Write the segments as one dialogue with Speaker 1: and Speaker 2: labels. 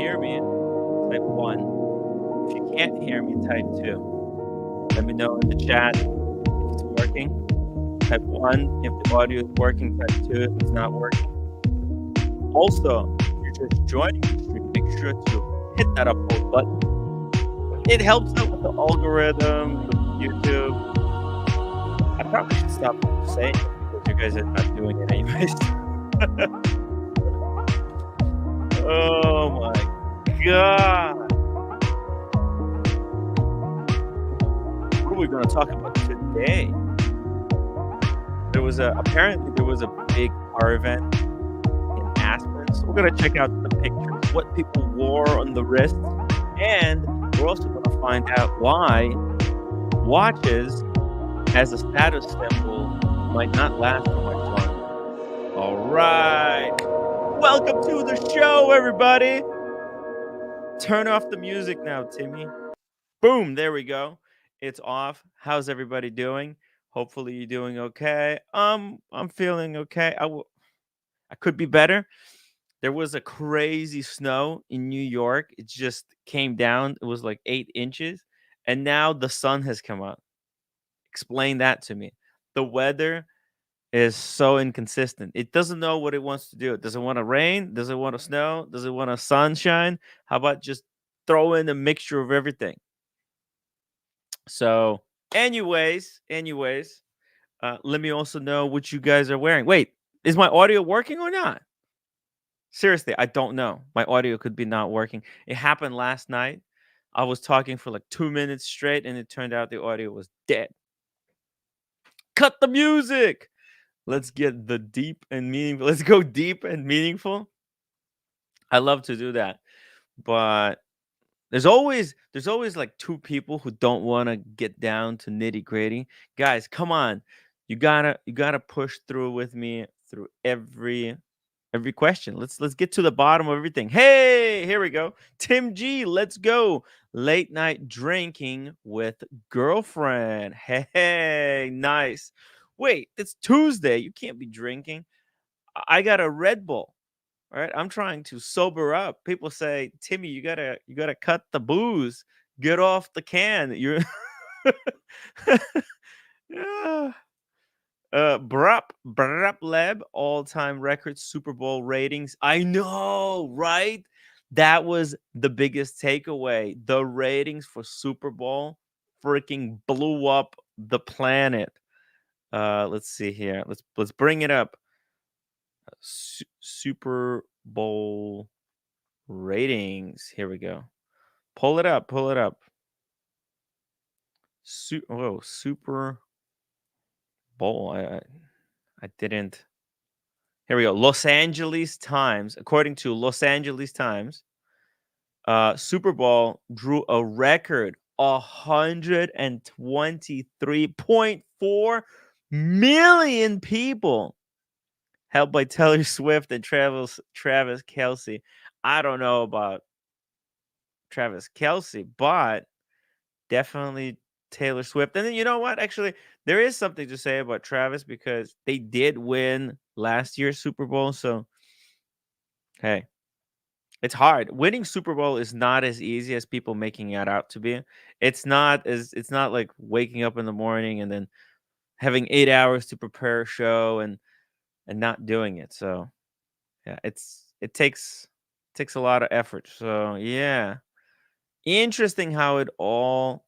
Speaker 1: hear me, type 1. If you can't hear me, type 2. Let me know in the chat if it's working. Type 1 if the audio is working, type 2 if it's not working. Also, if you're just joining the stream, make sure to hit that upvote button. It helps out with the algorithm, with YouTube. I probably should stop saying it because you guys are not doing it anyways. Oh my god. What are we going to talk about today? Apparently there was a big car event in Aspen. So we're going to check out the pictures, what people wore on the wrists, and we're also going to find out why watches as a status symbol might not last for much longer. All right. Welcome to the show, everybody. Turn off the music now, Timmy. Boom, there we go. It's off. How's everybody doing? Hopefully you're doing okay. I'm feeling okay. I could be better. There was a crazy snow in New York. It just came down. It was like 8 inches. And now the sun has come out. Explain that to me. The weather is so inconsistent. It doesn't know what it wants to do. Does it want to rain? Does it want to snow? Does it want to sunshine? How about just throw in a mixture of everything? So, anyways, let me also know what you guys are wearing. Wait, is my audio working or not? Seriously, I don't know. My audio could be not working. It happened last night. I was talking for like 2 minutes straight, and it turned out the audio was dead. Cut the music. Let's get the deep and meaningful. Let's go deep and meaningful. I love to do that, but there's always like two people who don't want to get down to nitty gritty. Guys, come on, you gotta push through with me through every question. Let's get to the bottom of everything. Hey, here we go. Tim G, let's go. Late night drinking with girlfriend. Hey, nice. Wait, it's Tuesday. You can't be drinking. I got a Red Bull. All right, I'm trying to sober up. People say, Timmy, you gotta cut the booze, get off the can. You're yeah. Brap Leb, all-time record Super Bowl ratings. I know, right? That was the biggest takeaway. The ratings for Super Bowl freaking blew up the planet. Let's see here. Let's bring it up. Super Bowl ratings. Here we go. Pull it up. Pull it up. Super Bowl. I didn't. Here we go. Los Angeles Times. According to Los Angeles Times, Super Bowl drew a record 123.4 million people, held by Taylor Swift and Travis Kelsey. I don't know about Travis Kelsey, but definitely Taylor Swift. And then you know what? Actually, there is something to say about Travis because they did win last year's Super Bowl. So, hey, it's hard. Winning Super Bowl is not as easy as people making it out to be. It's not like waking up in the morning and then having 8 hours to prepare a show and not doing it. So, yeah, it takes a lot of effort. So, yeah. Interesting how it all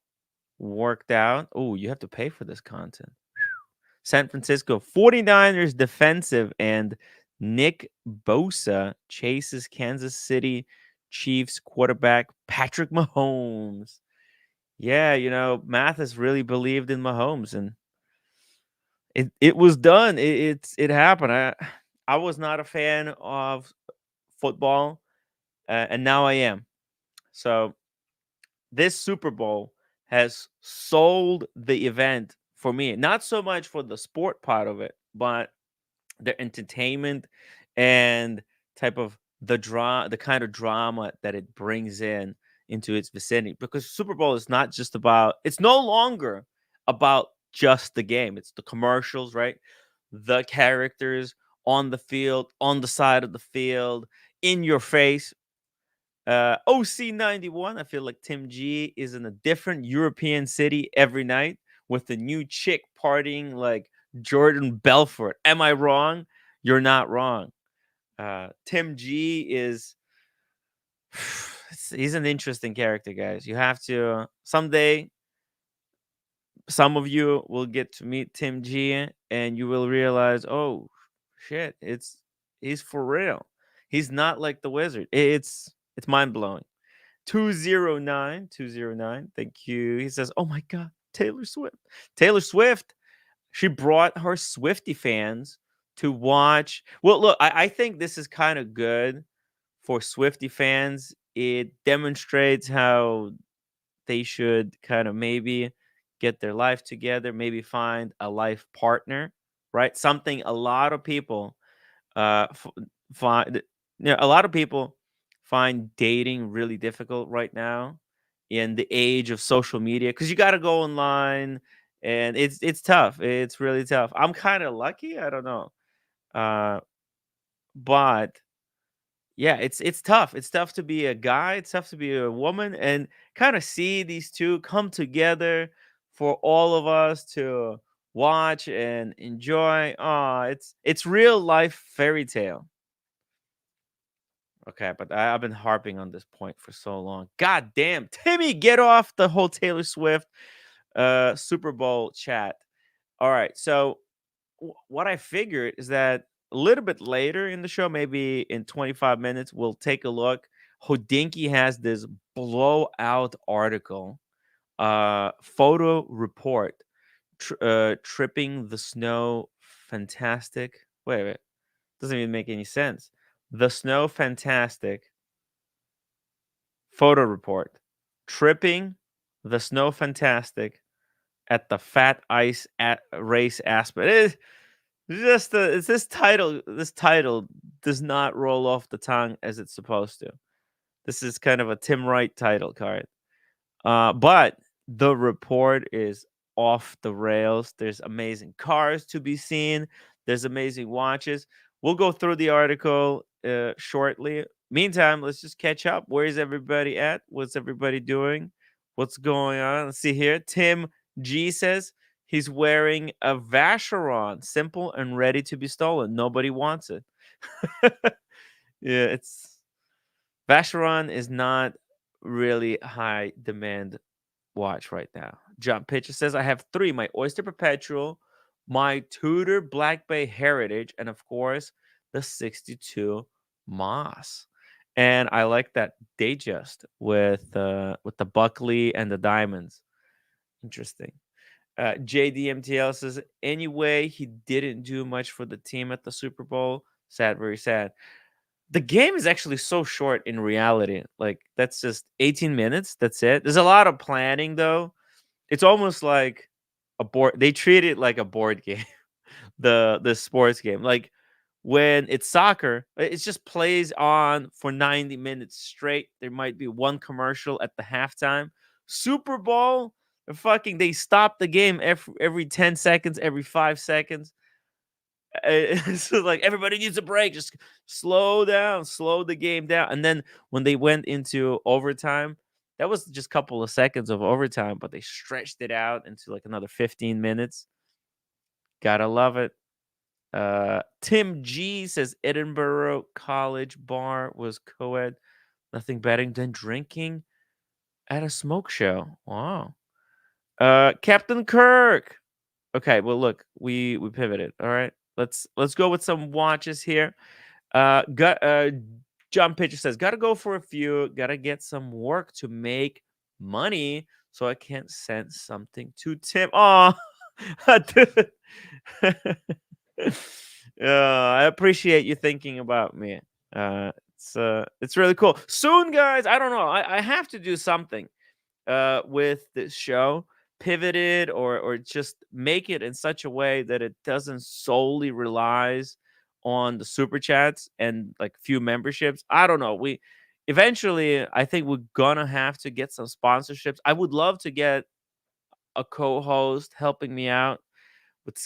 Speaker 1: worked out. Oh, you have to pay for this content. San Francisco 49ers defensive and Nick Bosa chases Kansas City Chiefs quarterback Patrick Mahomes. Yeah, Mathis really believed in Mahomes and it was done. It happened. I was not a fan of football and now I am. So this Super Bowl has sold the event for me. Not so much for the sport part of it, but the entertainment and type of the kind of drama that it brings into its vicinity. Because Super Bowl is not just about, it's no longer about just the game. It's the commercials, right? The characters on the field, on the side of the field, in your face. OC91. I feel like Tim G is in a different European city every night with a new chick partying like Jordan Belfort. Am I wrong? You're not wrong. Tim G is he's an interesting character, guys. You have to someday. Some of you will get to meet Tim G, and you will realize, oh shit, he's for real. He's not like the wizard. It's mind blowing. 209. Thank you. He says, "Oh my god, Taylor Swift. Taylor Swift, she brought her Swifty fans to watch." Well, look, I think this is kind of good for Swifty fans. It demonstrates how they should kind of maybe get their life together, maybe find a life partner, right? Something a lot of people find, a lot of people find dating really difficult right now in the age of social media because you got to go online and it's tough. It's really tough. I'm kind of lucky. I don't know, uh, but yeah, it's tough. It's tough to be a guy, it's tough to be a woman, and kinda see these 2 come together for all of us to watch and enjoy. It's real life fairy tale. Okay, but I've been harping on this point for so long. God damn, Timmy, get off the whole Taylor Swift, Super Bowl chat. Alright, so what I figured is that a little bit later in the show, maybe in 25 minutes, we'll take a look. Hodinky has this blowout article, photo report, tripping the snow fantastic. Wait, doesn't even make any sense. The snow fantastic photo report, tripping the snow fantastic at the fat ice at race Aspen. Just it's this title. This title does not roll off the tongue as it's supposed to. This is kind of a Tim Wright title card. But the report is off the rails. There's amazing cars to be seen. There's amazing watches. We'll go through the article shortly. Meantime, let's just catch up. Where's everybody at? What's everybody doing? What's going on? Let's see here. Tim G says he's wearing a Vacheron, simple and ready to be stolen. Nobody wants it. Yeah, it's Vacheron is not really high demand watch right now. John Pitcher says, I have 3, my Oyster Perpetual, my Tudor Black Bay Heritage, and of course, the 62 Moss. And I like that Datejust with the Buckley and the diamonds. Interesting. JDMTL says, anyway, he didn't do much for the team at the Super Bowl. Sad, very sad. The game is actually so short in reality. Like, that's just 18 minutes. That's it. There's a lot of planning, though. It's almost like a board. They treat it like a board game, the sports game. Like when it's soccer, it just plays on for 90 minutes straight. There might be one commercial at the halftime. Super Bowl, they stop the game every 10 seconds, every 5 seconds. So like everybody needs a break. Just slow down, slow the game down. And then when they went into overtime, that was just a couple of seconds of overtime, but they stretched it out into like another 15 minutes. Gotta love it. Tim G says Edinburgh College bar was co-ed. Nothing better than drinking at a smoke show. Wow. Captain Kirk. Okay, well look, we pivoted. All right. Let's go with some watches here. Got John Pitcher says, gotta go for a few, gotta get some work to make money so I can't send something to Tim. Oh, dude. I appreciate you thinking about me. It's really cool. Soon, guys. I don't know. I have to do something with this show, pivoted or just make it in such a way that it doesn't solely relies on the super chats and like few memberships. I don't know. We eventually, I think we're gonna have to get some sponsorships. I would love to get a co-host helping me out with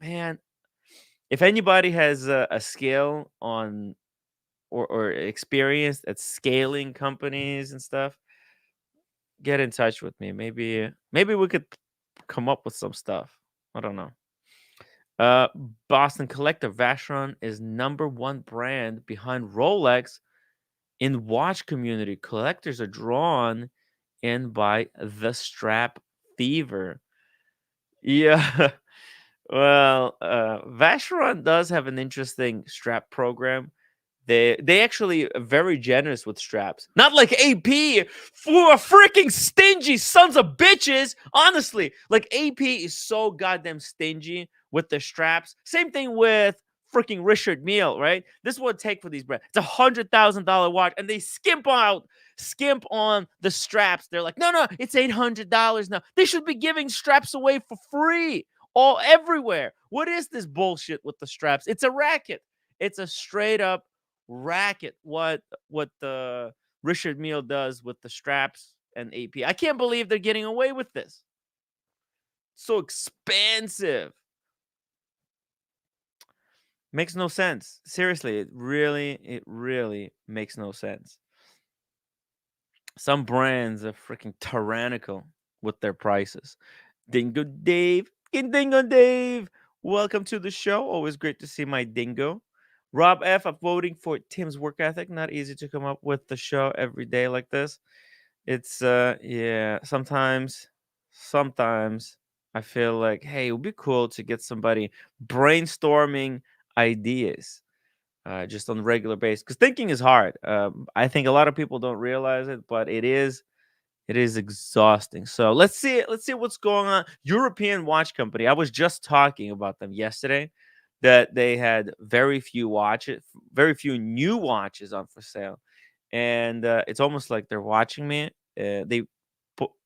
Speaker 1: man, if anybody has a skill on or experienced at scaling companies and stuff, get in touch with me. Maybe we could come up with some stuff. I don't know. Uh, Boston Collector Vacheron is number one brand behind Rolex in watch community. Collectors are drawn in by the strap fever. Yeah. Well, Vacheron does have an interesting strap program. They actually are very generous with straps. Not like AP for freaking stingy sons of bitches. Honestly, like AP is so goddamn stingy with the straps. Same thing with freaking Richard Mille, right? This is what it take for these brands. It's $100,000 watch, and they skimp on the straps. They're like, no, it's $800 now. They should be giving straps away for free all everywhere. What is this bullshit with the straps? It's a racket. It's a straight up racket. What the Richard Mille does with the straps and AP. I can't believe they're getting away with this. So expensive. Makes no sense. Seriously, it really makes no sense. Some brands are freaking tyrannical with their prices. Dingo Dave, Dingo Dave. Welcome to the show. Always great to see my dingo. Rob F. I'm voting for Tim's work ethic. Not easy to come up with the show every day like this. It's yeah, sometimes I feel like, hey, it would be cool to get somebody brainstorming ideas just on a regular basis, because thinking is hard. I think a lot of people don't realize it, but it is exhausting. So let's see what's going on. European watch company. I was just talking about them yesterday, that they had very few new watches on for sale, and it's almost like they're watching me. They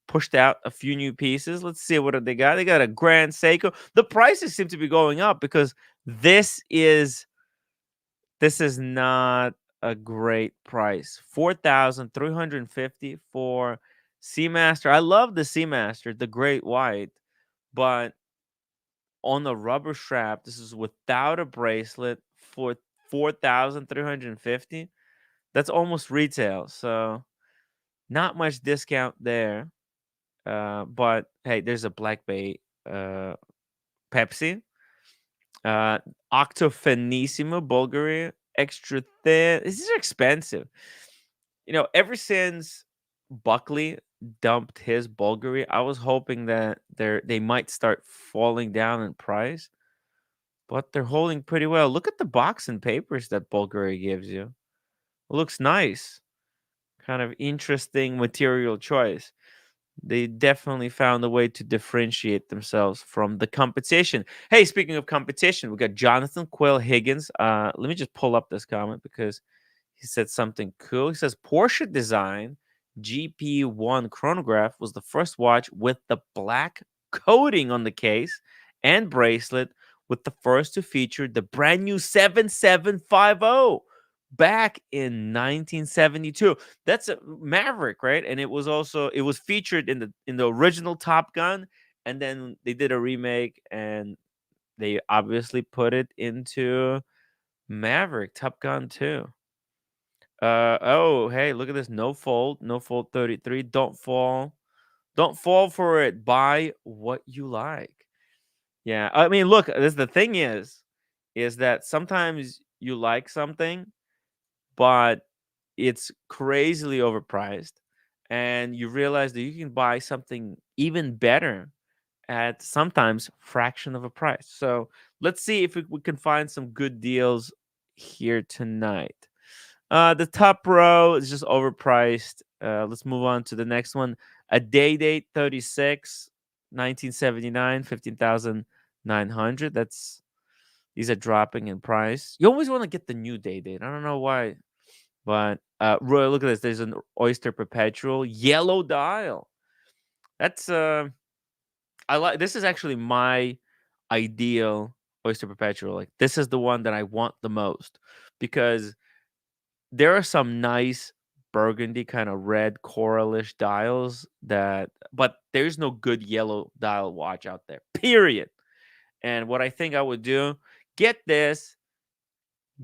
Speaker 1: pushed out a few new pieces. Let's see what they got. They got a Grand Seiko. The prices seem to be going up because this is this is not a great price. 4,350 for Seamaster. I love the Seamaster, the Great White, but on the rubber strap, this is without a bracelet for 4,350. That's almost retail. So not much discount there. But hey, there's a Black Bay Pepsi. Uh Octofinissimo Bulgari, extra thin. These are expensive. Ever since Buckley dumped his Bulgari, I was hoping that they might start falling down in price, but they're holding pretty well. Look at the box and papers that Bulgari gives you. It looks nice. Kind of interesting material choice. They definitely found a way to differentiate themselves from the competition. Hey, speaking of competition, we got Jonathan Quill Higgins. Let me just pull up this comment because he said something cool. He says Porsche design GP1 chronograph was the first watch with the black coating on the case and bracelet, with the first to feature the brand new 7750 back in 1972. That's a Maverick, right? And it was featured in the original Top Gun, and then they did a remake and they obviously put it into Maverick Top Gun 2. Oh, hey, look at this. No fold 33. Don't fall for it. Buy what you like. Yeah. I mean, look, this the thing is that sometimes you like something, but it's crazily overpriced, and you realize that you can buy something even better at sometimes fraction of a price. So let's see if we can find some good deals here tonight. The top row is just overpriced. Let's move on to the next one. A day date 36, 1979, 15,900. These are dropping in price. You always want to get the new day date. I don't know why, but Roy, look at this. There's an Oyster Perpetual yellow dial. That's I like. This is actually my ideal Oyster Perpetual. Like, this is the one that I want the most, because there are some nice burgundy kind of red coralish dials but there's no good yellow dial watch out there. Period. And what I think I would do, get this,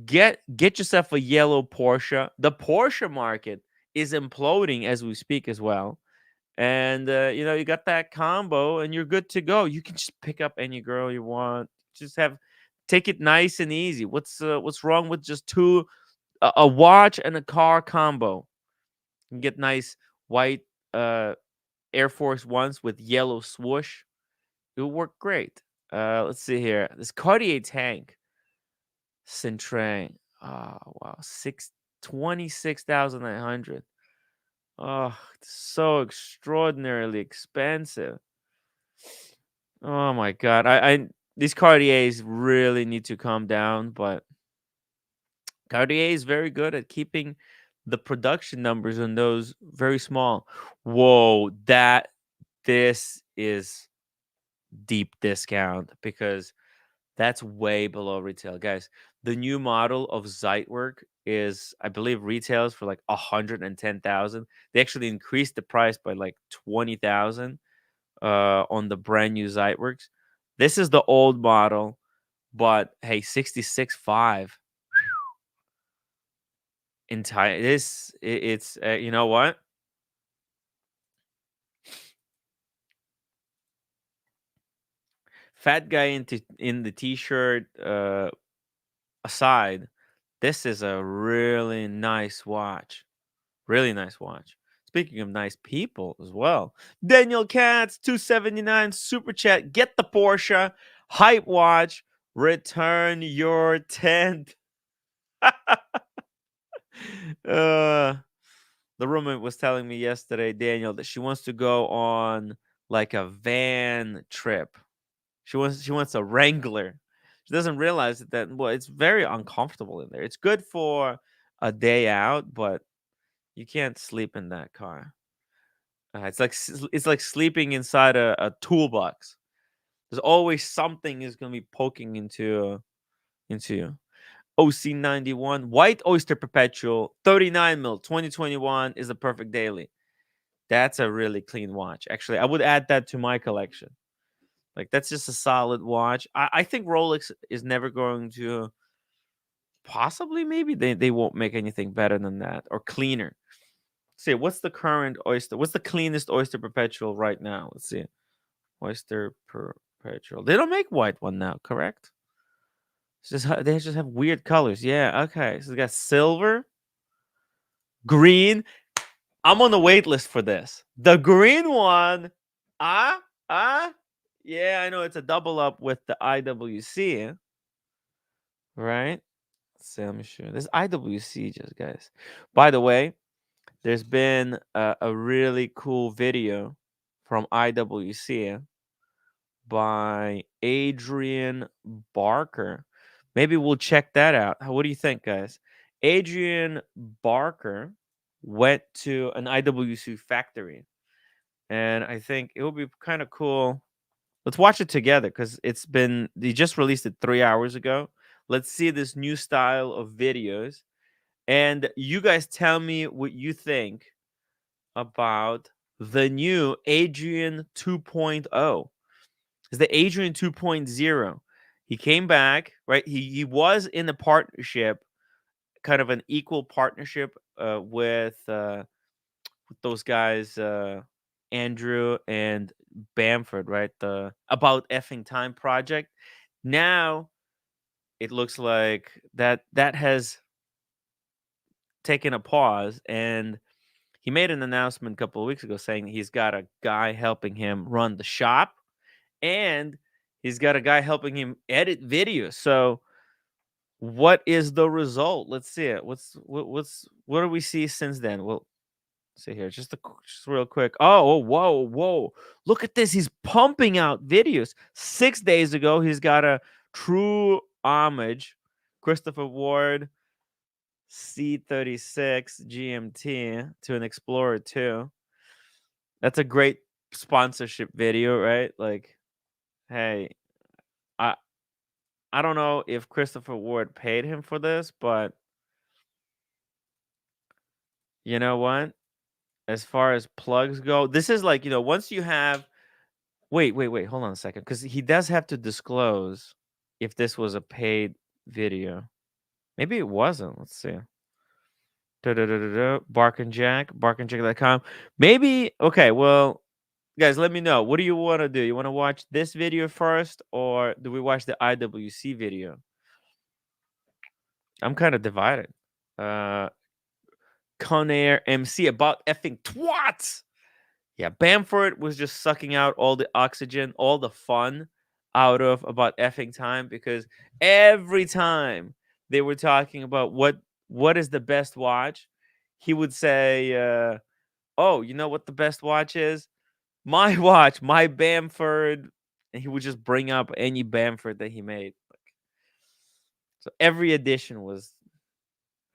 Speaker 1: Get yourself a yellow Porsche. The Porsche market is imploding as we speak as well. And you got that combo and you're good to go. You can just pick up any girl you want. Just have take it nice and easy. What's wrong with just a watch and a car combo? You can get nice white uh Air Force Ones with yellow swoosh. It will work great. Let's see here. This Cartier tank, Cintrain. Oh wow, 26,900. Oh, it's so extraordinarily expensive. Oh my god. I these Cartiers really need to calm down, but Cartier is very good at keeping the production numbers on those very small. Whoa, this is deep discount because that's way below retail, guys. The new model of Zeitwerk is, I believe, retails for like 110,000. They actually increased the price by like 20,000 on the brand new Zeitwerks. This is the old model, but hey, 66.5 entire. It's you know what? Fat guy in the t-shirt aside, this is a really nice watch. Really nice watch. Speaking of nice people as well, Daniel Katz, 279 super chat. Get the Porsche hype watch. Return your tent. uh, the roommate was telling me yesterday, Daniel, that she wants to go on like a van trip. She wants a Wrangler. She doesn't realize that well, it's very uncomfortable in there. It's good for a day out, but you can't sleep in that car. It's like sleeping inside a toolbox. There's always something is gonna be poking into you. OC91 White Oyster Perpetual 39 mil 2021 is the perfect daily. That's a really clean watch. Actually, I would add that to my collection. Like that's just a solid watch. I think Rolex is never going to possibly maybe they won't make anything better than that or cleaner. See, what's the current oyster? What's the cleanest oyster perpetual right now? Let's see. Oyster perpetual. They don't make white one now, correct? They just have weird colors. Yeah, okay. So they got silver, green. I'm on the wait list for this. The green one. Ah, ah. Yeah, I know it's a double up with the IWC, right? Let's see, let me show you. This IWC just guys. By the way, there's been a really cool video from IWC by Adrian Barker. Maybe we'll check that out. What do you think, guys? Adrian Barker went to an IWC factory, and I think it would be kind of cool. Let's watch it together because they just released it 3 hours ago. Let's see this new style of videos, and you guys tell me what you think about the new Adrian 2.0. Is the Adrian 2.0. He came back, right? He was in a partnership, kind of an equal partnership with those guys, Andrew and Bamford, right? The About Effing Time project. Now it looks like that has taken a pause, and he made an announcement a couple of weeks ago saying he's got a guy helping him run the shop and he's got a guy helping him edit videos. So what is the result? Let's see it. What do we see since then? Well, see here, just real quick. Oh, whoa! Look at this. He's pumping out videos. 6 days ago, he's got a true homage, Christopher Ward C36 GMT to an Explorer 2. That's a great sponsorship video, right? Like, hey, I I don't know if Christopher Ward paid him for this, but you know what? As far as plugs go, this is like, once you have wait, hold on a second, because he does have to disclose if this was a paid video. Maybe it wasn't. Let's see. Barkandjack.com. Maybe okay, well, guys, let me know. What do you want to do? You want to watch this video first or do we watch the IWC video? I'm kind of divided. Uh Conair MC about effing twats. Yeah, Bamford was just sucking out all the oxygen, all the fun out of about effing time because every time they were talking about what is the best watch, he would say, "Oh, you know what the best watch is? My watch, my Bamford," and he would just bring up any Bamford that he made. So every edition was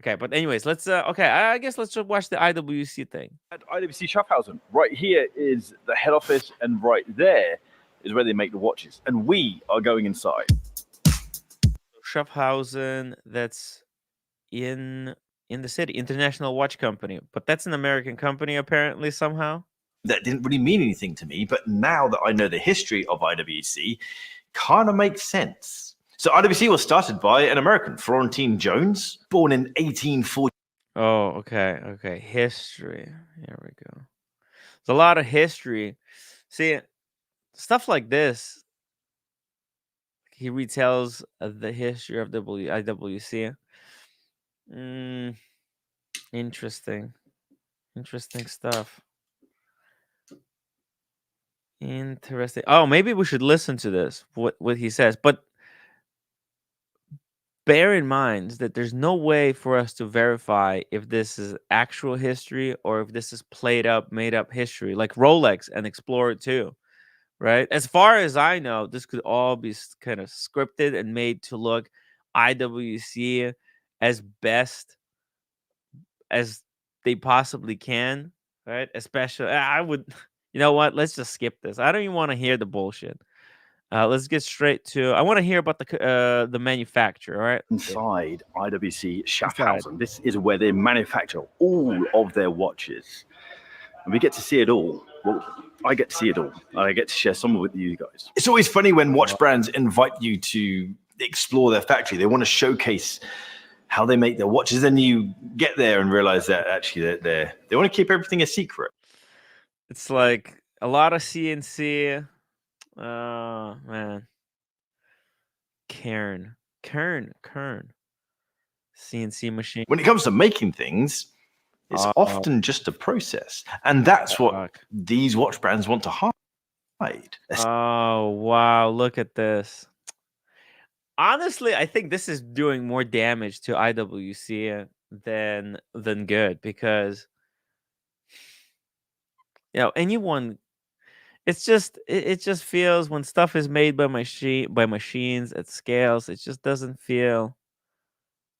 Speaker 1: okay. But anyways, let's okay. I guess let's just watch the IWC thing.
Speaker 2: At IWC Schaffhausen, right here is the head office, and right there is where they make the watches. And we are going inside.
Speaker 1: Schaffhausen, that's in the city, International Watch Company, but that's an American company apparently somehow.
Speaker 2: That didn't really mean anything to me, but now that I know the history of IWC, kind of makes sense. So IWC was started by an American, Florentine Jones, born in 1840.
Speaker 1: Oh, okay. History. Here we go. There's a lot of history. See, stuff like this, he retells the history of IWC. Interesting. Interesting stuff. Interesting. Oh, maybe we should listen to this, what he says. But bear in mind that there's no way for us to verify if this is actual history or if this is played up, made up history, like Rolex and Explorer 2, right? As far as I know, this could all be kind of scripted and made to look IWC as best as they possibly can, right? Especially, I would, you know what? Let's just skip this. I don't even want to hear the bullshit. Let's get straight to. I want to hear about the manufacturer. All right.
Speaker 2: Inside IWC Schaffhausen, this is where they manufacture all of their watches, and we get to see it all. Well, I get to see it all. I get to share some with you guys. It's always funny when watch brands invite you to explore their factory. They want to showcase how they make their watches, and you get there and realize that actually they want to keep everything a secret.
Speaker 1: It's like a lot of CNC. Oh man, Kern, CNC machine.
Speaker 2: When it comes to making things, it's often just a process, and that's what these watch brands want to hide.
Speaker 1: Oh wow, look at this. Honestly, I think this is doing more damage to IWC than good because anyone. It's just it just feels when stuff is made by machines at scales, it just doesn't feel.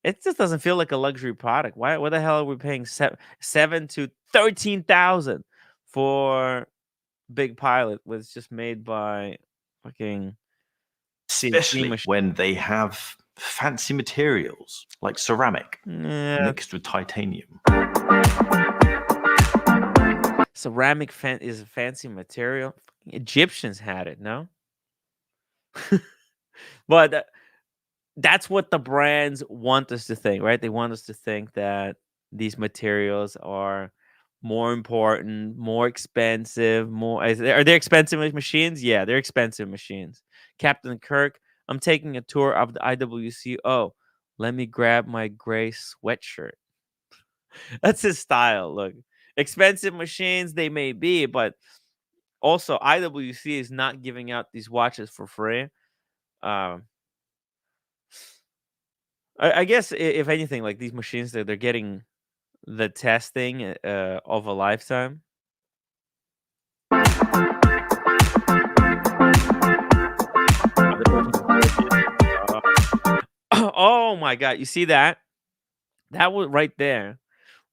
Speaker 1: It just doesn't feel like a luxury product. Why? What the hell are we paying 7 to 13,000 for Big Pilot? Was just made by fucking.
Speaker 2: Especially when they have fancy materials like ceramic mixed with titanium.
Speaker 1: Ceramic is a fancy material. Egyptians had it, no? But that's what the brands want us to think, right? They want us to think that these materials are more important, more expensive, are they expensive machines? Yeah, they're expensive machines. Captain Kirk, I'm taking a tour of the IWC. Oh, let me grab my gray sweatshirt. That's his style. Look, expensive machines they may be, but also IWC is not giving out these watches for free. I guess if anything, like these machines, they're getting the testing of a lifetime. Oh my god! You see that? That was right there.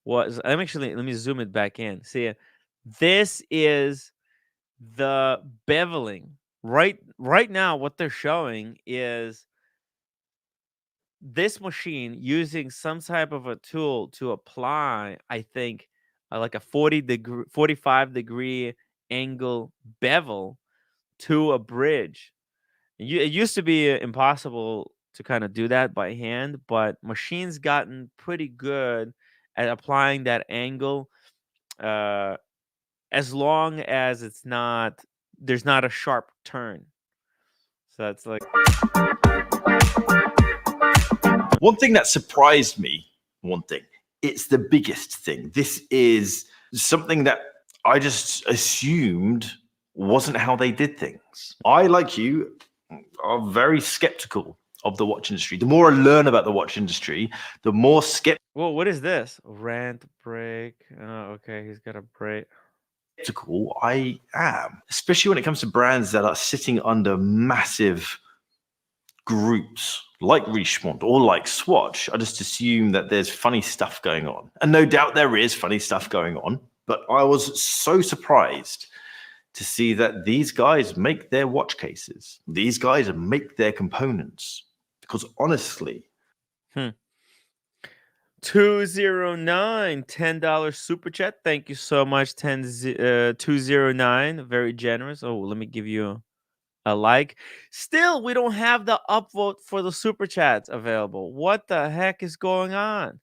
Speaker 1: Let me zoom it back in. See, this is the beveling. Right now, what they're showing is this machine using some type of a tool to apply, I think, like a 45-degree angle bevel to a bridge. It used to be impossible to kind of do that by hand, but machines gotten pretty good at applying that angle, uh, as long as there's not a sharp turn. So that's like
Speaker 2: one thing that surprised me. It's the biggest thing. This is something that I just assumed wasn't how they did things. I, like you, are very skeptical of the watch industry. The more I learn about the watch industry, the more skeptical.
Speaker 1: Whoa, what is this? Rant break. Oh, okay, he's got a break.
Speaker 2: I am, especially when it comes to brands that are sitting under massive groups like Richemont or like Swatch. I just assume that there's funny stuff going on. And no doubt there is funny stuff going on. But I was so surprised to see that these guys make their watch cases. These guys make their components. Because honestly,
Speaker 1: 209 $10 super chat. Thank you so much. 209. Very generous. Oh, let me give you a like. Still, we don't have the upvote for the super chats available. What the heck is going on?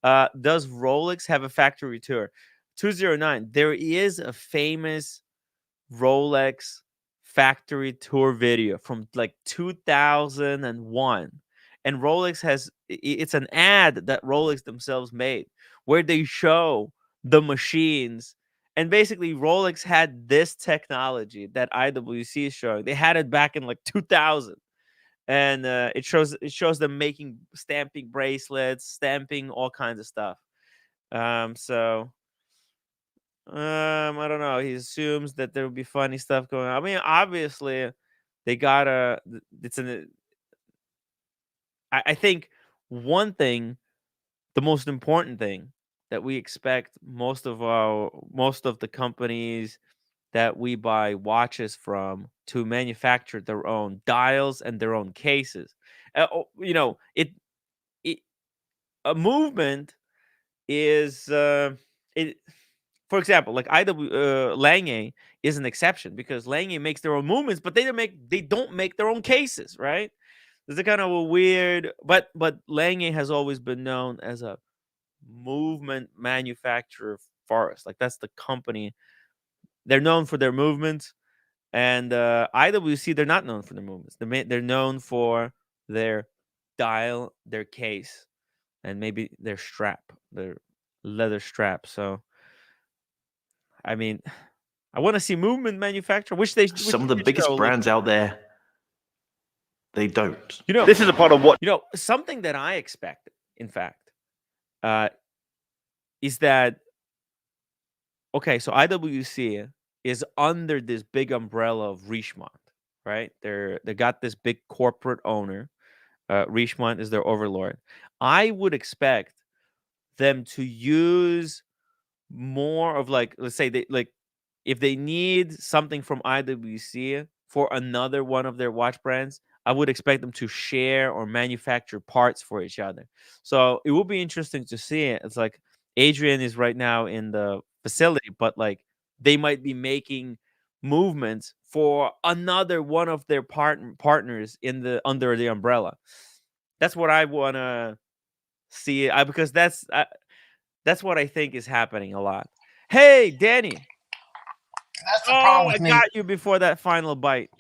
Speaker 1: Does Rolex have a factory tour? 209. There is a famous Rolex factory tour video from like 2001. And Rolex it's an ad that Rolex themselves made where they show the machines. And basically, Rolex had this technology that IWC is showing. They had it back in like 2000, and it shows them making stamping bracelets, stamping all kinds of stuff. So I don't know. He assumes that there will be funny stuff going on. I mean, obviously, they gotta. It's an. I think one thing, the most important thing that we expect most of the companies that we buy watches from to manufacture their own dials and their own cases. You know, it a movement is it. For example, like Lange is an exception because Lange makes their own movements, but they don't make their own cases, right? This is kind of a weird, but Lange has always been known as a movement manufacturer for us. Like that's the company. They're known for their movements, and IWC they're not known for their movements. They're known for their dial, their case, and maybe their strap, their leather strap. So, I mean, I want to see movement manufacture, which
Speaker 2: some of the biggest brands out there, they don't.
Speaker 1: You know,
Speaker 2: this is a part of what
Speaker 1: something that I expected, in fact, is that okay? So IWC is under this big umbrella of Richemont, right? They got this big corporate owner. Richemont is their overlord. I would expect them to use more of like, let's say they like if they need something from IWC for another one of their watch brands, I would expect them to share or manufacture parts for each other. So it will be interesting to see it. It's like Adrian is right now in the facility, but like they might be making movements for another one of their partners in the under the umbrella. That's what I want to see. Because that's what I think is happening a lot. Hey, Danny.
Speaker 3: That's the problem with
Speaker 1: I
Speaker 3: me.
Speaker 1: got you before that final bite.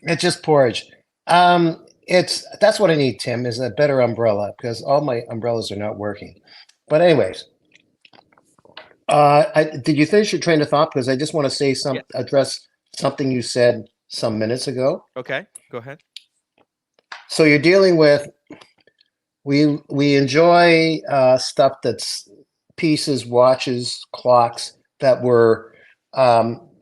Speaker 3: It's just porridge. That's what I need, Tim, is a better umbrella because all my umbrellas are not working. But anyways, did you finish your train of thought? Because I just want to say address something you said some minutes ago.
Speaker 1: Okay, go ahead.
Speaker 3: So you're dealing with we enjoy stuff that's pieces, watches, clocks that were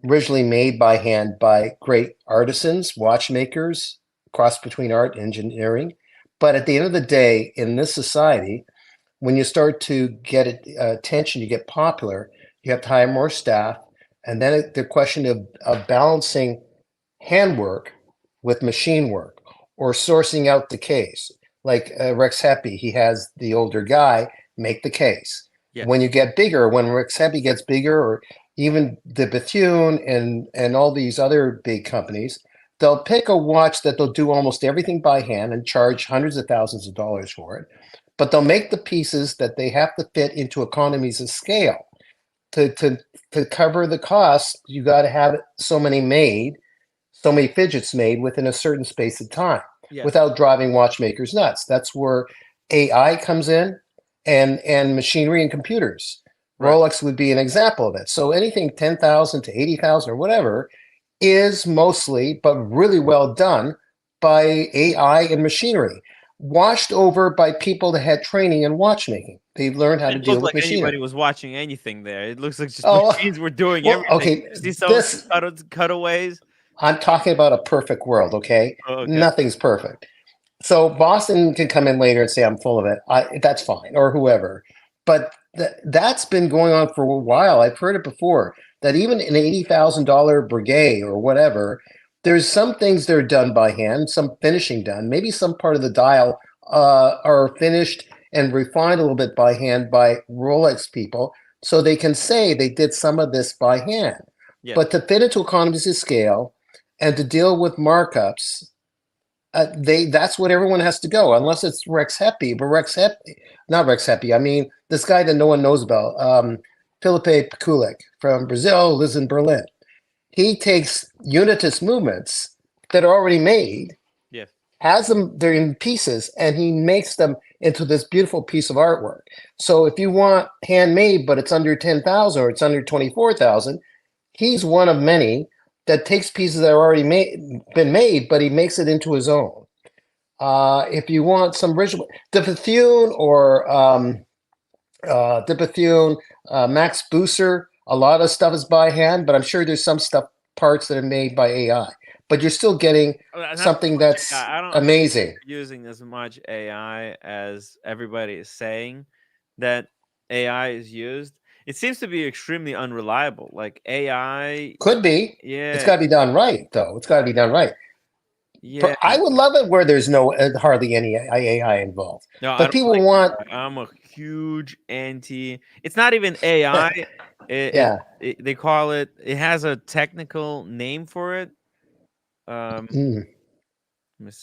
Speaker 3: originally made by hand by great artisans, watchmakers, cross between art and engineering. But at the end of the day, in this society, when you start to get attention, you get popular, you have to hire more staff. And then the question of balancing handwork with machine work or sourcing out the case. Like Rex Heppy, he has the older guy make the case. Yes. When you get bigger, when Rex Heppy gets bigger, or even the Bethune and all these other big companies, they'll pick a watch that they'll do almost everything by hand and charge hundreds of thousands of dollars for it. But they'll make the pieces that they have to fit into economies of scale. To cover the cost, you got to have so many made, so many fidgets made within a certain space of time without driving watchmakers nuts. That's where AI comes in and machinery and computers.
Speaker 1: Right.
Speaker 3: Rolex would be an example of it. So anything 10,000 to 80,000 or whatever is mostly, but really well done by AI and machinery, washed over by people that had training in watchmaking. They learned how to
Speaker 1: It
Speaker 3: deal
Speaker 1: looked
Speaker 3: with
Speaker 1: like anybody
Speaker 3: machinery.
Speaker 1: was watching anything there. It looks like just
Speaker 3: Oh,
Speaker 1: machines were doing
Speaker 3: well,
Speaker 1: everything.
Speaker 3: okay.
Speaker 1: See some of the cutaways.
Speaker 3: I'm talking about a perfect world, okay?
Speaker 1: Oh, okay.
Speaker 3: Nothing's perfect. So Boston can come in later and say I'm full of it. That's fine, or whoever. But that's been going on for a while. I've heard it before that even an $80,000 brigade or whatever, there's some things that are done by hand, some finishing done. Maybe some part of the dial are finished and refined a little bit by hand by Rolex people, so they can say they did some of this by hand.
Speaker 1: Yeah.
Speaker 3: But to fit into economies of scale and to deal with markups, that's what everyone has to go, unless it's Rex Heppy. But not Rex Heppy. I mean, this guy that no one knows about, Felipe Pekulik from Brazil, lives in Berlin. He takes Unitus movements that are already made,
Speaker 1: Yeah.
Speaker 3: has them, they're in pieces, and he makes them into this beautiful piece of artwork. So if you want handmade, but it's under 10,000 or it's under 24,000, he's one of many that takes pieces that are already been made, but he makes it into his own. If you want some original, De Bethune or De Bethune, Max Booser, a lot of stuff is by hand, but I'm sure there's some parts that are made by AI. But you're still getting something that's amazing.
Speaker 1: Using as much AI as everybody is saying that AI is used. It seems to be extremely unreliable. Like AI
Speaker 3: could be.
Speaker 1: Yeah.
Speaker 3: It's got to be done right, though. It's got to be done right.
Speaker 1: Yeah.
Speaker 3: I would love it where there's no hardly any AI involved.
Speaker 1: No,
Speaker 3: but people want.
Speaker 1: I'm a huge anti. It's not even AI. They call it. It has a technical name for it.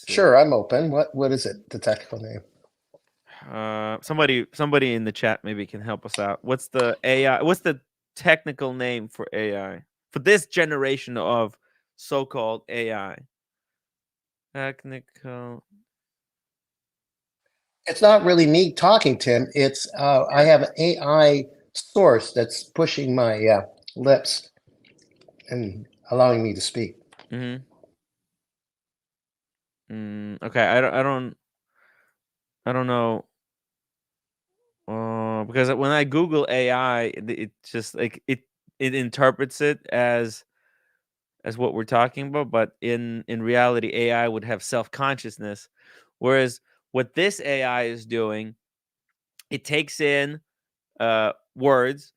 Speaker 3: Sure, I'm open. What is it? The technical name?
Speaker 1: Somebody in the chat maybe can help us out. What's the AI? What's the technical name for AI for this generation of so-called AI? Technical.
Speaker 3: It's not really me talking, Tim. It's I have an AI source that's pushing my lips and allowing me to speak.
Speaker 1: Okay, I don't know. Because when I Google AI, it just like it interprets it as what we're talking about, but in reality, AI would have self-consciousness, whereas what this AI is doing, it takes in words,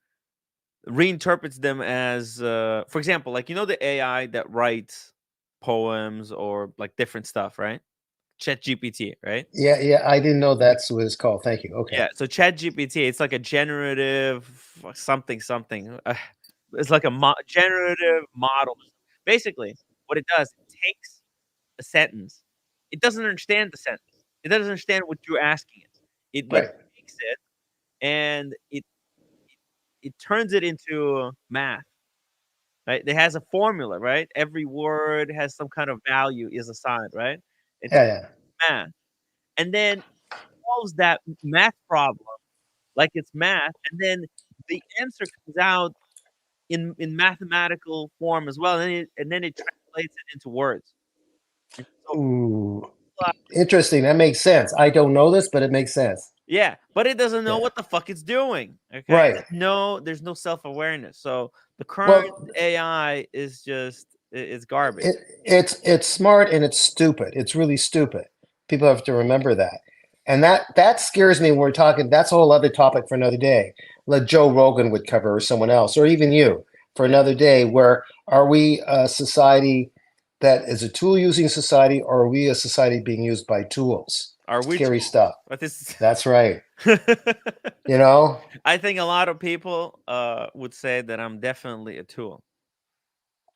Speaker 1: reinterprets them as, for example, like the AI that writes poems or like different stuff, right? ChatGPT, right?
Speaker 3: Yeah, I didn't know that's what it's called. Thank you. Okay.
Speaker 1: Yeah, so ChatGPT, it's like a generative something. It's like a generative model. Basically, what it does, it takes a sentence. It doesn't understand the sentence. It doesn't understand what you're asking it. But
Speaker 3: Right.
Speaker 1: it takes it and it turns it into math. Right? It has a formula, right? Every word has some kind of value is assigned, right? It's
Speaker 3: Yeah.
Speaker 1: math. And then solves that math problem like it's math, and then the answer comes out in mathematical form as well, and then it translates it into words. And so,
Speaker 3: Ooh, interesting. That makes sense. I don't know this, but it makes sense.
Speaker 1: yeah, but it doesn't know what the fuck it's doing. Okay,
Speaker 3: Right.
Speaker 1: there's no self-awareness. So the current AI is just it's garbage.
Speaker 3: It's smart and it's stupid. It's really stupid. People have to remember that. And that scares me when we're talking. That's a whole other topic for another day. Like Joe Rogan would cover, or someone else, or even you for another day. Where are we a society that is a tool using society, or are we a society being used by tools?
Speaker 1: Are we
Speaker 3: scary
Speaker 1: tools?
Speaker 3: stuff?
Speaker 1: But this
Speaker 3: That's right. You know,
Speaker 1: I think a lot of people would say that I'm definitely a tool.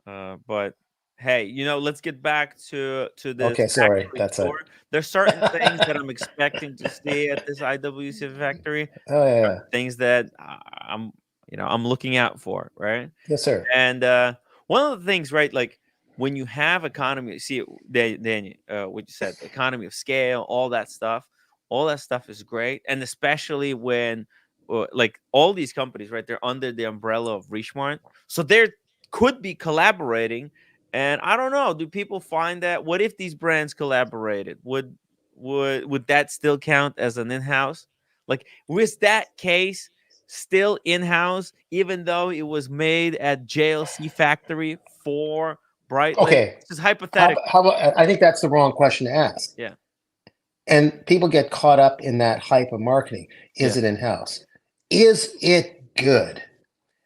Speaker 1: But hey, let's get back to this
Speaker 3: Okay, sorry,
Speaker 1: factory
Speaker 3: that's it.
Speaker 1: tour. There's certain things that I'm expecting to see at this IWC factory.
Speaker 3: Oh yeah,
Speaker 1: Things that I'm looking out for, right?
Speaker 3: yes, sir.
Speaker 1: And one of the things, right, like when you have economy, see, Daniel, what you said, economy of scale, all that stuff is great, and especially when, like all these companies, right, they're under the umbrella of Richemont, so there could be collaborating, and I don't know, do people find that? What if these brands collaborated? Would that still count as an in-house? Like, with that case still in-house, even though it was made at JLC factory for Breitling?
Speaker 3: Okay,
Speaker 1: This is hypothetical.
Speaker 3: how about? I think that's the wrong question to ask.
Speaker 1: Yeah,
Speaker 3: And people get caught up in that hype of marketing.
Speaker 1: yeah.
Speaker 3: Is it in-house? Is it good?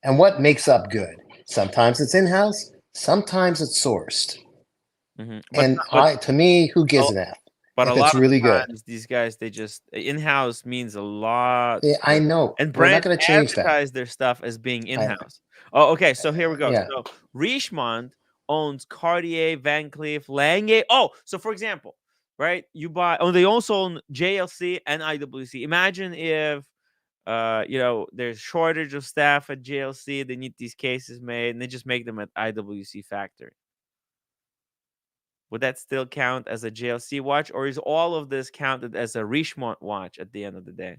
Speaker 3: And what makes up good? Sometimes it's in-house, sometimes it's sourced.
Speaker 1: But
Speaker 3: And
Speaker 1: but
Speaker 3: to me, who
Speaker 1: a,
Speaker 3: gives an F
Speaker 1: but a
Speaker 3: if it's
Speaker 1: lot of
Speaker 3: really good?
Speaker 1: times these guys, they just, in-house means a lot,
Speaker 3: Yeah, I know.
Speaker 1: and
Speaker 3: We're not
Speaker 1: brands
Speaker 3: going to change that.
Speaker 1: advertise their stuff as being
Speaker 3: I,
Speaker 1: in-house. Oh, okay. So here we go.
Speaker 3: yeah.
Speaker 1: So Richemont owns Cartier, Van Cleef, Lange. Oh, so for example, right? You buy. Oh, they also own JLC and IWC. Imagine if there's shortage of staff at JLC. They need these cases made, and they just make them at IWC factory. Would that still count as a JLC watch, or is all of this counted as a Richemont watch at the end of the day?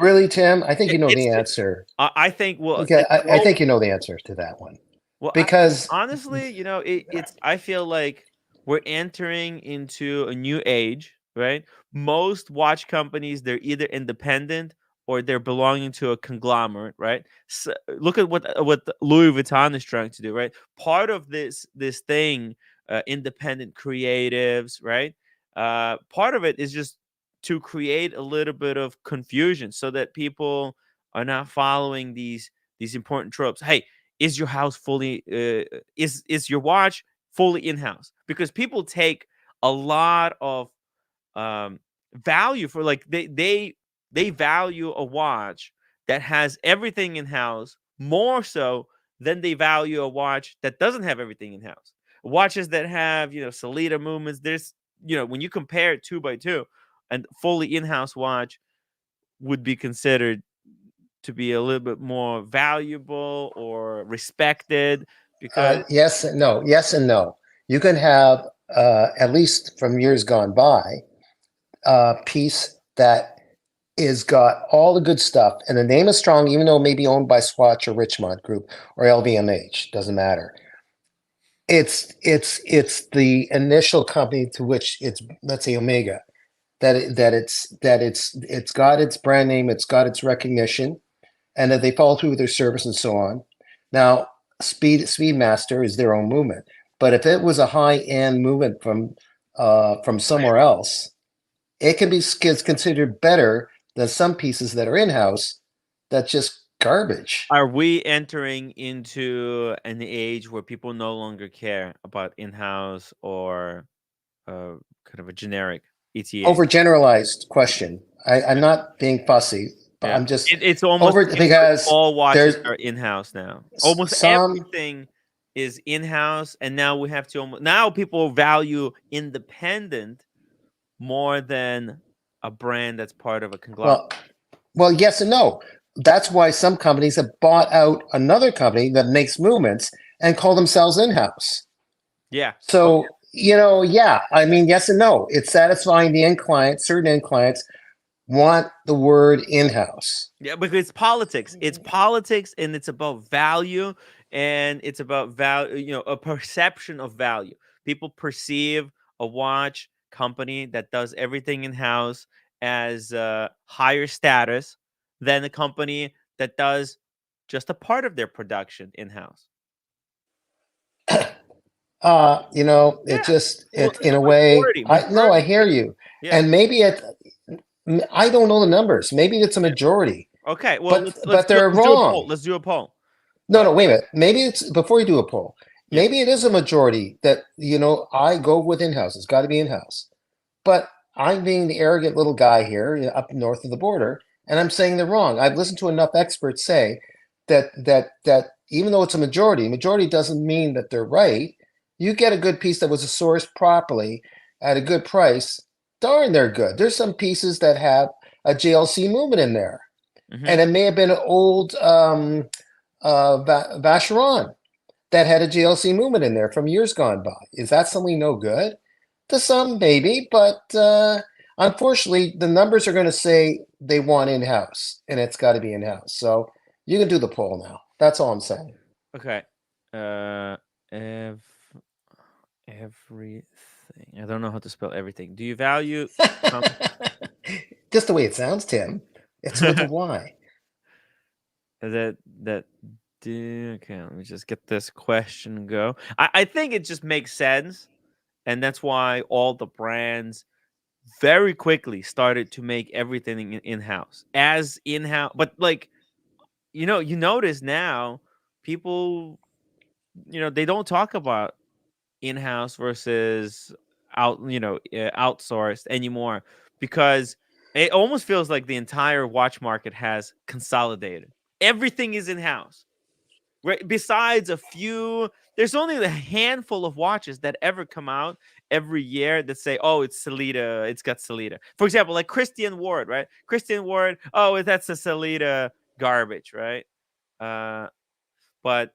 Speaker 3: Really, Tim? I think you know
Speaker 1: It's
Speaker 3: the
Speaker 1: just,
Speaker 3: answer.
Speaker 1: I think, well,
Speaker 3: Okay,
Speaker 1: it's
Speaker 3: I think you know the answer to that one.
Speaker 1: well,
Speaker 3: Because
Speaker 1: honestly, it's. I feel like we're entering into a new age, right? Most watch companies, they're either independent or they're belonging to a conglomerate, right? So look at what Louis Vuitton is trying to do, right? Part of this thing, independent creatives, right? Part of it is just to create a little bit of confusion so that people are not following these important tropes. Hey, is your house fully is your watch fully in-house? Because people take a lot of um value for, like, they value a watch that has everything in-house more so than they value a watch that doesn't have everything in-house. Watches that have, Salida movements, there's, when you compare it two by two, and fully in-house watch would be considered to be a little bit more valuable or respected, because
Speaker 3: yes and no, yes and no. You can have, at least from years gone by, a piece that is got all the good stuff, and the name is strong, even though it may be owned by Swatch or Richmond Group or LVMH. Doesn't matter. It's the initial company to which it's, let's say, Omega, that it's got its brand name, it's got its recognition, and that they follow through with their service and so on. Now, Speedmaster is their own movement, but if it was a high end movement from somewhere else, it can be considered better than some pieces that are in house. That's just garbage.
Speaker 1: are we entering into an age where people no longer care about in-house or kind of a generic ETA?
Speaker 3: Overgeneralized question. I'm not being fussy, but
Speaker 1: Yeah,
Speaker 3: I'm just
Speaker 1: it's almost
Speaker 3: over
Speaker 1: seems like
Speaker 3: because
Speaker 1: all watches
Speaker 3: there's
Speaker 1: are in-house now. Almost
Speaker 3: some.
Speaker 1: everything is in-house, and now we have to now people value independent more than a brand that's part of a conglomerate.
Speaker 3: Well, well, yes and no. That's why some companies have bought out another company that makes movements and call themselves in-house.
Speaker 1: Yeah.
Speaker 3: So, yeah, I mean, yes and no. It's satisfying the end client. Certain end clients want the word in-house.
Speaker 1: Yeah, because it's politics. It's politics, and it's about value, and it's about value, a perception of value. People perceive a watch company that does everything in-house as higher status than a company that does just a part of their production in-house.
Speaker 3: It
Speaker 1: Yeah.
Speaker 3: just
Speaker 1: Well,
Speaker 3: it in a way. I no, I
Speaker 1: majority.
Speaker 3: hear you,
Speaker 1: Yeah.
Speaker 3: and maybe I don't know the numbers. Maybe it's a majority,
Speaker 1: Okay. Well,
Speaker 3: but
Speaker 1: let's
Speaker 3: they're
Speaker 1: do a poll.
Speaker 3: wrong.
Speaker 1: Let's do a poll.
Speaker 3: No, wait a minute. Maybe it's before you do a poll.
Speaker 1: Yeah.
Speaker 3: Maybe it is a majority that I go with in-house. It's got to be in-house. But I'm being the arrogant little guy here, up north of the border, and I'm saying they're wrong. I've listened to enough experts say that even though it's a majority doesn't mean that they're right. You get a good piece that was sourced properly at a good price, darn, they're good. There's some pieces that have a JLC movement in there, and it may have been an old Vacheron that had a JLC movement in there from years gone by. Is that suddenly no good? To some, maybe, but unfortunately, the numbers are going to say they want in-house, and it's got to be in-house. So you can do the poll now. That's all I'm saying.
Speaker 1: Okay. Everything. I don't know how to spell everything. Do you value
Speaker 3: Just the way it sounds, Tim. It's with a Y.
Speaker 1: that okay, let me just get this question go. I think it just makes sense, and that's why all the brands very quickly started to make everything in-house as in-house. But like, you notice now people, they don't talk about in-house versus outsourced anymore, because it almost feels like the entire watch market has consolidated. Everything is in-house. Right? Besides a few, there's only a handful of watches that ever come out every year that say, "Oh, it's Salida. It's got Salida." For example, like Christian Ward, right? Christian Ward. Oh, that's a Salida garbage, right? But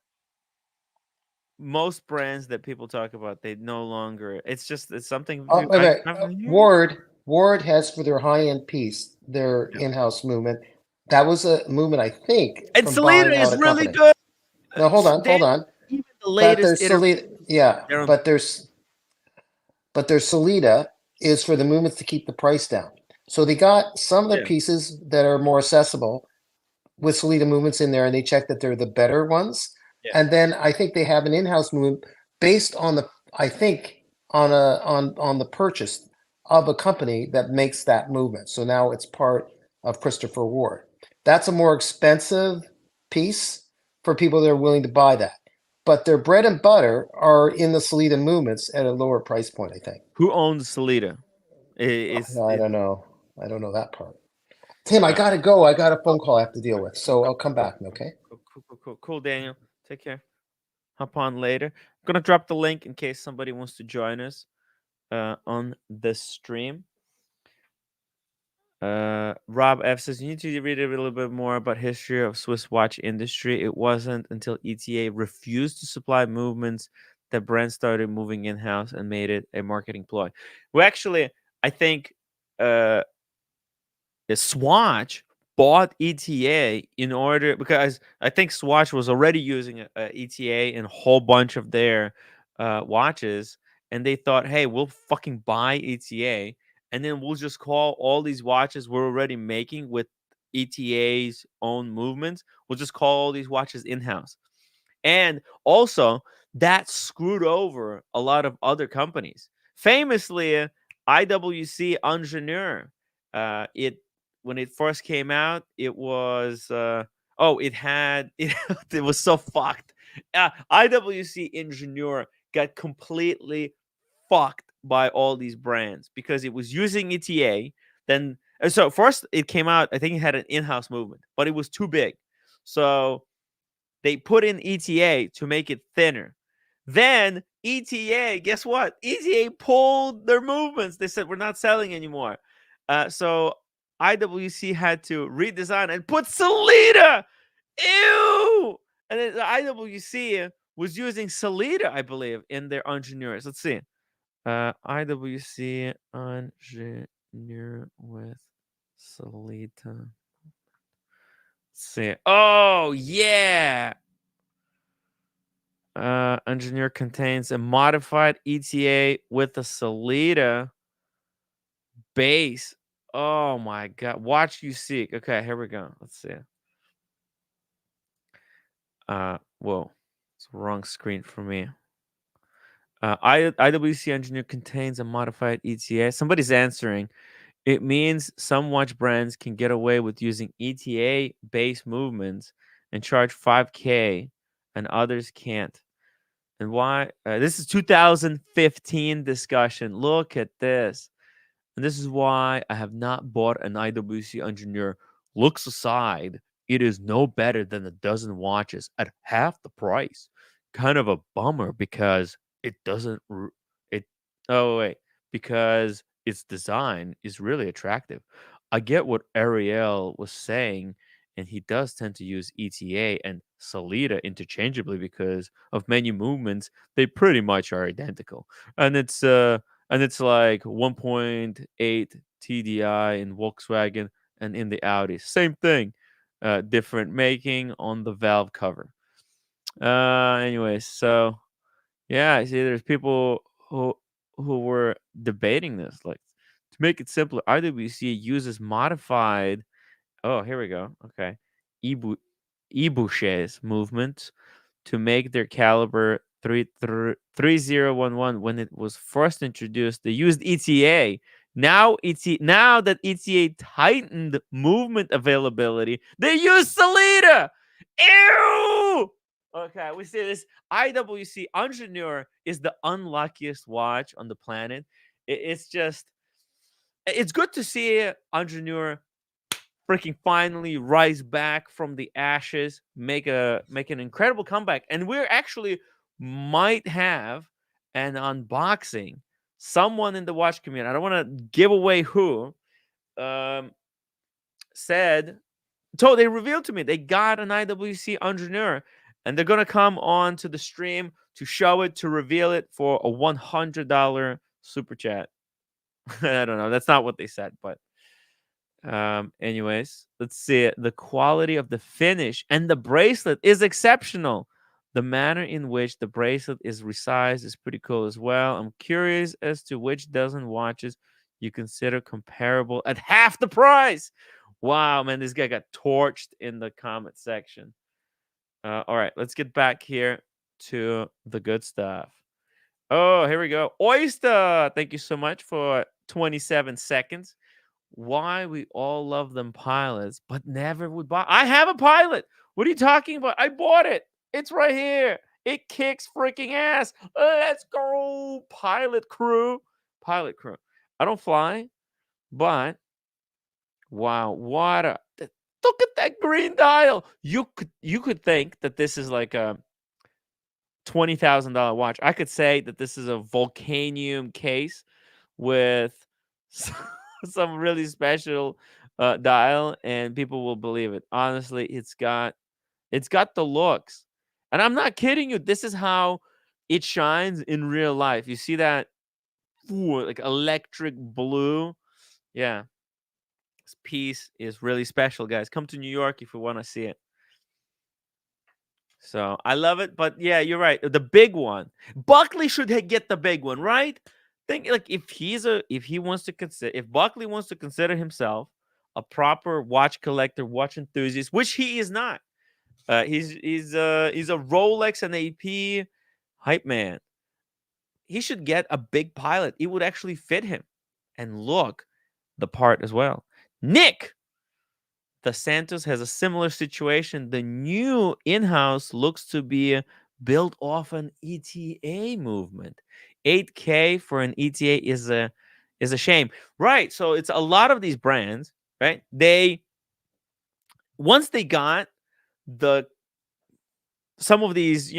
Speaker 1: most brands that people talk about, they no longer. It's something
Speaker 3: Wait, wait.
Speaker 1: I've been hearing.
Speaker 3: Ward has for their high-end piece, their
Speaker 2: Yeah.
Speaker 3: in-house movement. That was a movement, I think,
Speaker 1: And
Speaker 3: from
Speaker 1: Salida
Speaker 3: buying out
Speaker 1: is
Speaker 3: a
Speaker 1: really
Speaker 3: company.
Speaker 1: good.
Speaker 3: No, hold on, hold on.
Speaker 1: Even the
Speaker 3: But
Speaker 1: latest
Speaker 3: there's Salida, yeah,
Speaker 1: they're on.
Speaker 3: but their Salida is for the movements to keep the price down. So they got some of their
Speaker 1: Yeah.
Speaker 3: pieces that are more accessible with Salida movements in there, and they check that they're the better ones.
Speaker 1: Yeah.
Speaker 3: And then I think they have an in-house movement based on on the purchase of a company that makes that movement. So now it's part of Christopher Ward. That's a more expensive piece for people that are willing to buy that. But their bread and butter are in the Salida movements at a lower price point, I think.
Speaker 1: Who owns Salida? It's
Speaker 3: I
Speaker 1: it,
Speaker 3: don't know. I don't know that part. Tim, I
Speaker 1: uh,
Speaker 3: gotta go. I got a phone call I have to deal with. So I'll come back, okay?
Speaker 1: cool, Daniel. Take care. Hop on later. I'm gonna drop the link in case somebody wants to join us on the stream. Rob F says you need to read a little bit more about history of Swiss watch industry. It wasn't until ETA refused to supply movements that brands started moving in house and made it a marketing ploy. Well, actually, I think uh, Swatch bought ETA in order, because I think Swatch was already using a ETA in a whole bunch of their watches, and they thought, "Hey, we'll fucking buy ETA, and then we'll just call all these watches we're already making with ETA's own movements. We'll just call all these watches in house." And also, that screwed over a lot of other companies. Famously, IWC Ingenieur, it when it first came out, it was it had it was so fucked. IWC Ingenieur got completely fucked by all these brands because it was using ETA. Then so first it came out, I think it had an in-house movement, but it was too big. So they put in ETA to make it thinner. Then ETA, guess what? ETA pulled their movements. They said we're not selling anymore. So IWC had to redesign and put Salida. Ew! And then the IWC was using Salida, I believe, in their engineers. Let's see. IWC engineer with Salida. See. Oh yeah. Engineer contains a modified ETA with a Salida base. Oh my god. Watch you seek. Okay, here we go. Let's see. Whoa. It's the wrong screen for me. IWC engineer contains a modified ETA. Somebody's answering. It means some watch brands can get away with using ETA based movements and charge 5K and others can't. And why? This is 2015 discussion. Look at this. And this is why I have not bought an IWC engineer. Looks aside, It is no better than a dozen watches at half the price. Kind of a bummer because it doesn't it oh wait, because its design is really attractive. I get what Ariel was saying, and he does tend to use ETA and Salida interchangeably because of menu movements. They pretty much are identical. And it's like 1.8 TDI in Volkswagen and in the Audi. Same thing, different making on the valve cover. Anyways, so yeah, I see there's people who were debating this. Like, to make it simpler, RWC uses modified. Oh, here we go. Okay, Ibu Ibuche's movement to make their caliber 3011. When it was first introduced, they used ETA. Now that ETA tightened movement availability, they use Salida. Ew. Okay, we see this. IWC Engineer is the unluckiest watch on the planet. It's good to see Engineer freaking finally rise back from the ashes, make an incredible comeback, and we're actually might have an unboxing. Someone in the watch community, I don't want to give away who, um, said, so they revealed to me they got an IWC engineer, and they're gonna come on to the stream to show it, to reveal it for a $100 super chat. I don't know. That's not what they said, but anyways, let's see it. The quality of the finish and the bracelet is exceptional. The manner in which the bracelet is resized is pretty cool as well. I'm curious as to which dozen watches you consider comparable at half the price. Wow, man, this guy got torched in the comment section. All right, let's get back here to the good stuff. Oh, here we go. Oyster, thank you so much for 27 seconds. Why we all love them pilots, but never would buy. I have a pilot. What are you talking about? I bought it. It's right here. It kicks freaking ass. Let's go, pilot crew. Pilot crew. I don't fly, but wow, look at that green dial. You could think that this is like a $20,000 watch. I could say that this is a Volcanium case with some really special dial, and people will believe it. Honestly, it's got the looks, and I'm not kidding you. This is how it shines in real life. You see that, like electric blue. Yeah, this piece is really special, guys. Come to New York if you want to see it. So I love it, but yeah, you're right. The big one, Buckley should get the big one, right? Think like if he wants to consider, if Buckley wants to consider himself a proper watch collector, watch enthusiast, which he is not. He's a Rolex and AP hype man. He should get a big pilot. It would actually fit him and look the part as well. Nick, the Santos has a similar situation. The new in-house looks to be built off an ETA movement. 8K for an ETA is a shame. Right. So it's a lot of these brands, right? Once they got the some of these,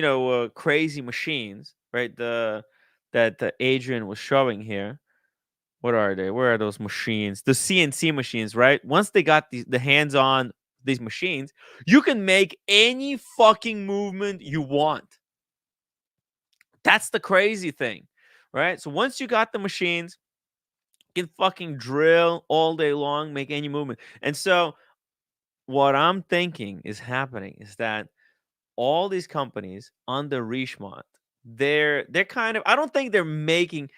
Speaker 1: crazy machines, right? That Adrian was showing here. What are they? Where are those machines? The CNC machines, right? Once they got the hands on these machines, you can make any fucking movement you want. That's the crazy thing, right? So once you got the machines, you can fucking drill all day long, make any movement. And so what I'm thinking is happening is that all these companies under Richemont, they're kind of, I don't think they're making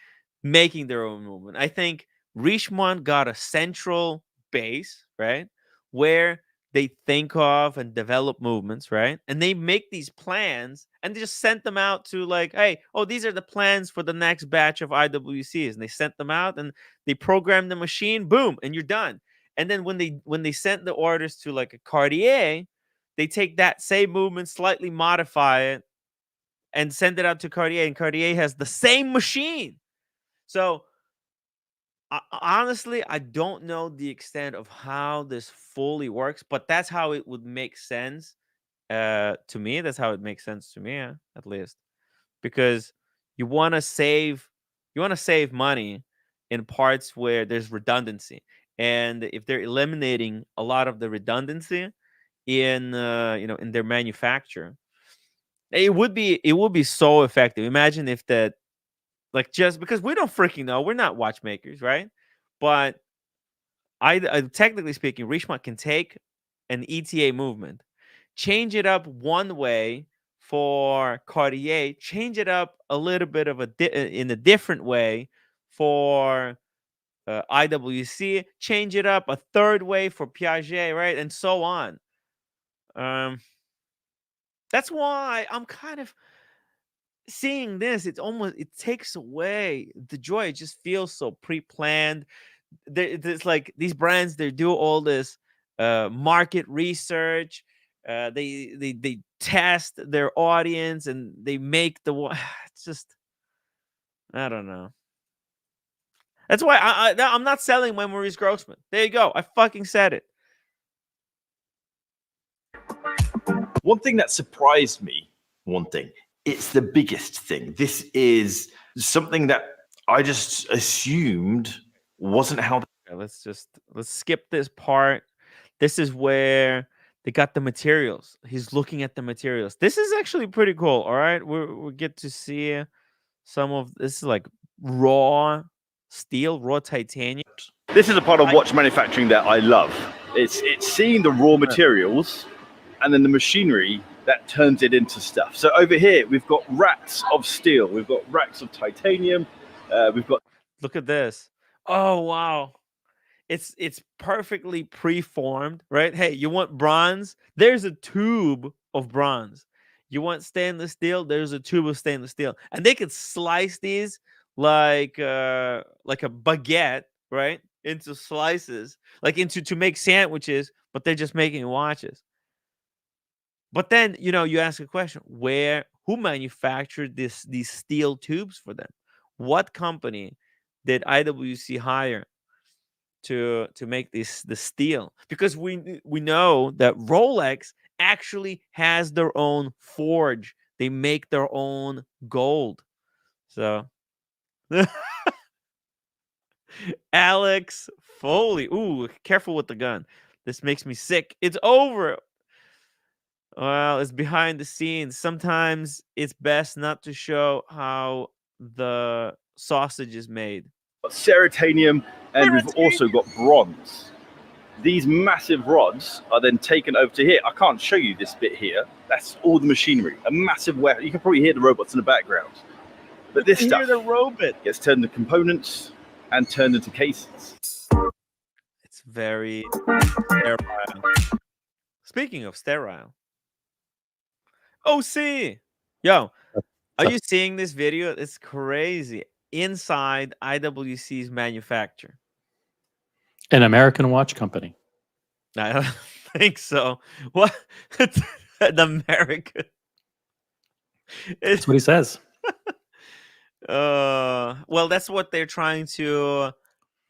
Speaker 1: their own movement. I think Richemont got a central base, right? Where they think of and develop movements, right? And they make these plans and they just sent them out to, like, hey, oh, these are the plans for the next batch of IWCs. And they sent them out and they programmed the machine, boom, and you're done. And then when they sent the orders to like a Cartier, they take that same movement, slightly modify it, and send it out to Cartier, and Cartier has the same machine. So honestly, I don't know the extent of how this fully works, but that's how it would make sense to me. That's how it makes sense to me, at least, because you want to save money in parts where there's redundancy, and if they're eliminating a lot of the redundancy in in their manufacture, it would be so effective. Imagine if that, like, just because we don't freaking know, we're not watchmakers, right? But technically speaking, Richemont can take an ETA movement, change it up one way for Cartier, change it up a little bit of in a different way for IWC, change it up a third way for Piaget, right, and so on. That's why I'm kind of seeing this. It takes away the joy. It just feels so pre-planned. There's like these brands, they do all this market research. They test their audience and they make the it's just, I don't know. That's why I'm not selling my Maurice Grossman. There you go. I fucking said it.
Speaker 2: One thing that surprised me, it's the biggest thing. This is something that I just assumed wasn't how.
Speaker 1: Let's skip this part. This is where they got the materials. He's looking at the materials. This is actually pretty cool. All right, we get to see some of this is like raw steel, raw titanium.
Speaker 2: This is a part of watch manufacturing that I love. It's seeing the raw materials and then the machinery that turns it into stuff. So over here we've got racks of steel, we've got racks of titanium, we've got.
Speaker 1: Look at this. Oh wow. It's perfectly preformed, right? Hey, you want bronze? There's a tube of bronze. You want stainless steel? There's a tube of stainless steel. And they could slice these like a baguette, right? Into slices, like to make sandwiches, but they're just making watches. But then, you ask a question, who manufactured these steel tubes for them? What company did IWC hire to make the steel? Because we know that Rolex actually has their own forge. They make their own gold. So Alex Foley. Ooh, careful with the gun. This makes me sick. It's over. Well, it's behind the scenes. Sometimes it's best not to show how the sausage is made.
Speaker 2: Ceratanium, and we've also got bronze. These massive rods are then taken over to here. I can't show you this bit here. That's all the machinery. A massive warehouse. You can probably hear the robots in the background. But this stuff gets turned into components and turned into cases.
Speaker 1: It's very sterile. Speaking of sterile, OC, yo, are you seeing this video? It's crazy. Inside IWC's manufacture.
Speaker 4: An American watch company.
Speaker 1: I don't think so. What? An American?
Speaker 4: That's what he says.
Speaker 1: Well, that's what they're trying to.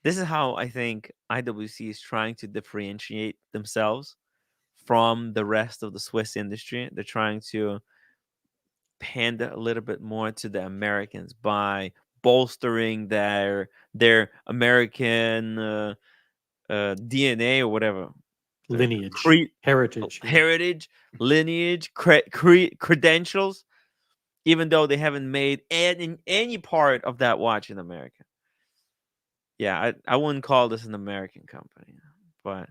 Speaker 1: This is how I think IWC is trying to differentiate themselves from the rest of the Swiss industry. They're trying to pander a little bit more to the Americans by bolstering their American DNA or whatever,
Speaker 4: lineage,
Speaker 1: heritage, lineage, credentials, even though they haven't made any part of that watch in America. Yeah, I wouldn't call this an American company, but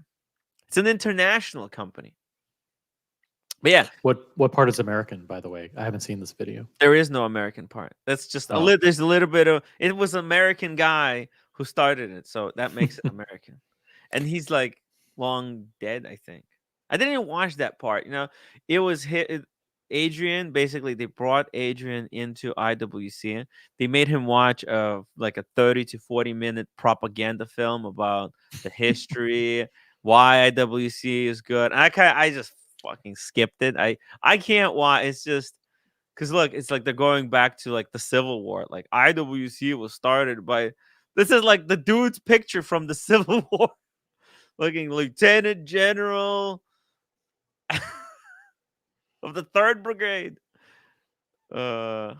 Speaker 1: it's an international company. But yeah,
Speaker 4: what part is American, by the way? I haven't seen this video.
Speaker 1: There is no American part. That's just there's a little bit of, it was an American guy who started it, so that makes it American. And he's like long dead, I think. I didn't even watch that part. It was Adrian. Basically, they brought Adrian into IWC. They made him watch like a 30 to 40-minute propaganda film about the history, why IWC is good. I just fucking skipped it. I can't watch. It's just because look, it's like they're going back to like the Civil War. Like IWC was started by This is like the dude's picture from the Civil War, looking Lieutenant General of the 3rd Brigade. But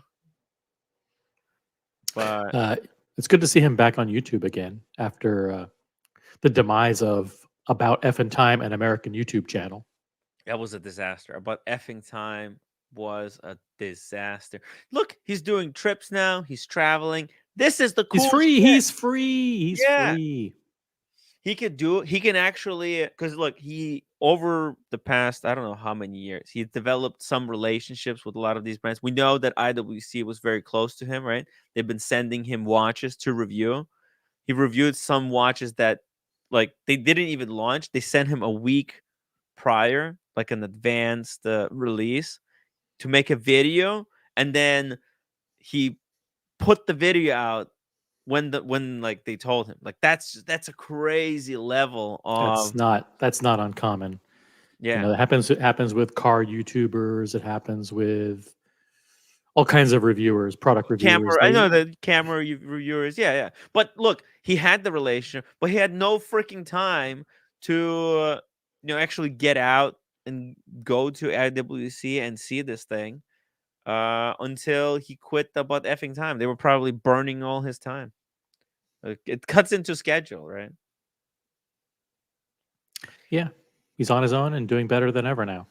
Speaker 4: It's good to see him back on YouTube again after the demise of About Effing Time, an American YouTube channel.
Speaker 1: that was a disaster. About Effing Time was a disaster. Look, he's doing trips now. He's traveling. This is the cool
Speaker 4: He's free.
Speaker 1: shit.
Speaker 4: He's free. He's
Speaker 1: Yeah.
Speaker 4: free.
Speaker 1: He could do it. He can actually, because look, he over the past, I don't know how many years, he developed some relationships with a lot of these brands. We know that IWC was very close to him, right? They've been sending him watches to review. He reviewed some watches that, like, they didn't even launch. They sent him a week prior, like an advanced release, to make a video, and then he put the video out when like they told him. Like that's a crazy level of
Speaker 4: That's not uncommon.
Speaker 1: yeah.
Speaker 4: You know, it happens with car YouTubers. It happens with all kinds of reviewers, product reviewers.
Speaker 1: Camera, I know the camera reviewers. Yeah. But look, he had the relationship, but he had no freaking time to actually get out and go to IWC and see this thing until he quit About Effing Time. They were probably burning all his time. It cuts into schedule, right?
Speaker 4: Yeah, he's on his own and doing better than ever now.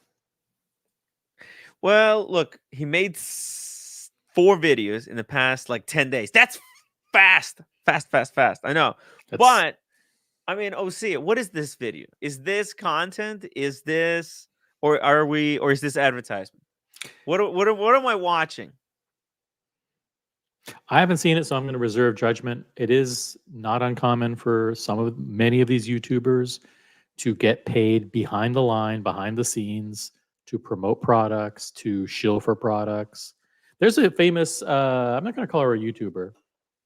Speaker 1: Well, look, he made 4 videos in the past like 10 days. That's fast. I know. But I mean, OC, what is this video? Is this content? Is this or is this advertisement? What am I watching?
Speaker 4: I haven't seen it, so I'm going to reserve judgment. It is not uncommon for many of these YouTubers to get paid behind the line, behind the scenes, to promote products, to shill for products. There's a famous, I'm not going to call her a YouTuber.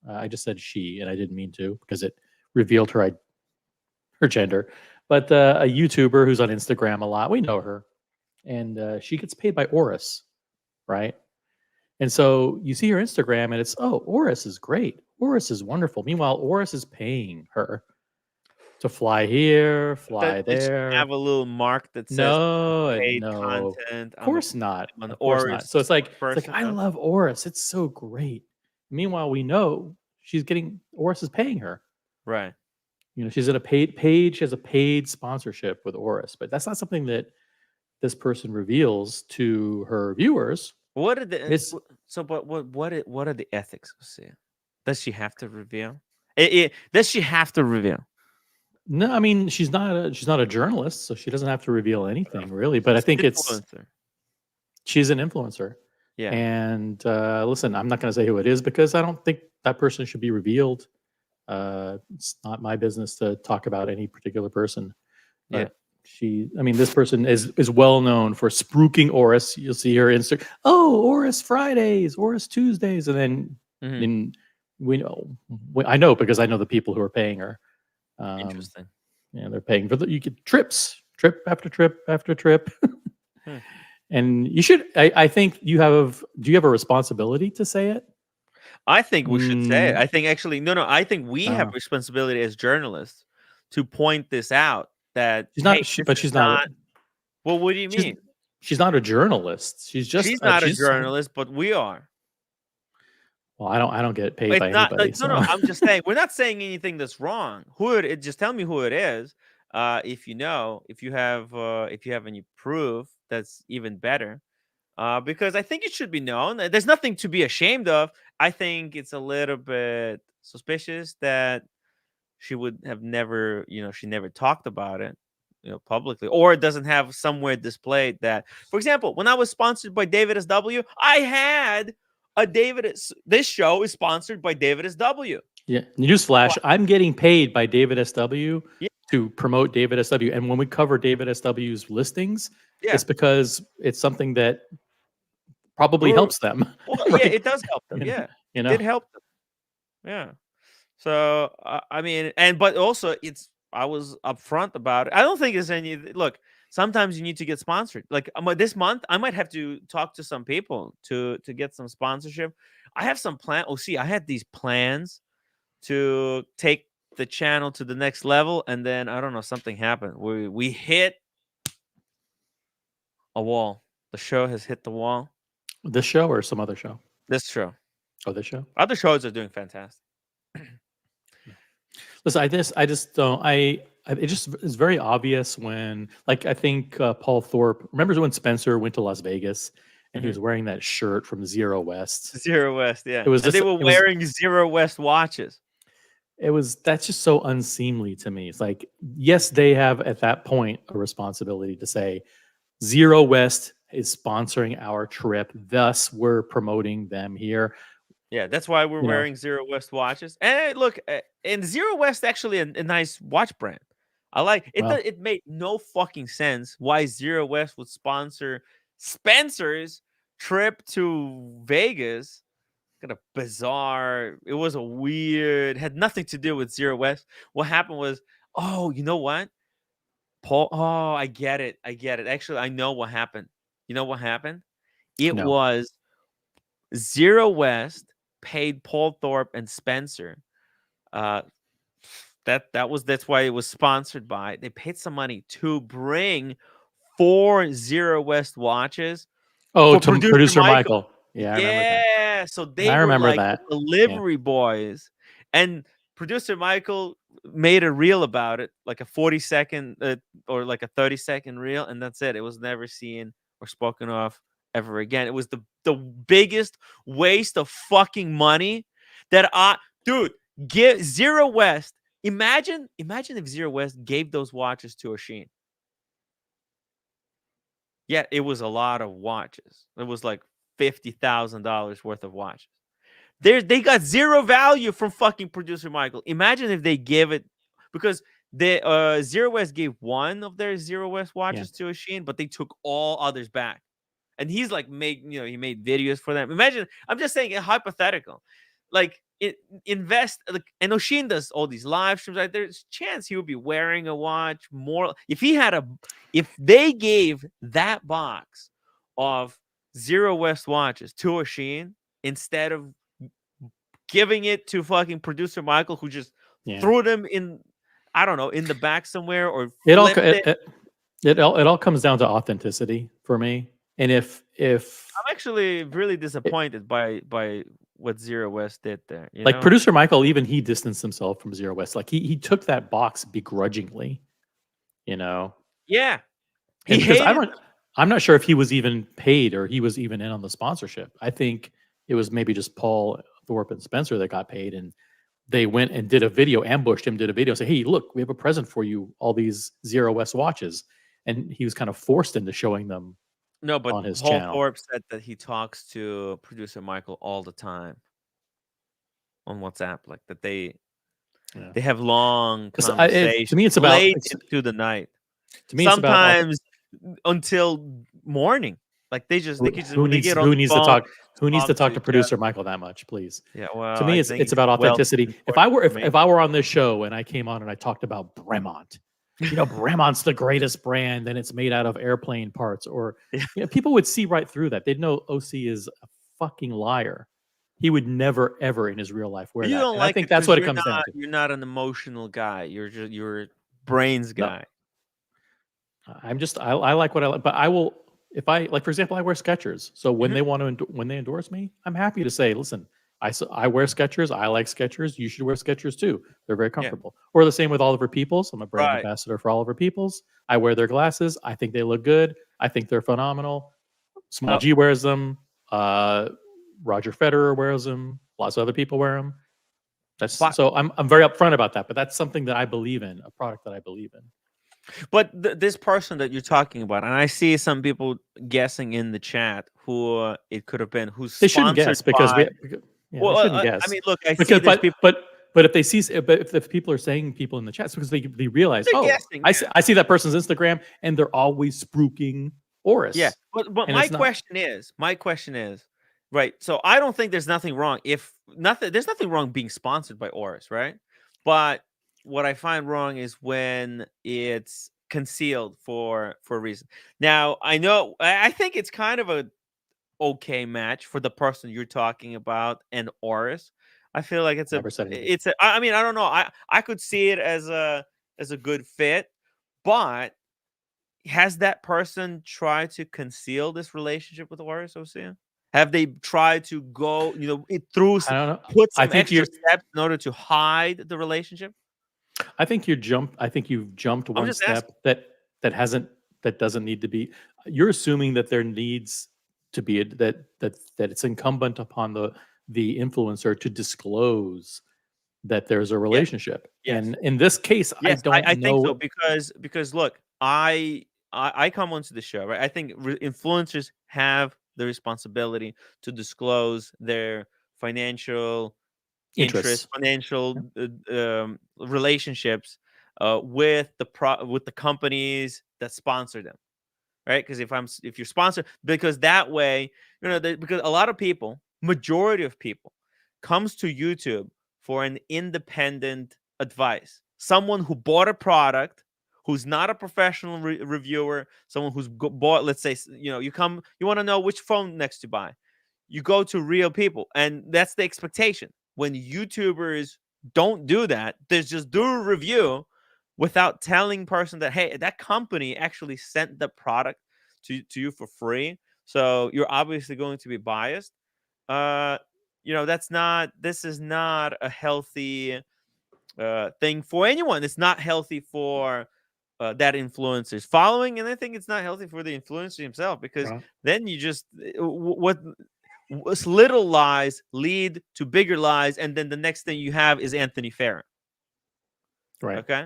Speaker 4: I just said she, and I didn't mean to because it revealed her gender. But a YouTuber who's on Instagram a lot, we know her. And she gets paid by Oris, right? And so you see her Instagram and it's, oh, Oris is great. Oris is wonderful. Meanwhile, Oris is paying her to fly here, fly there.
Speaker 1: Have a little mark that says paid content.
Speaker 4: Of course not.
Speaker 1: Of course not.
Speaker 4: So it's like I love Oris. It's so great. Meanwhile, we know Oris is paying her.
Speaker 1: Right.
Speaker 4: You know, she's in a paid, she has a paid sponsorship with Oris, but that's not something that this person reveals to her viewers.
Speaker 1: What are the what are the ethics of Sia? Does she have to reveal? Does she have to reveal?
Speaker 4: No, I mean she's not a journalist, so she doesn't have to reveal anything really. But I think she's an influencer.
Speaker 1: Yeah.
Speaker 4: And listen, I'm not going to say who it is because I don't think that person should be revealed. It's not my business to talk about any particular person. But this person is well known for spruiking Oris. You'll see her Instagram. Oh, Oris Fridays, Oris Tuesdays, and then I know because I know the people who are paying her.
Speaker 1: Interesting.
Speaker 4: Yeah, they're paying for you get trip after trip after trip, and you should. I think you have. Do you have a responsibility to say it?
Speaker 1: I think we should say it. I think actually, no. I think we have responsibility as journalists to point this out. That
Speaker 4: she's not, but she's not.
Speaker 1: Well, what do you mean?
Speaker 4: She's not a journalist. She's
Speaker 1: not a journalist, but we are.
Speaker 4: Well, I don't get paid by anybody.
Speaker 1: No. I'm just saying we're not saying anything that's wrong. Just tell me who it is. If you have any proof, that's even better. Because I think it should be known. There's nothing to be ashamed of. I think it's a little bit suspicious that she would have never, she never talked about it, publicly, or it doesn't have somewhere displayed that. For example, when I was sponsored by David SW, I had this show is sponsored by David SW.
Speaker 4: Yeah. Newsflash, I'm getting paid by David SW to promote David SW. And when we cover David SW's listings, it's because it's something that probably helps them.
Speaker 1: Well,
Speaker 4: right?
Speaker 1: Yeah, it does help them. Yeah. It did help them. Yeah. So, but also I was upfront about it. I don't think there's any, look, sometimes you need to get sponsored. Like this month, I might have to talk to some people to get some sponsorship. I have some plan. I had these plans to take the channel to the next level, and then I don't know, something happened. We hit a wall. The show has hit the wall.
Speaker 4: This show or some other show?
Speaker 1: This show.
Speaker 4: Oh, this show.
Speaker 1: Other shows are doing fantastic.
Speaker 4: Listen, I just don't. It just is very obvious when, like, I think Paul Thorpe. Remembers when Spencer went to Las Vegas and he was wearing that shirt from Zero West?
Speaker 1: Zero West, yeah.
Speaker 4: It was
Speaker 1: and
Speaker 4: just,
Speaker 1: they were wearing Zero West watches.
Speaker 4: That's just so unseemly to me. It's like, yes, they have at that point a responsibility to say Zero West is sponsoring our trip, thus we're promoting them here.
Speaker 1: Yeah, that's why we're wearing Zero West watches. And look, and Zero West actually a nice watch brand. I like it.
Speaker 4: Well,
Speaker 1: It made no fucking sense why Zero West would sponsor Spencer's trip to Vegas. Kind of bizarre. It was a weird. Had nothing to do with Zero West. What happened was, oh, you know what, Paul? Oh, I get it. Actually, I know what happened. You know what happened? It
Speaker 4: No.
Speaker 1: was Zero West paid Paul Thorpe and Spencer. That's why it was sponsored by. They paid some money to bring 4 Zero West watches.
Speaker 4: Oh,
Speaker 1: for
Speaker 4: to producer Michael. Yeah, I remember that.
Speaker 1: Yeah, so they
Speaker 4: I
Speaker 1: were
Speaker 4: remember
Speaker 1: like
Speaker 4: that.
Speaker 1: the delivery boys, and producer Michael made a reel about it, like a 40-second or like a 30-second reel, and that's it. It was never seen or spoken of ever again. It was the biggest waste of fucking money that dude, give Zero West. Imagine if Zero West gave those watches to Ashin. Yeah, it was a lot of watches. It was like $50,000 worth of watches. They got zero value from fucking producer Michael. Imagine if they give it, because the Zero West gave one of their Zero West watches to Ashin, but they took all others back. And he's like he made videos for them. Imagine, I'm just saying, a hypothetical. Like invest, like, and Oshin does all these live streams. Like, there's a chance he would be wearing a watch more if they gave that box of Zero West watches to Oshin instead of giving it to fucking producer Michael, who just threw them in, I don't know, in the back somewhere, or flipped it.
Speaker 4: It all comes down to authenticity for me. And if
Speaker 1: I'm actually really disappointed by what Zero West did there.
Speaker 4: Like, producer Michael, even he distanced himself from Zero West. Like, he took that box begrudgingly,
Speaker 1: Yeah.
Speaker 4: Because I'm not sure if he was even paid or he was even in on the sponsorship. I think it was maybe just Paul Thorpe and Spencer that got paid, and they went and did a video, ambushed him, did a video, say, hey, look, we have a present for you, all these Zero West watches. And he was kind of forced into showing them.
Speaker 1: No, but
Speaker 4: on his
Speaker 1: Paul
Speaker 4: channel.
Speaker 1: Thorpe said that he talks to producer Michael all the time on WhatsApp, like that they have long conversations.
Speaker 4: To me, it's about
Speaker 1: late into the night.
Speaker 4: To me,
Speaker 1: sometimes until morning. Like
Speaker 4: who needs to talk to producer Michael that much, please?
Speaker 1: Yeah, well,
Speaker 4: to me, it's about authenticity. If I were on this show and I came on and I talked about Bremont, Bremont's the greatest brand, and it's made out of airplane parts, or people would see right through that. They'd know OC is a fucking liar. He would never, ever in his real life wear that.
Speaker 1: Don't like
Speaker 4: I think that's what it comes down to.
Speaker 1: You're not an emotional guy. You're a brains guy.
Speaker 4: No. I like what I like, but I will, if I, like, for example, I wear Skechers. So when they when they endorse me, I'm happy to say, listen, I wear Skechers. I like Skechers. You should wear Skechers too. They're very comfortable. Or the same with Oliver Peoples. I'm a brand ambassador for Oliver Peoples. I wear their glasses. I think they look good. I think they're phenomenal. Small G wears them. Roger Federer wears them. Lots of other people wear them. So I'm very upfront about that. But that's something that I believe in, a product that I believe in.
Speaker 1: But this person that you're talking about, and I see some people guessing in the chat who it could have been, who's
Speaker 4: they shouldn't guess because well, shouldn't guess.
Speaker 1: I mean, look, I
Speaker 4: because,
Speaker 1: see people,
Speaker 4: but if they see, if people are saying people in the chat, it's because they realize,
Speaker 1: guessing,
Speaker 4: I see that person's Instagram and they're always spruiking Oris.
Speaker 1: Yeah, but my question is, right? So I don't think there's nothing wrong there's nothing wrong being sponsored by Oris, right? But what I find wrong is when it's concealed for a reason. Now, I think it's kind of a okay match for the person you're talking about and Oris. I feel like it's
Speaker 4: Never said anything.
Speaker 1: it's a. I mean, I don't know. I could see it as a good fit, but has that person tried to conceal this relationship with Oris Osea? Have they tried to go, through
Speaker 4: I don't know.
Speaker 1: put
Speaker 4: I
Speaker 1: some
Speaker 4: think
Speaker 1: extra
Speaker 4: you're.
Speaker 1: steps in order to hide the relationship?
Speaker 4: I think you've jumped
Speaker 1: I'm
Speaker 4: one
Speaker 1: just
Speaker 4: step
Speaker 1: asking.
Speaker 4: that doesn't need to be. You're assuming that there needs to be that it's incumbent upon the influencer to disclose that there's a
Speaker 1: Yes,
Speaker 4: relationship.
Speaker 1: yes.
Speaker 4: And in this case, I
Speaker 1: Yes,
Speaker 4: don't
Speaker 1: I think so
Speaker 4: know.
Speaker 1: because look, I come onto the show, right? I think influencers have the responsibility to disclose their financial
Speaker 4: Interests.
Speaker 1: interest, financial relationships with the companies that sponsor them, right? Because if you're sponsored, because that way, because a lot of people, majority of people, comes to YouTube for an independent advice. Someone who bought a product, who's not a professional reviewer, someone who's bought, let's say, you want to know which phone next to buy. You go to real people, and that's the expectation. When YouTubers don't do that, they just do a review without telling person that, hey, that company actually sent the product to you for free, so you're obviously going to be biased. uh this is not a healthy thing for anyone. It's not healthy for that influencer's following, and I think it's not healthy for the influencer himself, because
Speaker 4: Right.
Speaker 1: then you just little lies lead to bigger lies, and then the next thing you have is Anthony Farron.
Speaker 4: Right.
Speaker 1: Okay.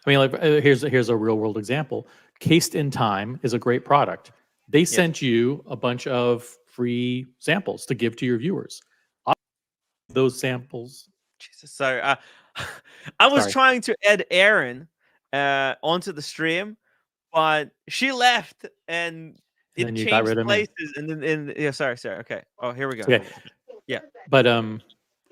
Speaker 4: I mean, like here's a real world example. Cased in Time is a great product. They
Speaker 1: Yes.
Speaker 4: sent you a bunch of free samples to give to your viewers. Those samples.
Speaker 1: Jesus, sorry. I was
Speaker 4: Sorry.
Speaker 1: trying to add Aaron onto the stream, but she left and
Speaker 4: And
Speaker 1: it
Speaker 4: then you got
Speaker 1: changed
Speaker 4: rid of me.
Speaker 1: places. And then, yeah, sorry. Okay. Oh, here we go.
Speaker 4: Okay.
Speaker 1: Yeah.
Speaker 4: But
Speaker 1: Hi,
Speaker 4: I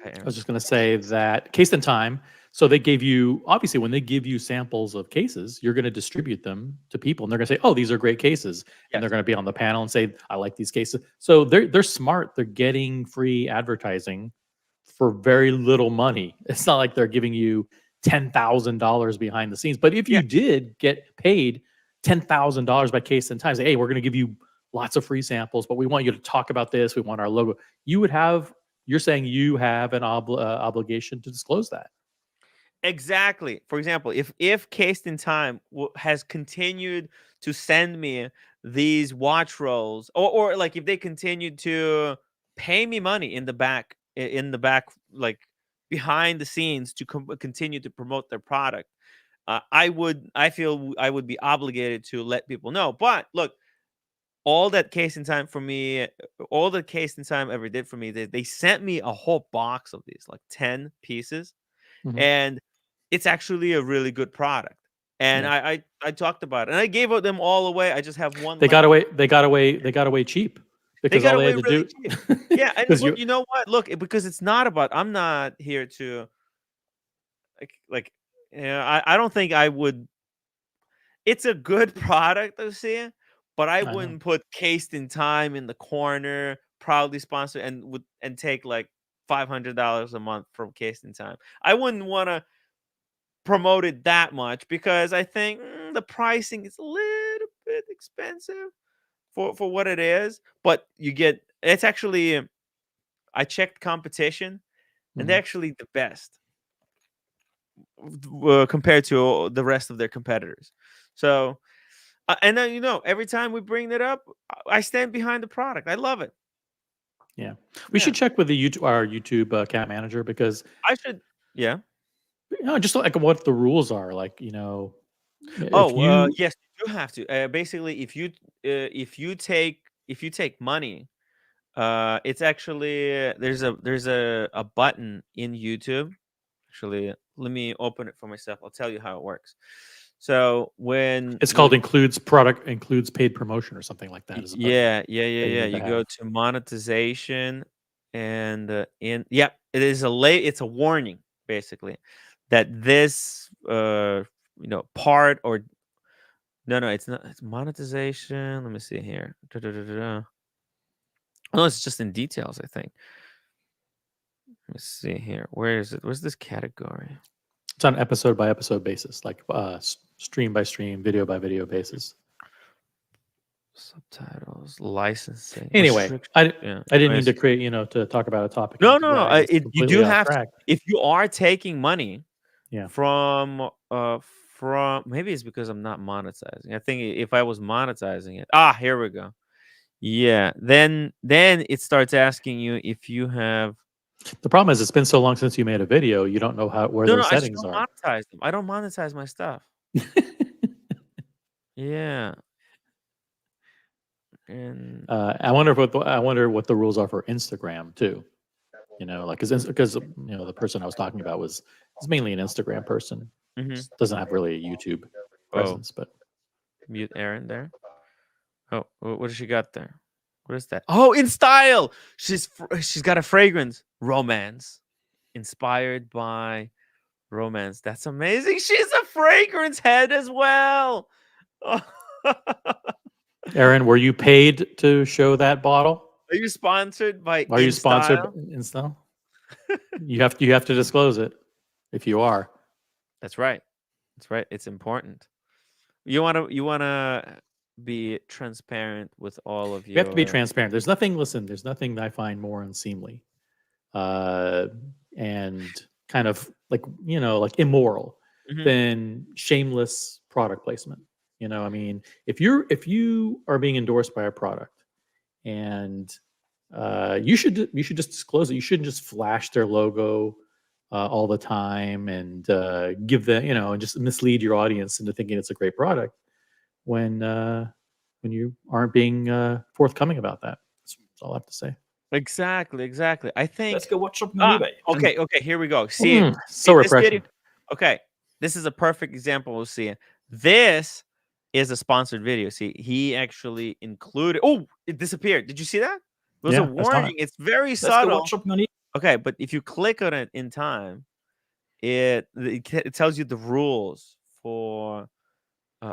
Speaker 1: Aaron.
Speaker 4: was just going to say that Cased in Time. So they gave you, obviously, when they give you samples of cases, you're going to distribute them to people, and they're going to say, "Oh, these are great cases," and they're
Speaker 1: Yes.
Speaker 4: going to be on the panel and say, "I like these cases." So they're smart. They're getting free advertising for very little money. It's not like they're giving you $10,000 behind the scenes. But if
Speaker 1: Yeah.
Speaker 4: you did get paid $10,000 by Cased in Time, say, "Hey, we're going to give you lots of free samples, but we want you to talk about this. We want our logo." You would have. You're saying you have an obligation to disclose that.
Speaker 1: Exactly. For example, if Cased in Time has continued to send me these watch rolls, or like if they continued to pay me money in the back, like behind the scenes to continue to promote their product, I feel I would be obligated to let people know. But look, all that Cased in Time for me, all that Cased in Time ever did for me, they sent me a whole box of these, like 10 pieces,
Speaker 4: Mhm.
Speaker 1: and it's actually a really good product. And
Speaker 4: Yeah.
Speaker 1: I talked about it, and I gave them all away. I just have one
Speaker 4: They
Speaker 1: left.
Speaker 4: got away. They got away. They got away cheap
Speaker 1: They
Speaker 4: because
Speaker 1: got
Speaker 4: all they
Speaker 1: away
Speaker 4: had to
Speaker 1: really
Speaker 4: do.
Speaker 1: cheap. Yeah, and
Speaker 4: Because
Speaker 1: look,
Speaker 4: you.
Speaker 1: you know what? Look, because it's not about. I'm not here to like. I don't think I would. It's a good product, I see, but I
Speaker 4: I know.
Speaker 1: wouldn't put Cased in Time in the corner, proudly sponsored, and take like $500 a month from Cased in Time. I wouldn't want to promote it that much, because I think the pricing is a little bit expensive for what it is. But it's actually, I checked competition, and they're
Speaker 4: Mhm.
Speaker 1: actually the best compared to the rest of their competitors. So, and then every time we bring that up, I stand behind the product. I love it.
Speaker 4: Yeah, we
Speaker 1: Yeah,
Speaker 4: should check with our YouTube account manager because
Speaker 1: I should. Yeah.
Speaker 4: just like what the rules are. Like if
Speaker 1: Oh,
Speaker 4: you.
Speaker 1: yes, you do have to. Basically, if you take money, it's actually there's a button in YouTube. Actually, let me open it for myself. I'll tell you how it works. So
Speaker 4: It's called includes paid promotion or something like that. Is a button that you need to
Speaker 1: you go
Speaker 4: have.
Speaker 1: to monetization, and it is it's a warning, basically, that this part, or no, it's not. It's monetization. Let me see here. No, it's just in details, I think. Let's see here. Where is it? Where's this category?
Speaker 4: It's on episode by episode basis, like stream by stream, video by video basis.
Speaker 1: Subtitles, licensing.
Speaker 4: Anyway,
Speaker 1: restriction-
Speaker 4: I
Speaker 1: yeah.
Speaker 4: didn't mean to create, to talk about a topic.
Speaker 1: No,
Speaker 4: and
Speaker 1: no, no.
Speaker 4: drag us
Speaker 1: You
Speaker 4: completely
Speaker 1: do
Speaker 4: off
Speaker 1: have to,
Speaker 4: track.
Speaker 1: if you are taking money
Speaker 4: Yeah.
Speaker 1: from maybe it's because I'm not monetizing. I think if I was monetizing it, here we go. Yeah, then it starts asking you if you have.
Speaker 4: The problem is it's been so long since you made a video, you don't know where
Speaker 1: No,
Speaker 4: those
Speaker 1: I just
Speaker 4: settings
Speaker 1: don't
Speaker 4: are.
Speaker 1: monetize them. I don't monetize my stuff. Yeah. And
Speaker 4: I wonder what the rules are for Instagram too. Like because the person I was talking about is mainly an Instagram person.
Speaker 1: Mhm.
Speaker 4: Doesn't have really a YouTube presence, but
Speaker 1: mute Aaron there. Oh, what does she got there? What is that? Oh, in style. She's got a fragrance, romance, inspired by romance. That's amazing. She's a fragrance head as well.
Speaker 4: Aaron, were you paid to show that bottle?
Speaker 1: Are you sponsored by?
Speaker 4: Are you sponsored
Speaker 1: InStyle?
Speaker 4: by InStyle? You have to disclose it if you are.
Speaker 1: That's right. That's right. It's important. You wanna be transparent with all of
Speaker 4: You have to be
Speaker 1: your-
Speaker 4: transparent. There's nothing that I find more unseemly, and kind of like immoral
Speaker 1: Mhm.
Speaker 4: than shameless product placement. I mean, if you are being endorsed by a product, and you should just disclose it. You shouldn't just flash their logo all the time and give them, and just mislead your audience into thinking it's a great product when you aren't being forthcoming about that. That's all I have to say.
Speaker 1: Exactly. I think.
Speaker 2: Let's go watch something on eBay.
Speaker 1: Okay. Here we go. See,
Speaker 4: So
Speaker 1: see this
Speaker 4: refreshing.
Speaker 1: video? Okay, this is a perfect example. We'll see it. This is a sponsored video. See, he actually included. Oh, it disappeared. Did you see that? It was a
Speaker 4: Yeah, I saw it.
Speaker 1: warning. It's very
Speaker 2: Let's go
Speaker 1: subtle.
Speaker 2: watch something on eBay.
Speaker 1: Okay, but if you click on it in time, it tells you the rules for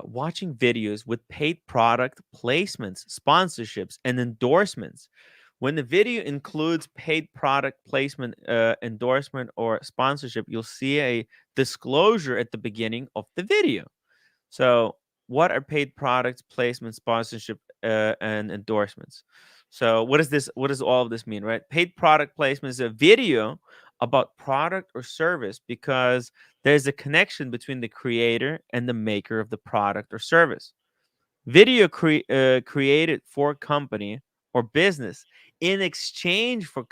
Speaker 1: watching videos with paid product placements, sponsorships, and endorsements. When the video includes paid product placement, endorsement, or sponsorship, you'll see a disclosure at the beginning of the video. So, what are paid products, placement, sponsorship, and endorsements? So, what is this? What does all of this mean, right? Paid product placement is a video about product or service because there's a connection between the creator and the maker of the product or service. Video created for company or business in exchange for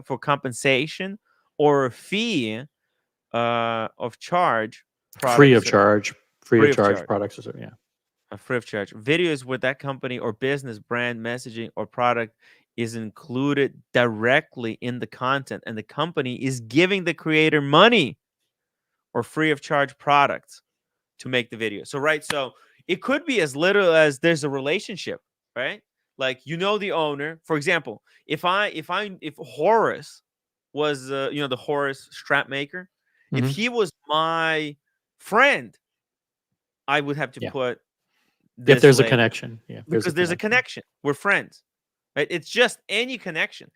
Speaker 1: for compensation or a fee of charge.
Speaker 4: Free of
Speaker 1: products-
Speaker 4: charge.
Speaker 1: Free of charge.
Speaker 4: Products. Yeah.
Speaker 1: Free of charge. Videos where that company or business brand messaging or product is included directly in the content, and the company is giving the creator money or free of charge products to make the video. So it could be as little as there's a relationship, right? Like the owner. For example, if Horace was the Horace strap maker, if
Speaker 4: Mhm.
Speaker 1: he was my friend, I would have to
Speaker 4: Yeah.
Speaker 1: put
Speaker 4: If there's a
Speaker 1: label.
Speaker 4: connection, yeah,
Speaker 1: Because there's a connection. We're friends, right? It's just any connection,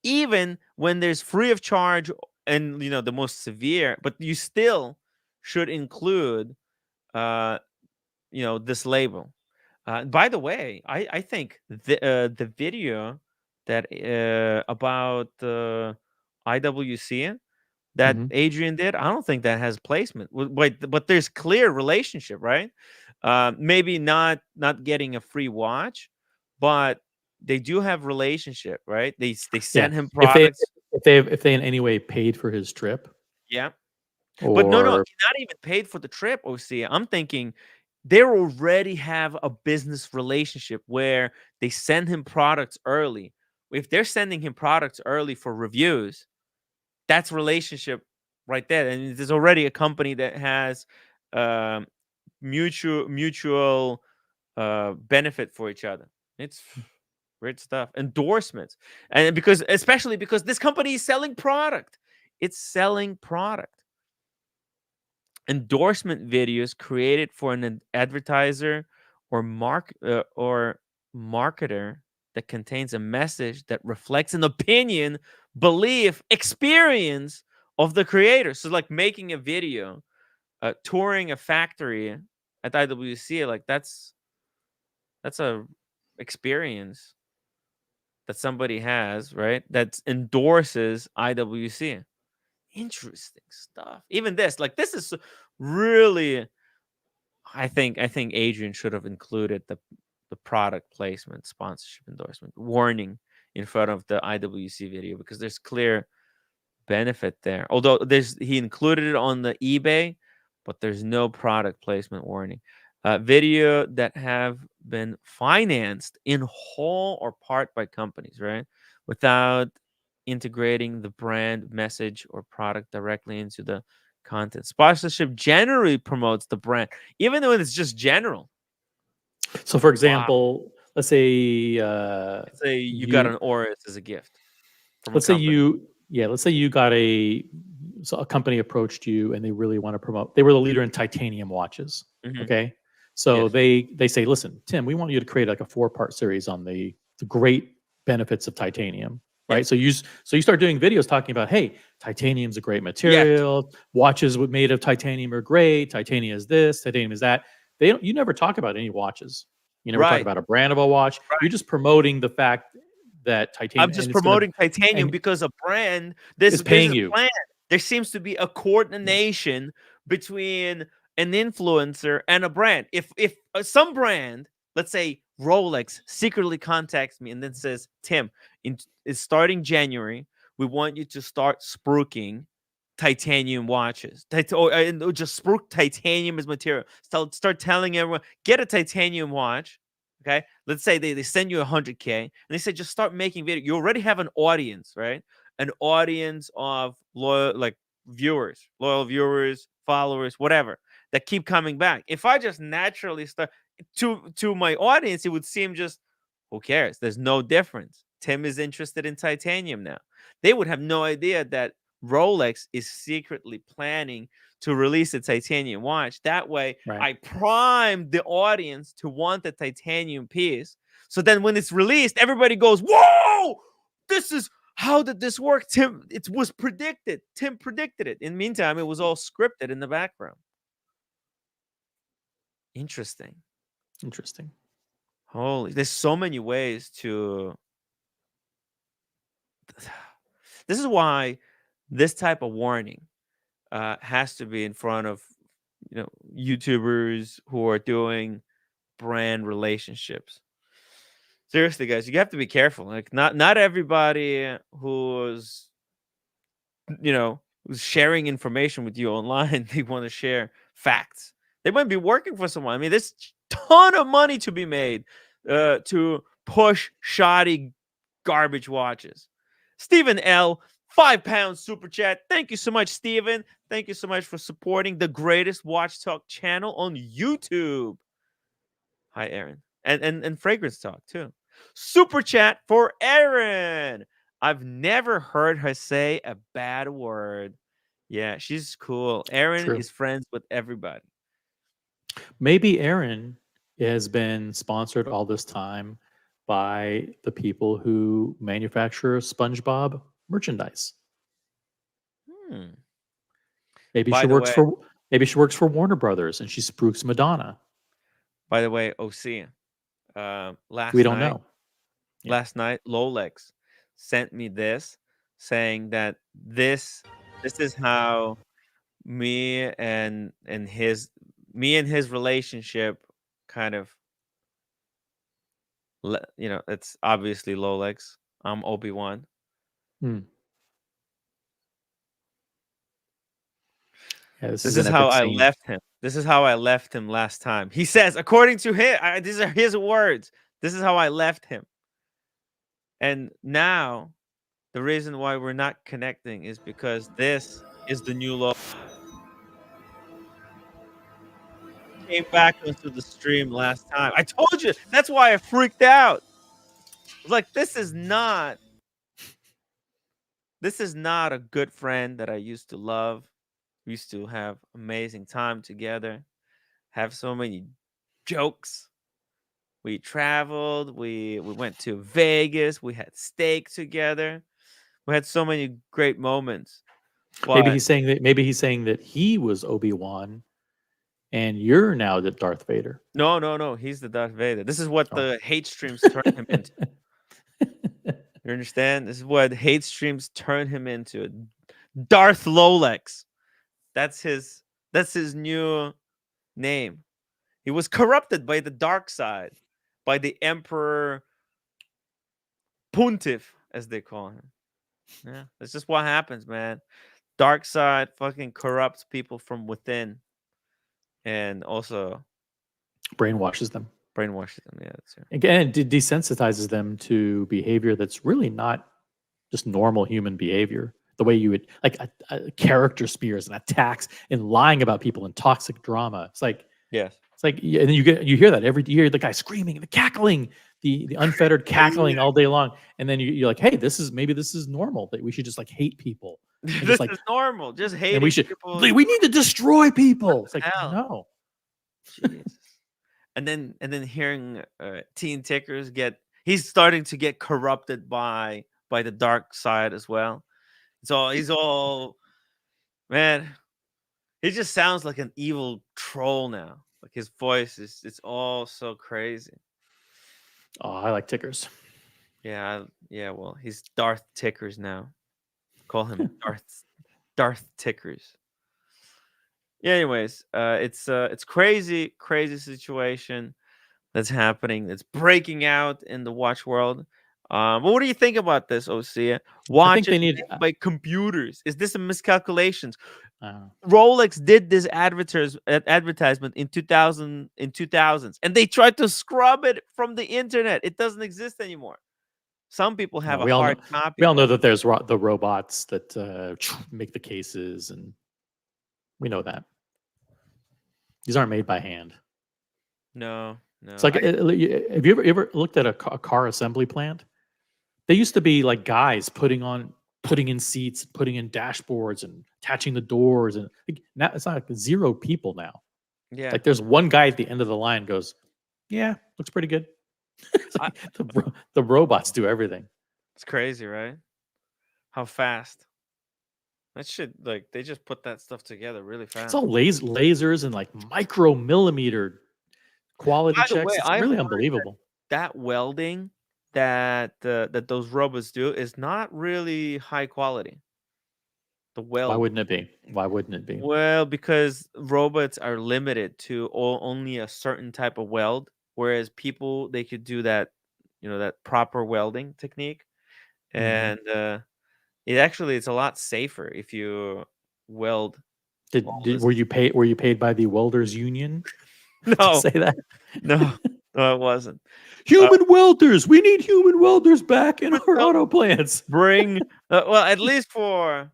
Speaker 1: even when there's free of charge and the most severe, but you still should include this label. By the way, I think the video that about IWC that
Speaker 4: Mhm.
Speaker 1: Adrian did, I don't think that has placement. But there's clear relationship, right? Maybe not getting a free watch, but they do have relationship, right? They send him products.
Speaker 4: If they in any way paid for his trip,
Speaker 1: Yeah.
Speaker 4: or
Speaker 1: But no, not even paid for the trip, OC. I'm thinking they already have a business relationship where they send him products early. If they're sending him products early for reviews, that's relationship right there. And there's already a company that has um, mutual benefit for each other. It's great stuff. Endorsements, and especially because this company is selling product. It's selling product. Endorsement videos created for an advertiser or marketer that contains a message that reflects an opinion, belief, experience of the creator. So like making a video, touring a factory at IWC, like that's a experience that somebody has, right? That endorses IWC. Interesting stuff. Even this, like this is really, I think Adrian should have included the product placement, sponsorship endorsement warning in front of the IWC video, because there's clear benefit there. Although he included it on the eBay, but there's no product placement warning. Video that have been financed in whole or part by companies, right? Without integrating the brand message or product directly into the content. Sponsorship generally promotes the brand, even though it's just general.
Speaker 4: So, for example, let's say
Speaker 1: you got an Oris as a gift from
Speaker 4: let's
Speaker 1: a
Speaker 4: say
Speaker 1: company.
Speaker 4: let's say you got a company approached you and they really want to promote. They were the leader in titanium watches. Okay, so
Speaker 1: Yes.
Speaker 4: they say, listen, Tim, we want you to create like a 4-part series on the great benefits of titanium. Right.
Speaker 1: Yes.
Speaker 4: So you start doing videos talking about, hey, titanium's a great material.
Speaker 1: Yes.
Speaker 4: Watches made of titanium are great. Titanium is this, titanium is that. You never talk about any watches. You never talk about a brand of a watch.
Speaker 1: Right.
Speaker 4: You're just promoting the fact that titanium.
Speaker 1: I'm just promoting titanium because a brand
Speaker 4: is paying you.
Speaker 1: Plan. There seems to be a coordination between an influencer and a brand. If some brand, let's say Rolex, secretly contacts me and then says, Tim, it's starting January, we want you to start spruiking titanium watches, or just spruik titanium as material. Start telling everyone, get a titanium watch. Okay, let's say they send you $100K and they say just start making video. You already have an audience, right? An audience of loyal viewers, followers, whatever, that keep coming back. If I just naturally start to my audience, it would seem just, who cares? There's no difference. Tim is interested in titanium now. They would have no idea that Rolex is secretly planning to release a titanium watch. That way, I primed the audience to want the titanium piece. So then when it's released, everybody goes, whoa, this is, how did this work? Tim, it was predicted. Tim predicted it. In the meantime, it was all scripted in the background. Interesting. Holy, there's so many ways to... This is why this type of warning has to be in front of YouTubers who are doing brand relationships. Seriously, guys, you have to be careful. Like not everybody who's sharing information with you online, they want to share facts. They might be working for someone. I mean, there's a ton of money to be made to push shoddy garbage watches. Stephen L, £5 super chat. Thank you so much, Stephen. Thank you so much for supporting the greatest watch talk channel on YouTube. Hi, Aaron. And Fragrance Talk, too. Super chat for Aaron. I've never heard her say a bad word. Yeah, she's cool. Aaron is friends with everybody.
Speaker 4: Maybe Aaron has been sponsored all this time by the people who manufacture SpongeBob merchandise. Maybe she works for Warner Brothers and she spruiks Madonna.
Speaker 1: By the way, OC,
Speaker 4: we don't know.
Speaker 1: Last night, Lolex sent me this, saying that this is how me and his relationship kind of, it's obviously Lolex. I'm Obi-Wan.
Speaker 4: Yeah,
Speaker 1: this is how I left him. This is how I left him last time. He says, according to him, these are his words. This is how I left him. And now, the reason why we're not connecting is because this is the new logo. Came back into the stream last time. I told you. That's why I freaked out. I was like, this is not a good friend that I used to love. We used to have amazing time together, have so many jokes. We traveled. We went to Vegas. We had steak together. We had so many great moments.
Speaker 4: Maybe
Speaker 1: But
Speaker 4: he's saying that. Maybe he's saying that he was Obi-Wan, and you're now the Darth Vader.
Speaker 1: no. He's the Darth Vader. This is what
Speaker 4: Oh.
Speaker 1: the hate streams turned him into. You understand? This is what hate streams turn him into. Darth Lolex. That's his new name. He was corrupted by the dark side, by the Emperor Pontiff, as they call him. Yeah, that's just what happens, man. Dark side fucking corrupts people from within, and also
Speaker 4: Brainwashes them.
Speaker 1: brainwashes them. Yeah, that's right.
Speaker 4: Again, it desensitizes them to behavior that's really not just normal human behavior. The way you would like a character spears and attacks and lying about people and toxic drama. It's like
Speaker 1: Yes.
Speaker 4: and then you hear that you hear the guy screaming and the cackling, the unfettered cackling all day long, and then you're like, hey, maybe this is normal that we should just like hate people.
Speaker 1: This is normal. Just hating
Speaker 4: And we should
Speaker 1: people.
Speaker 4: we need to destroy people. It's like
Speaker 1: hell?
Speaker 4: no.
Speaker 1: Jesus. and then hearing Teen Tickers he's starting to get corrupted by the dark side as well. So he's all, man, he just sounds like an evil troll now. Like his voice it's all so crazy.
Speaker 4: Oh, I like tickers.
Speaker 1: Yeah, well, he's Darth Tickers now. Call him Darth Tickers. Yeah, anyways, it's crazy situation that's happening. It's breaking out in the watch world. But what do you think about this, Osea? Watches
Speaker 4: they need
Speaker 1: made by computers. Is this a miscalculations?
Speaker 4: uh,
Speaker 1: Rolex did this advertisement in 2000s, and they tried to scrub it from the internet. It doesn't exist anymore. Some people have
Speaker 4: we
Speaker 1: a
Speaker 4: all
Speaker 1: hard
Speaker 4: know,
Speaker 1: copy.
Speaker 4: we all know that there's the robots that make the cases, and we know that these aren't made by hand.
Speaker 1: No.
Speaker 4: It's like, have you ever looked at a car assembly plant? They used to be like guys putting in seats, putting in dashboards, and attaching the doors, and now it's not like 0 people now.
Speaker 1: Yeah.
Speaker 4: Like there's one guy at the end of the line goes, "Yeah, looks pretty good." It's like the robots do everything.
Speaker 1: It's crazy, right? How fast. That shit, like, they just put that stuff together really fast.
Speaker 4: It's all lasers and like micromillimeter quality
Speaker 1: By the
Speaker 4: checks.
Speaker 1: way,
Speaker 4: It's
Speaker 1: I
Speaker 4: really
Speaker 1: heard
Speaker 4: unbelievable.
Speaker 1: that welding that those robots do is not really high quality. The weld.
Speaker 4: Why wouldn't it be? Why wouldn't it be?
Speaker 1: Well, because robots are limited to only a certain type of weld, whereas people, they could do that, that proper welding technique, and it's a lot safer if you weld.
Speaker 4: Were you paid by the welders union?
Speaker 1: No,
Speaker 4: to say that.
Speaker 1: no, it wasn't.
Speaker 4: Human welders. We need human welders back in our auto plants.
Speaker 1: Bring well, at least for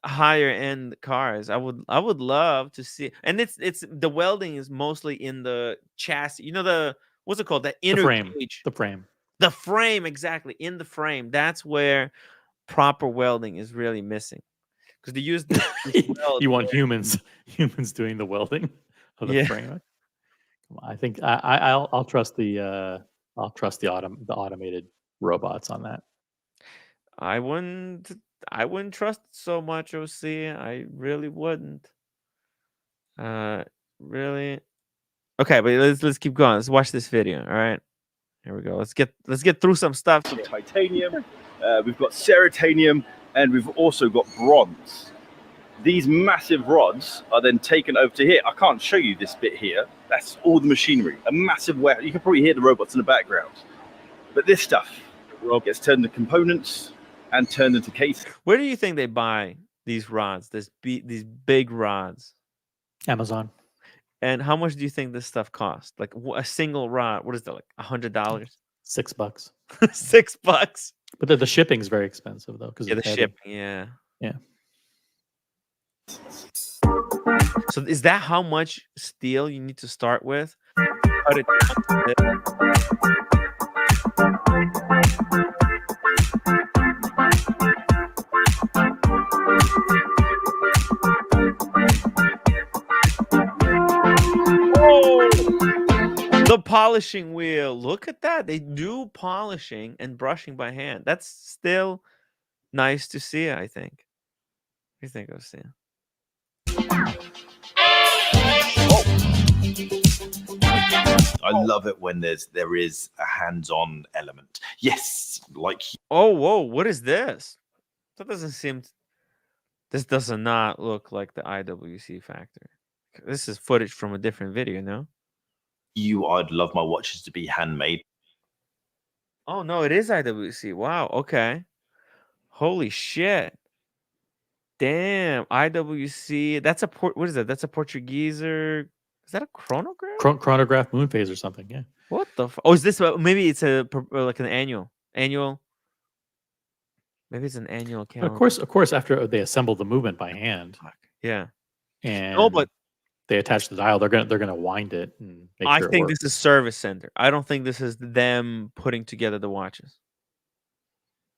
Speaker 1: higher end cars. I would love to see, and it's the welding is mostly in the chassis. What's it called? The inner cage. The frame, exactly, in the frame. That's where proper welding is really missing, because they use this weld.
Speaker 4: You want humans doing the welding of the frame. I think I'll trust the automated robots on that.
Speaker 1: I wouldn't trust it so much, OC. I really wouldn't. Really. Okay, but let's keep going. Let's watch this video. All right. Here we go. Let's get through some stuff.
Speaker 2: Titanium, we've got ceratanium, and we've also got bronze. These massive rods are then taken over to here. I can't show you this bit here. That's all the machinery. A massive warehouse. You can probably hear the robots in the background. But this stuff gets turned into components and turned into cases.
Speaker 1: Where do you think they buy these rods? These big rods?
Speaker 4: Amazon.
Speaker 1: And how much do you think this stuff costs? Like a single rod, what is that, like $100?
Speaker 4: $6.
Speaker 1: $6.
Speaker 4: But the shipping's very expensive though, because
Speaker 1: the shipping, yeah. So is that how much steel you need to start with? Cut it down to this. polishing wheel. Look at that. They do polishing and brushing by hand. That's still nice to see, I think. What do you think, Osea?
Speaker 2: I love it when there is a hands-on element. Yes, like
Speaker 1: Oh, whoa, what is this? That doesn't seem... This does not look like the IWC factory. This is footage from a different video, no?
Speaker 2: I'd love my watches to be handmade.
Speaker 1: Oh, no, it is IWC. Wow, okay. Holy shit. Damn, IWC. That's a what is that? That's a Portuguese or... Is that a chronograph?
Speaker 4: Chronograph moon phase or something. Yeah.
Speaker 1: What the oh, is this maybe it's like an annual. Maybe it's an annual calendar.
Speaker 4: Of course, after they assemble the movement by hand,
Speaker 1: yeah.
Speaker 4: and
Speaker 1: but
Speaker 4: they attach the dial, they're gonna wind it and make
Speaker 1: I
Speaker 4: sure
Speaker 1: think
Speaker 4: it works.
Speaker 1: this is service center. I don't think this is them putting together the watches.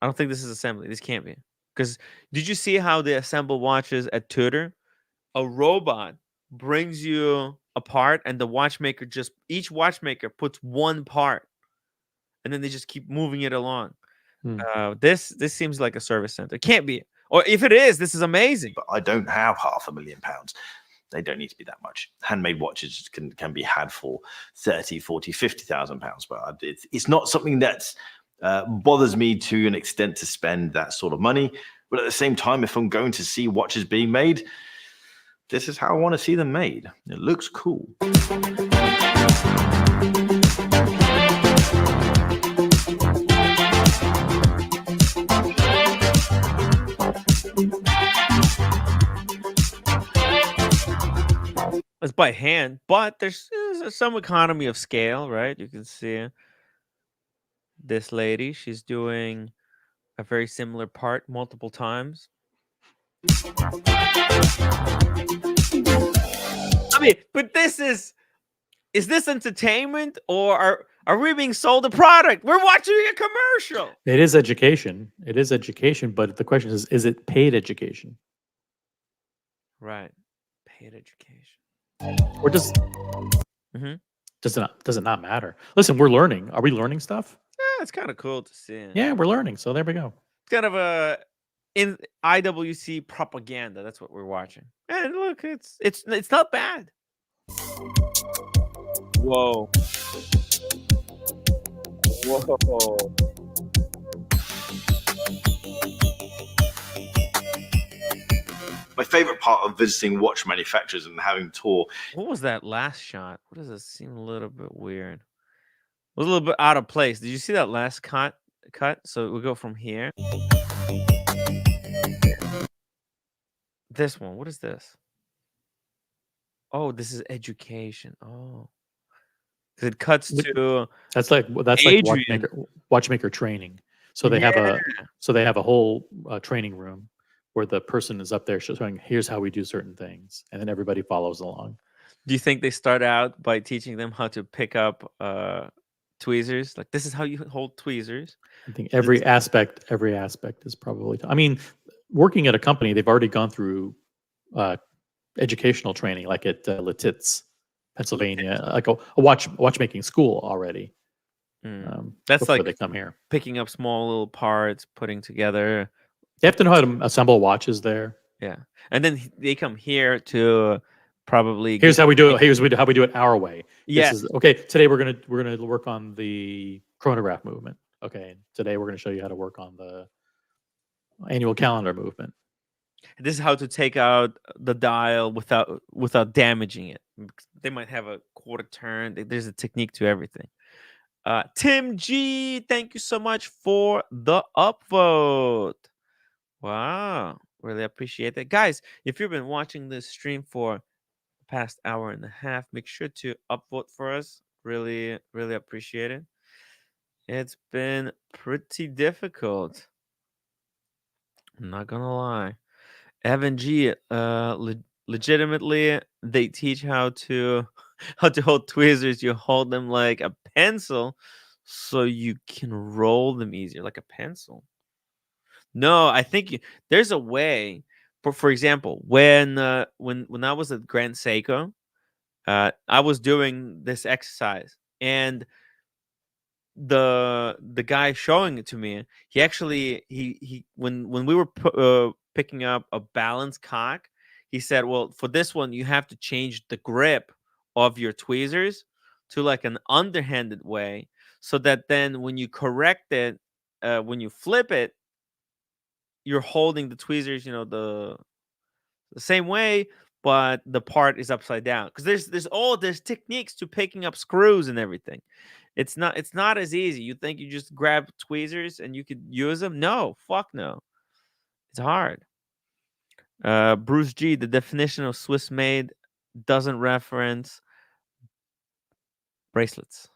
Speaker 1: I don't think this is assembly. This can't be. Because did you see how they assemble watches at Tudor? A robot brings you a part, and the watchmaker each watchmaker puts one part, and then they just keep moving it along. This seems like a service center. It can't be. Or if it is, this is amazing.
Speaker 2: But I don't have £500,000. They don't need to be that much. Handmade watches can be had for 30, 40, 50,000 pounds, but it's not something that bothers me to an extent to spend that sort of money. But at the same time, if I'm going to see watches being made, this is how I want to see them made. It looks cool.
Speaker 1: It's by hand, but there's some economy of scale, right? You can see this lady. She's doing a very similar part multiple times. I mean, but this is this entertainment, or are we being sold a product? We're watching a commercial.
Speaker 4: It is education. It is education, but the question is it paid education?
Speaker 1: Right. Paid education.
Speaker 4: Or does it not matter? Listen, we're learning. Are we learning stuff?
Speaker 1: Yeah, it's kind of cool to see.
Speaker 4: Yeah, we're learning. So there we go.
Speaker 1: It's kind of a in IWC propaganda. That's what we're watching. And look, it's not bad. Whoa. Whoa.
Speaker 2: My favorite part of visiting watch manufacturers and having tour.
Speaker 1: What was that last shot? What does it seem a little bit weird? It was a little bit out of place. Did you see that last cut? So we go from here. This one. What is this? Oh, this is education. Oh. It cuts to
Speaker 4: that's like watchmaker training. So they have a whole training room where the person is up there showing, here's how we do certain things, and then everybody follows along.
Speaker 1: Do you think they start out by teaching them how to pick up tweezers? Like, this is how you hold tweezers.
Speaker 4: I think every aspect is probably. I mean, working at a company, they've already gone through educational training, like at Lititz, Pennsylvania, like a watchmaking school already.
Speaker 1: That's like
Speaker 4: they come here,
Speaker 1: picking up small little parts, putting together.
Speaker 4: They have to know how to assemble watches there.
Speaker 1: Yeah, and then they come here to probably.
Speaker 4: Here's how we do it. Here's how we do it our way.
Speaker 1: Yeah.
Speaker 4: Okay. Today we're gonna work on the chronograph movement. Okay. Today we're gonna show you how to work on the annual calendar movement.
Speaker 1: This is how to take out the dial without damaging it. They might have a quarter turn. There's a technique to everything. Tim G, thank you so much for the upvote. Wow, really appreciate that. Guys, if you've been watching this stream for the past hour and a half, make sure to upvote for us. Really, really appreciate it. It's been pretty difficult. I'm not gonna lie. Evan G, legitimately, they teach how to hold tweezers. You hold them like a pencil, so you can roll them easier, like a pencil. No, I think there's a way. For example, when I was at Grand Seiko, I was doing this exercise And the guy showing it to me, he actually he when we were picking up a balanced cock, he said, well, for this one you have to change the grip of your tweezers to like an underhanded way, so that then when you correct it, when you flip it, you're holding the tweezers, the same way, but the part is upside down. Because there's techniques to picking up screws and everything. It's not as easy. You think you just grab tweezers and you could use them? No, fuck no. It's hard. Bruce G, the definition of Swiss made doesn't reference bracelets.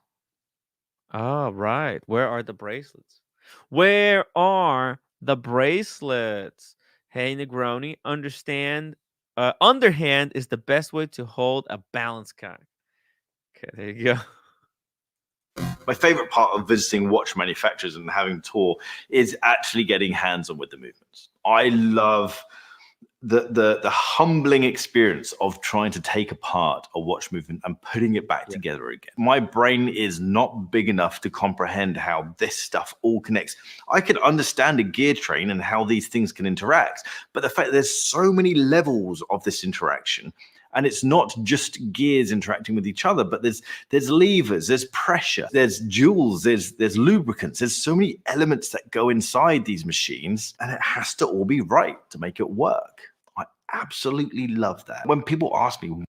Speaker 1: Oh, right. Where are the bracelets? Where are the bracelets? Hey, Negroni, understand. Underhand is the best way to hold a balanced cock. Okay, there you go.
Speaker 2: My favorite part of visiting watch manufacturers and having a tour is actually getting hands-on with the movements. I love the humbling experience of trying to take apart a watch movement and putting it back together again. My brain is not big enough to comprehend how this stuff all connects. I can understand a gear train and how these things can interact, but the fact that there's so many levels of this interaction, and it's not just gears interacting with each other, but there's levers, there's pressure, there's jewels, there's lubricants. There's so many elements that go inside these machines, and it has to all be right to make it work. I absolutely love that. When people ask me,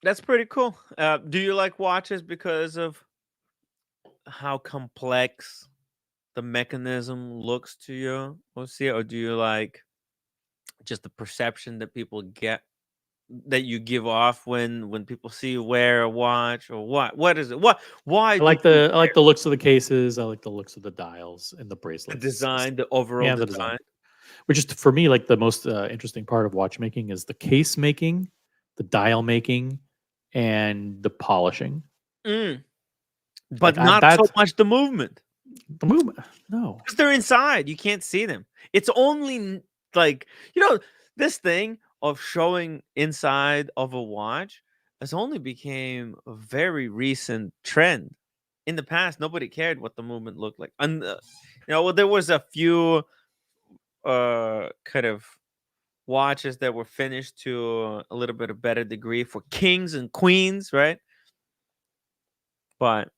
Speaker 1: That's pretty cool. Do you like watches because of how complex the mechanism looks to you, Lucia, or do you like just the perception that people get, that you give off when people see you wear a watch, or what is it? Why
Speaker 4: I
Speaker 1: do
Speaker 4: like
Speaker 1: you
Speaker 4: the I like the looks of the cases. I like the looks of the dials and the
Speaker 1: the
Speaker 4: bracelets.
Speaker 1: design, the overall
Speaker 4: Yeah, the
Speaker 1: design?
Speaker 4: design. Which is for me like the most interesting part of watchmaking is the case making, the dial making, and the polishing.
Speaker 1: Mm.
Speaker 4: Like
Speaker 1: But not so
Speaker 4: that's
Speaker 1: much the movement,
Speaker 4: the movement. No,
Speaker 1: because they're inside. You can't see them. It's only like, this thing of showing inside of a watch has only became a very recent trend. In the past, nobody cared what the movement looked like. And well, there was a few kind of watches that were finished to a little bit of better degree for kings and queens, right? But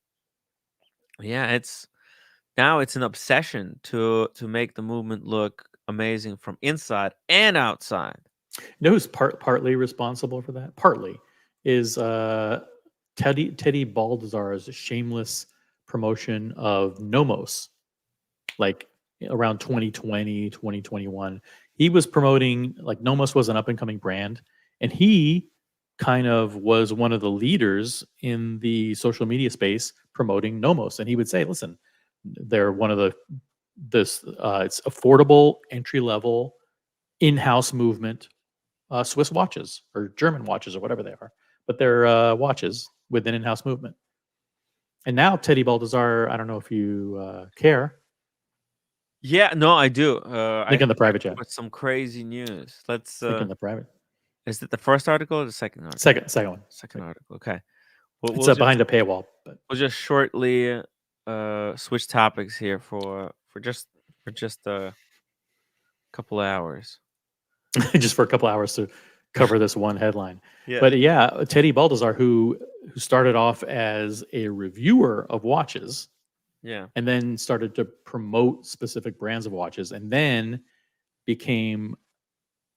Speaker 1: yeah, now it's an obsession to make the movement look amazing from inside and outside.
Speaker 4: you know who's partly responsible for that? Partly is Teddy Baldazar's shameless promotion of Nomos, like around 2020, 2021. He was promoting, like, Nomos was an up and coming brand, and he kind of was one of the leaders in the social media space promoting Nomos. And he would say, listen, they're one of it's affordable entry level in-house movement Swiss watches or German watches or whatever they are, but they're watches with an in-house movement. And now Teddy Baldazar, I don't know if you care.
Speaker 1: Yeah, no, I do.
Speaker 4: Link
Speaker 1: I
Speaker 4: in the private chat.
Speaker 1: with some crazy news. Let's.
Speaker 4: Link in the private.
Speaker 1: Is it the first article or the second article?
Speaker 4: Second one.
Speaker 1: Second article. Okay. We'll
Speaker 4: It's
Speaker 1: just,
Speaker 4: behind a paywall, but
Speaker 1: we'll just shortly switch topics here for just a couple of hours.
Speaker 4: just for a couple hours to cover this one headline.
Speaker 1: Yeah.
Speaker 4: But yeah, Teddy Baldazar, who started off as a reviewer of watches,
Speaker 1: Yeah.
Speaker 4: and then started to promote specific brands of watches, and then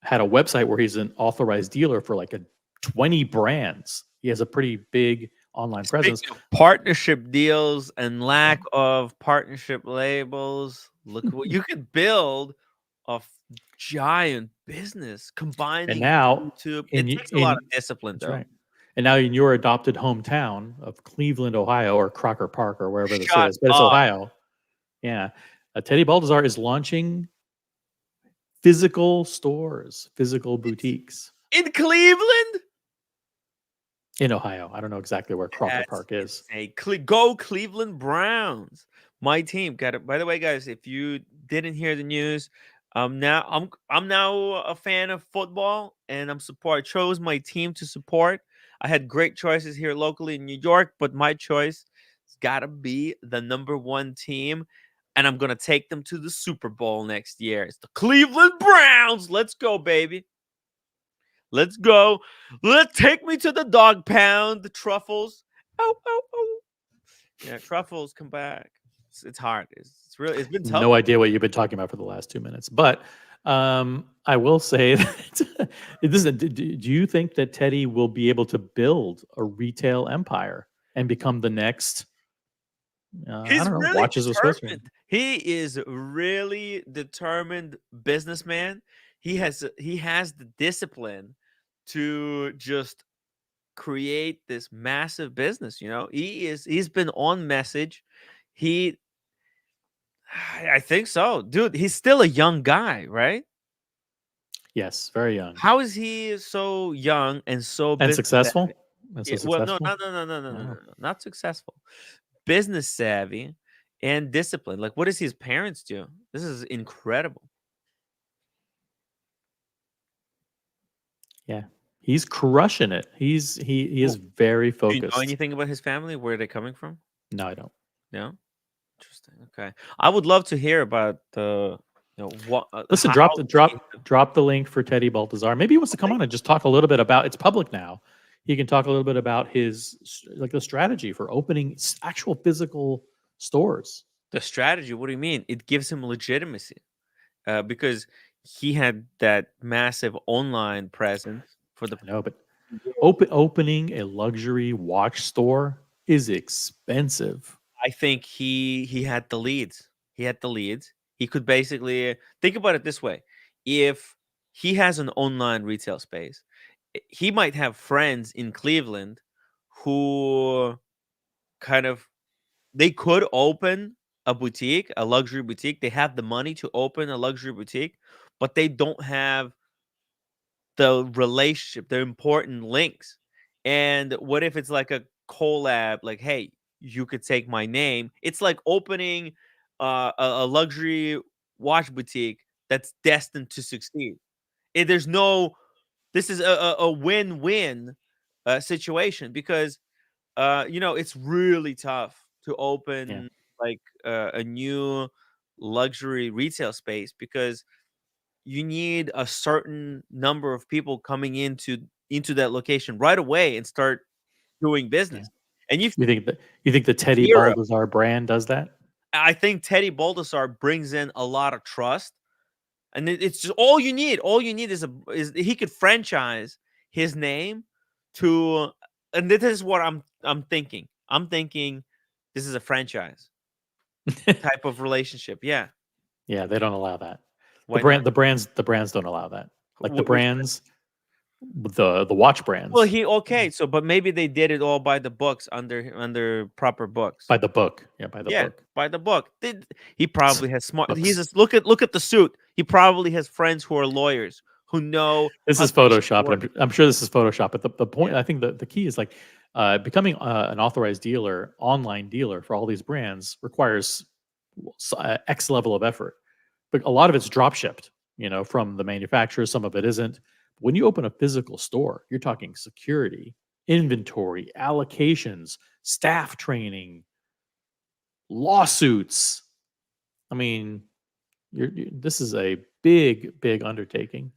Speaker 4: had a website where he's an authorized dealer for like 20 brands. He has a pretty big online presence.
Speaker 1: Speaking of partnership deals and lack of partnership labels, look what you could build a giant business combining
Speaker 4: And now
Speaker 1: YouTube. It takes a lot of discipline,
Speaker 4: that's
Speaker 1: though.
Speaker 4: right. And now in your adopted hometown of Cleveland, Ohio, or Crocker Park, or wherever this
Speaker 1: Shut
Speaker 4: is, but it's
Speaker 1: up.
Speaker 4: Ohio. Yeah. Teddy Baldazar is launching physical stores, physical boutiques
Speaker 1: In Cleveland?
Speaker 4: in Ohio. I don't know exactly where Crocker Park is.
Speaker 1: Go Cleveland Browns. My team got it. By the way, guys, if you didn't hear the news, I'm now a fan of football, and I chose my team to support. I had great choices here locally in New York, but my choice has got to be the #1 team, and I'm gonna take them to the Super Bowl next year. It's the Cleveland Browns. Let's go, baby. Let's go. Let's take me to the dog pound, the Truffles. Oh, oh, oh. Yeah, Truffles, come back. It's hard. It's really, it's been tough.
Speaker 4: No idea what you've been talking about for the last 2 minutes, but I will say that do you think that Teddy will be able to build a retail empire and become the next, I
Speaker 1: He's
Speaker 4: don't know,
Speaker 1: really
Speaker 4: watches of Switzerland?
Speaker 1: determined. He is really determined businessman. He has the discipline to just create this massive business. He's been on message. He I think so. Dude, he's still a young guy, right?
Speaker 4: Yes, very young
Speaker 1: How is he so young and so
Speaker 4: and
Speaker 1: business
Speaker 4: successful.
Speaker 1: savvy?
Speaker 4: And so
Speaker 1: Yeah, well, no,
Speaker 4: successful.
Speaker 1: no, no, no, no, no, no, no,
Speaker 4: Oh.
Speaker 1: no, not successful. Business savvy and disciplined. Like, what does his parents do? This is incredible.
Speaker 4: Yeah, he's crushing it. He is very
Speaker 1: Do you know
Speaker 4: focused.
Speaker 1: anything about his family? Where are they coming from?
Speaker 4: No, I don't.
Speaker 1: No? Interesting. Okay. I would love to hear about the, what,
Speaker 4: Listen,
Speaker 1: how
Speaker 4: drop the link for Teddy Baltazar. Maybe he wants to come on and just talk a little bit about. It's public now. He can talk a little bit about his like the strategy for opening actual physical stores.
Speaker 1: the strategy. What do you mean? It gives him legitimacy because he had that massive online presence for the
Speaker 4: I know, but opening a luxury watch store is expensive.
Speaker 1: I think he had the leads. He had the leads. He could basically think about it this way: if he has an online retail space, he might have friends in Cleveland who kind of they could open a boutique, a luxury boutique. They have the money to open a luxury boutique, but they don't have the relationship, the important links. And what if it's like a collab, like, hey, you could take my name. It's like opening a luxury watch boutique that's destined to succeed. There's no, this is a win-win situation because, it's really tough to
Speaker 4: Yeah,
Speaker 1: open like a new luxury retail space because you need a certain number of people coming into that location right away and start doing
Speaker 4: yeah.
Speaker 1: business. And
Speaker 4: You think the Teddy
Speaker 1: zero.
Speaker 4: Baltazar brand does that?
Speaker 1: I think Teddy Baldassar brings in a lot of trust, and it's just all you need. All you need is he could franchise his name to, and this is what I'm thinking. I'm thinking this is a franchise type of relationship. Yeah,
Speaker 4: Yeah, they don't allow that.
Speaker 1: why not?
Speaker 4: The brands don't allow that. Like the
Speaker 1: Which
Speaker 4: brands, the watch
Speaker 1: Well,
Speaker 4: brands
Speaker 1: but maybe they did it all by the books under proper books.
Speaker 4: by the book. Yeah, by the
Speaker 1: Yeah,
Speaker 4: book.
Speaker 1: by the book. He probably has smart. He's
Speaker 4: Books.
Speaker 1: just look at the suit. He probably has friends who are lawyers who know
Speaker 4: This
Speaker 1: how
Speaker 4: is
Speaker 1: things should
Speaker 4: Photoshop,
Speaker 1: work.
Speaker 4: and I'm sure this is Photoshop. But the point,
Speaker 1: Yeah.
Speaker 4: I think the key is like becoming an authorized dealer, online dealer for all these brands requires X level of effort. But a lot of it's drop shipped, from the manufacturer. Some of it isn't. When you open a physical store, you're talking security, inventory, allocations, staff training, lawsuits. I mean, this is a big undertaking.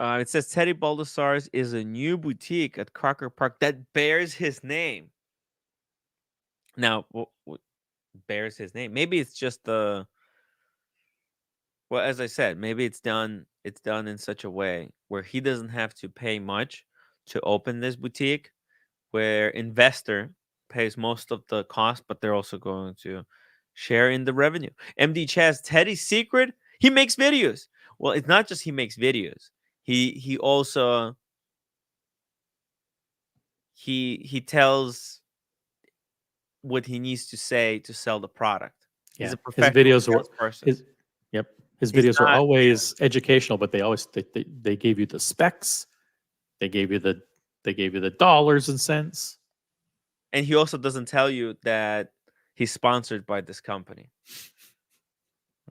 Speaker 1: It says Teddy Baldassar's is a new boutique at Crocker Park that bears his name. Now, bears his name? Maybe it's just the. Well, as I said, maybe it's done. It's done in such a way where he doesn't have to pay much to open this boutique, where investor pays most of the cost, but they're also going to share in the revenue. MD Chaz, Teddy's secret, he makes videos. Well, it's not just he makes videos. He also he tells what he needs to say to sell the product. He's
Speaker 4: Yeah,
Speaker 1: a
Speaker 4: his
Speaker 1: professional
Speaker 4: videos are
Speaker 1: salesperson.
Speaker 4: his. Yep, his
Speaker 1: He's
Speaker 4: videos are
Speaker 1: not,
Speaker 4: always educational, but they gave you the specs. They gave you the dollars and cents.
Speaker 1: and he also doesn't tell you that he's sponsored by this company.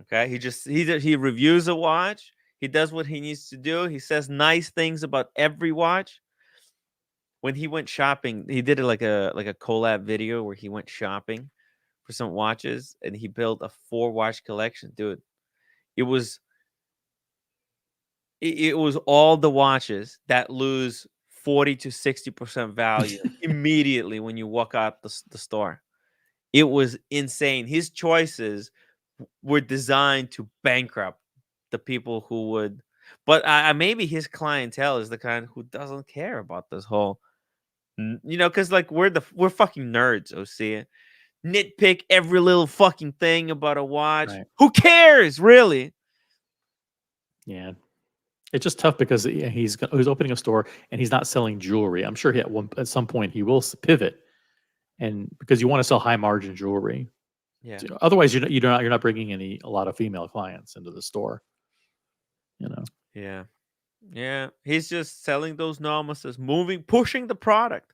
Speaker 1: Okay, he reviews a watch. He does what he needs to do. He says nice things about every watch. when he went shopping, he did like a collab video where he went shopping for some watches and he built a 4-watch collection, dude. It was all the watches that lose 40 to 60% value immediately when you walk out the store. It was insane. His choices were designed to bankrupt the people who would. But maybe his clientele is the kind who doesn't care about this whole, because like we're fucking nerds, OC. Nitpick every little fucking thing about a watch.
Speaker 4: Right.
Speaker 1: Who cares, really?
Speaker 4: Yeah. It's just tough because he's opening a store and he's not selling jewelry. I'm sure at some point he will pivot, and because you want to sell high margin jewelry.
Speaker 1: Yeah.
Speaker 4: So, otherwise, you're not bringing a lot of female clients into the store.
Speaker 1: Yeah. Yeah. He's just selling those nomuses, pushing the product.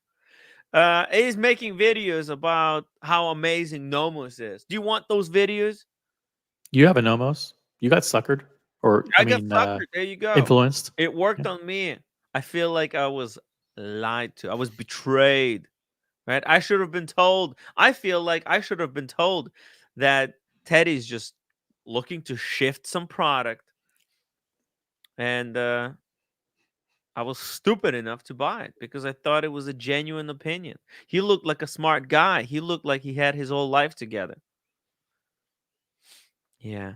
Speaker 1: He's making videos about how amazing Nomos is. Do you want those videos?
Speaker 4: You have a Nomos? You got suckered, or
Speaker 1: I got suckered. There you go.
Speaker 4: Influenced.
Speaker 1: It worked on me. I feel like I was lied to. I was betrayed. Right? I should have been told. I feel like I should have been told that Teddy's just looking to shift some product, and I was stupid enough to buy it because I thought it was a genuine opinion. He looked like a smart guy. He looked like he had his whole life together. Yeah.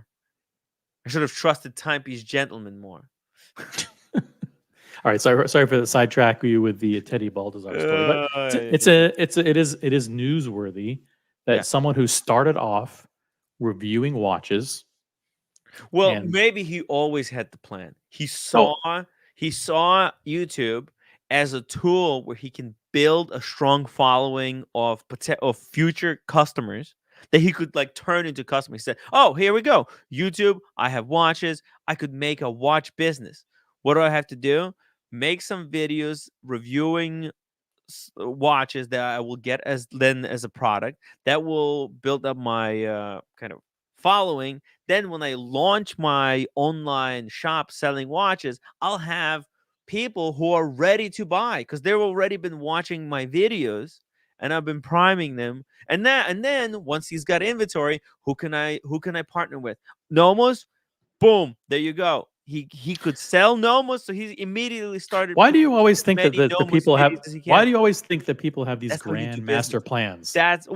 Speaker 1: I should have trusted Timepiece Gentleman more.
Speaker 4: All right, sorry for the sidetrack you with the Teddy Baldassar story, but it is newsworthy that someone who started off reviewing watches.
Speaker 1: Well, maybe he always had the plan. He saw YouTube as a tool where he can build a strong following of future customers that he could like turn into customers. He said, "Oh, here we go. YouTube, I have watches. I could make a watch business. What do I have to do? Make some videos reviewing watches that I will get as a product that will build up my kind of following. Then when I launch my online shop selling watches, I'll have people who are ready to buy because they've already been watching my videos and I've been priming them. And then once he's got inventory, who can I partner with? Nomos, boom, there you go. He could sell Nomos, so he immediately started.
Speaker 4: Why do you always think that the people have? Why do you always think that people have these grand master plans?
Speaker 1: That's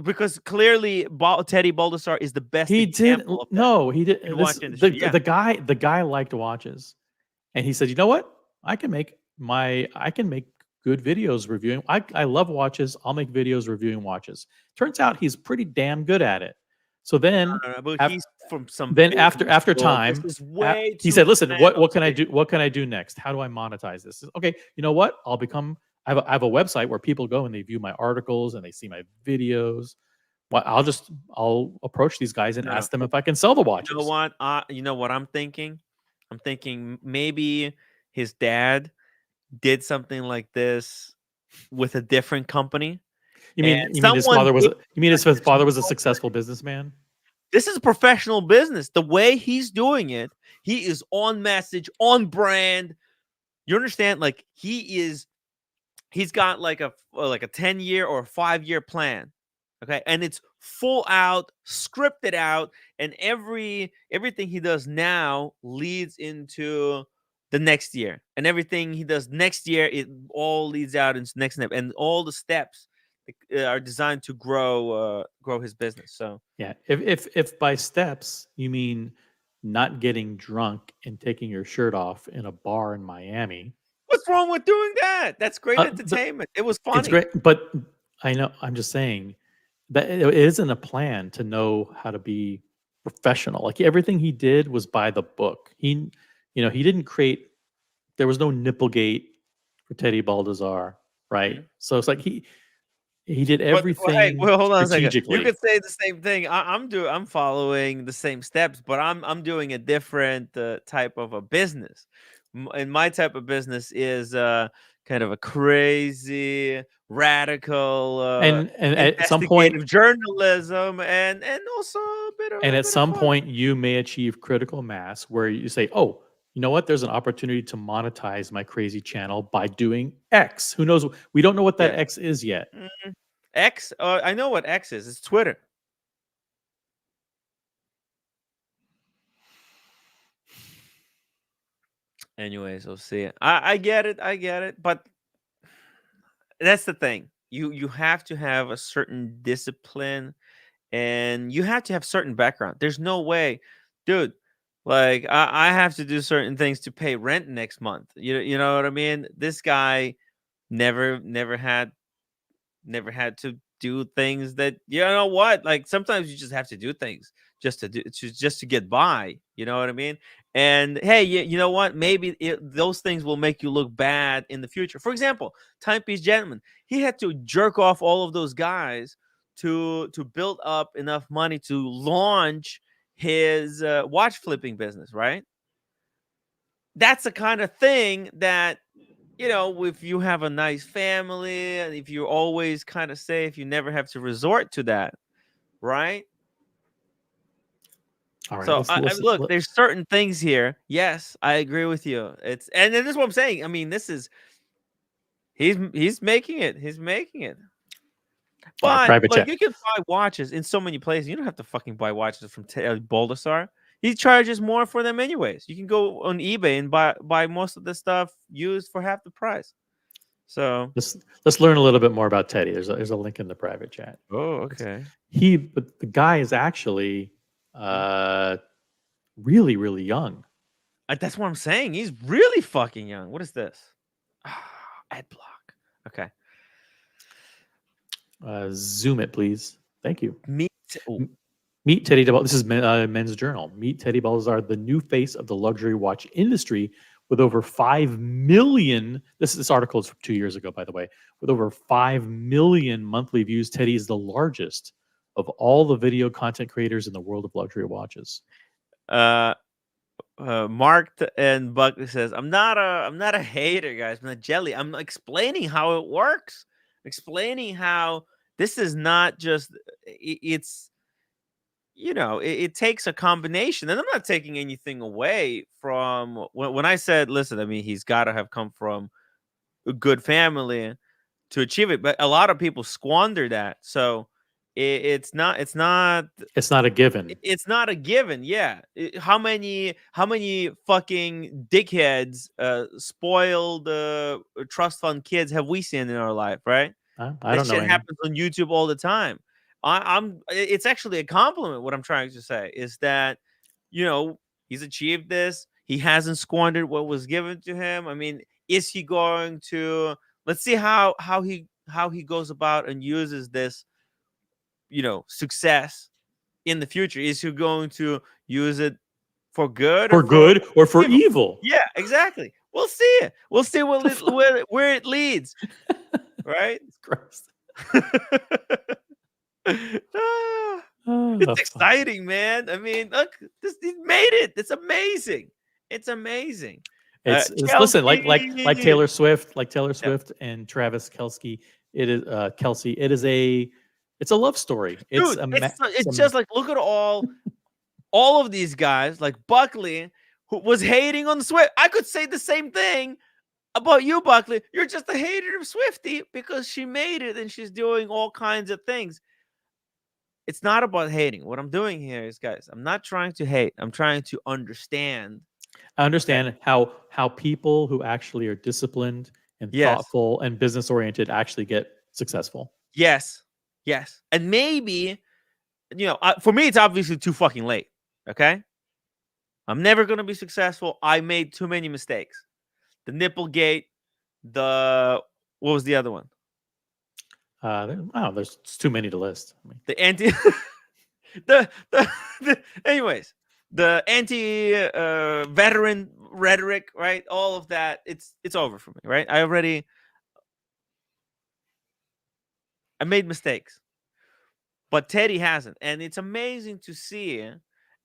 Speaker 1: because clearly Teddy Baldassar is the best.
Speaker 4: He did no, he did. The guy liked watches, and he said, "You know what? I can make good videos reviewing. I love watches. I'll make videos reviewing watches." Turns out he's pretty damn good at it. So then,
Speaker 1: he's from some.
Speaker 4: Then after time, he said, "Listen, what can I do? What can I do next? How do I monetize this?" Okay, you know what? I have a website where people go and they view my articles and they see my videos. Well, I'll approach these guys and ask them if I can sell the watches.
Speaker 1: You know what? You know what I'm thinking? I'm thinking maybe his dad did something like this with a different company.
Speaker 4: You mean his father was a successful businessman?
Speaker 1: This is a professional business. The way he's doing it, he is on message, on brand. You understand? Like he's got like a 10-year or a 5-year plan. Okay. And it's full out, scripted out, and everything he does now leads into the next year. And everything he does next year, it all leads out into next step. And all the steps are designed to grow his business. So
Speaker 4: yeah, if by steps you mean not getting drunk and taking your shirt off in a bar in Miami,
Speaker 1: what's wrong with doing that? That's great entertainment. It was funny.
Speaker 4: It's great, but I know. I'm just saying that it isn't a plan to know how to be professional. Like everything he did was by the book. He didn't create. There was no Nipplegate for Teddy Baldassar, right?
Speaker 1: Mm-hmm.
Speaker 4: So it's like he did everything.
Speaker 1: Well, hold on a second. You could say the same thing. I'm following the same steps, but I'm doing a different type of a business. And my type of business is kind of a crazy, radical,
Speaker 4: and at some point
Speaker 1: journalism, and also a bit of.
Speaker 4: And at some point, you may achieve critical mass where you say, "Oh, you know what? There's an opportunity to monetize my crazy channel by doing X. Who knows? We don't know what that
Speaker 1: Yeah.
Speaker 4: X is yet.
Speaker 1: X. I know what X is. It's Twitter. Anyways, we'll see. I get it. I get it. But that's the thing. You have to have a certain discipline, and you have to have certain background. There's no way, dude. Like I have to do certain things to pay rent next month. You know what I mean? This guy never had to do things that, you know what, like sometimes you just have to do things just to get by, you know what I mean? And hey, you know what, maybe those things will make you look bad in the future. For example, Timepiece Gentleman, he had to jerk off all of those guys to build up enough money to launch his watch flipping business, right? That's the kind of thing that, you know, if you have a nice family and if you're always kind of safe, you never have to resort to that, right?
Speaker 4: All right,
Speaker 1: So look,
Speaker 4: let-
Speaker 1: there's certain things here. Yes, I agree with you. And this is what I'm saying. I mean, this is he's making it. He's making it.
Speaker 4: all right,
Speaker 1: But
Speaker 4: private
Speaker 1: look,
Speaker 4: chat.
Speaker 1: you can buy watches in so many places. You don't have to fucking buy watches from Boldasar. He charges more for them anyways. You can go on eBay and buy most of the stuff used for half the price. So,
Speaker 4: Let's learn a little bit more about Teddy. There's a link in the private chat.
Speaker 1: oh, okay.
Speaker 4: But the guy is actually really, really young.
Speaker 1: That's what I'm saying. He's really fucking young. What is this? Ad block. Okay.
Speaker 4: Zoom it, please. Thank you.
Speaker 1: Meet.
Speaker 4: Meet Teddy. This is Men's Journal. Meet Teddy Balazar, the new face of the luxury watch industry, with over 5 million. This article is from 2 years ago, by the way. With over 5 million monthly views, Teddy is the largest of all the video content creators in the world of luxury watches.
Speaker 1: Mark and Buckley says, I'm not a hater, guys. I'm not jelly. I'm explaining how it works. Explaining how this is not just it's, you know, it takes a combination. And I'm not taking anything away from when I said, listen, I mean, he's got to have come from a good family to achieve it. But a lot of people squander that. So it's not
Speaker 4: It's not a given.
Speaker 1: it's not a given. Yeah. How many fucking dickheads, spoiled trust fund kids have we seen in our life, right?
Speaker 4: I
Speaker 1: That
Speaker 4: don't know
Speaker 1: shit
Speaker 4: any.
Speaker 1: happens on YouTube all the time. It's actually a compliment. What I'm trying to say is that, you know, he's achieved this. He hasn't squandered what was given to him. I mean, is he going to, let's see how he goes about and uses this, you know, success in the future. Is he going to use it for good
Speaker 4: For good or for evil?
Speaker 1: Yeah, exactly. We'll see it. We'll see where it leads. Right?
Speaker 4: Gross.
Speaker 1: It's exciting, man. I mean, look, he made it. It's amazing. It's amazing.
Speaker 4: It's listen, like Taylor Swift, and Travis Kelce. It is Kelsey. It's a love story.
Speaker 1: Dude, it's just like, look at all of these guys, like Buckley, who was hating on Swift. I could say the same thing about you, Buckley. You're just a hater of Swiftie because she made it and she's doing all kinds of things. It's not about hating. What I'm doing here is, guys, I'm not trying to hate. I'm trying to understand.
Speaker 4: I understand how people who actually are disciplined and thoughtful and business oriented actually get successful.
Speaker 1: Yes. And maybe, you know, for me, it's obviously too fucking late. Okay. I'm never going to be successful. I made too many mistakes. The Nipplegate, what was the other one?
Speaker 4: There's too many to list. I mean,
Speaker 1: the anti, anyways, the anti veteran rhetoric, right? All of that, it's over for me, right? I made mistakes, but Teddy hasn't, and it's amazing to see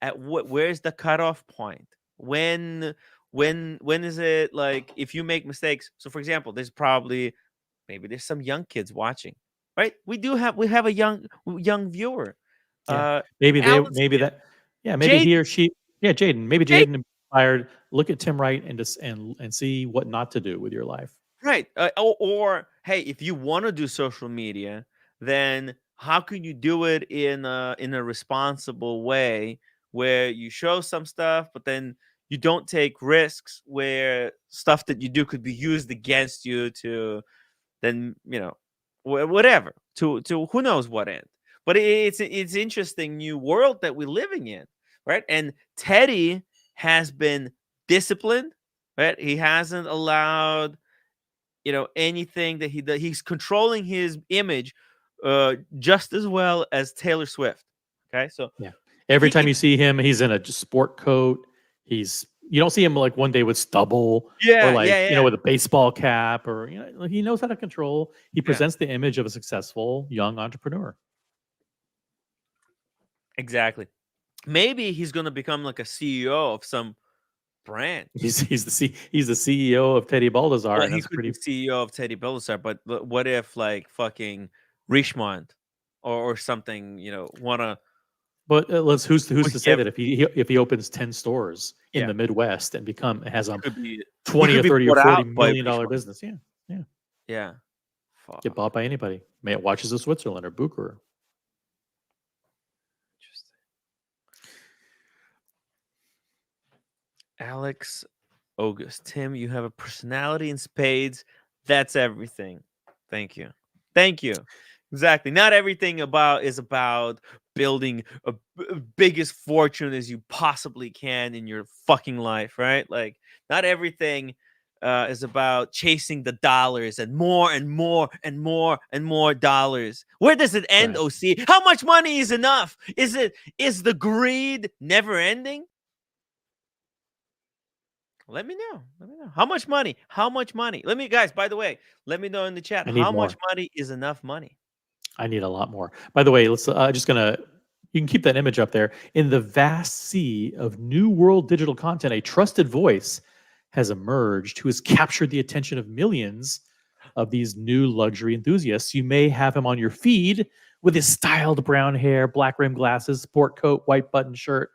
Speaker 1: at where's the cutoff point. When is it, like, if you make mistakes? So, for example, maybe there's some young kids watching, right? We have a young viewer.
Speaker 4: maybe he or she, Jaden. Maybe Jaden inspired look at Tim Wright and just and see what not to do with your life.
Speaker 1: Right. Or hey, if you want to do social media, then how can you do it in a responsible way where you show some stuff, but then you don't take risks where stuff that you do could be used against you to then whatever to who knows what end. But it's interesting new world that we're living in, right? And Teddy has been disciplined, right? He hasn't allowed anything that he's controlling his image just as well as Taylor Swift. Okay, so
Speaker 4: Yeah, every time
Speaker 1: he
Speaker 4: you see him, he's in a sport coat. You don't see him like one day with stubble or
Speaker 1: yeah
Speaker 4: like
Speaker 1: yeah yeah
Speaker 4: with a baseball cap, or he knows how to control. He
Speaker 1: yeah
Speaker 4: presents the image of a successful young entrepreneur.
Speaker 1: exactly. Maybe he's gonna become like a CEO of some brand.
Speaker 4: He's the CEO of Teddy Baldassar,
Speaker 1: Well,
Speaker 4: and
Speaker 1: he
Speaker 4: that's
Speaker 1: could be
Speaker 4: pretty.
Speaker 1: CEO of Teddy Belisaire, but what if like fucking Richmond or something, wanna
Speaker 4: But who's
Speaker 1: would
Speaker 4: to
Speaker 1: he
Speaker 4: say
Speaker 1: ever,
Speaker 4: that if he opens 10 stores in
Speaker 1: yeah,
Speaker 4: the Midwest and has
Speaker 1: he
Speaker 4: a
Speaker 1: could be he
Speaker 4: 20
Speaker 1: could
Speaker 4: or
Speaker 1: be
Speaker 4: 30 or
Speaker 1: bought
Speaker 4: 40
Speaker 1: out by
Speaker 4: million dollar
Speaker 1: Richmond.
Speaker 4: business, yeah,
Speaker 1: Yeah.
Speaker 4: get
Speaker 1: Fuck.
Speaker 4: bought by anybody. May it watches of Switzerland or Bucher.
Speaker 1: Interesting. Alex August. Tim, you have a personality in spades. That's everything. Thank you. Thank you. Exactly. Not everything is about building a biggest fortune as you possibly can in your fucking life, right? Like, not everything is about chasing the dollars and more and more and more and more dollars. Where does it end,
Speaker 4: Right.
Speaker 1: OC? How much money is enough? Is the greed never ending? Let me know. Let me know. How much money? How much money? Guys, by the way, let me know in the chat
Speaker 4: I need
Speaker 1: how much
Speaker 4: more.
Speaker 1: money is enough money.
Speaker 4: I need a lot more. By the way, let's you can keep that image up there. In the vast sea of new world digital content, a trusted voice has emerged who has captured the attention of millions of these new luxury enthusiasts. You may have him on your feed with his styled brown hair, black rimmed glasses, sport coat, white button shirt,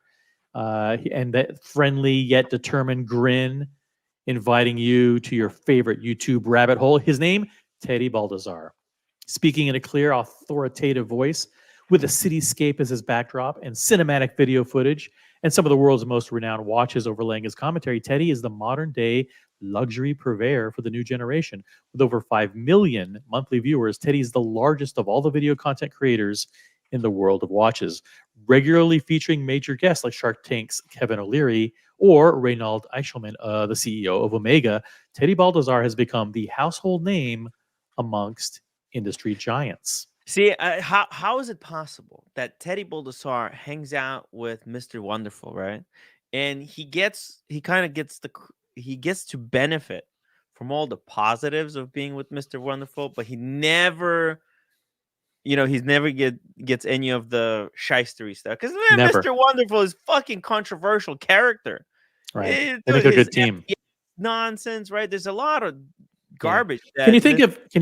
Speaker 4: and that friendly yet determined grin, inviting you to your favorite YouTube rabbit hole. His name, Teddy Baldassar. Speaking in a clear, authoritative voice with a cityscape as his backdrop and cinematic video footage and some of the world's most renowned watches overlaying his commentary, Teddy is the modern day luxury purveyor for the new generation. With over 5 million monthly viewers, Teddy is the largest of all the video content creators in the world of watches, regularly featuring major guests like Shark Tank's Kevin O'Leary or Reynald Eichelman, the CEO of Omega. Teddy Baldassar has become the household name amongst industry giants.
Speaker 1: See, how is it possible that Teddy Baldessar hangs out with Mr. Wonderful, right? And he kind of gets he gets to benefit from all the positives of being with Mr. Wonderful, but he never, gets any of the shystery stuff because
Speaker 4: Never.
Speaker 1: Mr. Wonderful is fucking controversial character.
Speaker 4: Right. I
Speaker 1: Dude,
Speaker 4: think a
Speaker 1: his
Speaker 4: good team.
Speaker 1: nonsense, right? There's a lot of
Speaker 4: Yeah.
Speaker 1: garbage.
Speaker 4: Can you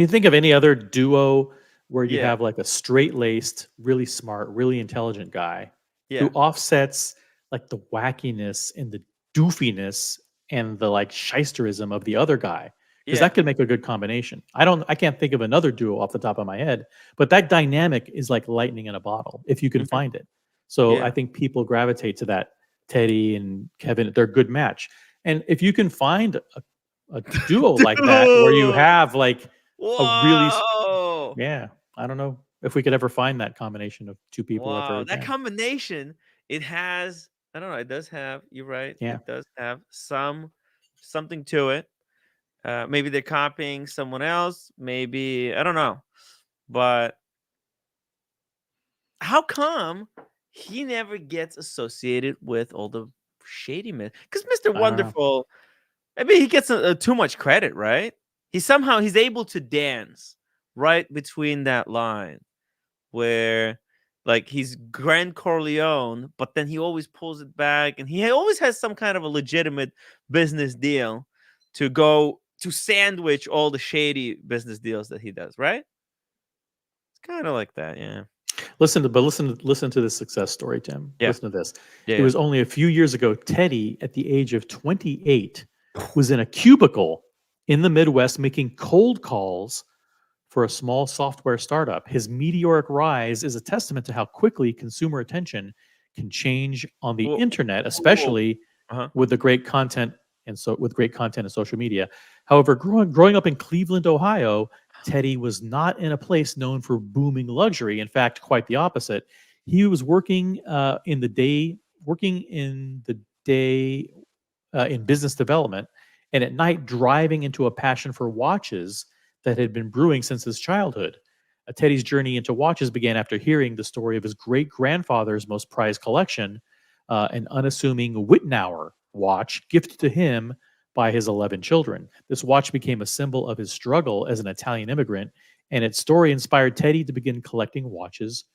Speaker 4: think of any other duo where you
Speaker 1: Yeah.
Speaker 4: have like a straight-laced, really smart, really intelligent guy
Speaker 1: Yeah.
Speaker 4: who offsets like the wackiness and the doofiness and the like shysterism of the other guy? Because
Speaker 1: Yeah.
Speaker 4: that could make a good combination. I can't think of another duo off the top of my head, but that dynamic is like lightning in a bottle if you can
Speaker 1: Mhm.
Speaker 4: find it. So
Speaker 1: Yeah.
Speaker 4: I think people gravitate to that. Teddy and Kevin, they're a good match. And if you can find a duo like that where you have like a really
Speaker 1: Whoa!
Speaker 4: yeah, I don't know if we could ever find that combination of two people ever
Speaker 1: Wow, that
Speaker 4: again.
Speaker 1: combination, it has, I don't know, it does have, you're right,
Speaker 4: Yeah.
Speaker 1: it does have something to it. Maybe they're copying someone else, maybe, I don't know. But how come he never gets associated with all the shady men? Because Mr.
Speaker 4: I don't know.
Speaker 1: Wonderful, I mean, he gets too much credit, right? He's able to dance right between that line where like he's Grand Corleone, but then he always pulls it back and he always has some kind of a legitimate business deal to go to sandwich all the shady business deals that he does, right? It's kind of like that, yeah.
Speaker 4: Listen to this success story, Tim.
Speaker 1: Yeah.
Speaker 4: Listen to this.
Speaker 1: Yeah.
Speaker 4: It was only a few years ago. Teddy, at the age of 28, was in a cubicle in the Midwest making cold calls for a small software startup. His meteoric rise is a testament to how quickly consumer attention can change on the
Speaker 1: Well,
Speaker 4: internet, especially
Speaker 1: uh-huh.
Speaker 4: with great content and social media. However, growing up in Cleveland, Ohio, Teddy was not in a place known for booming luxury. In fact, quite the opposite. He was working in the day in business development, and at night driving into a passion for watches that had been brewing since his childhood. Teddy's journey into watches began after hearing the story of his great grandfather's most prized collection, an unassuming Wittnauer watch gifted to him by his 11 children. This watch became a symbol of his struggle as an Italian immigrant, and its story inspired Teddy to begin collecting watches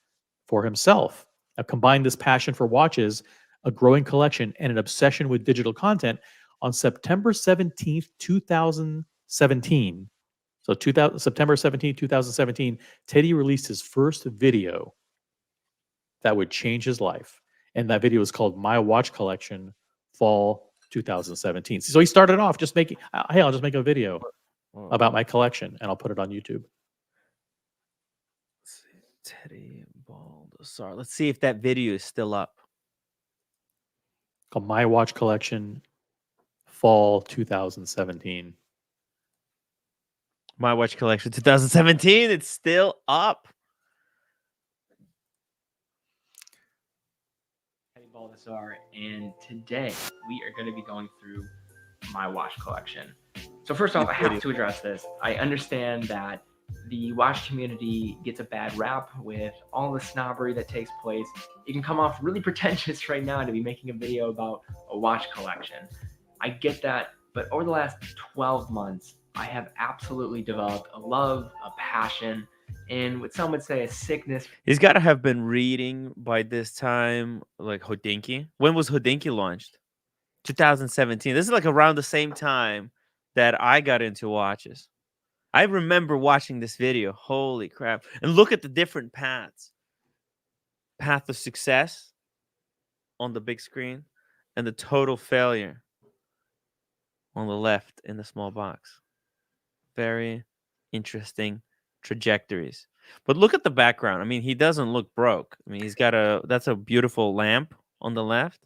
Speaker 4: for himself. Now, combine this passion for watches, a growing collection, and an obsession with digital content. On September 17th, 2017, September 17th, 2017, Teddy released his first video that would change his life. And that video is called My Watch Collection Fall 2017. So he started off just making, hey, I'll just make a video about my collection and I'll put it on YouTube.
Speaker 1: Let's see. Teddy Baldassar. Let's see if that video is still up.
Speaker 4: Called My Watch Collection Fall 2017.
Speaker 1: My Watch Collection 2017. It's still up.
Speaker 5: Teddy Baldassar, and today we are going to be going through my watch collection. So first off, I have to address this. I understand that the watch community gets a bad rap with all the snobbery that takes place. It can come off really pretentious right now to be making a video about a watch collection. I get that, but over the last 12 months, I have absolutely developed a love, a passion, and what some would say a sickness.
Speaker 1: He's got to have been reading by this time, like Hodinkee. When was Hodinkee launched? 2017. This is like around the same time that I got into watches. I remember watching this video. Holy crap. And look at the different paths. Path of success on the big screen and the total failure on the left in the small box. Very interesting trajectories. But look at the background. I mean, he doesn't look broke. I mean, that's a beautiful lamp on the left.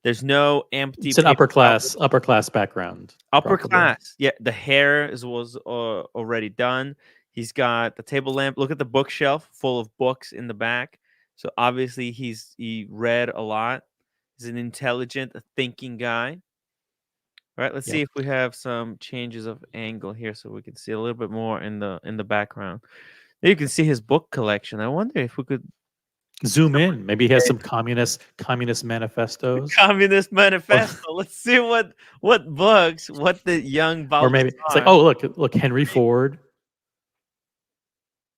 Speaker 1: There's no empty.
Speaker 4: It's an upper class background.
Speaker 1: Upper
Speaker 4: probably.
Speaker 1: class. Yeah, the hair was already done. He's got the table lamp. Look at the bookshelf full of books in the back. So obviously he read a lot. He's an intelligent, thinking guy. All right, let's see if we have some changes of angle here so we can see a little bit more in the background. There you can see his book collection. I wonder if we could
Speaker 4: zoom in. Maybe he has some communist manifestos.
Speaker 1: Communist manifesto. Let's see what books, what the young Baldassar.
Speaker 4: Or maybe it's like, oh, look, Henry Ford.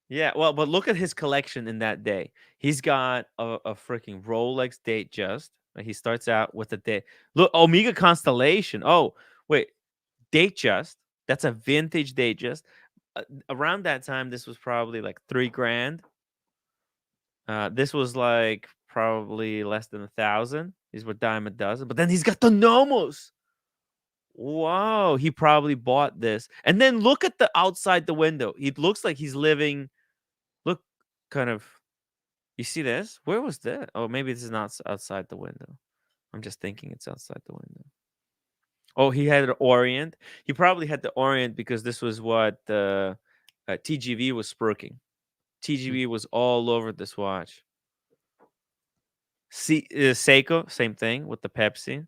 Speaker 1: Yeah, well, but look at his collection in that day. He's got a freaking Rolex Datejust. He starts out with a date. Look, Omega Constellation. Oh, wait, Datejust. That's a vintage Datejust. Around that time, this was probably like $3,000. This was like probably less than 1,000. These were dime a dozen. But then he's got the Nomos. Wow, he probably bought this. And then look at the outside the window. It looks like he's living. Look, kind of. You see this? Where was that? Oh, maybe this is not outside the window. I'm just thinking it's outside the window. Oh, he had an Orient. He probably had the Orient because this was what TGV was spruiking. TGV was all over this watch. Seiko, same thing with the Pepsi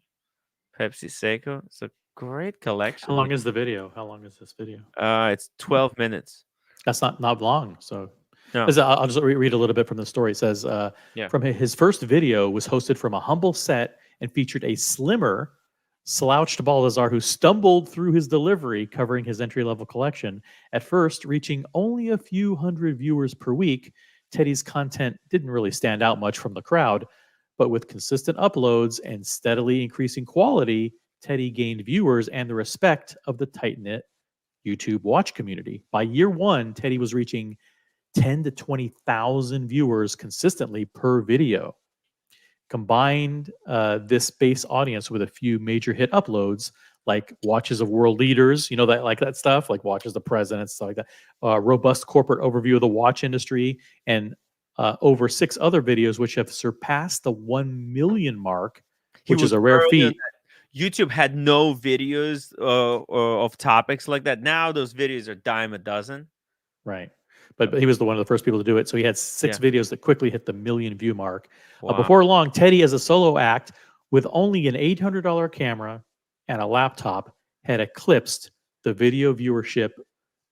Speaker 1: Seiko. It's a great collection.
Speaker 4: How long is the video? How long is this video?
Speaker 1: It's 12 minutes.
Speaker 4: That's not long. So
Speaker 1: No.
Speaker 4: I'll just read a little bit from the story. It says, from his first video was hosted from a humble set and featured a slimmer, slouched Baldassar who stumbled through his delivery covering his entry-level collection. At first, reaching only a few hundred viewers per week, Teddy's content didn't really stand out much from the crowd, but with consistent uploads and steadily increasing quality, Teddy gained viewers and the respect of the tight-knit YouTube watch community. By year one, Teddy was reaching 10 to 20,000 viewers consistently per video. Combined this base audience with a few major hit uploads like watches of world leaders, that stuff, like watches of presidents, stuff like that. Robust corporate overview of the watch industry, and over 6 other videos which have surpassed the 1 million mark,
Speaker 1: He
Speaker 4: which is
Speaker 1: was
Speaker 4: a rare
Speaker 1: early on
Speaker 4: feat.
Speaker 1: that. YouTube had no videos of topics like that. Now those videos are dime a dozen.
Speaker 4: Right. But he was one of the first people to do it. So he had 6
Speaker 1: Yeah.
Speaker 4: videos that quickly hit the 1 million view mark.
Speaker 1: Wow.
Speaker 4: Before long, Teddy, as a solo act with only an $800 camera and a laptop, had eclipsed the video viewership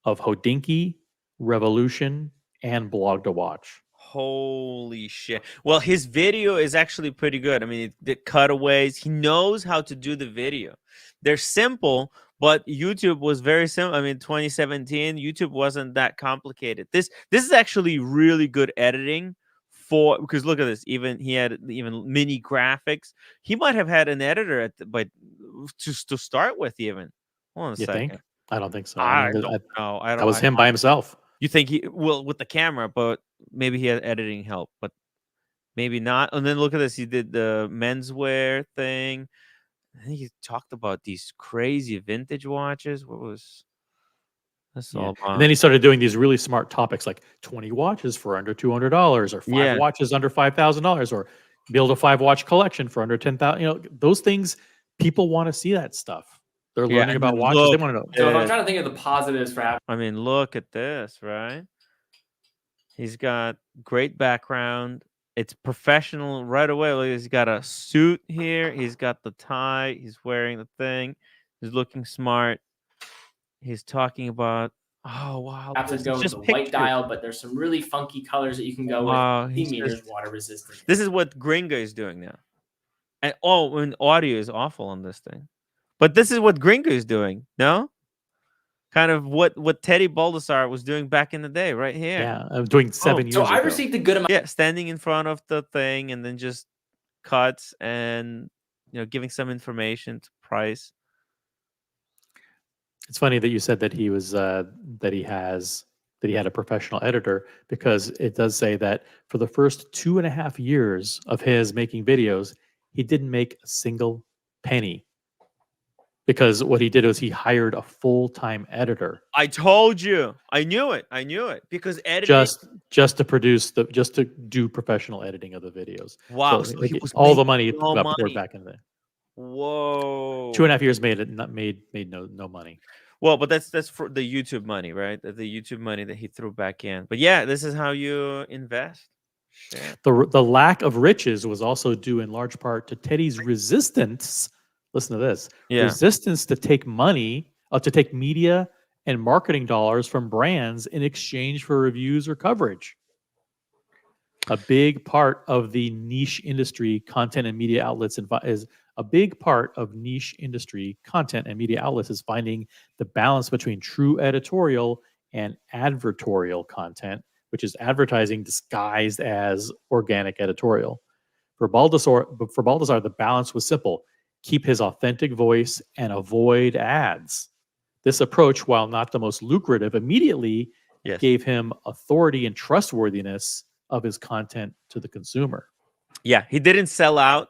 Speaker 4: of Hodinkee, Revolution, and Blog to Watch.
Speaker 1: Holy shit. Well, his video is actually pretty good. I mean, the cutaways, he knows how to do the video. They're simple, but YouTube was very simple. I mean, 2017, YouTube wasn't that complicated. This is actually really good editing because look at this. Even he had even mini graphics. He might have had an editor to start with even. Hold on a
Speaker 4: You
Speaker 1: second.
Speaker 4: think? I don't think so.
Speaker 1: I don't know.
Speaker 4: That was him by himself.
Speaker 1: You think he with the camera, but maybe he had editing help, but maybe not. And then look at this. He did the menswear thing. I think he talked about these crazy vintage watches. What was this all about?
Speaker 4: And then he started doing these really smart topics like 20 watches for under $200 or 5 watches under $5,000 or build a 5-watch collection for under 10,000. Those things, people want to see that stuff. They're learning about watches. They want to know.
Speaker 5: So if I'm trying to think of the positives for having,
Speaker 1: I mean, look at this, right? He's got great background. It's professional right away. Look, he's got a suit here. He's got the tie. He's wearing the thing. He's looking smart. He's talking about, oh, wow.
Speaker 5: perhaps I'd go with the white dial, but there's some really funky colors that you can go with. Meters, water resistant.
Speaker 1: This is what Gringo is doing now. And audio is awful on this thing. But this is what Gringo is doing, no? Kind of what Teddy Baldessar was doing back in the day, right here.
Speaker 4: Yeah, I was doing 7 years ago.
Speaker 5: So I received a good amount.
Speaker 1: Yeah, standing in front of the thing and then just cuts and giving some information to price.
Speaker 4: It's funny that you said that he was that he had a professional editor, because it does say that for the first 2.5 years of his making videos, he didn't make a single penny. Because what he did was he hired a full-time editor.
Speaker 1: I told you. I knew it. Because editing
Speaker 4: just to do professional editing of the videos.
Speaker 1: Wow.
Speaker 4: So
Speaker 1: he was
Speaker 4: all the money
Speaker 1: no
Speaker 4: got
Speaker 1: money.
Speaker 4: poured back into there.
Speaker 1: Whoa.
Speaker 4: 2.5 years made no money.
Speaker 1: Well, but that's for the YouTube money, right? The YouTube money that he threw back in. But yeah, this is how you invest. Shit.
Speaker 4: The lack of riches was also due in large part to Teddy's resistance. Listen to this.
Speaker 1: Yeah.
Speaker 4: Resistance to take media and marketing dollars from brands in exchange for reviews or coverage. A big part of the niche industry content and media outlets is finding the balance between true editorial and advertorial content, which is advertising disguised as organic editorial. For Baldessar, the balance was simple: keep his authentic voice and avoid ads. This approach, while not the most lucrative, immediately gave him authority and trustworthiness of his content to the consumer.
Speaker 1: Yeah, he didn't sell out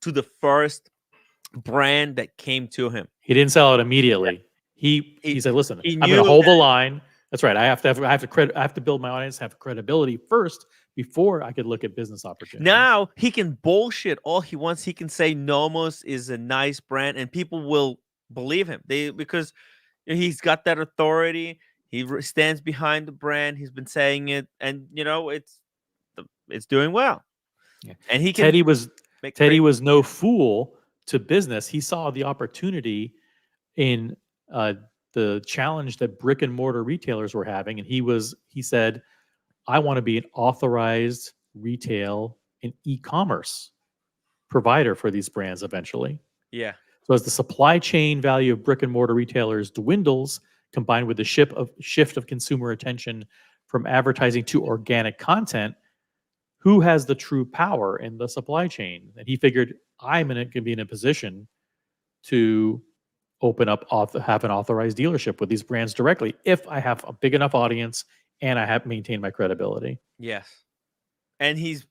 Speaker 1: to the first brand that came to him.
Speaker 4: He didn't sell out immediately. He said, "Listen, I'm going to hold the line. That's right. I have to build my audience, have credibility first before I could look at business opportunities."
Speaker 1: Now he can bullshit all he wants. He can say Nomos is a nice brand, and people will believe him. Because he's got that authority. He stands behind the brand. He's been saying it, and it's doing well.
Speaker 4: Yeah.
Speaker 1: And he can.
Speaker 4: Teddy was no fool to business. He saw the opportunity in the challenge that brick and mortar retailers were having, and he said, "I want to be an authorized retail and e-commerce provider for these brands eventually."
Speaker 1: Yeah.
Speaker 4: So as the supply chain value of brick and mortar retailers dwindles, combined with the shift of consumer attention from advertising to organic content, who has the true power in the supply chain? And he figured, I'm going to be in a position to have an authorized dealership with these brands directly if I have a big enough audience and I have maintained my credibility.
Speaker 1: Yes. And he's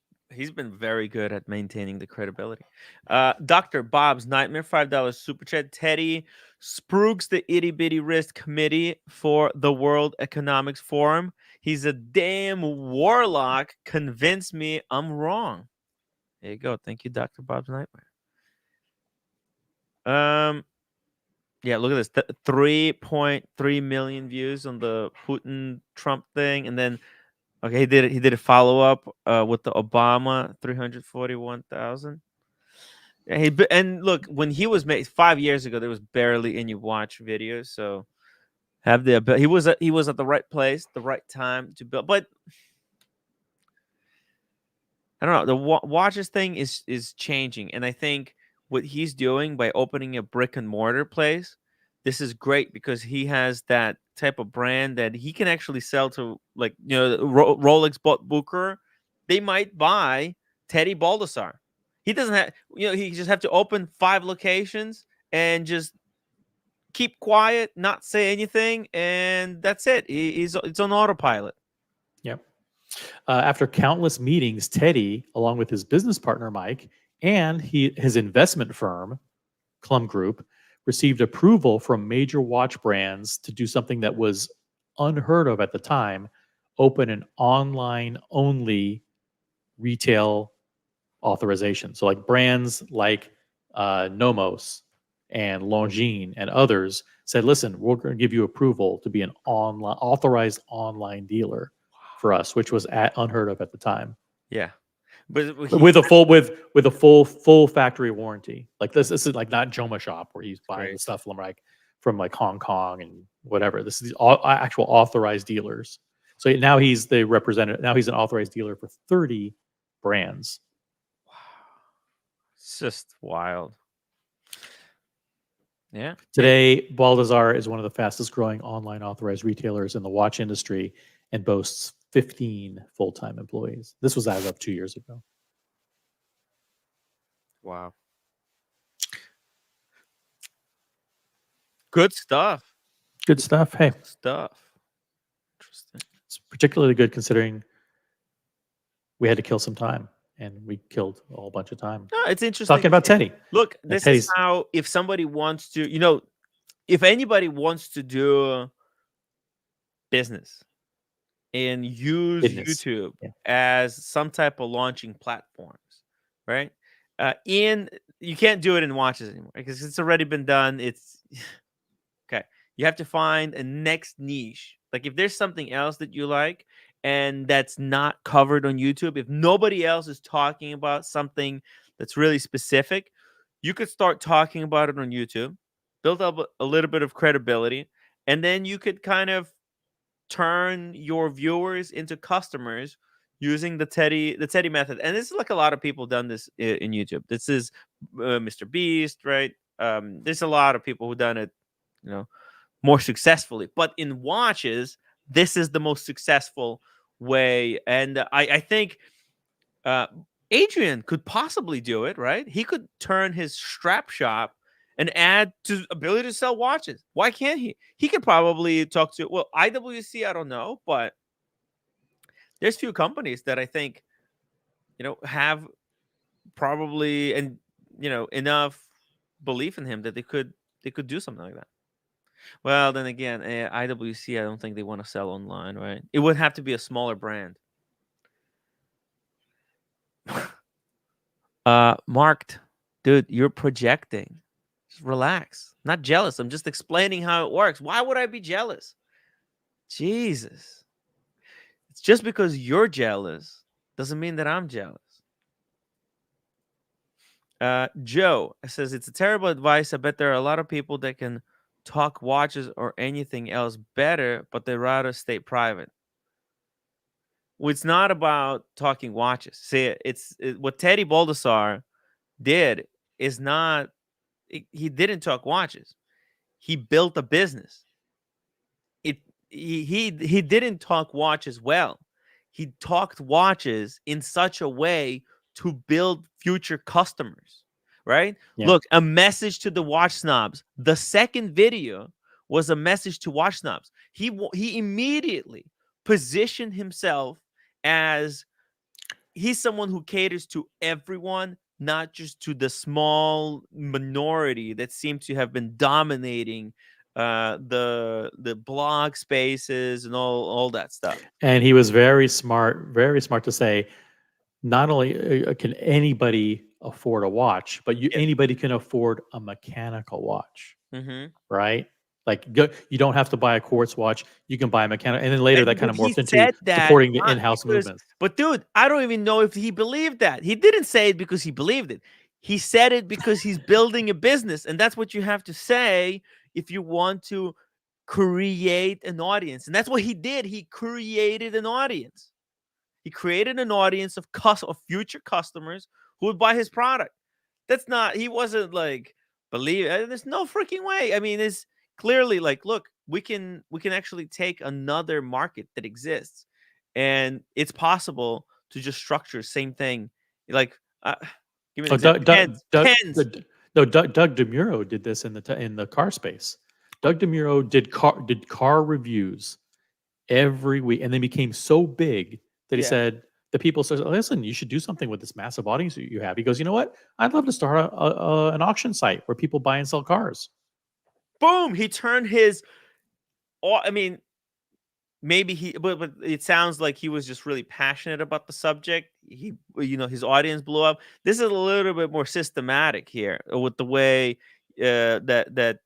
Speaker 1: been very good at maintaining the credibility. Dr. Bob's Nightmare, $5 super chat. Teddy Sprooks the Itty Bitty Wrist Committee for the World Economics Forum. He's a damn warlock. Convince me I'm wrong. There you go. Thank you, Dr. Bob's Nightmare. Yeah, look at this. 3.3 million views on the Putin Trump thing, and then okay, he did a follow up with the Obama 341,000. And look, when he was made 5 years ago, there was barely any watch videos. So he was at the right place, the right time to build. But I don't know. The watches thing is changing, and I think what he's doing by opening a brick and mortar place, this is great because he has that type of brand that he can actually sell to, like, you know, Rolex bought Booker. They might buy Teddy Baldessar. He doesn't have, you know, he just have to open 5 locations and just keep quiet, not say anything, and that's it. It's on autopilot.
Speaker 4: Yep. After countless meetings, Teddy, along with his business partner Mike and his investment firm, Clum Group, received approval from major watch brands to do something that was unheard of at the time: open an online-only retail authorization. So, like brands like Nomos and Longines and others said, "Listen, we're going to give you approval to be an authorized online dealer for us," which was unheard of at the time.
Speaker 1: Yeah. But
Speaker 4: with a full factory warranty. Like this is like not Joma Shop where he's buying the stuff from Hong Kong and whatever. This is all actual authorized dealers. So now he's the representative. Now he's an authorized dealer for 30 brands.
Speaker 1: Wow, it's just wild. Yeah.
Speaker 4: Today, Balthazar is one of the fastest growing online authorized retailers in the watch industry and boasts 15 full-time employees. This was as of 2 years ago.
Speaker 1: Wow. Good stuff.
Speaker 4: Good stuff. Hey.
Speaker 1: Good stuff. Interesting.
Speaker 4: It's particularly good considering we had to kill some time, and we killed a whole bunch of time.
Speaker 1: No, it's interesting.
Speaker 4: Talking about Teddy.
Speaker 1: Look, this is how, if somebody wants to, you know, if anybody wants to do business and use YouTube as some type of launching platforms, right? You can't do it in watches anymore because it's already been done. It's okay. You have to find a next niche. Like if there's something else that you like and that's not covered on YouTube, if nobody else is talking about something that's really specific, you could start talking about it on YouTube, build up a little bit of credibility, and then you could kind of turn your viewers into customers using the Teddy method. And this is like a lot of people done this in YouTube. This is Mr. Beast, right? There's a lot of people who done it, you know, more successfully. But in watches, this is the most successful way. And I think Adrian could possibly do it, right? He could turn his strap shop and add to ability to sell watches. Why can't he? He could probably talk to, well, IWC, I don't know, but there's few companies that I think, you know, have probably, and you know, enough belief in him that they could do something like that. Well, then again, IWC, I don't think they want to sell online, right? It would have to be a smaller brand. Marked, dude, you're projecting. Just relax. Not jealous. I'm just explaining how it works. Why would I be jealous? Jesus. It's just because you're jealous doesn't mean that I'm jealous. Joe says, it's a terrible advice. I bet there are a lot of people that can talk watches or anything else better, but they rather stay private. Well, it's not about talking watches. See, what Teddy Baldessar did is not, he didn't talk watches. He built a business. He didn't talk watches well. He talked watches in such a way to build future customers, right? Yeah. Look, a message to the watch snobs. The second video was a message to watch snobs. He immediately positioned himself as he's someone who caters to everyone, not just to the small minority that seem to have been dominating the blog spaces and all that stuff.
Speaker 4: And he was very smart to say, not only can anybody afford a watch, but
Speaker 1: Yes.
Speaker 4: anybody can afford a mechanical watch,
Speaker 1: Mm-hmm.
Speaker 4: right? Like you don't have to buy a quartz watch; you can buy a mechanical. And then later, that kind of
Speaker 1: He
Speaker 4: morphed into
Speaker 1: said that
Speaker 4: supporting the
Speaker 1: not
Speaker 4: in-house
Speaker 1: because,
Speaker 4: movements.
Speaker 1: but dude, I don't even know if he believed that. He didn't say it because he believed it. He said it because he's building a business, and that's what you have to say if you want to create an audience. And that's what he did. He created an audience. He created an audience of future customers who would buy his product. That's not. He wasn't like believe. There's no freaking way. I mean, it's clearly like, look, we can actually take another market that exists, and it's possible to just structure same thing. Like, give me an
Speaker 4: Oh,
Speaker 1: example. Pens.
Speaker 4: Doug DeMuro did this in the car space. Doug DeMuro did car reviews every week, and then became so big that he
Speaker 1: Yeah.
Speaker 4: said the people said, "Listen, you should do something with this massive audience that you have." He goes, "You know what? I'd love to start an auction site where people buy and sell cars."
Speaker 1: Boom. He turned his. I mean, maybe but it sounds like he was just really passionate about the subject. His audience blew up. This is a little bit more systematic here with the way that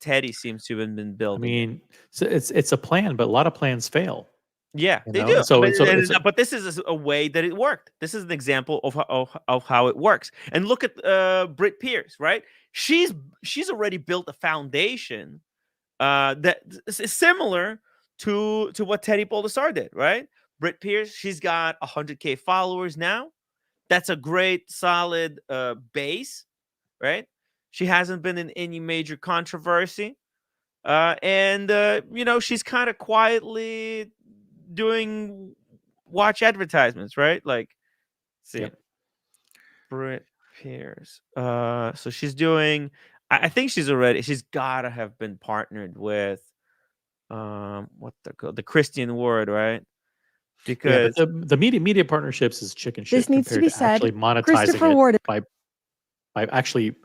Speaker 1: Teddy seems to have been
Speaker 4: I
Speaker 1: building it.
Speaker 4: mean, so it's a plan, but a lot of plans fail.
Speaker 1: Yeah,
Speaker 4: You
Speaker 1: they
Speaker 4: know?
Speaker 1: do.
Speaker 4: So
Speaker 1: But this is a way that it worked. This is an example of how it works. And look at Britt Pierce, right? She's already built a foundation that is similar to what Teddy Baldessar did, right? Britt Pierce, she's got 100K followers now. That's a great solid base, right? She hasn't been in any major controversy. And she's kind of quietly doing watch advertisements, right? Like, see,
Speaker 4: Yep.
Speaker 1: Britt Pierce. So she's doing. I think she's gotta have been partnered with what they're called, the Christian Word, right?
Speaker 4: Yeah, but
Speaker 1: Because
Speaker 4: the media partnerships is chicken shit
Speaker 6: This needs to
Speaker 4: compared
Speaker 6: be
Speaker 4: to actually
Speaker 6: said.
Speaker 4: monetizing
Speaker 6: Christopher
Speaker 4: it
Speaker 6: Ward.
Speaker 4: by actually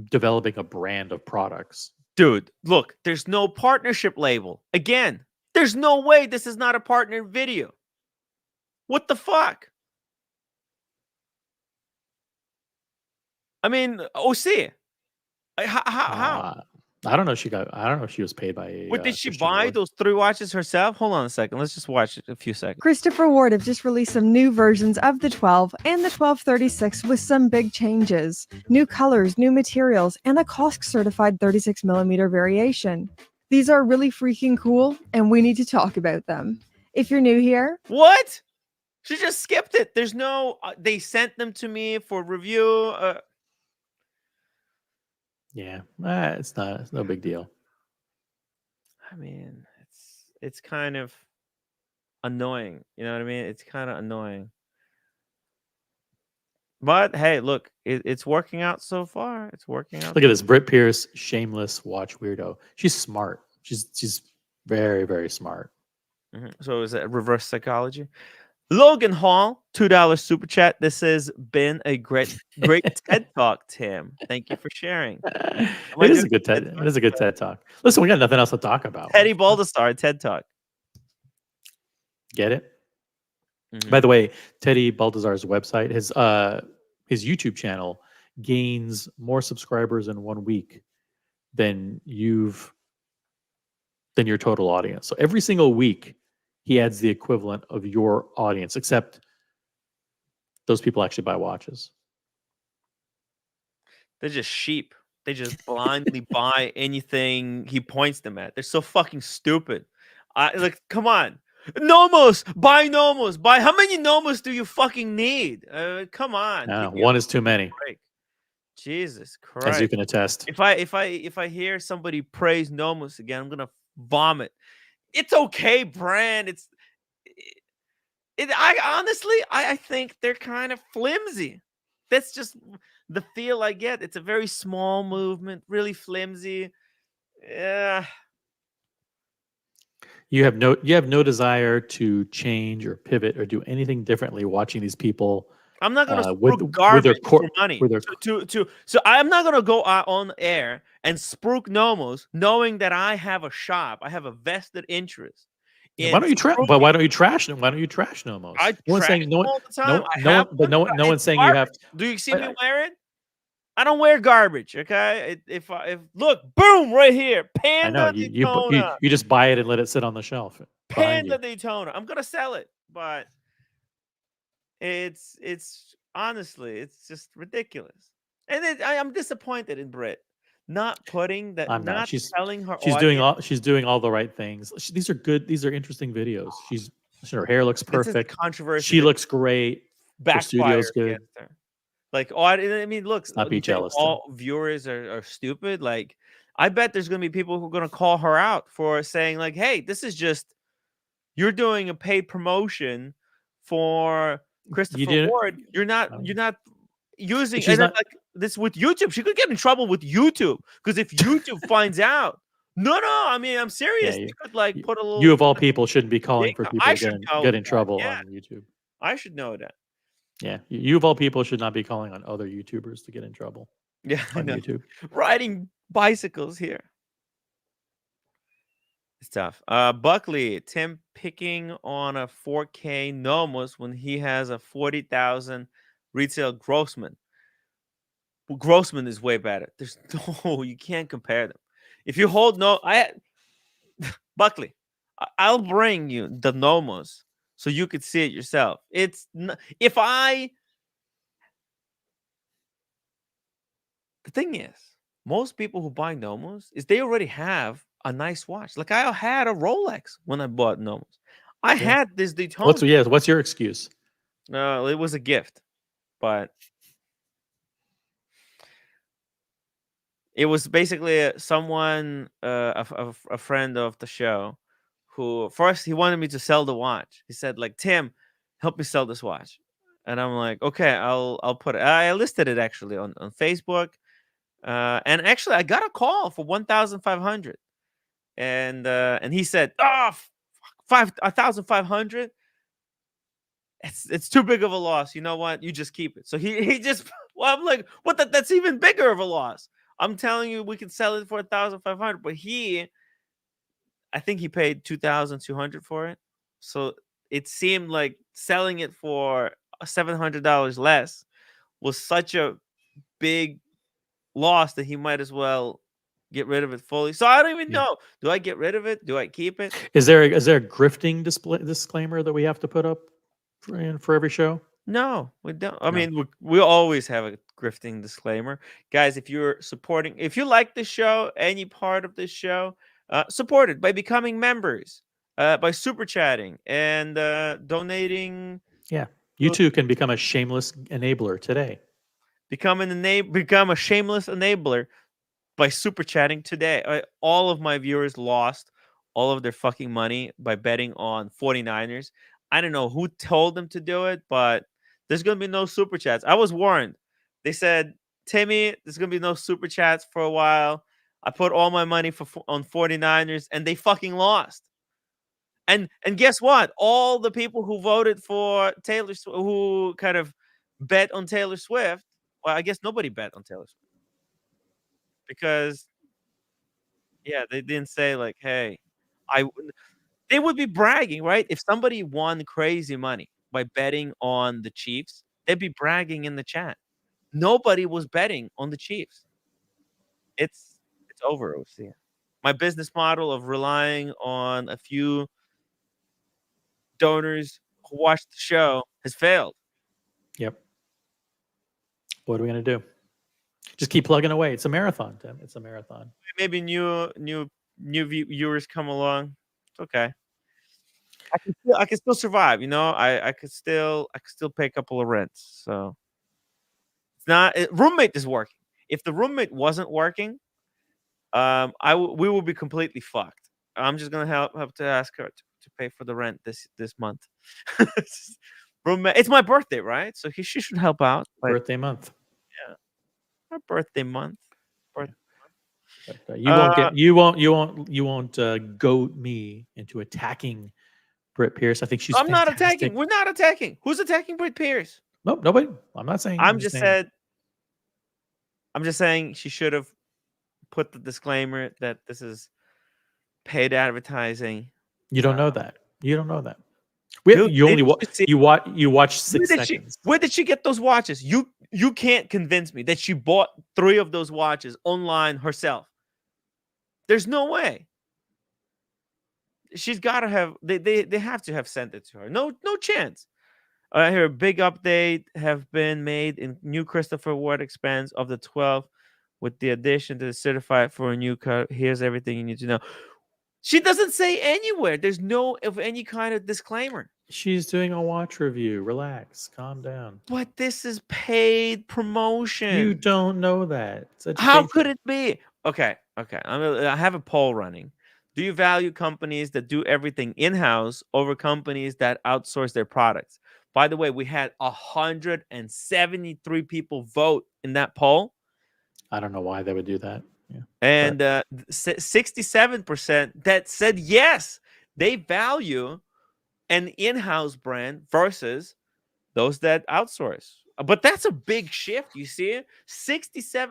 Speaker 4: developing a brand of products.
Speaker 1: dude, look, there's no partnership label. Again, there's no way this is not a partnered video. What the fuck? I mean, OC. How?
Speaker 4: I don't know. I don't know if she was paid by.
Speaker 1: What did she
Speaker 4: Christian
Speaker 1: buy
Speaker 4: Ward.
Speaker 1: those 3 watches herself? Hold on a second. Let's just watch it a few seconds.
Speaker 6: Christopher Ward have just released some new versions of the 12 and the 1236 with some big changes. New colors, new materials, and a Kosk certified 36mm variation. These are really freaking cool, and we need to talk about them. If you're new here,
Speaker 1: What? She just skipped it. There's no. They sent them to me for review.
Speaker 4: Yeah, it's no big deal.
Speaker 1: I mean, it's kind of annoying. You know what I mean? It's kind of annoying. But hey, look, it's working out so far. It's working out.
Speaker 4: Look at this, Britt Pierce, shameless watch weirdo. She's smart. She's very, very smart.
Speaker 1: So is it reverse psychology? Logan Hall, $2 super chat. This has been a great TED talk, Tim. Thank you for sharing.
Speaker 4: It is a good TED. It is a good TED talk. Listen, we got nothing else to talk about.
Speaker 1: Teddy Baldessar TED talk.
Speaker 4: Get it? By the way, Teddy Baldassar's website, his YouTube channel gains more subscribers in 1 week than your total audience. So every single week, he adds the equivalent of your audience, except those people actually buy watches.
Speaker 1: They're just sheep. They just blindly buy anything he points them at. They're so fucking stupid. Like, come on. Nomos, buy Nomos. Buy how many Nomos do you fucking need? Come on.
Speaker 4: One is too many.
Speaker 1: Break. Jesus Christ.
Speaker 4: As you can attest.
Speaker 1: If I hear somebody praise Nomos again, I'm gonna vomit. It's okay, brand. I think they're kind of flimsy. That's just the feel I get. It's a very small movement, really flimsy. Yeah.
Speaker 4: You have no desire to change or pivot or do anything differently watching these people.
Speaker 1: I'm not gonna
Speaker 4: with
Speaker 1: spruik
Speaker 4: with their
Speaker 1: garbage
Speaker 4: cor-
Speaker 1: for money.
Speaker 4: with their
Speaker 1: So I'm not gonna go out on air and spruik nomos, knowing that I have a shop, I have a vested interest in
Speaker 4: why don't you
Speaker 1: spruiking.
Speaker 4: why don't you trash them? Why don't you trash Nomos?
Speaker 1: I
Speaker 4: No one's
Speaker 1: trash
Speaker 4: saying
Speaker 1: them all the time. I
Speaker 4: no
Speaker 1: have
Speaker 4: one, but
Speaker 1: one.
Speaker 4: no one's
Speaker 1: It's
Speaker 4: saying you have.
Speaker 1: garbage. Do you see me
Speaker 4: I-
Speaker 1: wear it? I don't wear garbage. Okay. If look, boom, right here,
Speaker 4: I
Speaker 1: Panda
Speaker 4: know
Speaker 1: Daytona,
Speaker 4: you just buy it and let it sit on the shelf behind
Speaker 1: Panda
Speaker 4: you.
Speaker 1: Daytona. I'm gonna sell it, but it's honestly, it's just ridiculous. And I'm disappointed in Brit not putting that,
Speaker 4: I'm not.
Speaker 1: not telling her
Speaker 4: She's doing
Speaker 1: audience.
Speaker 4: she's doing all the right things. These are good. These are interesting videos. Her hair looks
Speaker 1: This is the
Speaker 4: perfect.
Speaker 1: controversy
Speaker 4: She
Speaker 1: that
Speaker 4: looks great. Her studio's
Speaker 1: backfired
Speaker 4: good.
Speaker 1: against her. Like, I mean, look,
Speaker 4: Let's not be
Speaker 1: you think
Speaker 4: jealous,
Speaker 1: all viewers are stupid? Like, I bet there's gonna be people who are gonna call her out for saying, like, hey, this is just, you're doing a paid promotion for Christopher
Speaker 4: didn't-
Speaker 1: Ward. You're not using,
Speaker 4: She's
Speaker 1: and then,
Speaker 4: not-
Speaker 1: like, this with YouTube. She could get in trouble with YouTube, because if YouTube finds out, no, I mean, I'm serious.
Speaker 4: Yeah,
Speaker 1: You could, like, put a little.
Speaker 4: You of all people shouldn't be calling for
Speaker 1: ding.
Speaker 4: people
Speaker 1: I
Speaker 4: to
Speaker 1: should know
Speaker 4: get in
Speaker 1: that.
Speaker 4: trouble
Speaker 1: Yeah,
Speaker 4: on YouTube.
Speaker 1: I should know that.
Speaker 4: Yeah, you of all people should not be calling on other YouTubers to get in trouble
Speaker 1: Yeah, I
Speaker 4: on
Speaker 1: know.
Speaker 4: YouTube.
Speaker 1: Riding bicycles here. It's tough. Buckley, Tim picking on a 4K Nomos when he has a 40,000 retail Grossman. Well, Grossman is way better. There's no, you can't compare them. If you hold Buckley, I'll bring you the Nomos so you could see it yourself. The thing is, most people who buy Nomos they already have a nice watch. Like, I had a Rolex when I bought Nomos. I had this Daytona.
Speaker 4: What's your excuse?
Speaker 1: No, it was a gift, but it was basically someone, a friend of the show, who first he wanted me to sell the watch. He said, like, Tim, help me sell this watch, and I'm like, okay, I'll put it. I listed it actually on Facebook, and actually I got a call for 1,500, and he said, oh, 1,500. It's too big of a loss. You know what? You just keep it. So he just, well, I'm like, what? That's even bigger of a loss. I'm telling you, we can sell it for 1,500, but I think he paid 2,200 for it. So it seemed like selling it for $700 less was such a big loss that he might as well get rid of it fully. So I don't even know. Do I get rid of it? Do I keep it?
Speaker 4: Is there a grifting disclaimer that we have to put up for every show?
Speaker 1: No, we don't. I mean, we always have a grifting disclaimer. Guys, if you like this show, any part of this show, support it by becoming members, by super chatting and donating.
Speaker 4: Yeah. You too can become a shameless enabler today.
Speaker 1: Become a shameless enabler by super chatting today. All of my viewers lost all of their fucking money by betting on 49ers. I don't know who told them to do it, but there's going to be no super chats. I was warned. They said, Timmy, there's going to be no super chats for a while. I put all my money on 49ers, and they fucking lost. And guess what? All the people who voted for Taylor Swift, who kind of bet on Taylor Swift, well, I guess nobody bet on Taylor Swift. Because, yeah, they didn't say, like, hey, they would be bragging, right? If somebody won crazy money by betting on the Chiefs, they'd be bragging in the chat. Nobody was betting on the Chiefs. It's over, OC. My business model of relying on a few donors who watch the show has failed.
Speaker 4: Yep. What are we going to do? Just keep plugging away. It's a marathon, Tim. It's a marathon.
Speaker 1: Maybe new viewers come along. It's okay. I can still survive. You know, I could still pay a couple of rents. So it's not roommate is working. If the roommate wasn't working, we will be completely fucked. I'm just gonna have to ask her to pay for the rent this month. Roommate, it's my birthday, right? So she should help out.
Speaker 4: Birthday month.
Speaker 1: Yeah, my birthday month.
Speaker 4: But you won't get you won't goat me into attacking Britt Pierce. I think she's.
Speaker 1: I'm not
Speaker 4: fantastic.
Speaker 1: attacking. We're not attacking. Who's attacking Britt Pierce?
Speaker 4: Nope, nobody. I'm not saying.
Speaker 1: I'm just saying she should have put the disclaimer that this is paid advertising.
Speaker 4: You don't know that. You don't know that. You only watch 6 seconds.
Speaker 1: Where did she get those watches? You can't convince me that she bought 3 of those watches online herself. There's no way. She's got to have. They have to have sent it to her. No chance. Here, a big update have been made in new Christopher Ward expands of the 12 with the addition to the certified for a new cut. Here's everything you need to know. She doesn't say anywhere. There's no of any kind of disclaimer.
Speaker 4: She's doing a watch review. Relax. Calm down.
Speaker 1: But this is paid promotion.
Speaker 4: You don't know that.
Speaker 1: How could it be? Okay. I have a poll running. Do you value companies that do everything in-house over companies that outsource their products? By the way, we had 173 people vote in that poll.
Speaker 4: I don't know why they would do that. Yeah.
Speaker 1: And 67% that said yes, they value an in-house brand versus those that outsource. But that's a big shift. You see it?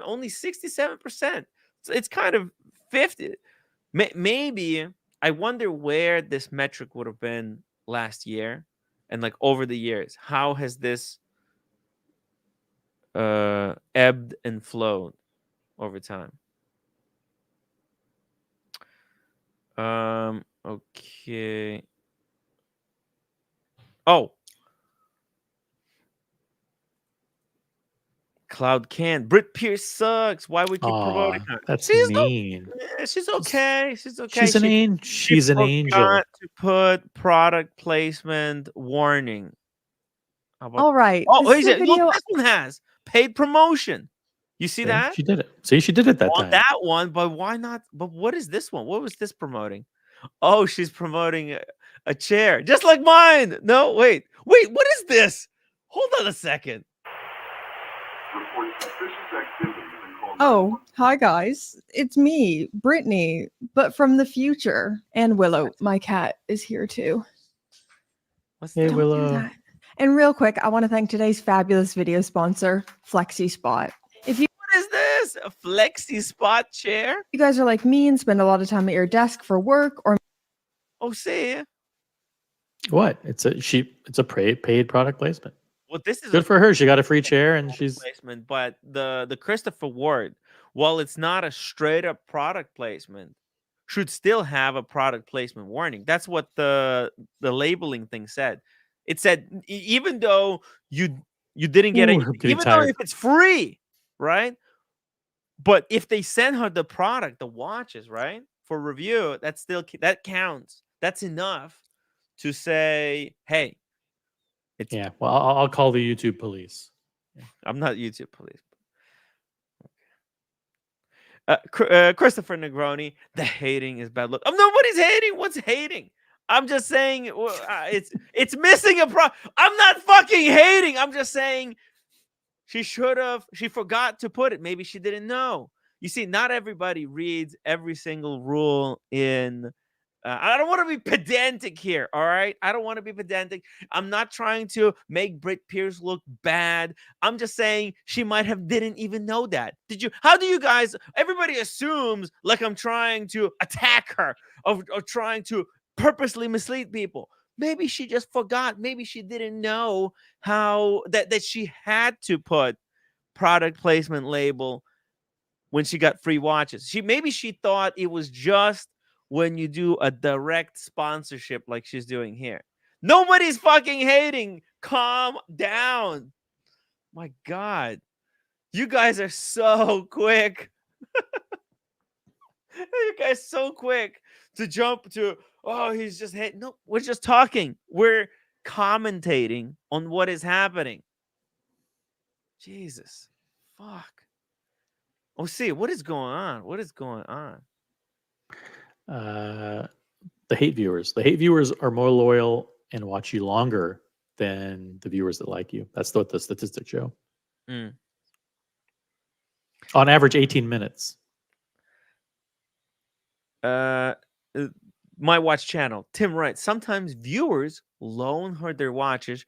Speaker 1: Only 67%. It's kind of 50. Maybe I wonder where this metric would have been last year and like over the years. How has this ebbed and flowed over time? Okay. Oh. Cloud Can. Britt Pierce sucks. Why we keep promoting her?
Speaker 4: That's mean.
Speaker 1: She's okay. She's okay.
Speaker 4: She's an angel. She's an angel.
Speaker 1: To put product placement warning.
Speaker 6: All right.
Speaker 1: Oh, look, this one has paid promotion. You see that?
Speaker 4: She did it. See, she did it that time.
Speaker 1: That one, but why not? But what is this one? What was this promoting? Oh, she's promoting a chair, just like mine. No, wait. What is this? Hold on a second.
Speaker 6: Oh, hi guys. It's me, Brittany, but from the future. And Willow, my cat, is here too.
Speaker 4: Hey,
Speaker 6: Don't
Speaker 4: Willow.
Speaker 6: do that. And real quick, I want to thank today's fabulous video sponsor, FlexiSpot. If you
Speaker 1: What is this? A Flexi Spot chair?
Speaker 6: you guys are like me and spend a lot of time at your desk for work or
Speaker 1: Oh, see.
Speaker 4: What? It's a paid product placement.
Speaker 1: Well, this is
Speaker 4: Good for her. She got a free chair and she's
Speaker 1: placement, but the Christopher Ward, while it's not a straight up product placement, should still have a product placement warning. That's what the labeling thing said. It said even though you didn't get it, even though if it's free, right? But if they send her the product, the watches, right, for review, that counts. That's enough to say, hey.
Speaker 4: Yeah, well, I'll call the YouTube police.
Speaker 1: I'm not YouTube police. Christopher Negroni, the hating is bad luck. Nobody's hating. What's hating? I'm just saying it's missing a I'm not fucking hating. I'm just saying she forgot to put it. Maybe she didn't know. You see, not everybody reads every single rule in. I don't want to be pedantic here, all right? I don't want to be pedantic. I'm not trying to make Britt Pierce look bad. I'm just saying she might have didn't even know that. How do you guys, everybody assumes like I'm trying to attack her or trying to purposely mislead people. Maybe she just forgot. Maybe she didn't know how that she had to put product placement label when she got free watches. Maybe she thought it was just when you do a direct sponsorship like she's doing here. Nobody's fucking hating. Calm down. My God. You guys are so quick. You guys so quick to jump to, oh, he's just hating. No, we're just talking. We're commentating on what is happening. Jesus. Fuck. Oh, see, what is going on? What is going on?
Speaker 4: The hate viewers. The hate viewers are more loyal and watch you longer than the viewers that like you. That's what the statistics show.
Speaker 1: Mm.
Speaker 4: On average, 18 minutes.
Speaker 1: uh, my watch channel. Tim writes, sometimes viewers loan her their watches.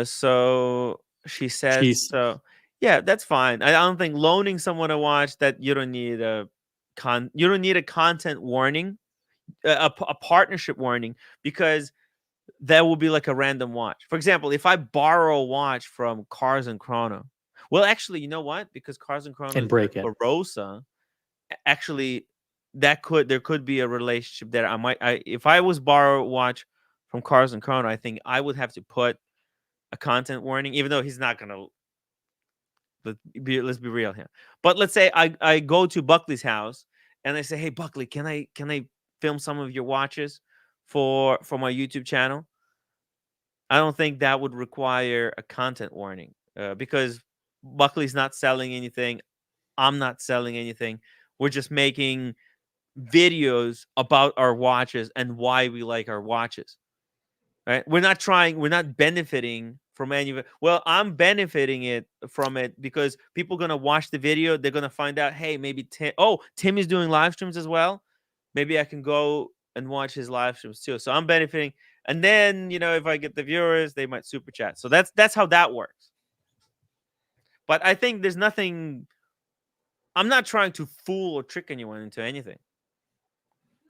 Speaker 1: So she says,
Speaker 4: She's
Speaker 1: so yeah, that's fine. I don't think loaning someone a watch that you don't need a content warning, a partnership warning, because that will be like a random watch. For example, if I borrow a watch from Cars and Chrono, well, actually, you know what? Because Cars and Chrono
Speaker 4: can
Speaker 1: is
Speaker 4: break it.
Speaker 1: Barossa, actually, there could be a relationship there. If I was borrow a watch from Cars and Chrono, I think I would have to put a content warning, even though he's not gonna. Let's be real here. But let's say I go to Buckley's house and I say, hey Buckley, can I film some of your watches for my YouTube channel? I don't think that would require a content warning, because Buckley's not selling anything. I'm not selling anything. We're just making videos about our watches and why we like our watches. Right? We're not benefiting from any of it. Well, I'm benefiting from it because people gonna watch the video. They're gonna find out, hey, maybe Tim is doing live streams as well. Maybe I can go and watch his live streams too. So I'm benefiting. And then, if I get the viewers, they might super chat. So that's how that works. But I think there's nothing. I'm not trying to fool or trick anyone into anything.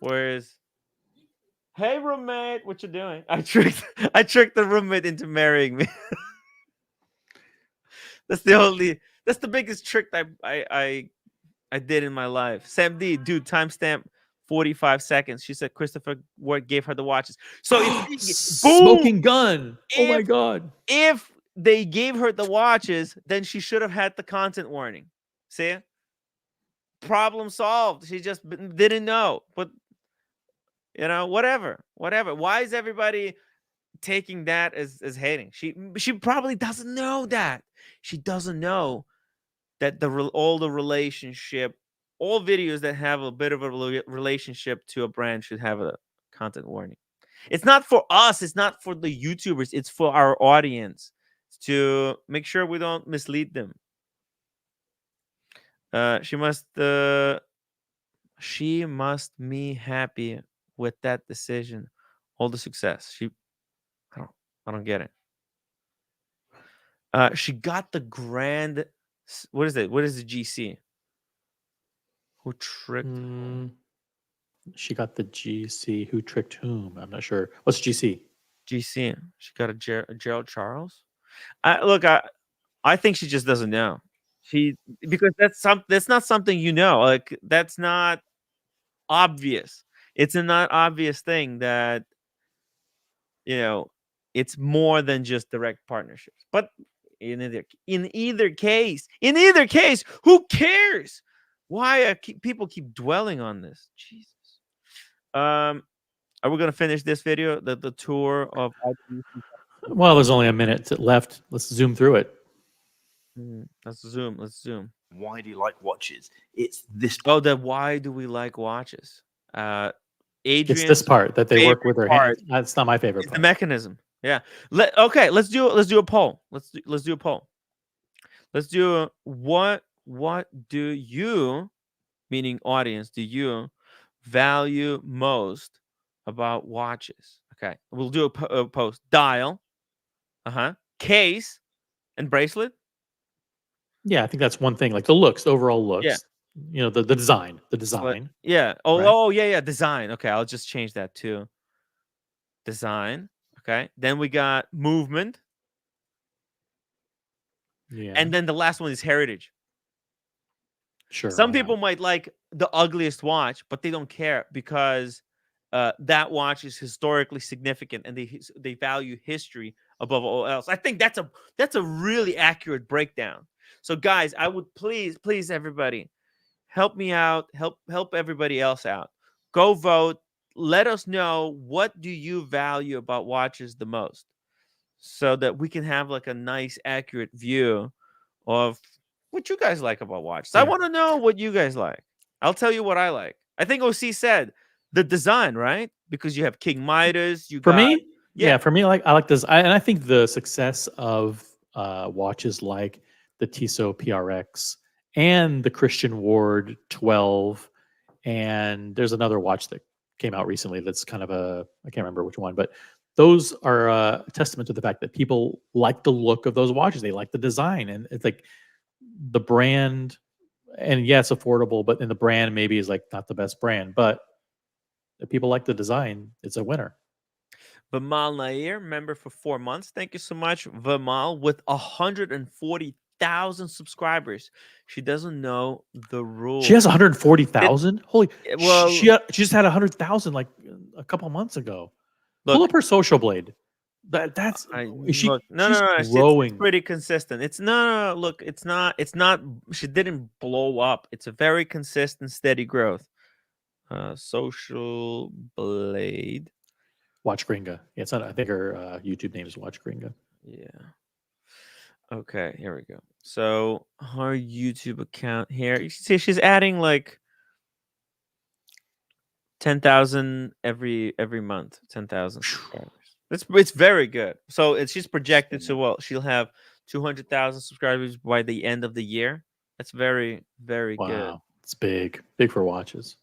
Speaker 1: Whereas, hey roommate, what you doing? I tricked the roommate into marrying me. That's the biggest trick I did in my life. Sam D, dude, timestamp 45 seconds. She said Christopher Ward gave her the watches. So if
Speaker 4: smoking gun. Oh my god.
Speaker 1: If they gave her the watches, then she should have had the content warning. See? Problem solved. She just didn't know. But whatever. Why is everybody taking that as hating? She probably doesn't know that. She doesn't know that all videos that have a bit of a relationship to a brand should have a content warning. It's not for us. It's not for the YouTubers. It's for our audience to make sure we don't mislead them. She must be happy with that decision. All the success. I don't get it. She got the grand. What is it? What is the GC? Who tricked?
Speaker 4: She got the GC. Who tricked whom? I'm not sure. What's GC?
Speaker 1: GC. She got a Gerald Charles. I think she just doesn't know. Because that's not something like that's not obvious. It's a not obvious thing that it's more than just direct partnerships. But in either case, who cares? Why people keep dwelling on this? Jesus. Are we gonna finish this video? The tour of.
Speaker 4: Well, there's only a minute left. Let's zoom through it.
Speaker 1: Let's zoom.
Speaker 2: Why do you like watches? It's this.
Speaker 1: Why do we like watches?
Speaker 4: It's this part that they work with their hands. That's not my favorite part.
Speaker 1: The mechanism. Yeah. Let's do a poll. Let's do a poll. Let's do what do you, meaning audience, do you value most about watches? Okay. We'll do a post. Dial. Case and bracelet.
Speaker 4: Yeah, I think that's one thing. Like the looks, the overall looks.
Speaker 1: Yeah.
Speaker 4: The design. The design.
Speaker 1: Yeah. Oh, yeah. Design. Okay, I'll just change that to design. Okay. Then we got movement.
Speaker 4: Yeah.
Speaker 1: And then the last one is heritage.
Speaker 4: Sure.
Speaker 1: Some people might like the ugliest watch, but they don't care because that watch is historically significant and they value history above all else. I think that's a really accurate breakdown. So guys, I would please everybody help me out, help everybody else out. Go vote. Let us know, what do you value about watches the most, so that we can have like a nice accurate view of what you guys like about watches. I want to know what you guys like. I'll tell you what I like. I think OC said the design, right? Because you have King Midas. For
Speaker 4: me, I like this. And I think the success of watches like the Tissot PRX and the Christian Ward 12 and there's another watch that came out recently that's kind of I can't remember which one, but those are a testament to the fact that people like the look of those watches. They like the design, and it's like the brand. And yeah, it's affordable, but then the brand maybe is like not the best brand, but if people like the design, it's a winner.
Speaker 1: Vimal Nair, member for 4 months. Thank you so much, Vimal, with 140,000 subscribers. She doesn't know the rules.
Speaker 4: She has 140,000. Holy!
Speaker 1: well,
Speaker 4: she just had 100,000 like a couple months ago. Pull
Speaker 1: look,
Speaker 4: up her social blade. That's she.
Speaker 1: look, no,
Speaker 4: she's
Speaker 1: no, no. It's
Speaker 4: growing.
Speaker 1: pretty consistent. It's no. Look, it's not. It's not. She didn't blow up. It's a very consistent, steady growth. Social Blade.
Speaker 4: Watch Gringa. It's not. I think her YouTube name is Watch Gringa.
Speaker 1: Yeah. Okay, here we go. So her YouTube account here, you can see she's adding like 10,000 every month. 10,000 subscribers. It's very good. So she's projected to she'll have 200,000 subscribers by the end of the year. That's very, very good.
Speaker 4: Wow, it's big for watches.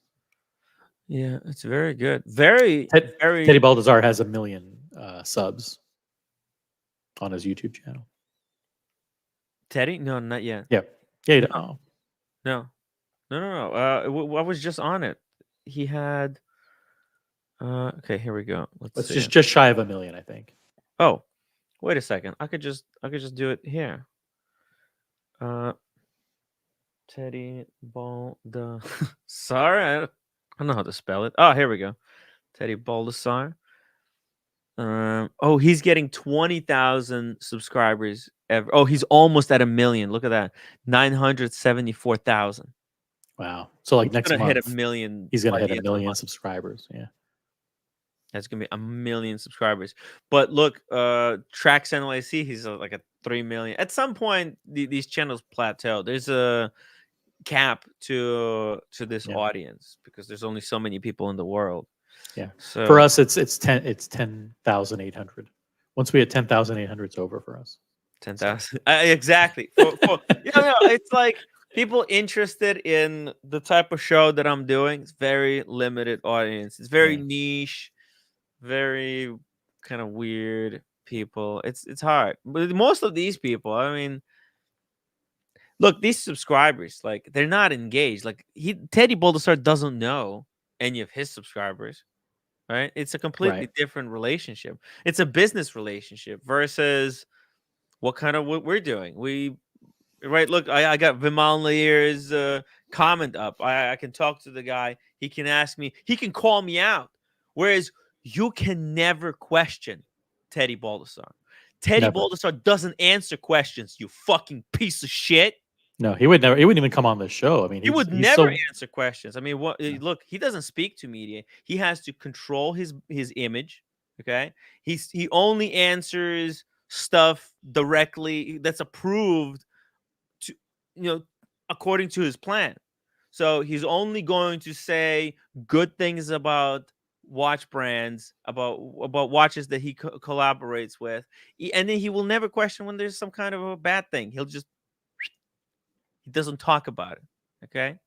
Speaker 1: Yeah, it's very good. Very.
Speaker 4: Teddy Baldassar has 1 million subs on his YouTube channel.
Speaker 1: Teddy? No, not yet.
Speaker 4: Yeah.
Speaker 1: No. I was just on it. He had. Okay, here we go.
Speaker 4: Let's just shy of 1 million, I think.
Speaker 1: Oh, wait a second. I could just do it here. Teddy Baldassar. I don't know how to spell it. Oh, here we go. Teddy Baldassar. He's getting 20,000 subscribers ever. Oh, he's almost at 1 million. Look at that. 974,000.
Speaker 4: Wow. So like next month,
Speaker 1: hit 1 million.
Speaker 4: He's gonna hit 1 million subscribers. Yeah.
Speaker 1: That's gonna be 1 million subscribers. But look, Tracks NYC, he's like at 3 million. At some point, these channels plateau. There's a cap to this audience because there's only so many people in the world.
Speaker 4: Yeah.
Speaker 1: So
Speaker 4: for us, it's 10,800. Once we hit 10,800, it's over for us.
Speaker 1: 10,000. Exactly. It's like people interested in the type of show that I'm doing. It's very limited audience. It's very niche, very kind of weird people. It's hard. But most of these people, I mean, look, these subscribers, like they're not engaged. Like Teddy Baldassar doesn't know any of his subscribers. Right? It's a completely different relationship. It's a business relationship versus what we're doing. Look, I got Vimal Nair's comment up. I can talk to the guy. He can ask me. He can call me out. Whereas you can never question Teddy Baldassar. Teddy Baldassar doesn't answer questions, you fucking piece of shit.
Speaker 4: No, he wouldn't even come on the show. I mean,
Speaker 1: he would never answer questions. I mean, look, he doesn't speak to media. He has to control his image. Okay, he only answers stuff directly that's approved to according to his plan. So he's only going to say good things about watch brands, about watches that he collaborates with, and then he will never question when there's some kind of a bad thing. He doesn't talk about it. Okay.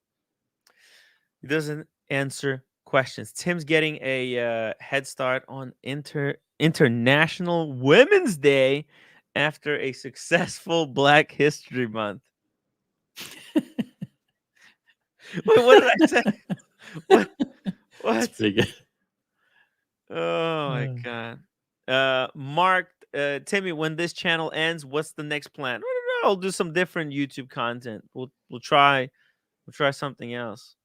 Speaker 1: He doesn't answer questions. Tim's getting a head start on International Women's Day after a successful Black History Month. What did I say? What?
Speaker 4: That's pretty good.
Speaker 1: Oh my God. Mark, Timmy, when this channel ends, what's the next plan? I don't know. I'll do some different YouTube content. We'll try something else.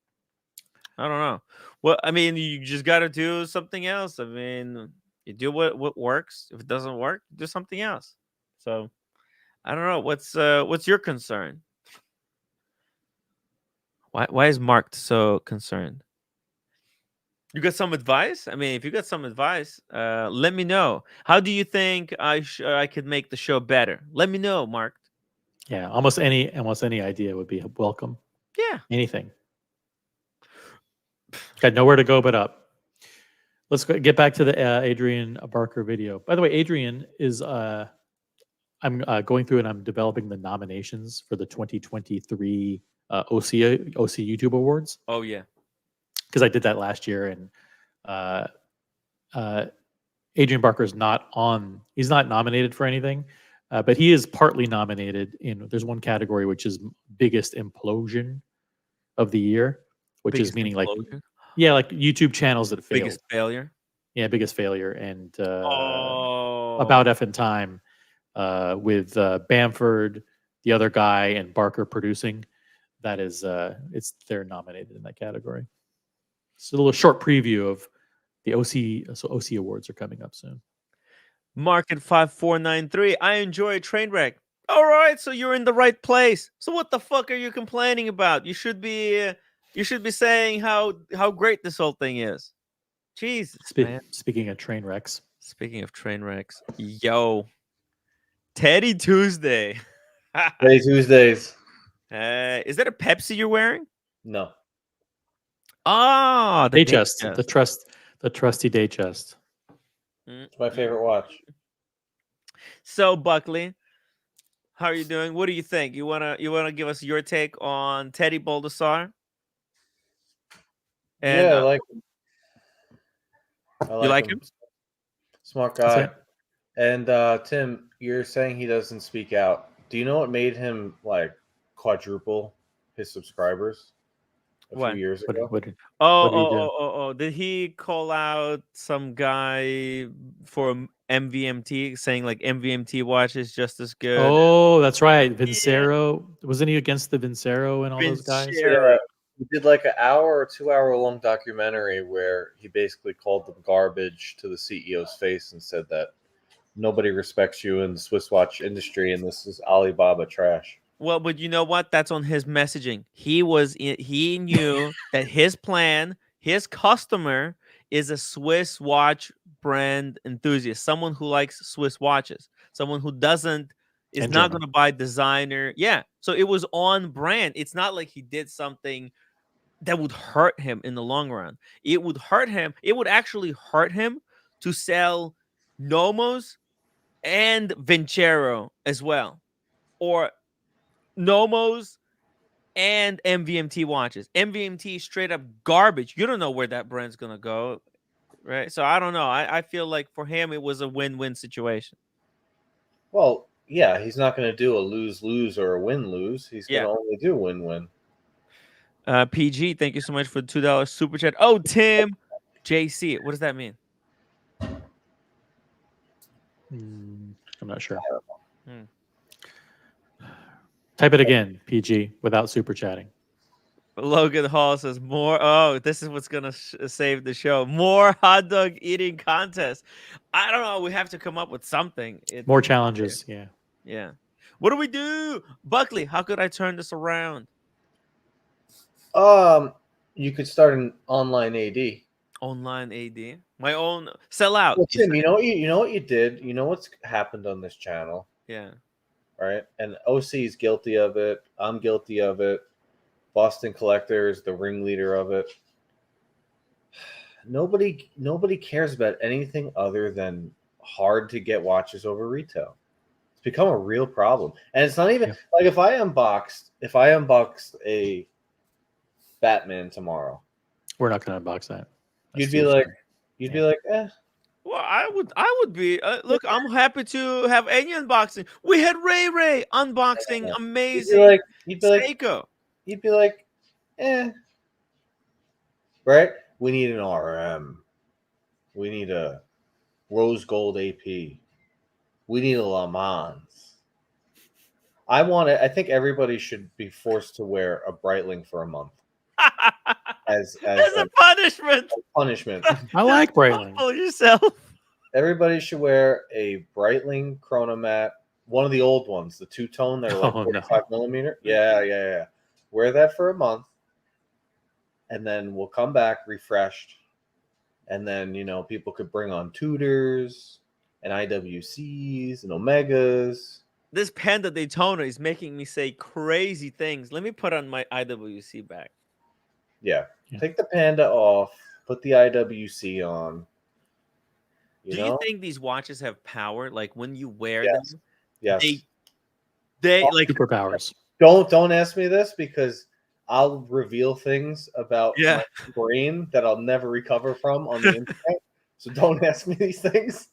Speaker 1: I don't know. Well, I mean, you just got to do something else. I mean, you do what works. If it doesn't work, do something else. So, I don't know. What's your concern? Why is Mark so concerned? You got some advice? I mean, if you got some advice, let me know. How do you think I could make the show better? Let me know, Mark.
Speaker 4: Yeah, almost any idea would be welcome.
Speaker 1: Yeah,
Speaker 4: anything. Got nowhere to go but up. Let's get back to the Adrian Barker video. By the way, Adrian is I'm going through and I'm developing the nominations for the 2023 OC YouTube Awards.
Speaker 1: Oh yeah.
Speaker 4: because I did that last year, and Adrian Barker's not on. He's not nominated for anything, but he is partly nominated in. There's one category which is biggest implosion of the year, which is meaning
Speaker 1: implosion?
Speaker 4: like YouTube channels that failed.
Speaker 1: Biggest failure.
Speaker 4: Yeah, biggest failure, and
Speaker 1: Oh,
Speaker 4: About Effing Time with Bamford, the other guy, and Barker producing. That is, they're nominated in that category. It's a little short preview of the OC. So OC awards are coming up soon.
Speaker 1: Market 5493. I enjoy a train wreck. All right, so you're in the right place. So what the fuck are you complaining about? You should be saying how great this whole thing is. Jesus, man.
Speaker 4: Speaking of train wrecks.
Speaker 1: Speaking of train wrecks, yo, Teddy Tuesday.
Speaker 7: Hey, Tuesdays.
Speaker 1: Is that a Pepsi you're wearing?
Speaker 7: No.
Speaker 1: Oh, the
Speaker 4: Day chest. The trusty day chest.
Speaker 7: It's my favorite watch.
Speaker 1: So, Buckley, how are you doing? What do you think? You wanna give us your take on Teddy Baldessar? And,
Speaker 7: yeah, I like him.
Speaker 1: You like him?
Speaker 7: Smart guy. And Tim, you're saying he doesn't speak out. Do you know what made him like quadruple his subscribers a
Speaker 1: What?
Speaker 7: few years ago?
Speaker 4: What did he do?
Speaker 1: Oh! Did he call out some guy for MVMT, saying like MVMT watch is just as good?
Speaker 4: Oh, that's right. Vincero. Wasn't he against the Vincero and all those guys?
Speaker 1: Vincero.
Speaker 7: Yeah, he did like an hour or 2 hour long documentary where he basically called them garbage to the CEO's face and said that nobody respects you in the Swiss watch industry and this is Alibaba trash.
Speaker 1: Well, but you know what? That's on his messaging. He knew that his plan, his customer is a Swiss watch brand enthusiast, someone who likes Swiss watches, someone who is
Speaker 4: And
Speaker 1: not
Speaker 4: German.
Speaker 1: going to buy designer. Yeah. So it was on brand. It's not like he did something that would hurt him in the long run. It would hurt him. It would actually hurt him to sell Nomos and Vincero as well, or Nomos and MVMT watches. MVMT straight up garbage. You don't know where that brand's gonna go, right? So I don't know. I feel like for him it was a win-win situation.
Speaker 7: Well, yeah, he's not going to do a lose-lose or a win-lose. He's going to only do win-win.
Speaker 1: PG, thank you so much for the $2 super chat. Oh, Tim, JC, what does that mean?
Speaker 4: I'm not sure.
Speaker 1: Hmm.
Speaker 4: Type it again, PG, without super chatting.
Speaker 1: Logan Hall says more. Oh, this is what's gonna save the show. More hot dog eating contest. I don't know. We have to come up with something.
Speaker 4: More challenges. Yeah.
Speaker 1: Yeah. What do we do, Buckley? How could I turn this around?
Speaker 7: You could start an online AD.
Speaker 1: Online AD. My own sell out.
Speaker 7: Well, Tim, you know what you did. You know what's happened on this channel.
Speaker 1: Yeah.
Speaker 7: Right, and OC is guilty of it. I'm guilty of it. Boston Collector is the ringleader of it. Nobody cares about anything other than hard to get watches over retail. It's become a real problem, and it's not even like if I unboxed a Batman tomorrow,
Speaker 4: we're not going to unbox that.
Speaker 7: You'd be like, eh.
Speaker 1: Well, I would be. Look, I'm happy to have any unboxing. We had Ray unboxing, amazing.
Speaker 7: You'd be like, eh. Right? We need an RM. We need a rose gold AP. We need a Le Mans. I think everybody should be forced to wear a Breitling for a month. as
Speaker 1: a punishment.
Speaker 4: I like Breitling.
Speaker 1: Pull yourself.
Speaker 7: Everybody should wear a Breitling Chronomat, one of the old ones, the two-tone. They're like 45 millimeter. Yeah. Wear that for a month, and then we'll come back refreshed. And then people could bring on Tudors and IWCs and Omegas.
Speaker 1: This Panda Daytona is making me say crazy things. Let me put on my IWC back.
Speaker 7: Yeah. Take the Panda off. Put the IWC on.
Speaker 1: Do you think these watches have power? Like when you wear
Speaker 7: them,
Speaker 1: they like
Speaker 4: superpowers.
Speaker 7: Don't ask me this because I'll reveal things about
Speaker 1: Yeah.
Speaker 7: my brain that I'll never recover from on the internet. So don't ask me these things.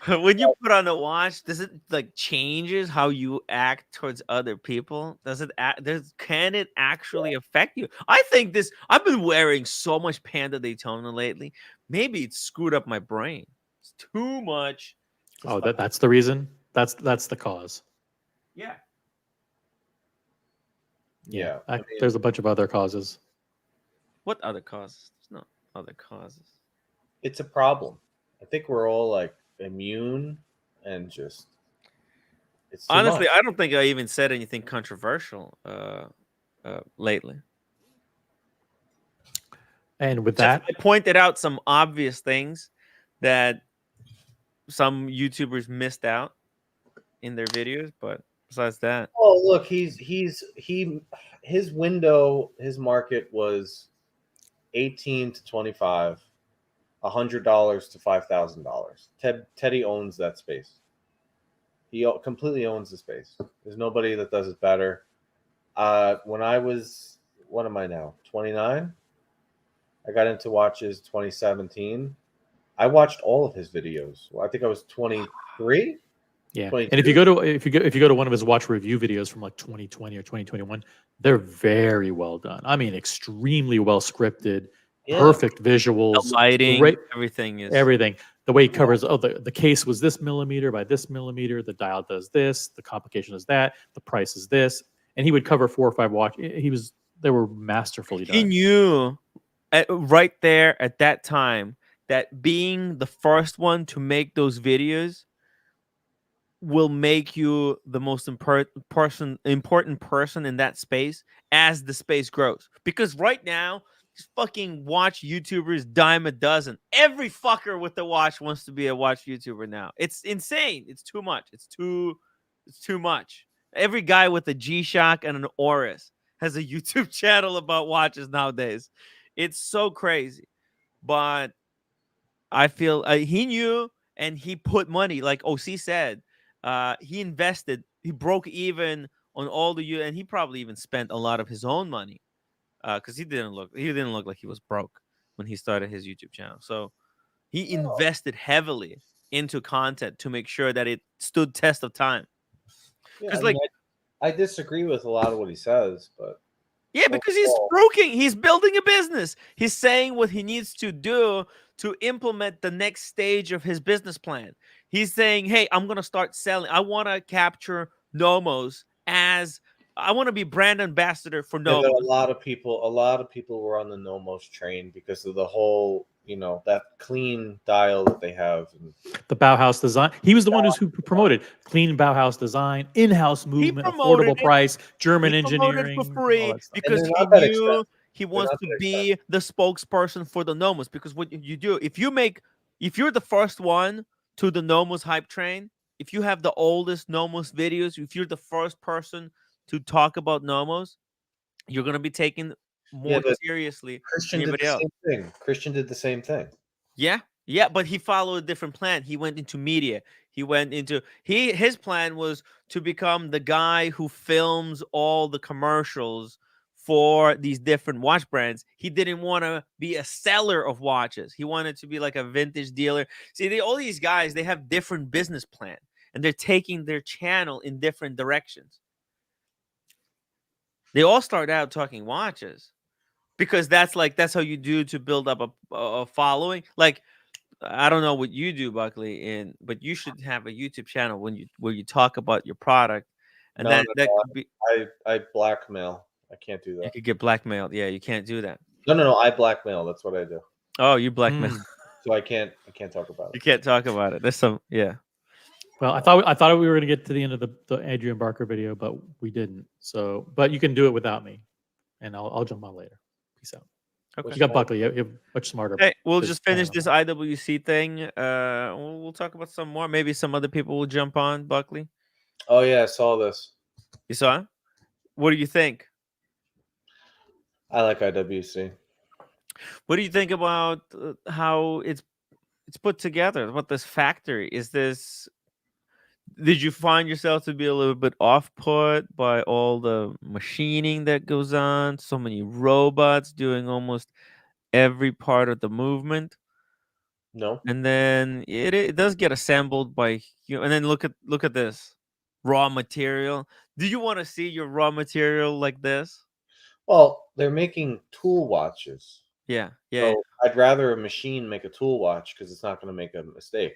Speaker 1: When you put on a watch, does it like changes how you act towards other people? Can it actually affect you? I think this. I've been wearing so much Panda Daytona lately. Maybe it screwed up my brain. It's too much.
Speaker 4: Oh, that's the reason. That's the cause.
Speaker 1: Yeah.
Speaker 7: Yeah. I mean,
Speaker 4: There's a bunch of other causes.
Speaker 1: What other causes? There's no other causes.
Speaker 7: it's a problem. I think we're all like immune and just it's too
Speaker 1: Honestly,
Speaker 7: much.
Speaker 1: I don't think I even said anything controversial lately.
Speaker 4: And with
Speaker 1: Just
Speaker 4: that,
Speaker 1: I pointed out some obvious things that some YouTubers missed out in their videos, but besides that,
Speaker 7: Oh, look, his window, his market was 18 to 25, $100 to $5,000. Teddy owns that space. He completely owns the space. There's nobody that does it better. When I was, what am I now? 29. I got into watches 2017. I watched all of his videos. I think I was 23.
Speaker 4: yeah.
Speaker 7: 22.
Speaker 4: And if you go to one of his watch review videos from like 2020 or 2021, they're very well done. I mean, extremely well scripted,
Speaker 7: Yeah.
Speaker 4: perfect
Speaker 1: the
Speaker 4: visuals,
Speaker 1: lighting, everything is
Speaker 4: everything. The way he covers, the case was this millimeter by this millimeter, the dial does this, the complication is that, the price is this, and he would cover 4 or 5 watch. They were masterfully
Speaker 1: He
Speaker 4: done.
Speaker 1: knew right there at that time that being the first one to make those videos will make you the most important person in that space as the space grows. Because right now, just fucking watch YouTubers dime a dozen. Every fucker with a watch wants to be a watch YouTuber now. It's insane. It's too much. It's too much. Every guy with a G-Shock and an Oris has a YouTube channel about watches nowadays. It's so crazy. But I feel he knew and he put money, like OC said. He invested. He broke even on all the and he probably even spent a lot of his own money because he didn't look like he was broke when he started his YouTube channel. So he invested heavily into content to make sure that it stood test of time.
Speaker 7: Yeah,
Speaker 1: Because
Speaker 7: I mean, I disagree with a lot of what he says, but
Speaker 1: yeah, because he's building a business. He's saying what he needs to do to implement the next stage of his business plan. He's saying, "Hey, I'm going to start selling. I want to capture Nomos as I want to be brand ambassador for
Speaker 7: yeah,
Speaker 1: Nomos."
Speaker 7: but a lot of people were on the Nomos train because of the whole, that clean dial that they have. And
Speaker 4: The Bauhaus design. He was the one who promoted clean Bauhaus design, in-house movement,
Speaker 1: promoted
Speaker 4: affordable
Speaker 1: it.
Speaker 4: price, German
Speaker 1: He promoted
Speaker 4: engineering,
Speaker 1: for
Speaker 4: all
Speaker 1: free
Speaker 4: that stuff.
Speaker 1: because
Speaker 7: they're
Speaker 1: he
Speaker 7: not that
Speaker 1: knew
Speaker 7: expensive.
Speaker 1: he
Speaker 7: They're
Speaker 1: wants
Speaker 7: not
Speaker 1: to
Speaker 7: that
Speaker 1: be the spokesperson for the Nomos. Because what you do, if you're the first one to the Nomos hype train, if you have the oldest Nomos videos, if you're the first person to talk about Nomos, you're gonna be taken
Speaker 7: Yeah,
Speaker 1: more
Speaker 7: but
Speaker 1: seriously than
Speaker 7: Christian did
Speaker 1: anybody
Speaker 7: the
Speaker 1: else.
Speaker 7: same thing. Christian did the same thing.
Speaker 1: Yeah, but he followed a different plan. He went into media. His plan was to become the guy who films all the commercials for these different watch brands. He didn't want to be a seller of watches. He wanted to be like a vintage dealer. See, all these guys, they have different business plan and they're taking their channel in different directions. They all start out talking watches because that's how you do to build up a following. Like I don't know what you do, Buckley, but you should have a YouTube channel where you talk about your product, and
Speaker 7: No,
Speaker 1: that could be
Speaker 7: I blackmail. I can't do
Speaker 1: you
Speaker 7: that.
Speaker 1: could get blackmailed. Yeah, you can't do that.
Speaker 7: No. I blackmail. That's what I do.
Speaker 1: Oh, you blackmail.
Speaker 7: So I can't talk about
Speaker 1: You
Speaker 7: it.
Speaker 1: can't talk about it. There's some
Speaker 4: Well, I thought we were going to get to the end of the Adrian Barker video, but we didn't. So, but you can do it without me, and I'll jump on later. Peace out.
Speaker 1: Okay.
Speaker 4: You got Buckley. You're much smarter.
Speaker 1: Hey, we'll
Speaker 4: This
Speaker 1: just finish
Speaker 4: panel.
Speaker 1: this IWC thing. We'll talk about some more. Maybe some other people will jump on. Buckley,
Speaker 7: Oh yeah, I saw this.
Speaker 1: you saw it? What do you think?
Speaker 7: I like IWC.
Speaker 1: What do you think about how it's put together? What this factory is? Did you find yourself to be a little bit off put by all the machining that goes on? So many robots doing almost every part of the movement,
Speaker 7: No.
Speaker 1: and then it does get assembled by and then look at this raw material. Do you want to see your raw material like this?
Speaker 7: Well, they're making tool watches.
Speaker 1: Yeah, yeah.
Speaker 7: So I'd rather a machine make a tool watch because it's not going to make a mistake.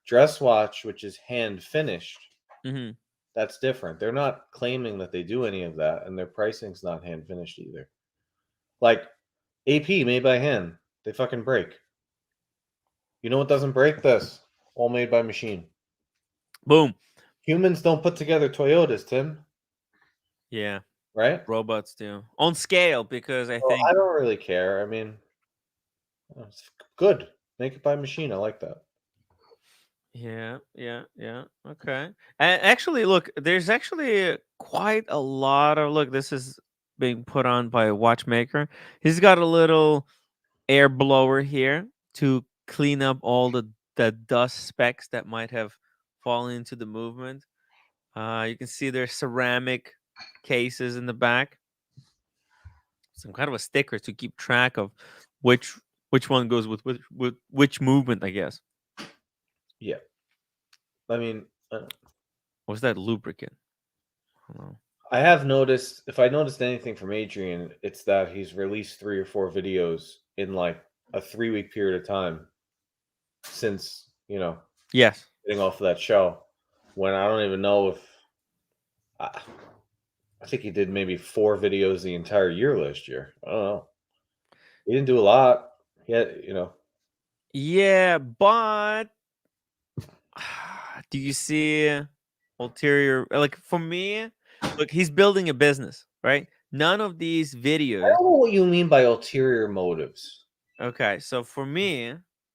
Speaker 7: Dress watch, which is hand finished,
Speaker 1: Mm-hmm.
Speaker 7: that's different. They're not claiming that they do any of that, and their pricing's not hand finished either. Like AP made by hand, they fucking break. You know what doesn't break? This. All made by machine.
Speaker 1: Boom.
Speaker 7: Humans don't put together Toyotas, Tim.
Speaker 1: Yeah,
Speaker 7: Right?
Speaker 1: robots do on scale because I
Speaker 7: Well,
Speaker 1: think
Speaker 7: I don't really care. I mean, it's good. Make it by machine. I like that.
Speaker 1: yeah, okay. And actually, look, there's actually quite a lot of look. This is being put on by a watchmaker. He's got a little air blower here to clean up all the dust specks that might have fallen into the movement. You can see there's ceramic cases in the back, some kind of a sticker to keep track of which one goes with which movement, I guess.
Speaker 7: Yeah. I mean,
Speaker 1: What's that lubricant? I don't know.
Speaker 7: I have noticed, if I noticed anything from Adrian, it's that he's released 3 or 4 videos in like a 3-week period of time since,
Speaker 1: Yes.
Speaker 7: getting off of that show. When I don't even know if I think he did maybe 4 videos the entire year last year. I don't know. He didn't do a lot. He had,
Speaker 1: Yeah, but do you see ulterior? Like for me, look, he's building a business, right? None of these
Speaker 7: I
Speaker 1: videos.
Speaker 7: don't know what you mean by ulterior motives.
Speaker 1: Okay, so for me,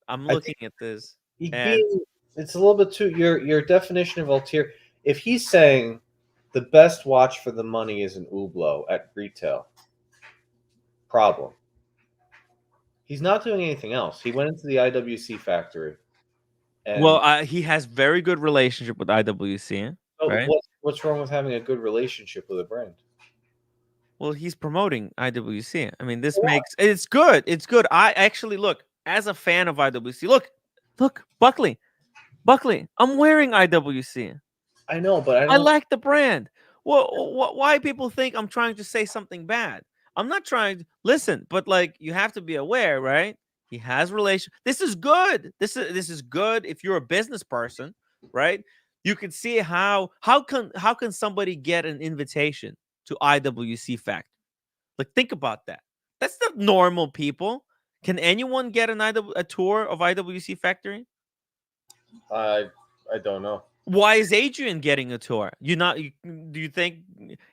Speaker 1: I'm
Speaker 7: I
Speaker 1: looking at this,
Speaker 7: He
Speaker 1: and
Speaker 7: it's a little bit too your definition of ulterior. If he's saying the best watch for the money is an Hublot at retail, problem. He's not doing anything else. He went into the IWC factory, and
Speaker 1: well, he has very good relationship with IWC, right?
Speaker 7: what's wrong with having a good relationship with a brand?
Speaker 1: Well, he's promoting IWC. I mean, this
Speaker 7: Yeah.
Speaker 1: makes it's good. It's good. I actually look as a fan of IWC. Look, Buckley, I'm wearing IWC.
Speaker 7: I know, but I
Speaker 1: I
Speaker 7: don't.
Speaker 1: like the brand. Well, why people think I'm trying to say something bad? I'm not trying to listen, but like you have to be aware, right? He has relation. This is good. This is good if you're a business person, right? You can see how can somebody get an invitation to IWC Factory? Like think about that. That's not normal people. Can anyone get a tour of IWC Factory?
Speaker 7: I don't know.
Speaker 1: Why is Adrian getting a tour? Do you think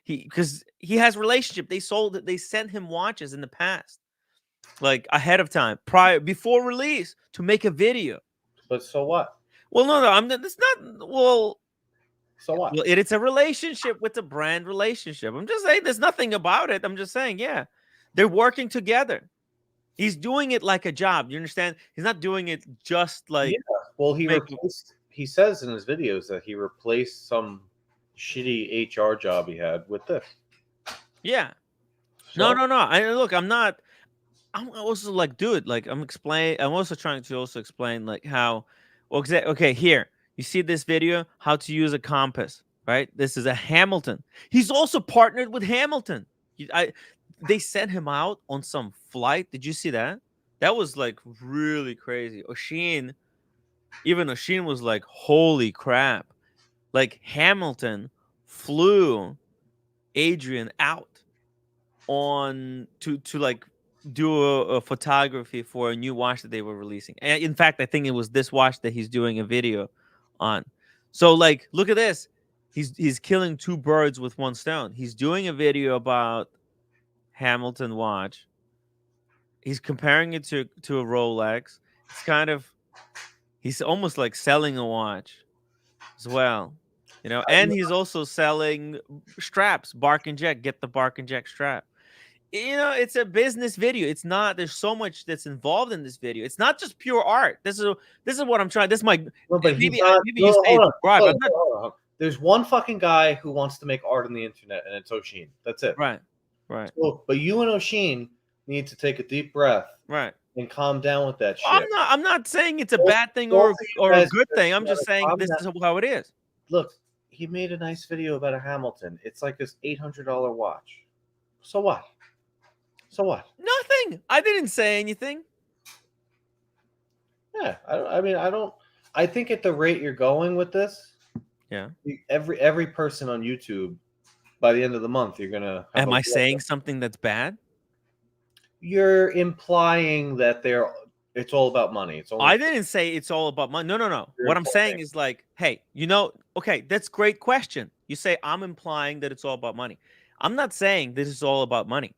Speaker 1: because he has relationship? They sent him watches in the past, like ahead of time, before release to make a video.
Speaker 7: But so what?
Speaker 1: Well, no, I'm not. It's not. Well,
Speaker 7: So what?
Speaker 1: it's a relationship with a brand relationship. I'm just saying, there's nothing about it. I'm just saying, yeah, they're working together. He's doing it like a job. You understand? He's not doing it just like.
Speaker 7: Yeah. Well,
Speaker 1: make-
Speaker 7: he says in his videos that he replaced some shitty HR job he had with this.
Speaker 1: Yeah.
Speaker 7: So,
Speaker 1: No. I'm also like, dude, like I'm also trying to also explain like how. Well, okay, here you see this video, how to use a compass, right? This is a Hamilton. He's also partnered with Hamilton. They sent him out on some flight. Did you see that? That was like really crazy. Even Oshin was like, holy crap. Like Hamilton flew Adrian out on to like do a photography for a new watch that they were releasing. And in fact, I think it was this watch that he's doing a video on. So like, look at this. He's killing 2 birds with 1 stone. He's doing a video about Hamilton watch. He's comparing it to a Rolex. He's almost like selling a watch as well. And he's also selling straps, Bark and Jack. Get the Bark and Jack strap. you know, it's a business video. It's not. There's so much that's involved in this video. It's not just pure art. This is what I'm trying. This is my.
Speaker 7: No, but he's
Speaker 1: Maybe
Speaker 7: not.
Speaker 1: maybe
Speaker 7: No,
Speaker 1: you say
Speaker 7: hold
Speaker 1: it's
Speaker 7: on,
Speaker 1: a bribe.
Speaker 7: hold
Speaker 1: I'm
Speaker 7: on,
Speaker 1: not
Speaker 7: hold on. There's one fucking guy who wants to make art on the internet, and it's Oshin. That's it.
Speaker 1: right.
Speaker 7: So, but you and Oshin need to take a deep breath
Speaker 1: Right.
Speaker 7: and calm down with that shit.
Speaker 1: I'm not saying it's a
Speaker 7: Both-
Speaker 1: bad thing
Speaker 7: both
Speaker 1: or
Speaker 7: of you
Speaker 1: a
Speaker 7: guys
Speaker 1: good
Speaker 7: are
Speaker 1: thing. I'm just
Speaker 7: together.
Speaker 1: saying this is how it is.
Speaker 7: Look, he made a nice video about a Hamilton. It's like this $800 watch. So what? So what?
Speaker 1: Nothing. I didn't say anything.
Speaker 7: Yeah, I mean, I don't. I think at the rate you're going with this,
Speaker 1: Yeah.
Speaker 7: every person on YouTube, by the end of the month, you're gonna. Have
Speaker 1: Am I saying something that's bad?
Speaker 7: You're implying that it's all about money. It's only.
Speaker 1: I didn't say it's all about money. No. What I'm saying is like, hey, you know, okay, that's a great question. You say I'm implying that it's all about money. I'm not saying this is all about money.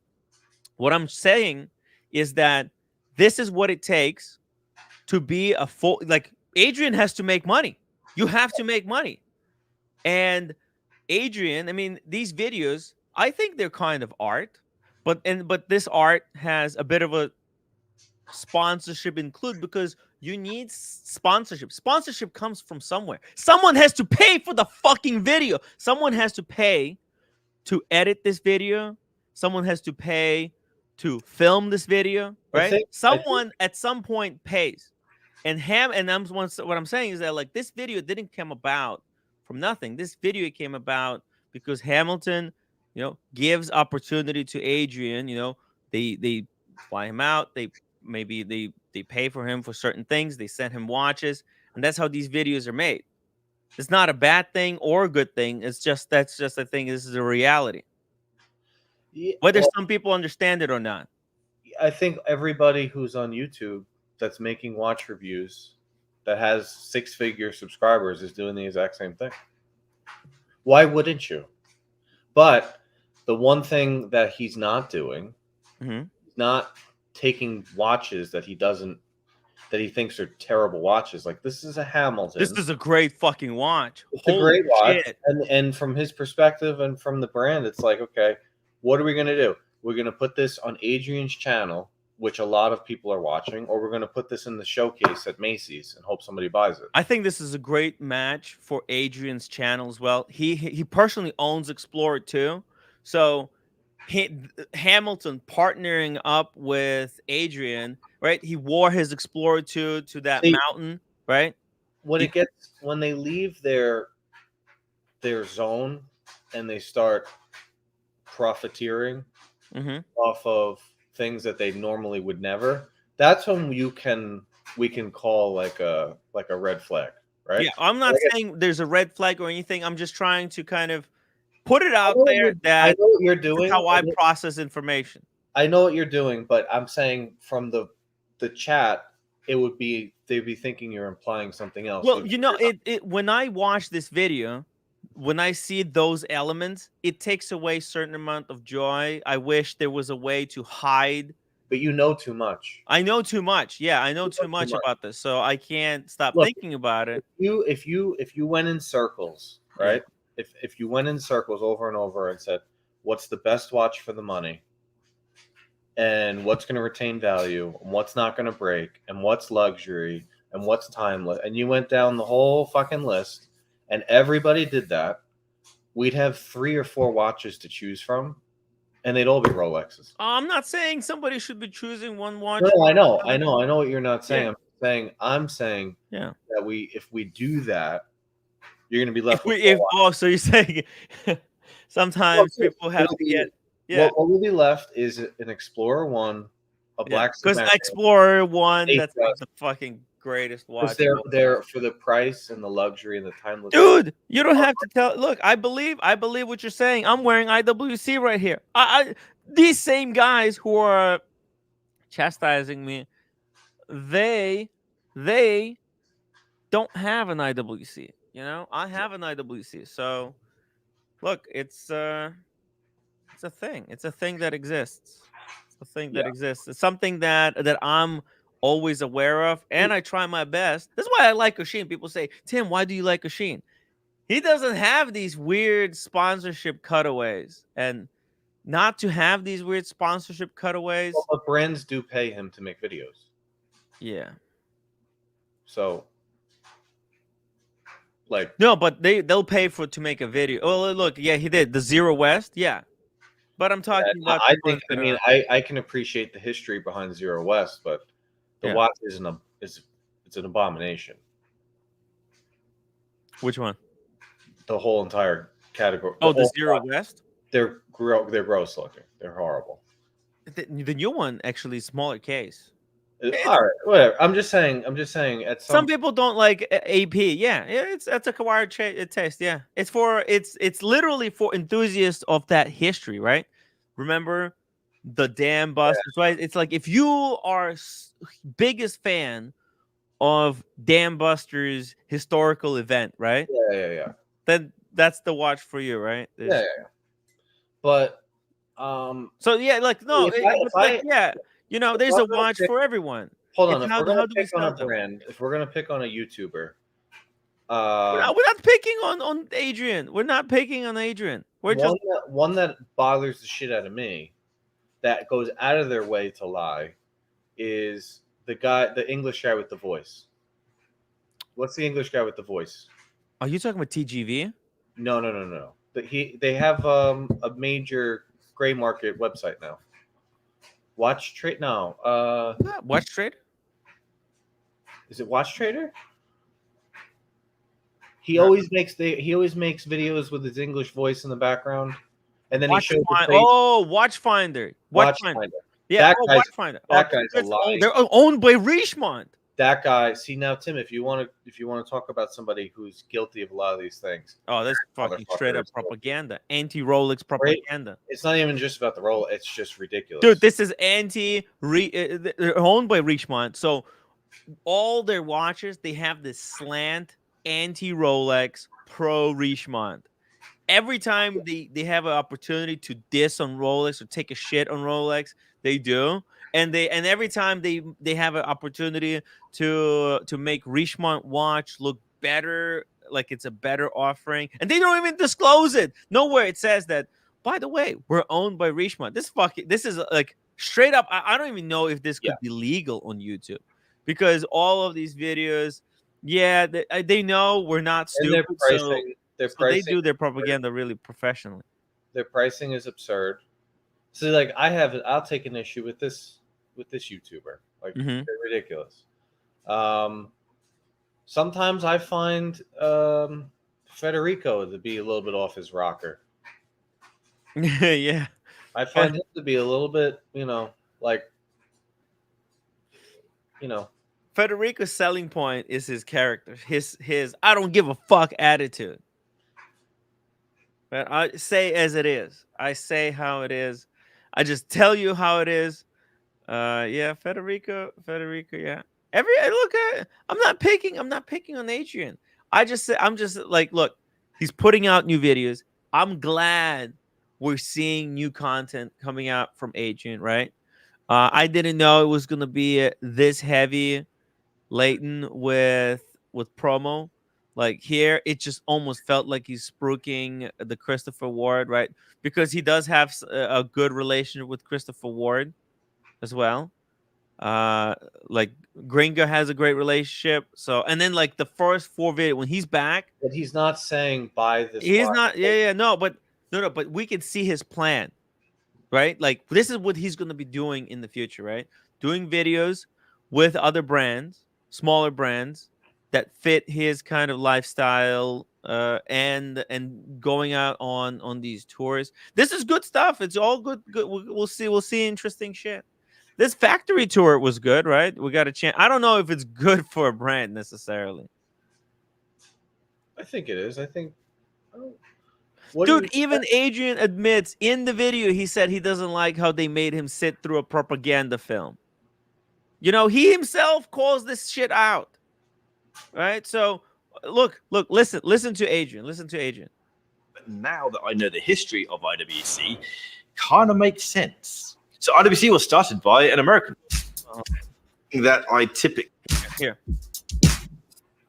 Speaker 1: What I'm saying is that this is what it takes to be a full, like Adrian has to make money. You have to make money. And Adrian, I mean, these videos, I think they're kind of art, but this art has a bit of a sponsorship include because you need sponsorship. Sponsorship comes from somewhere. Someone has to pay for the fucking video. Someone has to pay to edit this video. Someone has to pay to film this video, right? Someone at some point pays. And what I'm saying is that like this video didn't come about from nothing. This video came about because Hamilton, you know, gives opportunity to Adrian. You know, they fly him out. They pay for him for certain things. They send him watches, and that's how these videos are made. It's not a bad thing or a good thing. It's just that's just a thing. This is a reality. Whether some people understand it or not.
Speaker 7: I think everybody who's on YouTube that's making watch reviews that has 6-figure subscribers is doing the exact same thing. Why wouldn't you? But the one thing that he's not doing, not taking watches that he thinks are terrible watches. Like this is a Hamilton.
Speaker 1: This is a great fucking watch.
Speaker 7: It's a great watch. And from his perspective and from the brand, it's like, okay, what are we going to do? We're going to put this on Adrian's channel, which a lot of people are watching, or we're going to put this in the showcase at Macy's and hope somebody buys it.
Speaker 1: I think this is a great match for Adrian's channel as well. He personally owns Explorer too. So Hamilton partnering up with Adrian, right? He wore his Explorer 2 to that mountain, right?
Speaker 7: When they leave their zone and they start profiteering off of things that they normally would never, that's when we can call like a red flag, right?
Speaker 1: Yeah, I'm not saying there's a red flag or anything. I'm just trying to kind of put it out there that
Speaker 7: I know what you're doing.
Speaker 1: How I process information.
Speaker 7: I know what you're doing, but I'm saying from the chat, they'd be thinking you're implying something else.
Speaker 1: Well, you know, when I watch this video, when I see those elements, it takes away a certain amount of joy. I wish there was a way to hide.
Speaker 7: But you know too much.
Speaker 1: I know too much. Yeah, I know too much about this, so I can't stop thinking about it.
Speaker 7: If you went in circles, right? Yeah. If you went in circles over and over and said, "What's the best watch for the money?" and what's going to retain value, and what's not going to break, and what's luxury, and what's timeless, and you went down the whole fucking list, and everybody did that, we'd have 3 or 4 watches to choose from, and they'd all be Rolexes.
Speaker 1: I'm not saying somebody should be choosing one watch.
Speaker 7: No, I know what you're not saying. Yeah. I'm saying that if we do that, you're going to be left
Speaker 1: so you're saying sometimes people have to get. Yeah.
Speaker 7: What will be left is an Explorer 1, a black.
Speaker 1: Because Explorer 1, that's like the fucking greatest watch.
Speaker 7: They're for the price and the luxury and the timeless.
Speaker 1: Dude, you don't have to tell. Look, I believe what you're saying. I'm wearing IWC right here. These same guys who are chastising me, they don't have an IWC. You know, I have an IWC. So, look, it's a thing. It's a thing that exists. It's a thing that exists. It's something that I'm always aware of, and I try my best. That's why I like Oshin. People say, Tim, why do you like Oshin? He doesn't have these weird sponsorship cutaways, and not to have these weird sponsorship cutaways.
Speaker 7: Well, but brands do pay him to make videos.
Speaker 1: Yeah.
Speaker 7: So, like,
Speaker 1: No, but they'll pay to make a video. Oh, look, yeah, he did the Zero West. Yeah, but I'm talking about.
Speaker 7: I
Speaker 1: the
Speaker 7: think.
Speaker 1: ones
Speaker 7: I
Speaker 1: that
Speaker 7: mean,
Speaker 1: are-
Speaker 7: I can appreciate the history behind Zero West, but the
Speaker 1: Yeah.
Speaker 7: watch is it's an abomination.
Speaker 1: Which one?
Speaker 7: The whole entire category.
Speaker 1: Oh, the
Speaker 7: whole
Speaker 1: Zero
Speaker 7: watch,
Speaker 1: West.
Speaker 7: they're gross looking. They're horrible.
Speaker 1: The new one actually smaller case.
Speaker 7: All right, whatever. I'm just saying. At
Speaker 1: Some people don't like AP. Yeah, that's a acquired taste. Yeah, it's literally for enthusiasts of that history, right? Remember the Dam Busters, right? It's like if you are biggest fan of Dam Busters historical event, right?
Speaker 7: Yeah.
Speaker 1: Then that's the watch for you, right?
Speaker 7: Yeah. But
Speaker 1: So yeah, like no, yeah, you know, there's a watch for everyone.
Speaker 7: Hold on,
Speaker 1: It's
Speaker 7: if
Speaker 1: how
Speaker 7: we're gonna
Speaker 1: do we
Speaker 7: pick on
Speaker 1: sell
Speaker 7: a
Speaker 1: them?
Speaker 7: brand, if we're gonna pick on a YouTuber,
Speaker 1: We're not picking on Adrian. We're not picking on Adrian. We're just
Speaker 7: one that bothers the shit out of me, that goes out of their way to lie, is the English guy with the voice. What's the English guy with the voice?
Speaker 1: Are you talking about TGV?
Speaker 7: No. They have a major gray market website now. Watch Trade now.
Speaker 1: Watch Trade?
Speaker 7: Is it Watch Trader? He always makes videos with his English voice in the background, and then he shows his face.
Speaker 1: Watchfinder. Watchfinder. Yeah, Watchfinder.
Speaker 7: That guy's a lie.
Speaker 1: They're owned by Richemont.
Speaker 7: That guy. See now, Tim, if you want to talk about somebody who's guilty of a lot of these things.
Speaker 1: Oh, that's fucking straight up propaganda. Anti-Rolex propaganda.
Speaker 7: It's not even just about the roll. It's just ridiculous.
Speaker 1: Dude, this is they're owned by Richemont. So all their watches, they have this slant anti-Rolex pro Richemont. Every time they have an opportunity to diss on Rolex or take a shit on Rolex, they do. And every time they have an opportunity to make Richemont watch look better, like it's a better offering, and they don't even disclose it. Nowhere it says that, by the way, we're owned by Richemont. This is like straight up. I don't even know if this could be legal on YouTube, because all of these videos, they know we're not stupid. They do their propaganda really professionally.
Speaker 7: Their pricing is absurd. So like I'll take an issue with this YouTuber. Like they're ridiculous. Sometimes I find Federico to be a little bit off his rocker.
Speaker 1: Yeah.
Speaker 7: I find him to be a little bit,
Speaker 1: Federico's selling point is his character, his I don't give a fuck attitude. But I say as it is. I say how it is. I just tell you how it is. Federico, yeah. I'm not picking on Adrian. I'm just like, look, he's putting out new videos. I'm glad we're seeing new content coming out from Adrian, right? I didn't know it was gonna be this heavy laden with promo. Like here, it just almost felt like he's spruiking the Christopher Ward, right? Because he does have a good relationship with Christopher Ward as well. Like Gringo has a great relationship. So, and then like the first 4 videos when he's back,
Speaker 7: but he's not saying buy this.
Speaker 1: He's not. But we can see his plan, right? Like this is what he's going to be doing in the future, right? Doing videos with other brands, smaller brands that fit his kind of lifestyle, and going out on these tours. This is good stuff. It's all good. We'll see interesting shit. This factory tour was good, right? We got a chance. I don't know if it's good for a brand necessarily.
Speaker 7: I think it is.
Speaker 1: Dude, even Adrian admits in the video, he said he doesn't like how they made him sit through a propaganda film. You know, he himself calls this shit out. Right? So, look, listen to Adrian.
Speaker 2: But now that I know the history of IWC, kind of makes sense. So IWC was started by an American that I typically
Speaker 1: here.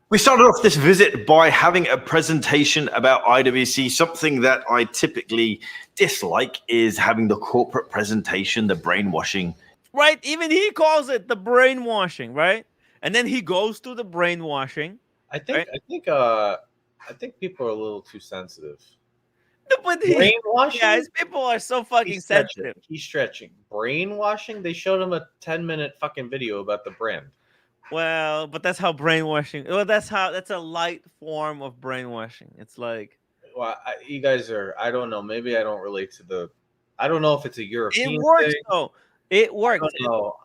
Speaker 2: We started off this visit by having a presentation about IWC. Something that I typically dislike is having the corporate presentation, the brainwashing.
Speaker 1: Right? Even he calls it the brainwashing, right? And then he goes through the brainwashing.
Speaker 7: I think
Speaker 1: Right?
Speaker 7: I think people are a little too sensitive.
Speaker 1: But
Speaker 7: Brainwashing?
Speaker 1: guys, people are so fucking
Speaker 7: He's stretching.
Speaker 1: sensitive.
Speaker 7: He's stretching. Brainwashing? They showed him a 10-minute fucking video about the brand.
Speaker 1: Well, but that's how brainwashing. Well, that's a light form of brainwashing. It's like
Speaker 7: Well, you guys are. I don't know. Maybe I don't relate to the. I don't know if it's a European
Speaker 1: it works
Speaker 7: thing.
Speaker 1: though. It works.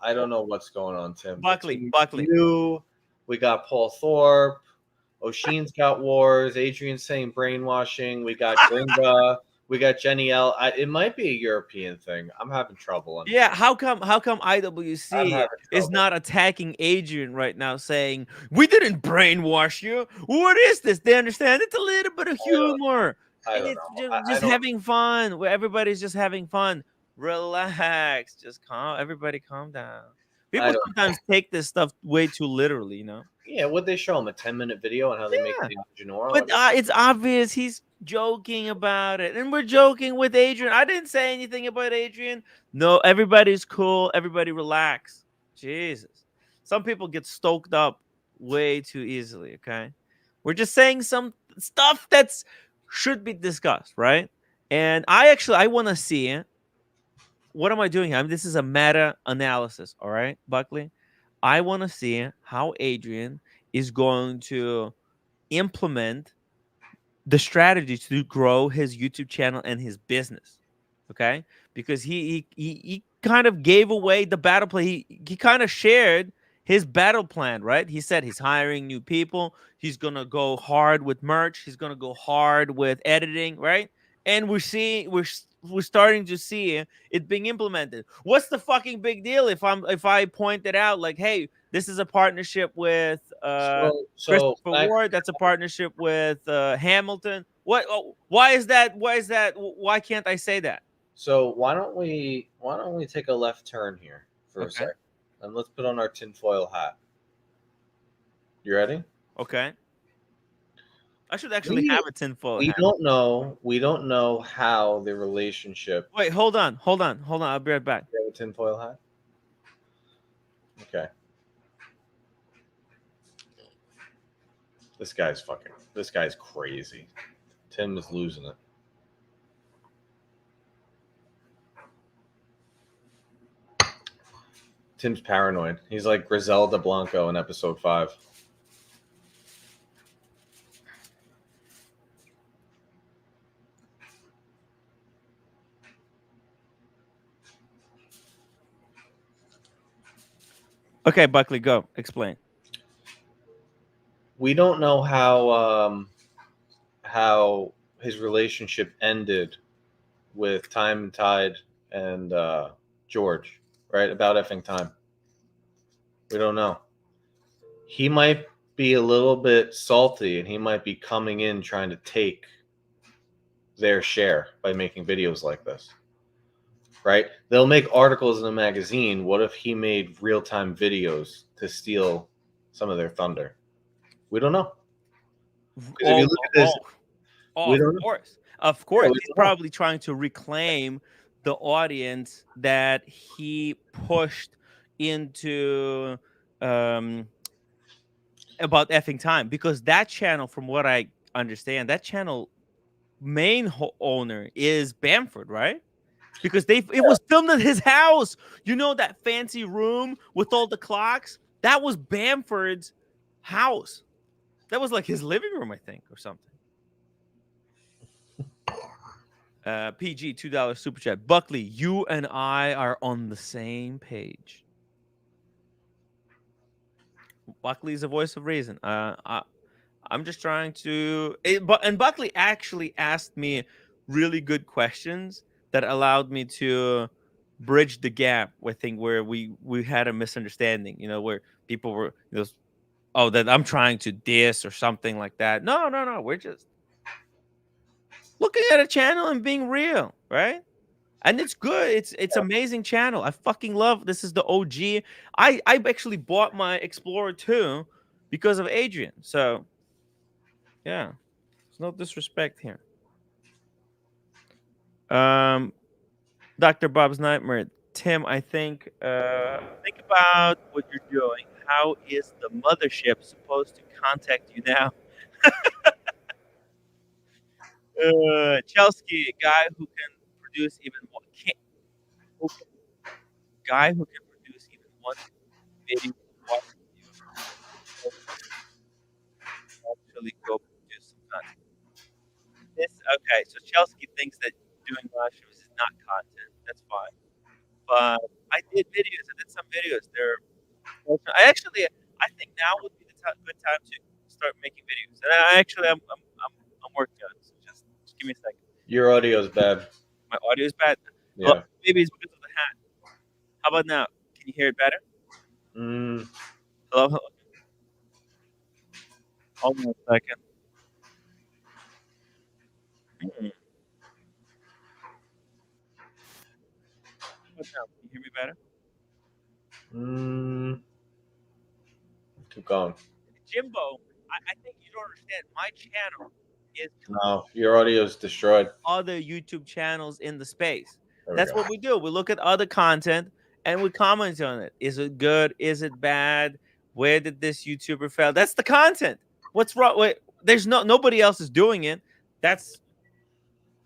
Speaker 7: I don't know what's going on, Tim.
Speaker 1: Buckley.
Speaker 7: You, we got Paul Thorpe. O'Sheen's got wars. Adrian's saying brainwashing. We got Gringa. We got Jenny L. It might be a European thing. I'm having trouble.
Speaker 1: Yeah, how come IWC is not attacking Adrian right now, saying we didn't brainwash you? What is this? They understand it's a little bit of humor. And it's just having fun. Where everybody's just having fun. Relax. Just everybody calm down. People sometimes take this stuff way too literally, you know?
Speaker 7: Yeah, would they show him a 10-minute video on how they make the Genoa?
Speaker 1: But it's obvious he's joking about it. And we're joking with Adrian. I didn't say anything about Adrian. No, everybody's cool. Everybody relax. Jesus. Some people get stoked up way too easily, okay? We're just saying some stuff that's should be discussed, right? And I want to see it. What am I doing here? This is a meta analysis, all right, Buckley? I want to see how Adrian is going to implement the strategy to grow his YouTube channel and his business. Okay, because he kind of gave away the battle play. He kind of shared his battle plan, right? He said he's hiring new people. He's gonna go hard with merch. He's gonna go hard with editing, right? And we're starting to see it being implemented. What's the fucking big deal if I point it out like, hey, this is a partnership with Christopher Ward. That's a partnership with Hamilton. What? Why is that? Why can't I say that?
Speaker 7: So why don't we take a left turn here for a second, and let's put on our tinfoil hat. You ready?
Speaker 1: Okay. I should actually have a tinfoil hat.
Speaker 7: We don't know how the relationship.
Speaker 1: Wait, hold on. I'll be right back.
Speaker 7: You have a tinfoil hat? Okay. This guy's crazy. Tim is losing it. Tim's paranoid. He's like Griselda Blanco in episode 5.
Speaker 1: Okay, Buckley, go. Explain.
Speaker 7: We don't know how his relationship ended with Time and Tide and George, right? About effing time. We don't know. He might be a little bit salty, and he might be coming in trying to take their share by making videos like this. Right? They'll make articles in a magazine. What if he made real-time videos to steal some of their thunder? We don't know. If you look at this,
Speaker 1: of course, he's probably trying to reclaim the audience that he pushed into about effing time, because that channel, from what I understand, that channel main owner is Bamford, right? Because it was filmed at his house. You know, that fancy room with all the clocks? That was Bamford's house. That was like his living room, I think, or something. PG, $2 super chat. Buckley, you and I are on the same page. Buckley's a voice of reason. I'm just trying to... And Buckley actually asked me really good questions that allowed me to bridge the gap, I think, where we had a misunderstanding, you know, where people were, that I'm trying to diss or something like that. No. We're just looking at a channel and being real, right? And it's good. It's amazing channel. I fucking love. This is the OG. I actually bought my Explorer 2 because of Adrian. So yeah, there's no disrespect here. Dr. Bob's Nightmare. Tim, I think about what you're doing. How is the mothership supposed to contact you now? Chelsea, a guy who can produce even one guy who can produce even one video watch review actually go produce some content. Okay, so Chelsea thinks that doing live streams is not content. That's fine. But I did videos. I did some videos. I think now would be the good time to start making videos. And I'm working on it. So just give me a second.
Speaker 7: Your audio's bad.
Speaker 1: My audio is bad.
Speaker 7: Yeah.
Speaker 1: Well, maybe it's because of the hat. How about now? Can you hear it better? Hello, hello. Hold on a second. How about now? Can you hear me better?
Speaker 7: Keep going.
Speaker 1: Jimbo, I think you don't understand. My channel is
Speaker 7: No, your audio's destroyed.
Speaker 1: other YouTube channels in the space.
Speaker 7: There we
Speaker 1: That's
Speaker 7: go.
Speaker 1: what we do. We look at other content and we comment on it. Is it good? Is it bad? Where did this YouTuber fail? That's the content. What's wrong? Wait, there's nobody else is doing it.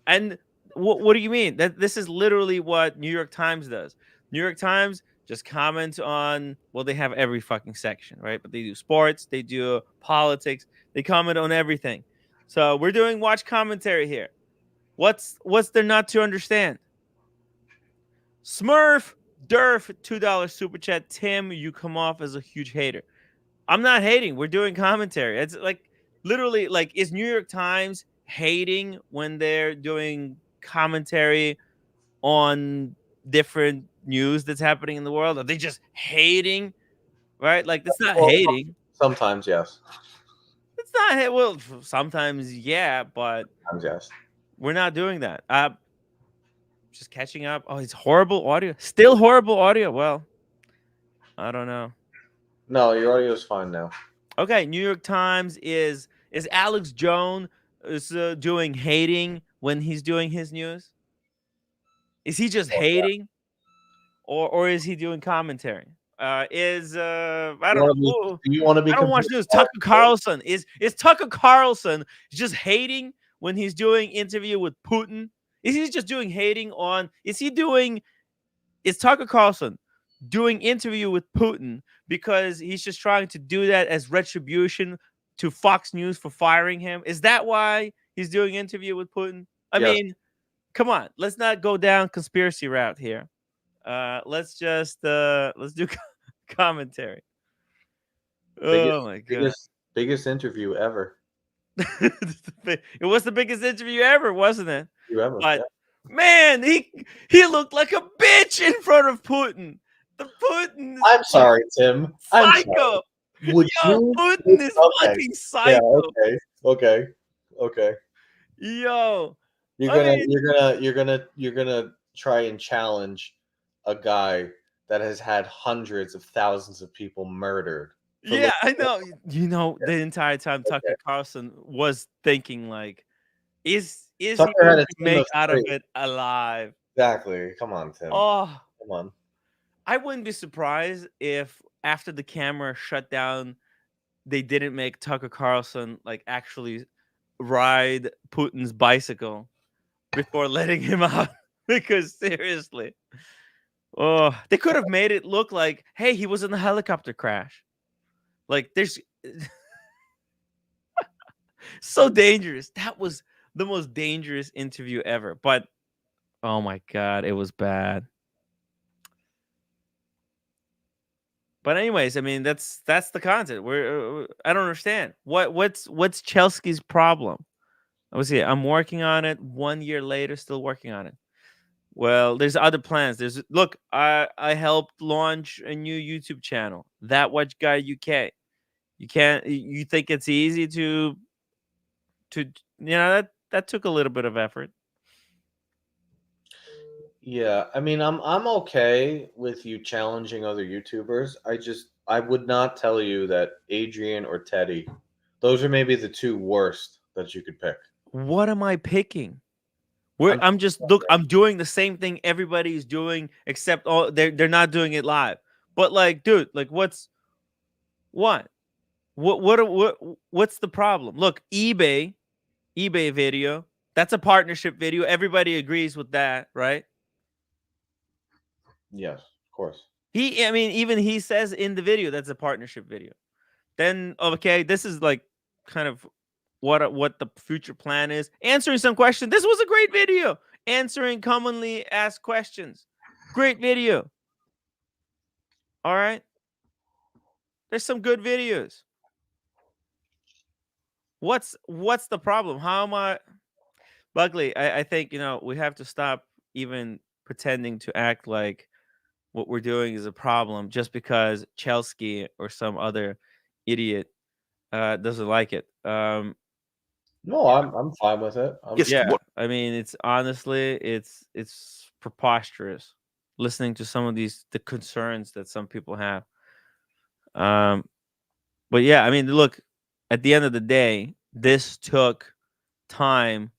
Speaker 1: And what do you mean? That this is literally what New York Times does. New York Times just comments on, well, they have every fucking section, right? But they do sports, they do politics, they comment on everything. So we're doing watch commentary here. What's there not to understand? Smurf Durf $2 super chat. Tim, you come off as a huge hater. I'm not hating. We're doing commentary. It's like literally like, is New York Times hating when they're doing commentary on different news that's happening in the world? Are they just hating? Right? Like that's not hating.
Speaker 7: Sometimes, yes.
Speaker 1: It's not well, sometimes yeah, but
Speaker 7: Sometimes, yes.
Speaker 1: we're not doing that. Just catching up. Oh, it's horrible audio. Still horrible audio. Well, I don't know.
Speaker 7: No, your audio's fine now.
Speaker 1: Okay, New York Times is Alex Jones doing hating when he's doing his news? Is he just hating, or is he doing commentary? I don't know.
Speaker 7: Do you want to be?
Speaker 1: I don't watch news. Tucker Carlson is Tucker Carlson just hating when he's doing interview with Putin? Is he just doing hating on? Is Tucker Carlson doing interview with Putin because he's just trying to do that as retribution to Fox News for firing him? Is that why he's doing interview with Putin? I mean, come on, let's not go down conspiracy route here. Let's do commentary. Oh my god.
Speaker 7: Biggest interview ever.
Speaker 1: It was the biggest interview ever, wasn't it?
Speaker 7: Ever.
Speaker 1: But man, he looked like a bitch in front of Putin. The Putin.
Speaker 7: I'm sorry, Tim. I'm
Speaker 1: psycho.
Speaker 7: sorry. Would you?
Speaker 1: Putin is fucking psycho.
Speaker 7: Yeah, okay.
Speaker 1: Yo,
Speaker 7: you're gonna try and challenge a guy that has had hundreds of thousands of people murdered.
Speaker 1: Yeah, I know. You know, the entire time Tucker Carlson was thinking like, is he going to make out of it alive?
Speaker 7: Exactly. Come on, Tim.
Speaker 1: Oh,
Speaker 7: come on.
Speaker 1: I wouldn't be surprised if after the camera shut down, they didn't make Tucker Carlson like actually ride Putin's bicycle before letting him out. Because seriously, oh, they could have made it look like, hey, he was in a helicopter crash. Like there's so dangerous. That was the most dangerous interview ever. But oh my god, it was bad. But anyways, I mean that's the content. I don't understand what's Chelsea's problem. I'm working on it. 1 year later, still working on it. Well, there's other plans. I helped launch a new YouTube channel, That Watch Guy UK. You think it's easy to that took a little bit of effort.
Speaker 7: Yeah, I mean, I'm okay with you challenging other YouTubers. I would not tell you that Adrian or Teddy, those are maybe the two worst that you could pick.
Speaker 1: What am I picking? I'm just I'm doing the same thing everybody's doing, except they're not doing it live. But like, dude, like what's what's the problem? Look, eBay video. That's a partnership video. Everybody agrees with that, right?
Speaker 7: Yes, of course.
Speaker 1: I mean, even he says in the video that's a partnership video. Then okay, this is like kind of what the future plan is. Answering some questions. This was a great video. Answering commonly asked questions. Great video. All right. There's some good videos. What's the problem? How am I Buckley? I think we have to stop even pretending to act like what we're doing is a problem just because Chelsea or some other idiot doesn't like it.
Speaker 7: No, I'm fine with it.
Speaker 1: I mean, it's honestly, it's preposterous listening to some of the concerns that some people have. But yeah, I mean, look, at the end of the day, this took time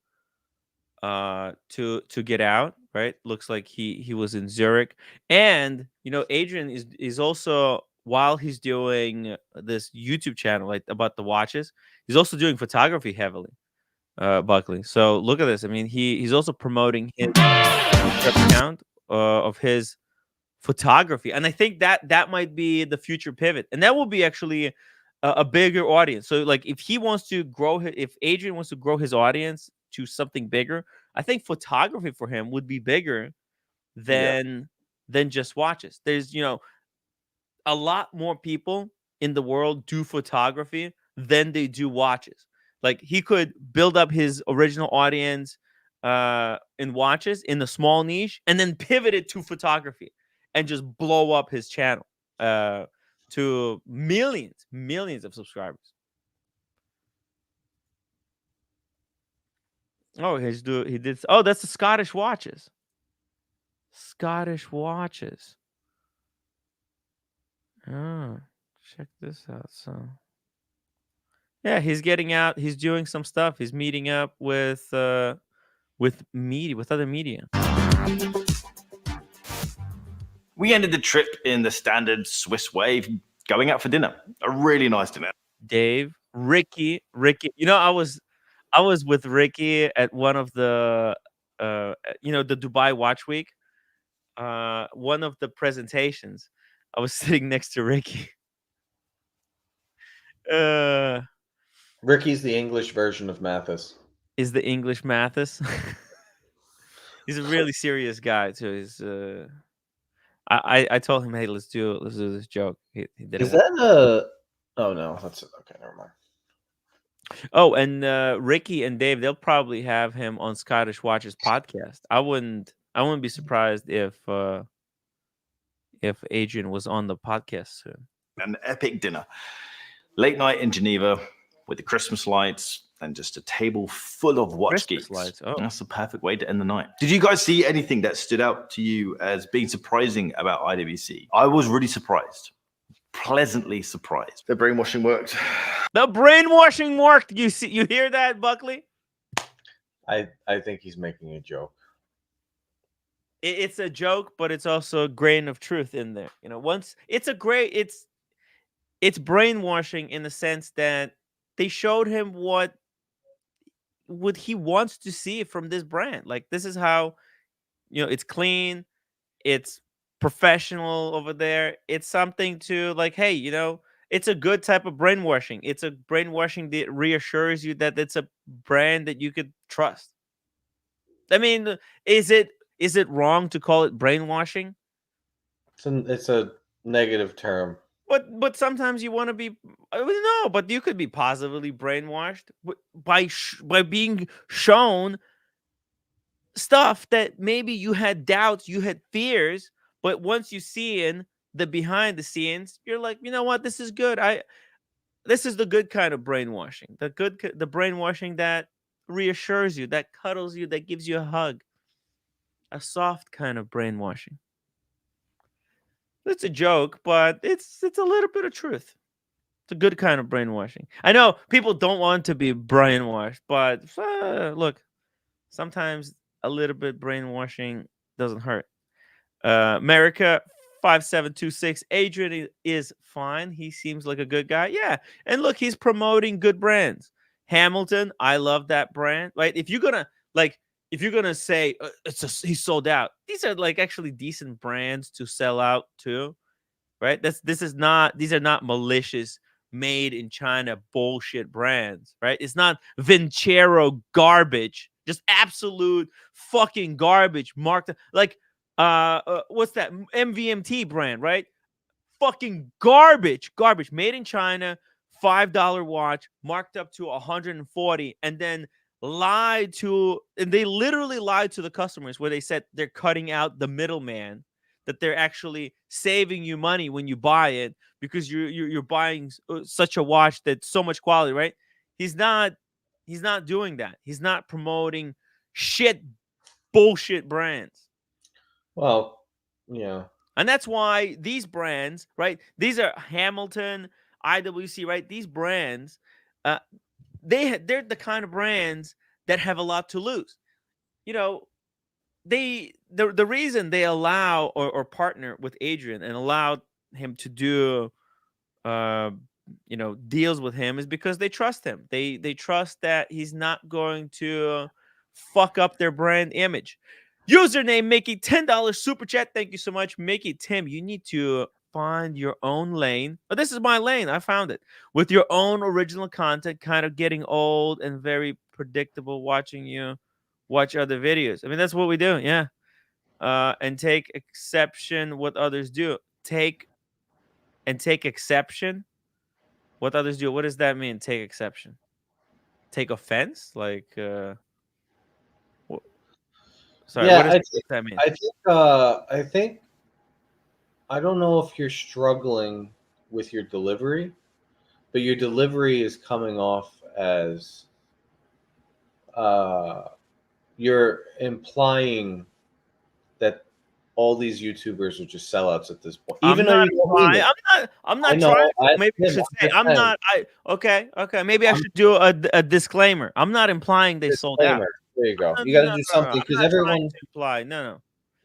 Speaker 1: to get out, right? Looks like he was in Zurich. And Adrian is also, while he's doing this YouTube channel like about the watches, he's also doing photography heavily, Buckley. So look at this. I mean, he's also promoting his account of his photography, and I think that might be the future pivot, and that will be actually a bigger audience. So like if he wants to grow if Adrian wants to grow his audience to something bigger, I think photography for him would be bigger than just watches. There's a lot more people in the world do photography than they do watches. Like he could build up his original audience in watches in the small niche and then pivot it to photography and just blow up his channel to millions of subscribers. Oh, he did. Oh, that's the Scottish watches. Scottish watches. Oh, check this out. So, yeah, he's getting out. He's doing some stuff. He's meeting up with media, with other media.
Speaker 2: We ended the trip in the standard Swiss way, going out for dinner. A really nice dinner.
Speaker 1: Dave, Ricky. I was with Ricky at one of the the Dubai Watch Week. One of the presentations. I was sitting next to Ricky.
Speaker 7: Ricky's the English version of Mathis.
Speaker 1: Is the English Mathis? He's a really serious guy too. He's I told him, hey, let's do this joke. He didn't.
Speaker 7: Is that a? Oh no, that's okay. Never mind.
Speaker 1: Oh, and Ricky and Dave, they'll probably have him on Scottish Watches podcast. I wouldn't be surprised if Adrian was on the podcast soon.
Speaker 2: An epic dinner. Late night in Geneva with the Christmas lights and just a table full of watch geeks.
Speaker 1: Lights. Oh.
Speaker 2: That's the perfect way to end the night. Did you guys see anything that stood out to you as being surprising about IWC? I was really surprised. Pleasantly surprised. The brainwashing worked.
Speaker 1: The brainwashing worked. You hear that, Buckley?
Speaker 7: I think he's making a joke.
Speaker 1: It's a joke, but it's also a grain of truth in there. Once it's brainwashing in the sense that they showed him what he wants to see from this brand. Like, this is how, it's clean, it's professional over there. It's something to like, hey, it's a good type of brainwashing. It's a brainwashing that reassures you that it's a brand that you could trust. I mean, is it wrong to call it brainwashing?
Speaker 7: It's a negative term.
Speaker 1: But sometimes you want to be no, but you could be positively brainwashed by being shown stuff that maybe you had doubts, you had fears, but once you see in the behind the scenes, you're like, you know what, this is good. This is the good kind of brainwashing. The brainwashing that reassures you, that cuddles you, that gives you a hug. a soft kind of brainwashing. It's a joke, but it's a little bit of truth. It's a good kind of brainwashing. I know people don't want to be brainwashed, but look, sometimes a little bit brainwashing doesn't hurt. America 5726. Adrian is fine. He seems like a good guy. Yeah. And look, he's promoting good brands. Hamilton, I love that brand. Right? If you're gonna say he's sold out, these are like actually decent brands to sell out to, right? These are not malicious made in China bullshit brands, right? It's not Vincero garbage, just absolute fucking garbage marked like what's that MVMT brand, right? Fucking garbage, made in China, $5 watch marked up to 140, and then they literally lied to the customers where they said they're cutting out the middleman, that they're actually saving you money when you buy it because you're buying such a watch that's so much quality, right? He's not doing that. He's not promoting shit bullshit brands.
Speaker 7: Well, yeah.
Speaker 1: And that's why these brands, right? These are Hamilton, IWC, right? These brands, they're the kind of brands that have a lot to lose. You know, the reason they allow or partner with Adrian and allow him to do deals with him is because they trust him. They trust that he's not going to fuck up their brand image. Username Mickey, $10 super chat. Thank you so much, Mickey. Tim, you need to find your own lane. Oh, this is my lane. I found it. With your own original content, kind of getting old and very predictable watching you watch other videos. I mean, that's what we do. Yeah. And take exception what others do. Take exception what others do. What does that mean? Take exception. Take offense? Like sorry,
Speaker 7: Yeah,
Speaker 1: what does that mean?
Speaker 7: I think I don't know if you're struggling with your delivery, but your delivery is coming off as you're implying that all these YouTubers are just sellouts at this point. Even though you don't mean it.
Speaker 1: I'm not
Speaker 7: know,
Speaker 1: trying. Maybe I should say I'm not. Okay. Maybe I should do a disclaimer. I'm not implying they sold out.
Speaker 7: There you go. You got to do something because everyone
Speaker 1: imply. No.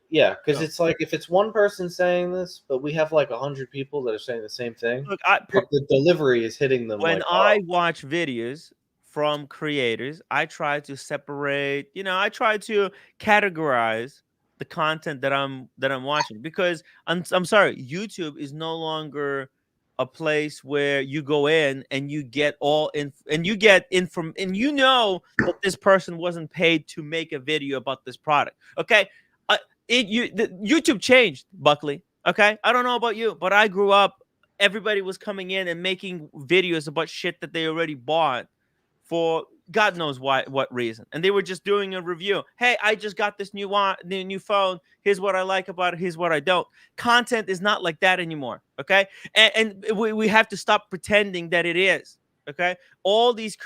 Speaker 7: Yeah, because it's like if it's one person saying this, but we have like 100 people that are saying the same thing.
Speaker 1: Look,
Speaker 7: the delivery is hitting them.
Speaker 1: When
Speaker 7: like,
Speaker 1: I watch videos from creators, I try to separate. I try to categorize the content that I'm watching, because I'm sorry, YouTube is no longer a place where you go in and you get and you get inform and that this person wasn't paid to make a video about this product. Okay, YouTube changed, Buckley. Okay, I don't know about you, but I grew up. Everybody was coming in and making videos about shit that they already bought for God knows what reason, and they were just doing a review. Hey, I just got this new phone. Here's what I like about it. Here's what I don't. Content is not like that anymore. Okay, and we have to stop pretending that it is. Okay, all these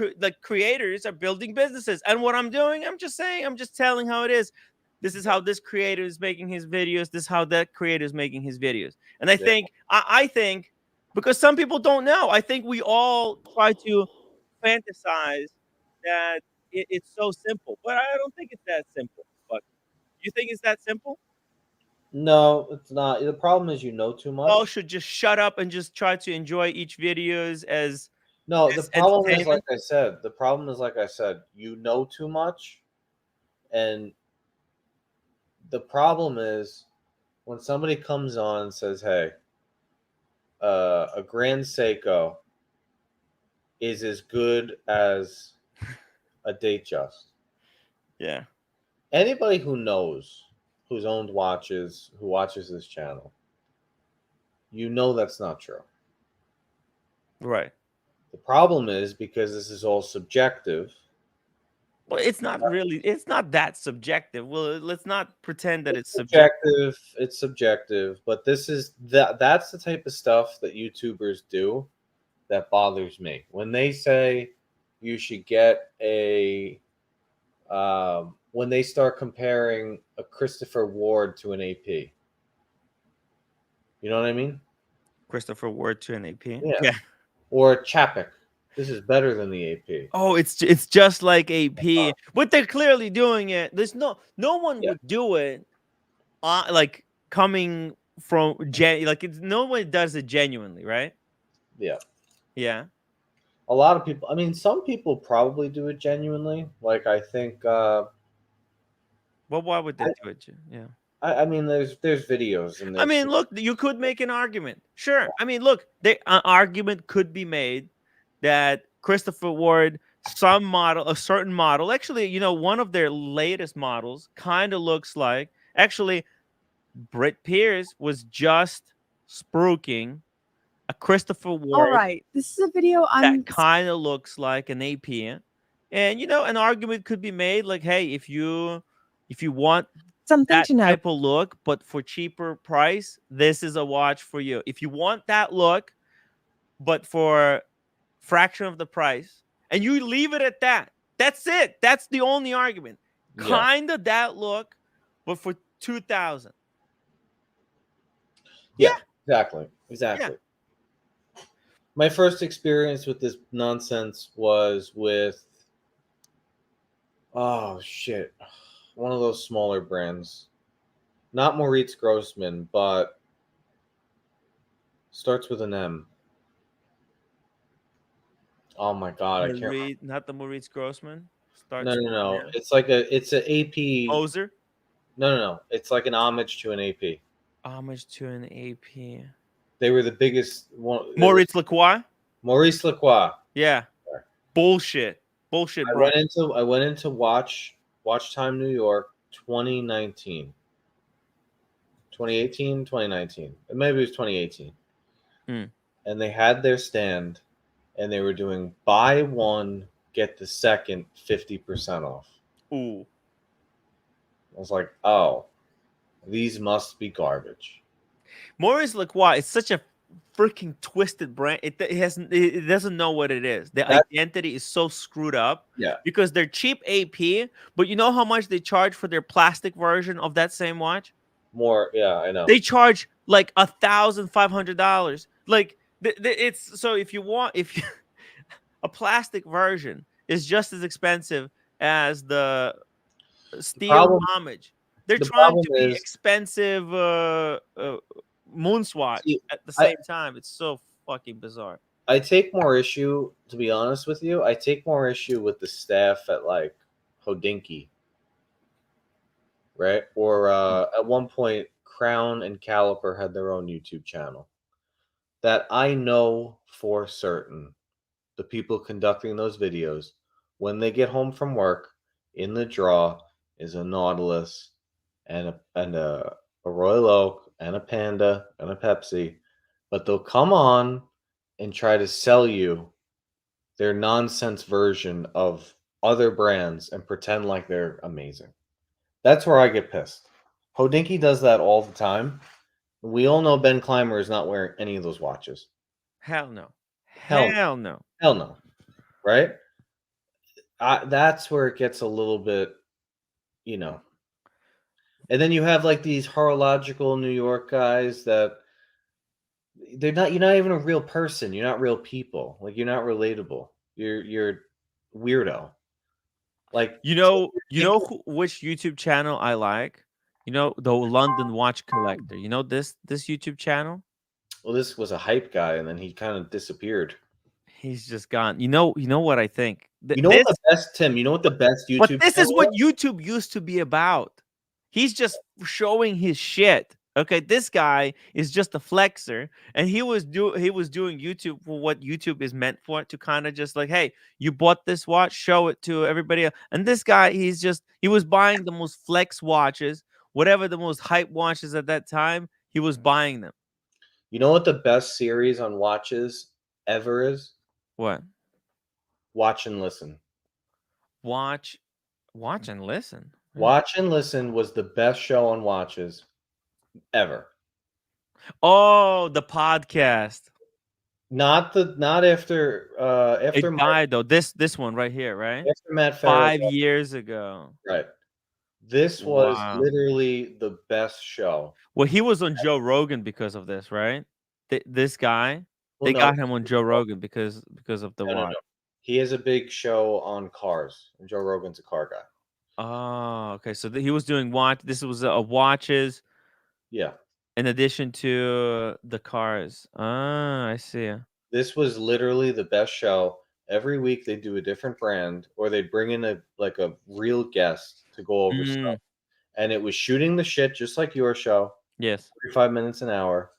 Speaker 1: creators are building businesses, and what I'm doing, I'm just telling how it is. This is how this creator is making his videos. This is how that creator is making his videos. And I think, I think, because some people don't know, I think we all try to fantasize that it's so simple. But I don't think it's that simple. But you think it's that simple?
Speaker 7: No, it's not. The problem is you know too much.
Speaker 1: All should just shut up and just try to enjoy each videos as
Speaker 7: no. The problem is, like I said, you know too much, and the problem is when somebody comes on and says, "Hey, a Grand Seiko is as good as a Datejust."
Speaker 1: Yeah.
Speaker 7: Anybody who knows, who's owned watches, who watches this channel, that's not true.
Speaker 1: Right.
Speaker 7: The problem is because this is all subjective.
Speaker 1: Well, it's not really. It's not that subjective. Well, let's not pretend that it's
Speaker 7: subjective. It's subjective, but this is that's the type of stuff that YouTubers do that bothers me. When they say you should get a when they start comparing a Christopher Ward to an AP. You know what I mean?
Speaker 1: Christopher Ward to an AP.
Speaker 7: Yeah. Or Chapek. This is better than the AP.
Speaker 1: Oh, it's just like AP, but they're clearly doing it. There's no one would do it, like coming from like it's no one does it genuinely, right?
Speaker 7: Yeah.
Speaker 1: Yeah.
Speaker 7: A lot of people. I mean, some people probably do it genuinely. Like I think.
Speaker 1: Well, why would they do it? Yeah.
Speaker 7: I mean, there's videos and
Speaker 1: I
Speaker 7: there's.
Speaker 1: mean, look, you could make an argument. Sure. I mean, look, an argument could be made that Christopher Ward, a certain model, actually, you know, one of their latest models kind of looks like, actually, Britt Pierce was just spruiking a Christopher
Speaker 6: All
Speaker 1: Ward
Speaker 6: right, this is a video
Speaker 1: that kind of looks like an AP. And, you know, an argument could be made like, hey, if you want
Speaker 6: something
Speaker 1: that
Speaker 6: to know.
Speaker 1: type of look, but for cheaper price, this is a watch for you. If you want that look, but for fraction of the price, and you leave it at that, that's it. That's the only argument. Kind of that look, but for 2,000.
Speaker 7: Yeah, exactly.
Speaker 1: Yeah.
Speaker 7: My first experience with this nonsense was with one of those smaller brands. Not Moritz Grossman, but starts with an M. Oh my god, I can't remember.
Speaker 1: Not the Moritz Grossman.
Speaker 7: No. It's like it's an AP.
Speaker 1: Moser?
Speaker 7: No. It's like an homage to an AP.
Speaker 1: Homage to an AP.
Speaker 7: They were the biggest one.
Speaker 1: Maurice Lacroix?
Speaker 7: Maurice Lacroix.
Speaker 1: Yeah. Bullshit. Bullshit, bro.
Speaker 7: I went into Watch Time New York 2019. 2018, 2019. Maybe it was 2018. And they had their stand and they were doing buy one, get the second 50% off.
Speaker 1: Ooh.
Speaker 7: I was like, oh, these must be garbage.
Speaker 1: Maurice Lacroix is such a freaking twisted brand. It doesn't know what it is. The identity is so screwed up.
Speaker 7: Yeah.
Speaker 1: Because they're cheap AP, but you know how much they charge for their plastic version of that same watch?
Speaker 7: More, yeah, I know.
Speaker 1: They charge like $1,500. Like it's so if a plastic version is just as expensive as the steel homage. They're trying to be expensive moonswatch at the same time. It's so fucking bizarre.
Speaker 7: I take more issue, to be honest with you. I take more issue with the staff at like Hodinkee, right? Or at one point, Crown and Caliper had their own YouTube channel. That I know for certain, the people conducting those videos, when they get home from work, in the draw is a Nautilus and a Royal Oak and a Panda and a Pepsi, but they'll come on and try to sell you their nonsense version of other brands and pretend like they're amazing. That's where I get pissed. Hodinkee does that all the time. We all know Ben Clymer is not wearing any of those watches.
Speaker 1: Hell no.
Speaker 7: Hell no. Right? That's where it gets a little bit, you know. And then you have like these horological New York guys that you're not even a real person. You're not real people. Like, you're not relatable. You're weirdo. Like,
Speaker 1: which YouTube channel I like? You know, the London Watch Collector. You know this YouTube channel?
Speaker 7: Well, this was a hype guy, and then he kind of disappeared.
Speaker 1: He's just gone. You know what I think?
Speaker 7: You know what the best YouTube
Speaker 1: But this is what YouTube used to be about. He's just showing his shit. Okay, this guy is just a flexer, and he was doing YouTube for what YouTube is meant for, to kind of just like, hey, you bought this watch, show it to everybody else. And this guy, he was buying the most flex watches, whatever the most hype watches at that time, he was buying them.
Speaker 7: You know what the best series on watches ever is?
Speaker 1: What?
Speaker 7: Watch and Listen.
Speaker 1: Watch and Listen.
Speaker 7: Watch and Listen was the best show on watches ever.
Speaker 1: Oh, the podcast.
Speaker 7: Not after
Speaker 1: It
Speaker 7: after
Speaker 1: died though. This one right here, right?
Speaker 7: Matt Farah.
Speaker 1: 5 years ago.
Speaker 7: Right. This was
Speaker 1: Wow.
Speaker 7: literally the best show.
Speaker 1: Well, he was on Joe Rogan because of this, right? This guy,
Speaker 7: Well,
Speaker 1: they
Speaker 7: no,
Speaker 1: got him on Joe Rogan because of the
Speaker 7: no.
Speaker 1: watch.
Speaker 7: He has a big show on cars, and Joe Rogan's a car guy.
Speaker 1: Oh, okay. So he was doing watch. This was watches
Speaker 7: Yeah.
Speaker 1: in addition to the cars. Ah, I see.
Speaker 7: This was literally the best show. Every week they do a different brand, or they bring in a real guest to go over stuff. And it was shooting the shit just like your show.
Speaker 1: Yes.
Speaker 7: 45 minutes an hour.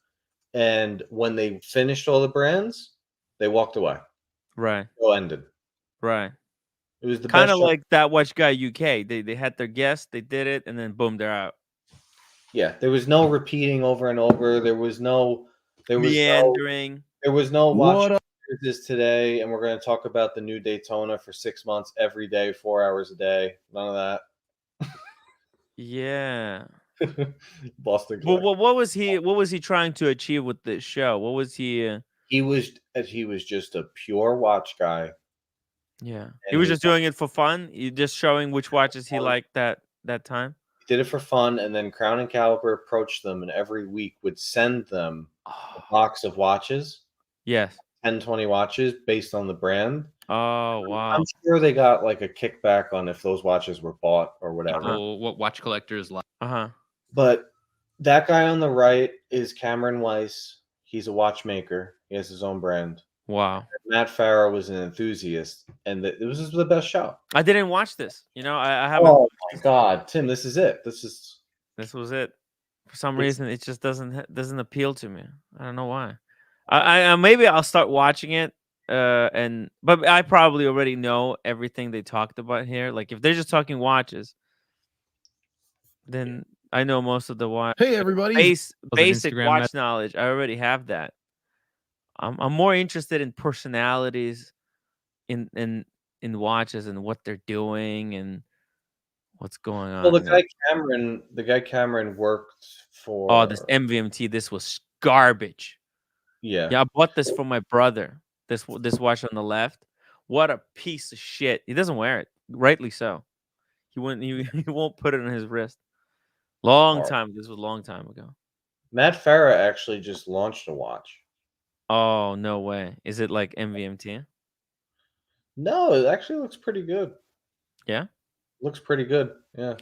Speaker 7: And when they finished all the brands, they walked away.
Speaker 1: Right.
Speaker 7: Show ended.
Speaker 1: Right.
Speaker 7: It was the
Speaker 1: Kind
Speaker 7: best
Speaker 1: of
Speaker 7: show.
Speaker 1: like that Watch Guy UK. They had their guest, they did it, and then boom, they're out.
Speaker 7: Yeah, there was no repeating over and over. There was no
Speaker 1: Meandering.
Speaker 7: watch this today, and we're going to talk about the new Daytona for 6 months every day, 4 hours a day. None of that.
Speaker 1: Yeah.
Speaker 7: Boston.
Speaker 1: Well, what was he trying to achieve with this show? What was he?
Speaker 7: He was just a pure watch guy.
Speaker 1: Yeah,
Speaker 7: And
Speaker 1: he was just doing it for fun. You just showing which watches he liked that time.
Speaker 7: He did it for fun, and then Crown and Caliber approached them, and every week would send them a box of watches.
Speaker 1: Yes,
Speaker 7: 10, 20 watches based on the brand.
Speaker 1: Oh wow!
Speaker 7: I'm sure they got like a kickback on if those watches were bought or whatever.
Speaker 8: What watch collectors like?
Speaker 7: But that guy on the right is Cameron Weiss. He's a watchmaker. He has his own brand.
Speaker 1: Wow.
Speaker 7: Matt Farah was an enthusiast, and it was the best show.
Speaker 1: I didn't watch this. You know, I haven't.
Speaker 7: Oh my god, Tim, this is it. This
Speaker 1: was it. For some reason, it just doesn't appeal to me. I don't know why. I maybe I'll start watching it. But I probably already know everything they talked about here. Like if they're just talking watches, then I know most of the watch.
Speaker 9: Hey everybody,
Speaker 1: basic watch knowledge. I already have that. I'm more interested in personalities, in watches and what they're doing and what's going on.
Speaker 7: Well, the guy Cameron worked for.
Speaker 1: Oh, this MVMT. This was garbage.
Speaker 7: Yeah.
Speaker 1: I bought this for my brother. This watch on the left. What a piece of shit. He doesn't wear it. Rightly so. He won't put it on his wrist. Long time. This was a long time ago.
Speaker 7: Matt Farah actually just launched a watch.
Speaker 1: Oh, no way. Is it like MVMT?
Speaker 7: No, it actually looks pretty good.
Speaker 1: Yeah?
Speaker 7: Looks pretty good. Yeah.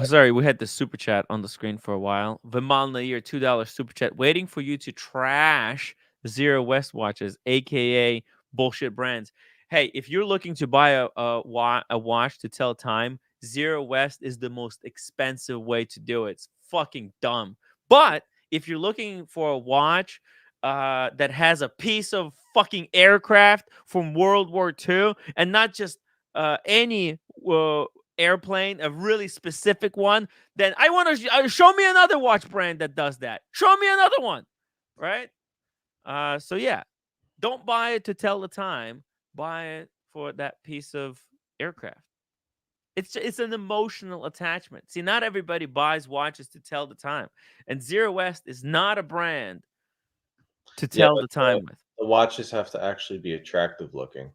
Speaker 1: Sorry. We had the super chat on the screen for a while. Vimal Nair, $2 super chat. Waiting for you to trash Zero West watches, a.k.a. bullshit brands. Hey, if you're looking to buy a watch to tell time, Zero West is the most expensive way to do it. It's fucking dumb. But if you're looking for a watch that has a piece of fucking aircraft from World War II and not just any airplane, a really specific one, then I want to show me another watch brand that does that. Show me another one, right? So yeah, don't buy it to tell the time. Buy it for that piece of aircraft. It's an emotional attachment. See, not everybody buys watches to tell the time, and Zero West is not a brand to tell the time with.
Speaker 7: The watches have to actually be attractive looking.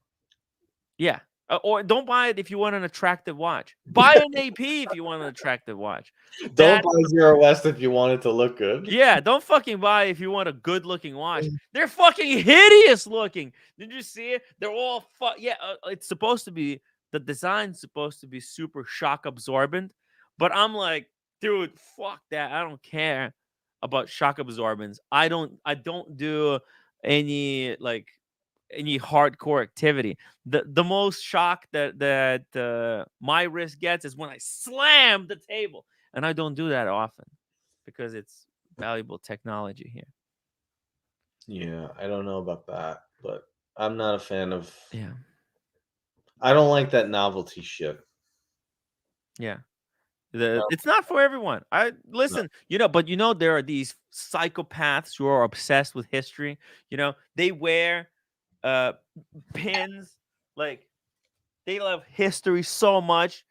Speaker 1: Yeah. Or don't buy it if you want an attractive watch. Buy an AP if you want an attractive watch.
Speaker 7: Don't buy Zero West if you want it to look good.
Speaker 1: Yeah, don't fucking buy if you want a good looking watch. They're fucking hideous looking. Did you see it? They're all it's supposed to be, the design's supposed to be super shock absorbent, but I'm like, dude, fuck that. I don't care about shock absorbance. I don't do any hardcore activity. The most shock that my wrist gets is when I slam the table, and I don't do that often because it's valuable technology here.
Speaker 7: Yeah, I don't know about that, but I'm not a fan of.
Speaker 1: Yeah,
Speaker 7: I don't like that novelty shit.
Speaker 1: Yeah. It's not for everyone. I listen, but there are these psychopaths who are obsessed with history. They wear pins, like they love history so much.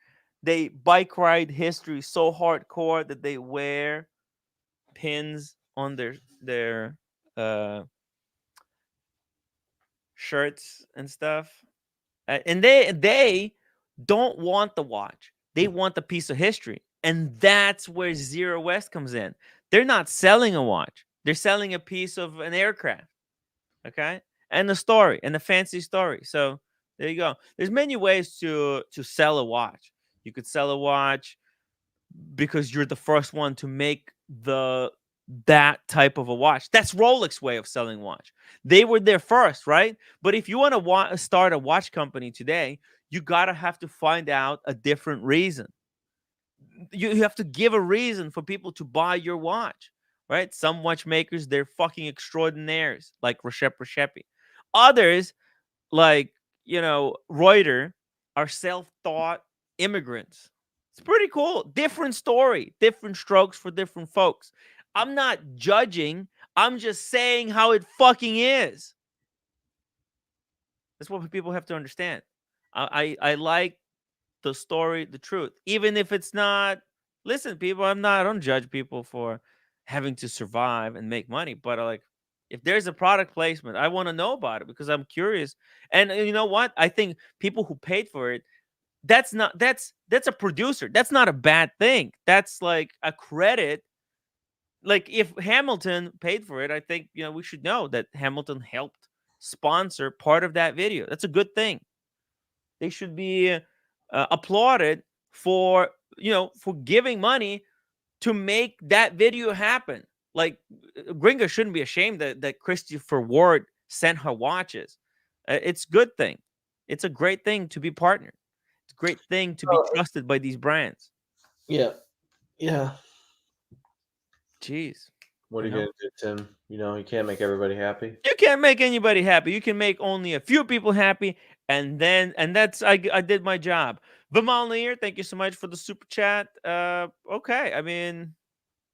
Speaker 1: They bike ride history so hardcore that they wear pins on their shirts and stuff. And they don't want the watch. They want the piece of history. And that's where Zero West comes in. They're not selling a watch. They're selling a piece of an aircraft. Okay? And the story and the fancy story. So there you go. There's many ways to sell a watch. You could sell a watch because you're the first one to make that type of a watch. That's Rolex way of selling watch. They were there first, right? But if you want to start a watch company today, you gotta have to find out a different reason. You have to give a reason for people to buy your watch, right? Some watchmakers, they're fucking extraordinaires, like Recepi. Others, like Reuter, are self-taught immigrants. It's pretty cool. Different story, different strokes for different folks. I'm not judging. I'm just saying how it fucking is. That's what people have to understand. I like the story, the truth, even if it's not. Listen, people, I don't judge people for having to survive and make money, but like, if there's a product placement, I want to know about it because I'm curious. And you know what? I think people who paid for it, that's a producer. That's not a bad thing. That's like a credit. Like if Hamilton paid for it, I think we should know that Hamilton helped sponsor part of that video. That's a good thing. They should be applauded for for giving money to make that video happen. Like Gringa shouldn't be ashamed that Christopher Ward sent her watches. It's a good thing. It's a great thing to be partnered. It's a great thing to be trusted by these brands.
Speaker 7: Yeah. Yeah.
Speaker 1: Jeez.
Speaker 7: What are you going to do, Tim? You can't make everybody happy.
Speaker 1: You can't make anybody happy. You can make only a few people happy, and that's I did my job. Vimal Nair, thank you so much for the super chat. Okay, I mean,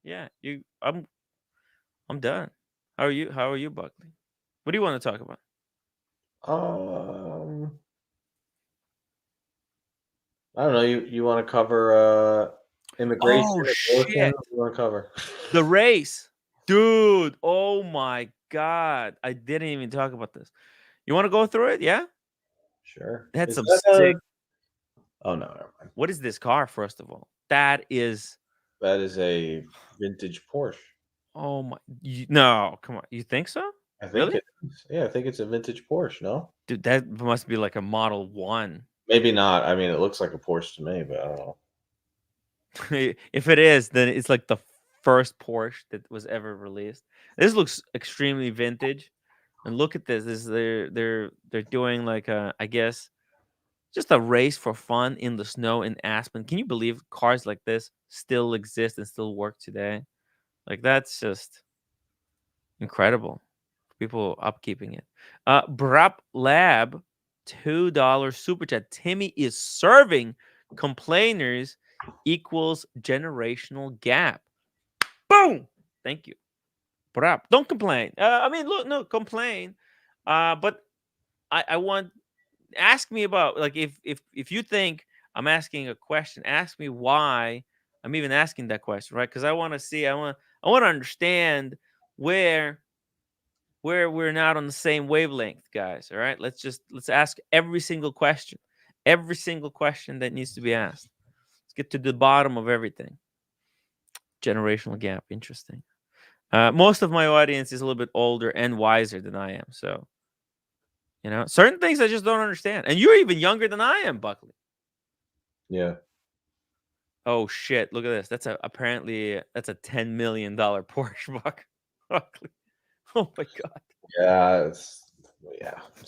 Speaker 1: yeah, I'm done. How are you? How are you, Buckley? What do you want to talk about?
Speaker 7: I don't know. You want to cover immigration?
Speaker 1: Oh
Speaker 7: What
Speaker 1: shit!
Speaker 7: do you want to cover?
Speaker 1: The race, dude. Oh my god, I didn't even talk about this. You want to go through it? Yeah.
Speaker 7: Sure.
Speaker 1: That's some sick.
Speaker 7: Oh no, never mind.
Speaker 1: What is this car? First of all, that is
Speaker 7: a vintage Porsche.
Speaker 1: Oh my! No, come on. You think so?
Speaker 7: I think
Speaker 1: Really?
Speaker 7: it is. Yeah, I think it's a vintage Porsche. No,
Speaker 1: Dude, that must be like a Model 1.
Speaker 7: maybe not. I mean, it looks like a Porsche to me, but I don't know.
Speaker 1: If it is, then it's like the first Porsche that was ever released. This looks extremely vintage. And look at this. They're doing like I guess just a race for fun in the snow in Aspen. Can you believe cars like this still exist and still work today? Like that's just incredible. People upkeeping it. Brap Lab, $2 super chat. Timmy is serving complainers equals generational gap. Boom. Thank you. Brap. Don't complain. I mean, look, no, complain. But I want ask me about like if you think I'm asking a question, ask me why I'm even asking that question, right? Because I want to see, I want to understand where we're not on the same wavelength, guys. All right, let's ask every single question that needs to be asked. Let's get to the bottom of everything. Generational gap, interesting. Most of my audience is a little bit older and wiser than I am, so certain things I just don't understand. And you're even younger than I am, Buckley.
Speaker 7: Yeah.
Speaker 1: Oh shit, look at this. That's apparently that's a $10 million Porsche, Buckley. Oh my god.
Speaker 7: Yeah, it's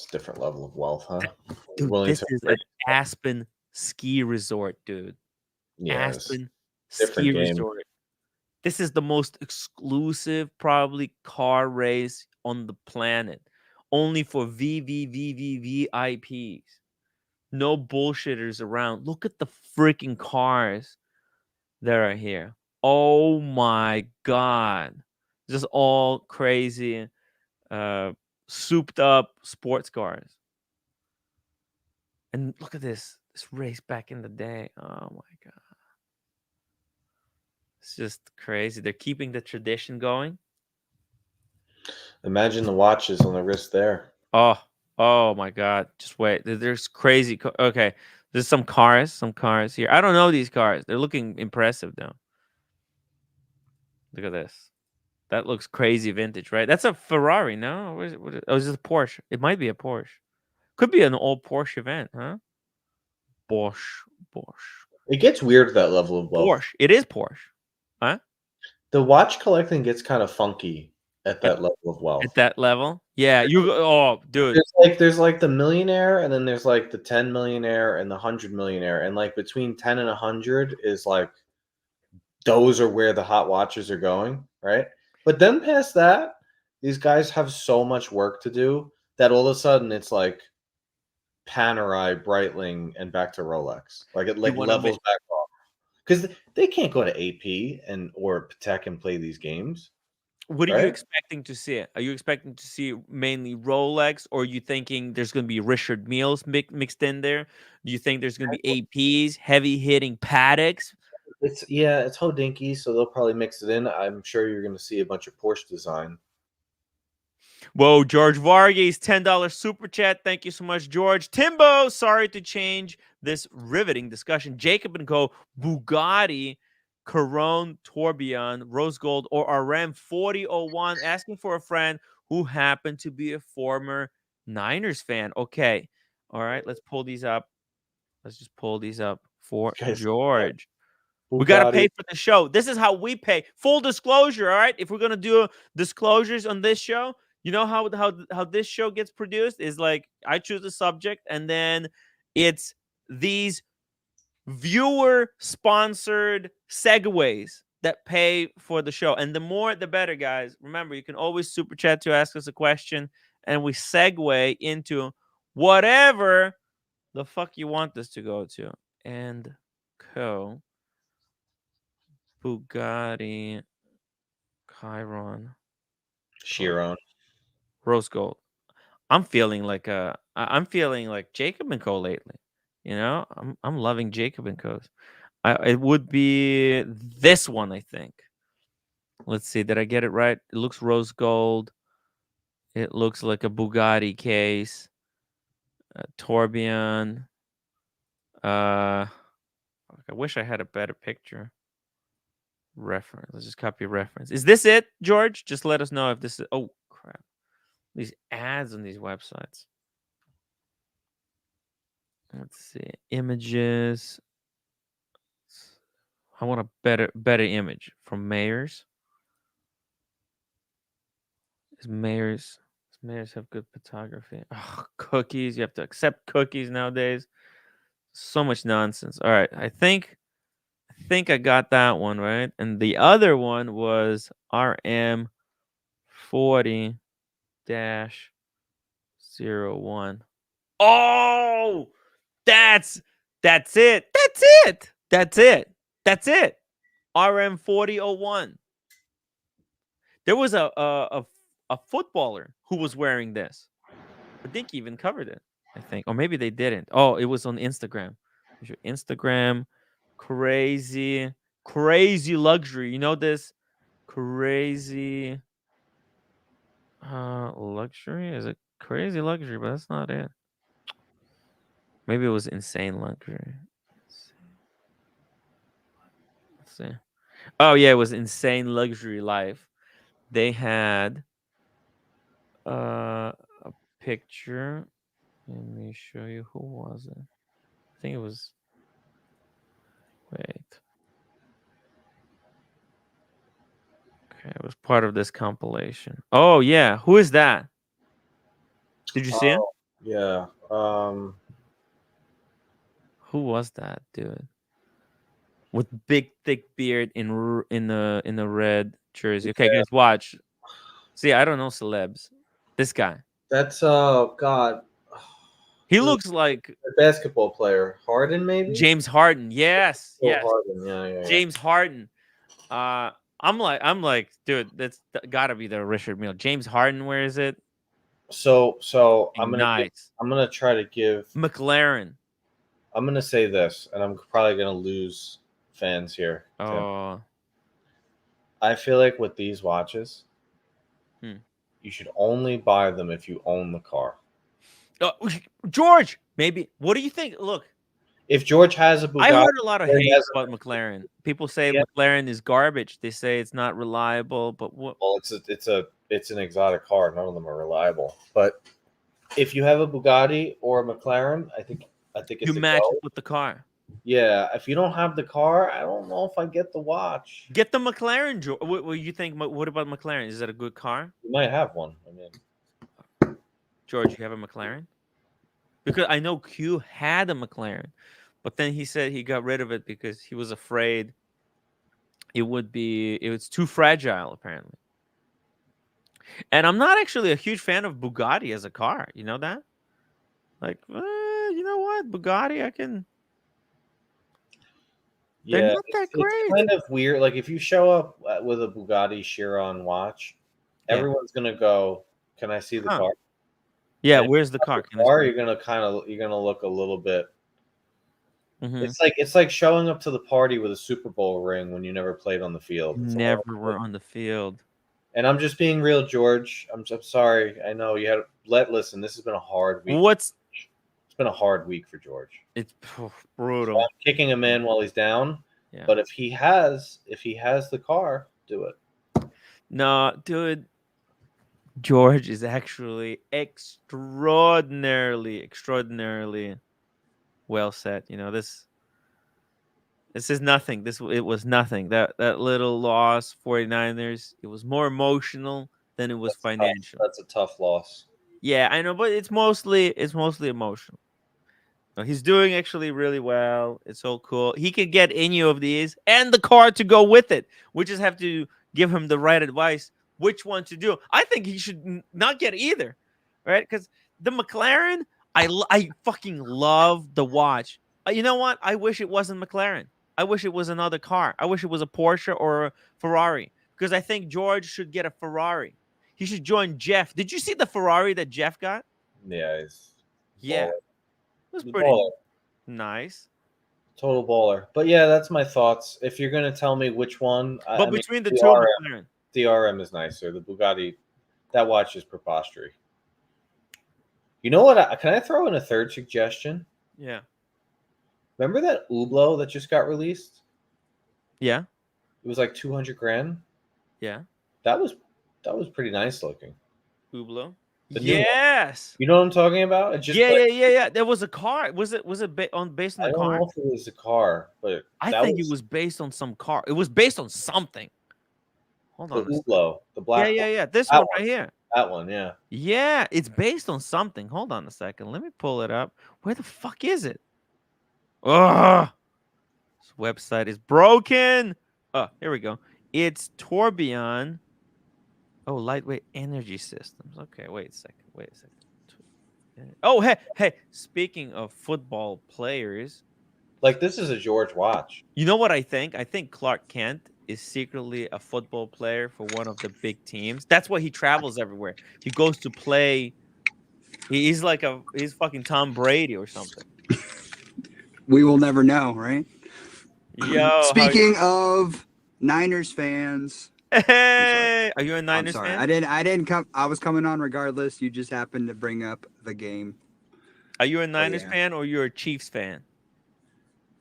Speaker 7: a different level of wealth, huh?
Speaker 1: Dude, this is an Aspen ski resort, dude.
Speaker 7: Yeah,
Speaker 1: Aspen ski resort. This is the most exclusive, probably, car race on the planet. Only for VVVVVIPs. No bullshitters around. Look at the freaking cars that are here. Oh my god. Just all crazy, souped up sports cars. And look at this race back in the day. Oh my god. It's just crazy. They're keeping the tradition going.
Speaker 7: Imagine the watches on the wrist there.
Speaker 1: Oh, Oh my God! Just wait. There's crazy. Okay, there's some cars here. I don't know these cars. They're looking impressive though. Look at this. That looks crazy vintage, right? That's a Ferrari, no? Oh, is this a Porsche? It might be a Porsche. Could be an old Porsche event, huh? Porsche.
Speaker 7: It gets weird at that level of wealth.
Speaker 1: Porsche. It is Porsche. Huh?
Speaker 7: The watch collecting gets kind of funky at that
Speaker 1: At,
Speaker 7: level of wealth.
Speaker 1: at that level? Yeah. Oh, dude.
Speaker 7: There's like the millionaire, and then there's like the 10 millionaire and the 100 millionaire, and like between 10 and 100 is like those are where the hot watches are going, right? But then past that, these guys have so much work to do that all of a sudden it's like Panerai, Breitling, and back to Rolex. Like it like levels back off because they can't go to AP and or Patek and play these games.
Speaker 1: What are
Speaker 7: right?
Speaker 1: you expecting to see? Are you expecting to see mainly Rolex, or are you thinking there's going to be Richard Milles mixed in there? Do you think there's going to be APs, heavy hitting Pateks?
Speaker 7: It's Hodinky, so they'll probably mix it in. I'm sure you're going to see a bunch of Porsche design.
Speaker 1: Whoa, George Vargas, $10 super chat. Thank you so much, George. Timbo, sorry to change this riveting discussion. Jacob & Co., Bugatti, Caron, Tourbillon, Rose Gold, or RM 4001, asking for a friend who happened to be a former Niners fan. Okay. All right, let's pull these up. Let's just pull these up for George. We got to pay for the show. This is how we pay. Full disclosure, all right? If we're going to do disclosures on this show, you know how this show gets produced is like I choose a subject and then it's these viewer sponsored segues that pay for the show. And the more the better, guys. Remember, you can always super chat to ask us a question and we segue into whatever the fuck you want this to go to. And Co. Bugatti, Chiron, Rose Gold. I'm feeling like Jacob and Co. lately. You know, I'm loving Jacob and Co.'s. It would be this one, I think. Let's see, did I get it right? It looks rose gold. It looks like a Bugatti case. Tourbillon. I wish I had a better picture. Reference. Let's just copy reference. Is this it, George? Just let us know if this is. Oh crap! These ads on these websites. Let's see. Images. I want a better image from Mayors. Mayors have good photography. Oh, cookies. You have to accept cookies nowadays. So much nonsense. All right. I think I got that one right. And the other one was RM 40-01. Oh, that's it. That's it. RM 4001. There was a footballer who was wearing this. I think he even covered it. I think, or maybe they didn't. Oh, it was on Instagram. Instagram, crazy luxury. You know this crazy luxury? Is it crazy luxury? But that's not it. Maybe it was insane luxury. Let's see. Oh yeah, it was insane luxury life. They had a picture. Let me show you. Who was it? I think it was. Wait. Okay, it was part of this compilation. Oh yeah, who is that? Did you see it?
Speaker 7: Yeah.
Speaker 1: Who was that dude? With big thick beard in the red jersey. Okay, guys, watch. See, I don't know celebs. This guy.
Speaker 7: That's God.
Speaker 1: He looks like
Speaker 7: a basketball player. Harden, maybe?
Speaker 1: James Harden. Yes.
Speaker 7: Oh,
Speaker 1: Yes.
Speaker 7: Harden. Yeah.
Speaker 1: James Harden. I'm like, dude, that's gotta be the Richard Mille. James Harden, where is it?
Speaker 7: So I'm gonna try to give
Speaker 1: McLaren.
Speaker 7: I'm gonna say this, and I'm probably gonna lose fans here.
Speaker 1: Oh.
Speaker 7: I feel like with these watches, you should only buy them if you own the car.
Speaker 1: George, maybe. What do you think? Look,
Speaker 7: If George has a Bugatti,
Speaker 1: I heard a lot of
Speaker 7: or he
Speaker 1: hate
Speaker 7: has
Speaker 1: about McLaren. People say
Speaker 7: Yeah.
Speaker 1: McLaren is garbage. They say it's not reliable. But what?
Speaker 7: well, it's an exotic car. None of them are reliable. But if you have a Bugatti or a McLaren, I think it's
Speaker 1: You
Speaker 7: a
Speaker 1: match
Speaker 7: go.
Speaker 1: it with the car.
Speaker 7: Yeah, if you don't have the car, I don't know if I get the watch.
Speaker 1: Get the McLaren. George. What you think? What about McLaren? Is that a good car?
Speaker 7: You might have one. I mean,
Speaker 1: George, you have a McLaren? Because I know Q had a McLaren, but then he said he got rid of it because he was afraid it was too fragile, apparently. And I'm not actually a huge fan of Bugatti as a car. You know that? Like, you know what? Bugatti, I can. They're
Speaker 7: yeah,
Speaker 1: not that
Speaker 7: it's
Speaker 1: great.
Speaker 7: kind of weird. Like if you show up with a Bugatti Chiron watch,
Speaker 1: Yeah.
Speaker 7: everyone's gonna go, "Can I see the
Speaker 1: Huh.
Speaker 7: car?"
Speaker 1: Yeah,
Speaker 7: And
Speaker 1: where's the car? Can I
Speaker 7: Or
Speaker 1: see?
Speaker 7: you're gonna look a little bit.
Speaker 1: Mhm.
Speaker 7: It's like showing up to the party with a Super Bowl ring when you never played on the field. It's a
Speaker 1: Never
Speaker 7: little
Speaker 1: were
Speaker 7: bit-
Speaker 1: on the field.
Speaker 7: And I'm just being real, George. I'm sorry. I know you had listen. This has been a hard week.
Speaker 1: What's
Speaker 7: It's been a hard week for George.
Speaker 1: it's
Speaker 7: So
Speaker 1: brutal.
Speaker 7: I'm kicking a man while he's down.
Speaker 1: Yeah.
Speaker 7: But if he has the car, do it.
Speaker 1: No, dude. George is actually extraordinarily well set. You know, this is nothing. It was nothing. That little loss, 49ers, it was more emotional than it was financial.
Speaker 7: That's a tough loss.
Speaker 1: Yeah, I know, but it's mostly emotional. No, he's doing actually really well. It's so cool. He could get any of these and the car to go with it. We just have to give him the right advice, which one to do. I think he should not get either, right? Because the McLaren, I fucking love the watch. You know what? I wish it wasn't McLaren. I wish it was another car. I wish it was a Porsche or a Ferrari because I think George should get a Ferrari. He should join Jeff. Did you see the Ferrari that Jeff got?
Speaker 7: Yeah, he's
Speaker 1: Yeah.
Speaker 7: baller.
Speaker 1: It was
Speaker 7: He's
Speaker 1: pretty
Speaker 7: baller.
Speaker 1: nice.
Speaker 7: Total baller. But yeah, that's my thoughts. If you're gonna tell me which one,
Speaker 1: But between the two, McLaren.
Speaker 7: The RM is nicer. The Bugatti, that watch is preposterous. You know what? Can I throw in a third suggestion?
Speaker 1: Yeah.
Speaker 7: Remember that Hublot that just got released?
Speaker 1: Yeah.
Speaker 7: It was like 200 grand.
Speaker 1: Yeah.
Speaker 7: That was pretty nice looking.
Speaker 1: Hublot.
Speaker 7: The new one.
Speaker 1: Yes.
Speaker 7: You know what I'm talking about? It just
Speaker 1: Yeah. There was a car. Was it based on
Speaker 7: I
Speaker 1: the
Speaker 7: don't
Speaker 1: car?
Speaker 7: know if it was a car, but
Speaker 1: I think it was based on some car. It was based on something. Hold
Speaker 7: the
Speaker 1: on.
Speaker 7: Hublot, the black one.
Speaker 1: Yeah. This
Speaker 7: That
Speaker 1: one right here.
Speaker 7: That one, yeah.
Speaker 1: Yeah, it's based on something. Hold on a second. Let me pull it up. Where the fuck is it? Ugh. This website is broken. Oh, here we go. It's Tourbillon. Oh, lightweight energy systems. Okay, wait a second. Oh, hey. Speaking of football players,
Speaker 7: Like this is a George watch.
Speaker 1: you know what I think? I think Clark Kent is secretly a football player for one of the big teams. That's why he travels everywhere. He goes to play. He's fucking Tom Brady or something.
Speaker 9: We will never know, right?
Speaker 1: Yo,
Speaker 9: Speaking of Niners fans,
Speaker 1: hey, are you a
Speaker 9: I'm
Speaker 1: Niners
Speaker 9: sorry.
Speaker 1: fan?
Speaker 9: I didn't come. I was coming on regardless. You just happened to bring up the game.
Speaker 1: Are you a Niners
Speaker 9: yeah.
Speaker 1: fan or you're a Chiefs fan?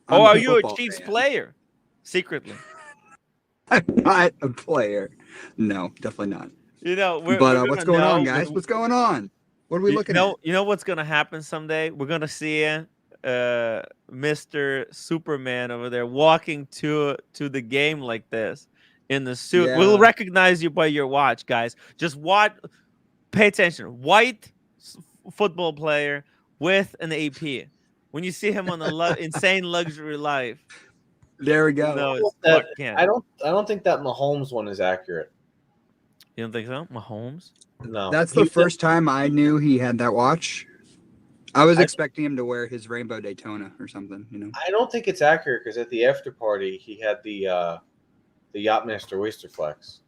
Speaker 9: I'm
Speaker 1: Or are
Speaker 9: a
Speaker 1: you a
Speaker 9: football
Speaker 1: Chiefs
Speaker 9: fan.
Speaker 1: player? Secretly.
Speaker 9: I'm not a player. No, definitely not.
Speaker 1: You know,
Speaker 9: But what's going on, guys? What's going on? What are we looking at?
Speaker 1: You know what's gonna happen someday? We're gonna see Mr. Superman over there walking to the game like this in the suit.
Speaker 9: Yeah.
Speaker 1: We'll recognize you by your watch, guys. Just watch. Pay attention. White football player with an AP. When you see him on the insane luxury life,
Speaker 9: There we go.
Speaker 1: no, it's Clark Kent.
Speaker 7: I don't think that Mahomes one is accurate.
Speaker 1: You don't think so, Mahomes?
Speaker 7: No,
Speaker 9: That's the first time I knew he had that watch. I was expecting him to wear his rainbow Daytona or something, you know.
Speaker 7: I don't think it's accurate because at the after party he had the Yachtmaster Oysterflex.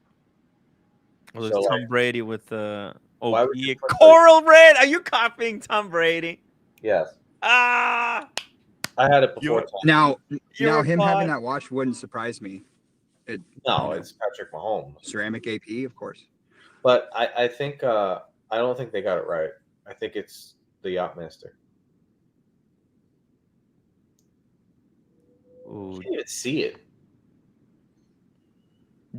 Speaker 1: Well,
Speaker 7: So,
Speaker 1: it's Tom Brady with
Speaker 7: why would you put
Speaker 1: coral red. Are you copying Tom Brady?
Speaker 7: Yes,
Speaker 1: Ah,
Speaker 7: I had it before.
Speaker 1: You're-
Speaker 9: Now
Speaker 1: You're
Speaker 9: him
Speaker 1: bought.
Speaker 9: having that watch wouldn't surprise me.
Speaker 7: No, it's Patrick Mahomes.
Speaker 9: Ceramic AP, of course.
Speaker 7: But I think I don't think they got it right. I think the Yachtmaster.
Speaker 1: Ooh.
Speaker 7: You can't even see it.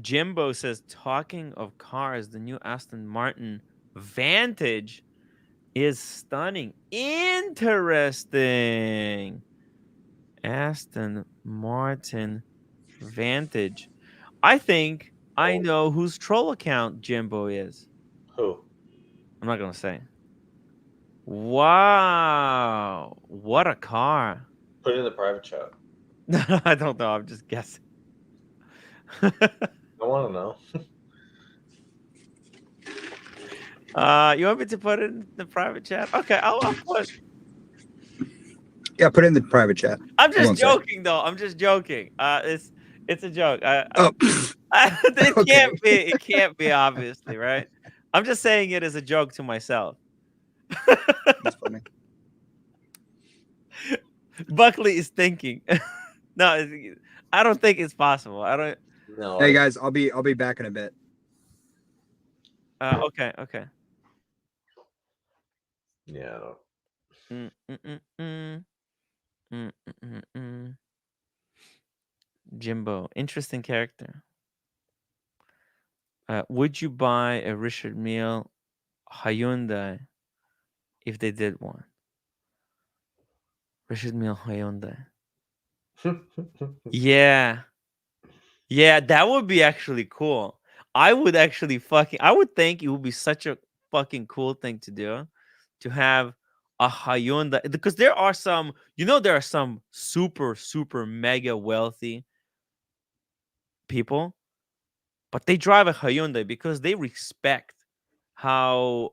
Speaker 1: Jimbo says, talking of cars, the new Aston Martin Vantage is stunning. Interesting. Aston Martin Vantage. I think I know whose troll account Jimbo is.
Speaker 7: Who?
Speaker 1: I'm not going to say. Wow. What a car.
Speaker 7: Put it in the private chat.
Speaker 1: I don't know. I'm just guessing.
Speaker 7: I want to know.
Speaker 1: You want me to put it in the private chat? Okay, I'll put.
Speaker 9: Yeah, put it in the private chat.
Speaker 1: I'm just
Speaker 9: won't say.
Speaker 1: joking, though. I'm just joking. It's a joke.
Speaker 9: Oh,
Speaker 1: It
Speaker 9: Okay.
Speaker 1: can't be. It can't be, obviously, right? I'm just saying it as a joke to myself.
Speaker 9: that's funny.
Speaker 1: Buckley is thinking. No, I don't think it's possible. I don't.
Speaker 7: No.
Speaker 9: Hey guys, I'll be back in a bit.
Speaker 1: Okay. Okay.
Speaker 7: Yeah. I don't.
Speaker 1: Jimbo, interesting character. Would you buy a Richard Mille Hyundai if they did one? Richard Mille Hyundai. Yeah. Yeah, that would be actually cool. I would think it would be such a fucking cool thing to do, to have a Hyundai, because there are some super, super mega wealthy people, but they drive a Hyundai because they respect how,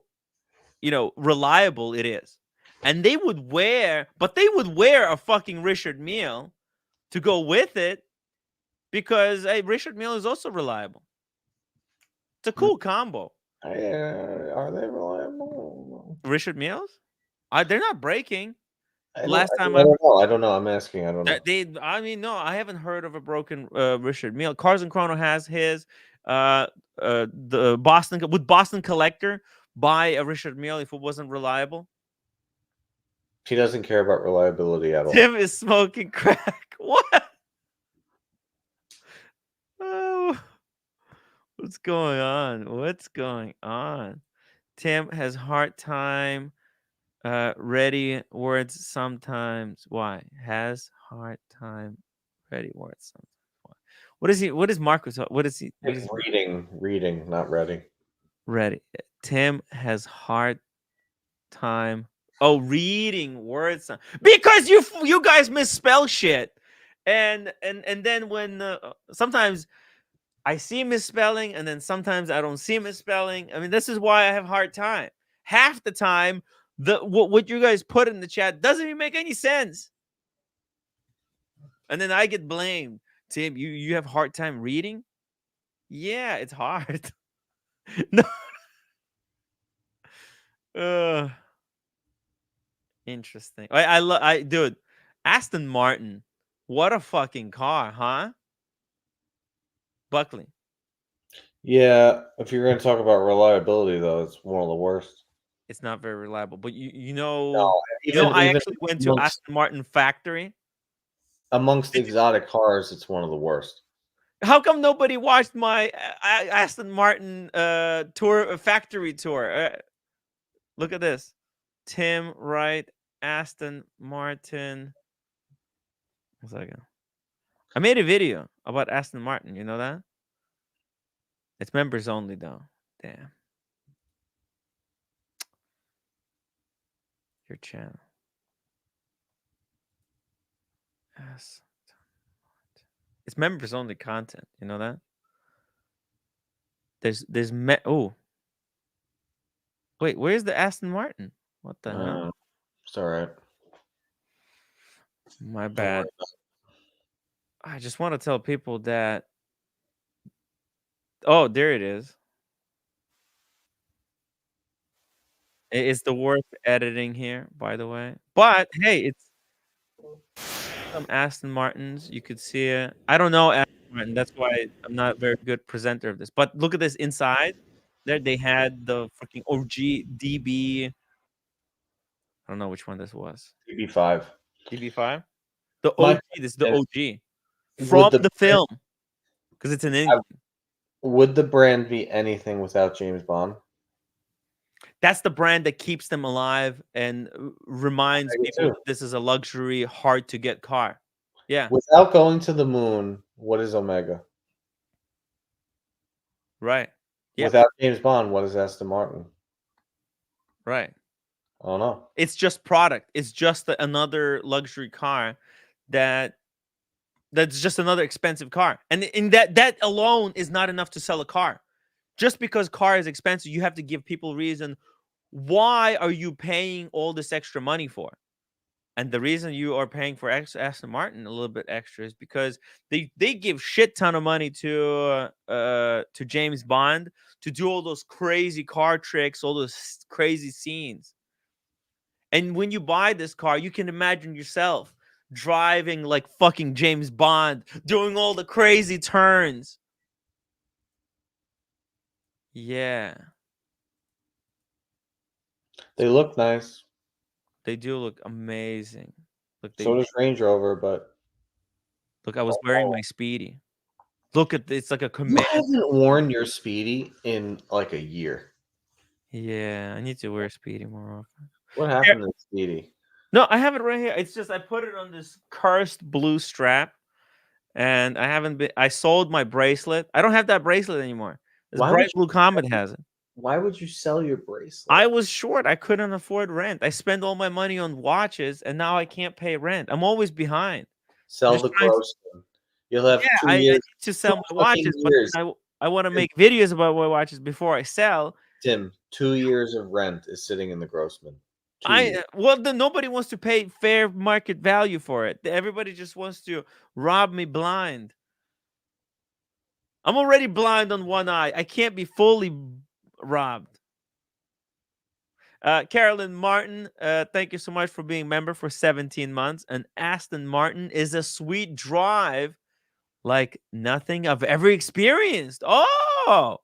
Speaker 1: reliable it is. And they would wear a fucking Richard Mille to go with it, because Richard Mille is also reliable. It's a cool combo.
Speaker 7: Are they reliable?
Speaker 1: Richard Milles? They're not breaking.
Speaker 7: I
Speaker 1: Last time
Speaker 7: I don't know. I don't know. I'm asking. I don't know.
Speaker 1: No, I haven't heard of a broken Richard Mille. Cars and Chrono has his. The Boston Collector buy a Richard Mille if it wasn't reliable?
Speaker 7: He doesn't care about reliability at all.
Speaker 1: Tim is smoking crack. What? Oh, what's going on? What's going on? Tim has hard time ready words sometimes. Why? Has hard time ready words sometimes. Why? What is Marcus? What is he?
Speaker 7: It's reading, not ready.
Speaker 1: Ready. Tim has hard time. Oh, reading words because you guys misspell shit, and then when sometimes I see misspelling, and then sometimes I don't see misspelling. I mean, this is why I have hard time. Half the time, what you guys put in the chat doesn't even make any sense, and then I get blamed. Tim, you have hard time reading? Yeah, it's hard. No. Interesting. Dude, Aston Martin. What a fucking car, huh? Buckley.
Speaker 7: Yeah, if you're going to talk about reliability, though, it's one of the worst.
Speaker 1: It's not very reliable, but I
Speaker 7: even
Speaker 1: actually went to
Speaker 7: amongst-
Speaker 1: Aston Martin factory.
Speaker 7: Amongst exotic cars, it's one of the worst.
Speaker 1: How come nobody watched my Aston Martin factory tour? Look at this. Tim Wright, Aston Martin. 1 second. I made a video about Aston Martin. You know that? It's members only, though. Damn. Your channel. Yes. It's members only content. You know that? Wait, where's the Aston Martin? What the hell?
Speaker 7: It's all right.
Speaker 1: My bad. I just want to tell people that. Oh, there it is. It's the worst editing here, by the way. But hey, it's some Aston Martins. You could see it. I don't know Aston Martin. That's why I'm not a very good presenter of this. But look at this inside. There they had the freaking OG DB I don't know which one this was.
Speaker 7: DB5.
Speaker 1: DB5? The
Speaker 7: My
Speaker 1: OG. This is the OG
Speaker 7: would
Speaker 1: from
Speaker 7: the
Speaker 1: the film because it's an Indian.
Speaker 7: Would the brand be anything without James Bond?
Speaker 1: That's the brand that keeps them alive and reminds
Speaker 7: I do
Speaker 1: people
Speaker 7: too.
Speaker 1: that this is a luxury, hard to get car. Yeah,
Speaker 7: Without going to the moon, what is Omega?
Speaker 1: right. Yeah,
Speaker 7: Without James Bond, what is Aston Martin?
Speaker 1: right.
Speaker 7: I don't know.
Speaker 1: It's just product. It's just another luxury car that's just another expensive car. And in that alone is not enough to sell a car. Just because car is expensive, you have to give people reason. Why are you paying all this extra money for? And the reason you are paying for Aston Martin a little bit extra is because they give shit ton of money to James Bond to do all those crazy car tricks, all those crazy scenes. And when you buy this car, you can imagine yourself driving like fucking James Bond, doing all the crazy turns. Yeah,
Speaker 7: They look nice.
Speaker 1: they do look amazing. Look,
Speaker 7: So does Range Rover, but
Speaker 1: look. I was wearing my Speedy. Look at this. It's like a
Speaker 7: you
Speaker 1: command.
Speaker 7: haven't worn your Speedy in like a year.
Speaker 1: Yeah, I need to wear Speedy more often.
Speaker 7: What happened to the Speedy?
Speaker 1: No, I have it right here. It's just I put it on this cursed blue strap, and I haven't been. I sold my bracelet. I don't have that bracelet anymore. This
Speaker 7: Why would
Speaker 1: bright
Speaker 7: you
Speaker 1: blue Comet has it.
Speaker 7: Why would you sell your bracelet?
Speaker 1: I was short. I couldn't afford rent. I spend all my money on watches, and now I can't pay rent. I'm always behind.
Speaker 7: Sell
Speaker 1: Just
Speaker 7: the
Speaker 1: trying-
Speaker 7: Grossman. You'll have
Speaker 1: Yeah,
Speaker 7: 2
Speaker 1: I
Speaker 7: years.
Speaker 1: need to sell my
Speaker 7: fucking
Speaker 1: watches, but
Speaker 7: years.
Speaker 1: I want to make videos about my watches before I sell.
Speaker 7: Tim, 2 years of rent is sitting in the Grossman. 2
Speaker 1: I
Speaker 7: years.
Speaker 1: well, then nobody wants to pay fair market value for it. Everybody just wants to rob me blind. I'm already blind on one eye. I can't be fully robbed. Carolyn Martin, thank you so much for being a member for 17 months. And Aston Martin is a sweet drive like nothing I've ever experienced. Oh,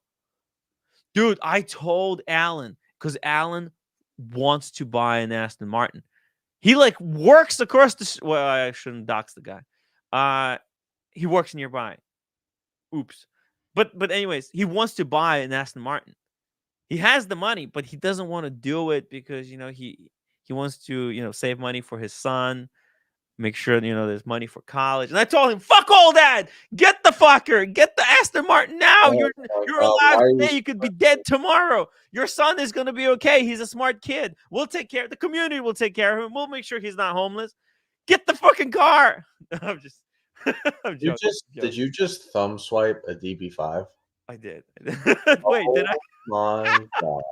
Speaker 1: dude, I told Alan because Alan wants to buy an Aston Martin. He like works across the. Well, I shouldn't dox the guy. He works nearby. Oops. But anyways, he wants to buy an Aston Martin. He has the money, but he doesn't want to do it because he wants to save money for his son, make sure there's money for college. And I told him, fuck all that. Get the fucker. Get the Aston Martin now.
Speaker 7: Oh
Speaker 1: You're
Speaker 7: my
Speaker 1: alive
Speaker 7: God, why are
Speaker 1: today.
Speaker 7: you
Speaker 1: You could be dead tomorrow. Your son is gonna be okay. He's a smart kid. We'll take care. The community will take care of him. We'll make sure he's not homeless. Get the fucking car. I'm just. I'm
Speaker 7: You
Speaker 1: joking.
Speaker 7: just did you just thumb swipe a DB5?
Speaker 1: I did. Wait, did I?
Speaker 7: My God.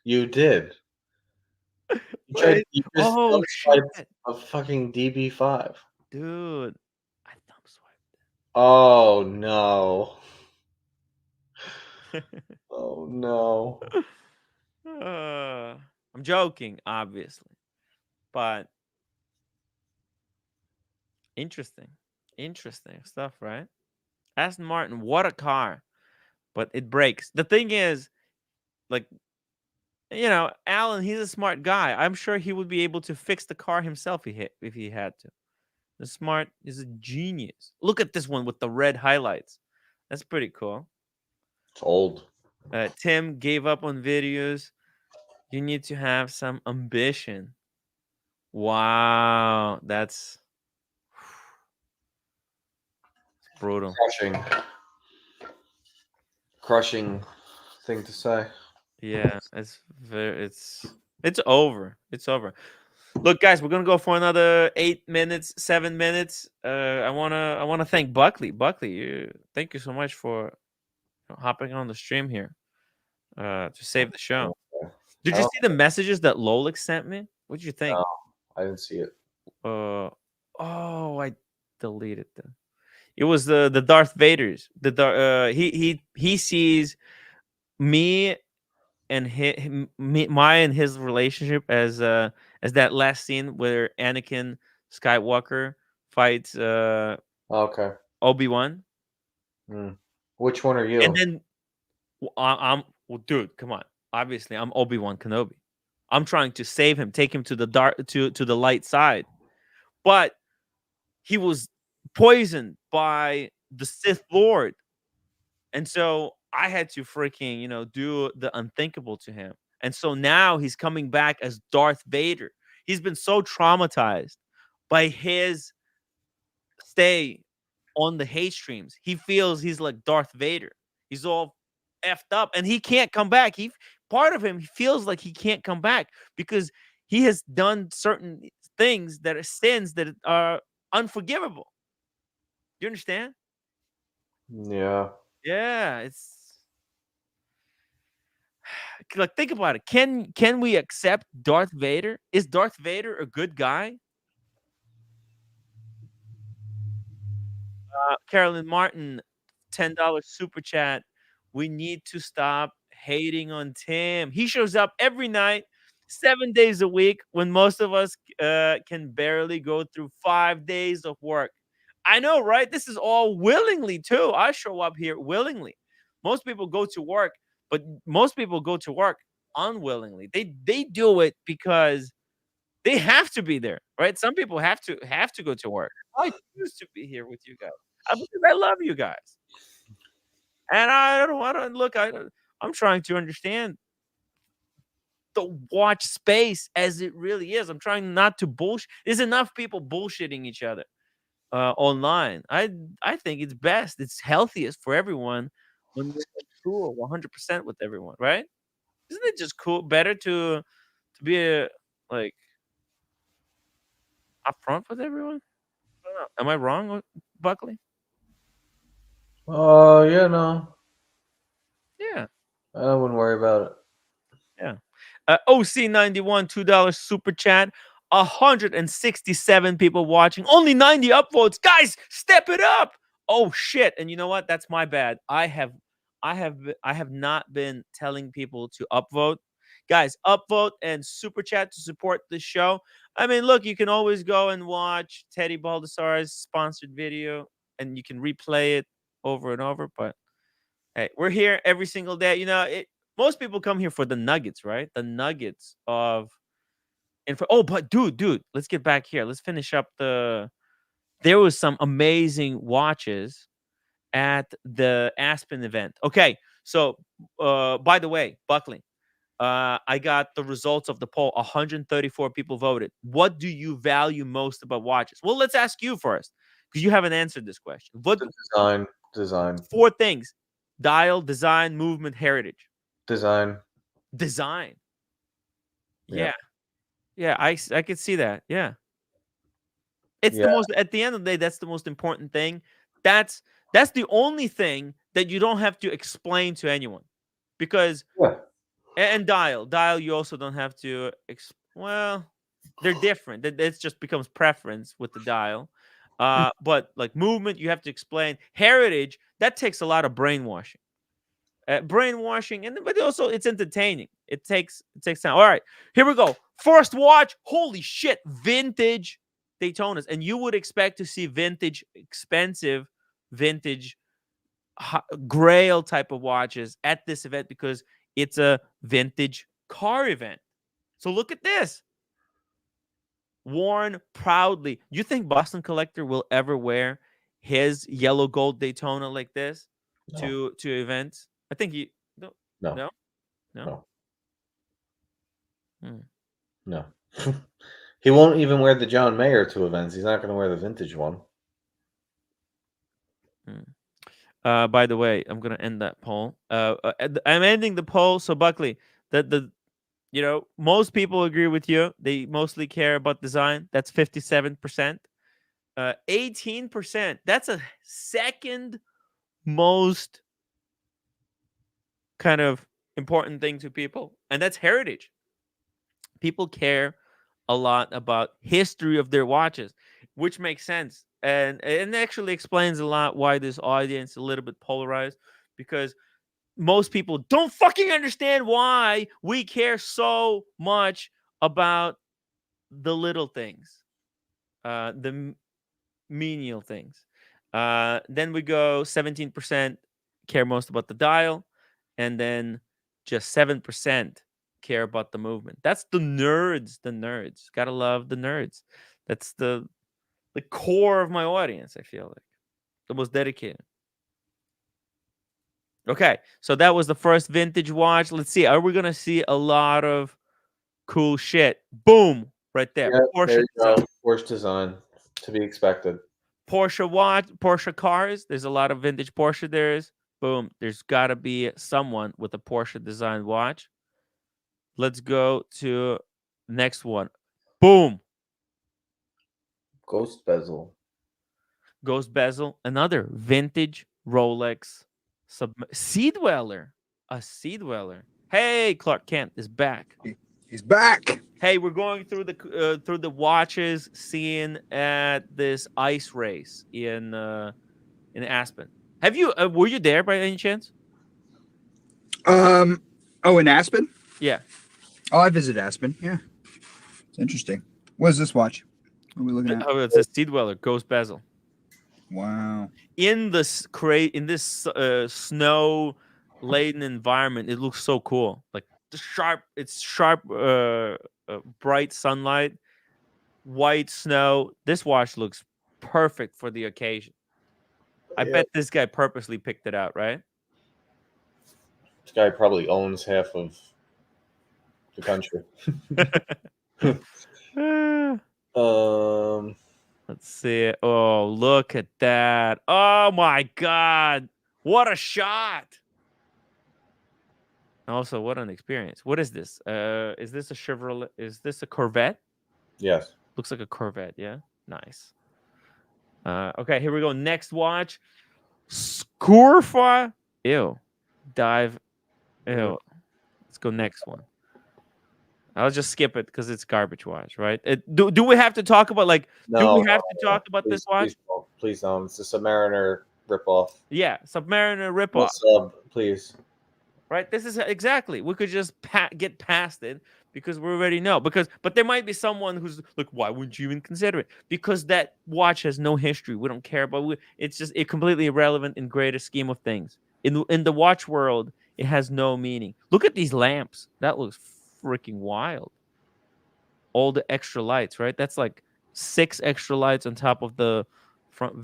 Speaker 7: You did. You
Speaker 1: Wait.
Speaker 7: just
Speaker 1: Oh
Speaker 7: thumb swiped
Speaker 1: shit,
Speaker 7: a fucking DB5.
Speaker 1: dude! I thumb swiped.
Speaker 7: Oh no. Oh no.
Speaker 1: I'm joking, obviously, but interesting stuff, right? Aston Martin, what a car, but it breaks. The thing is, like, Alan, he's a smart guy. I'm sure he would be able to fix the car himself if he had to. The smart is a genius. Look at this one with the red highlights. That's pretty cool.
Speaker 7: It's old.
Speaker 1: Tim gave up on videos. You need to have some ambition. Wow, that's brutal.
Speaker 7: Crushing thing to say.
Speaker 1: Yeah, it's over. It's over. Look, guys, we're gonna go for another 8 minutes, 7 minutes. I wanna thank Buckley. Buckley, thank you so much for hopping on the stream here. To save the show. Did you see the messages that Lolex sent me? What'd you think?
Speaker 7: No, I didn't see it.
Speaker 1: Oh, I deleted them. It was the Darth Vaders. He sees me and his relationship as that last scene where Anakin Skywalker fights
Speaker 7: Okay.
Speaker 1: Obi-Wan.
Speaker 7: Which one are you?
Speaker 1: And then I'm well, dude, come on. Obviously, I'm Obi-Wan Kenobi. I'm trying to save him, take him to the dark to the light side. But he was poisoned by the Sith Lord. And so I had to freaking, do the unthinkable to him. And so now he's coming back as Darth Vader. He's been so traumatized by his stay on the hate streams. He feels he's like Darth Vader. He's all effed up and he can't come back. Part of him, he feels like he can't come back because he has done certain things that are sins that are unforgivable. You understand?
Speaker 7: Yeah.
Speaker 1: Yeah, it's like, think about it. Can we accept Darth Vader? Is Darth Vader a good guy? Carolyn Martin, $10 super chat. We need to stop hating on Tim. He shows up every night, 7 days a week, when most of us can barely go through 5 days of work. I know, right? This is all willingly too. I show up here willingly. Most people go to work, but most people go to work unwillingly. They do it because they have to be there, right? Some people have to go to work. I choose to be here with you guys because I love you guys, and I don't want to look. I'm trying to understand the watch space as it really is. I'm trying not to bullshit. There's enough people bullshitting each other online. I think it's best. It's healthiest for everyone when we're cool 100% with everyone, right? Isn't it just cool? Better to be like upfront with everyone. I don't know. Am I wrong, Buckley?
Speaker 7: Oh, yeah, no.
Speaker 1: Yeah.
Speaker 7: I wouldn't worry about it.
Speaker 1: Yeah. OC91, $2 super chat. 167 people watching. Only 90 upvotes. Guys, step it up. Oh shit. And you know what? That's my bad. I have not been telling people to upvote. Guys, upvote and super chat to support the show. I mean, look, you can always go and watch Teddy Baldessar's sponsored video and you can replay it over and over, but hey, we're here every single day. Most people come here for the nuggets, right? The nuggets of info. Oh, but dude, let's get back here. Let's finish up there was some amazing watches at the Aspen event. Okay, so by the way, Buckley, I got the results of the poll. 134 people voted. What do you value most about watches? Well, let's ask you first, because you haven't answered this question. What
Speaker 7: Design.
Speaker 1: 4 things: dial, design, movement, heritage.
Speaker 7: Design.
Speaker 1: Design.
Speaker 7: Yeah.
Speaker 1: Yeah, I could see that. Yeah. It's the most, at the end of the day, that's the most important thing. That's the only thing that you don't have to explain to anyone. Because
Speaker 7: Yeah.
Speaker 1: and dial you also don't have to well, they're different. It just becomes preference with the dial. But like movement, you have to explain. Heritage, that takes a lot of brainwashing. But also it's entertaining. It takes time. All right, here we go. First watch. Holy shit, vintage Daytonas, and you would expect to see vintage, expensive, vintage, Grail type of watches at this event because it's a vintage car event. So look at this. Worn proudly. You think Boston Collector will ever wear his yellow gold Daytona like this to events? I think he no.
Speaker 7: No.
Speaker 1: No. Hmm.
Speaker 7: No. He won't even wear the John Mayer to events. He's not going to wear the vintage one.
Speaker 1: By the way, I'm gonna end that poll. I'm ending the poll. So Buckley, most people agree with you. They mostly care about design. That's 57%. 18%. That's a second most kind of important thing to people, and that's heritage. People care a lot about history of their watches, which makes sense, and actually explains a lot why this audience is a little bit polarized, because most people don't fucking understand why we care so much about the little things, the menial things. Then we go 17% care most about the dial, and then just 7% care about the movement. That's the nerds. The nerds. Gotta love the nerds. That's the core of my audience, I feel like. The most dedicated. Okay, so that was the first vintage watch. Let's see. Are we gonna see a lot of cool shit? Boom! Right there.
Speaker 7: Yeah,
Speaker 1: Porsche
Speaker 7: there you
Speaker 1: design.
Speaker 7: go. Porsche design to be expected.
Speaker 1: Porsche watch, Porsche cars. There's a lot of vintage Porsche there's. Boom. There's gotta be someone with a Porsche designed watch. Let's go to next one. Boom.
Speaker 7: Ghost bezel.
Speaker 1: Ghost bezel. Another vintage Rolex Sea Dweller. A Sea Dweller. Hey, Clark Kent is back.
Speaker 9: He's back.
Speaker 1: Hey, we're going through the watches seen at this ice race in Aspen. Have you were you there by any chance?
Speaker 9: Oh, in Aspen?
Speaker 1: Yeah.
Speaker 9: Oh, I visited Aspen. Yeah. It's interesting. What is this watch? What are we looking at?
Speaker 1: Oh, it's a Sea Dweller Ghost bezel.
Speaker 9: Wow.
Speaker 1: In this snow laden environment, it looks so cool. Like it's sharp, bright sunlight, white snow. This watch looks perfect for the occasion. I bet this guy purposely picked it out, right?
Speaker 7: This guy probably owns half of the country.
Speaker 1: Let's see. Oh, look at that. Oh my God. What a shot. Also, what an experience. What is this? Is this a Chevrolet? Is this a Corvette?
Speaker 7: Yes.
Speaker 1: Looks like a Corvette, yeah? Nice. Okay, here we go. Next watch. Scorfa. Ew. Dive. Ew. Let's go next one. I'll just skip it because it's garbage watch, right? Do we have to talk about do we have to talk about this watch?
Speaker 7: Please don't. It's a Submariner ripoff.
Speaker 1: Yeah, Submariner ripoff.
Speaker 7: No sub, please.
Speaker 1: Right? This is exactly. We could just get past it because we already know. But there might be someone who's like, why wouldn't you even consider it? Because that watch has no history. We don't care about it. It's just completely irrelevant in greater scheme of things. In the watch world, it has no meaning. Look at these lamps. That looks freaking wild. All the extra lights, right? That's like 6 extra lights on top of the front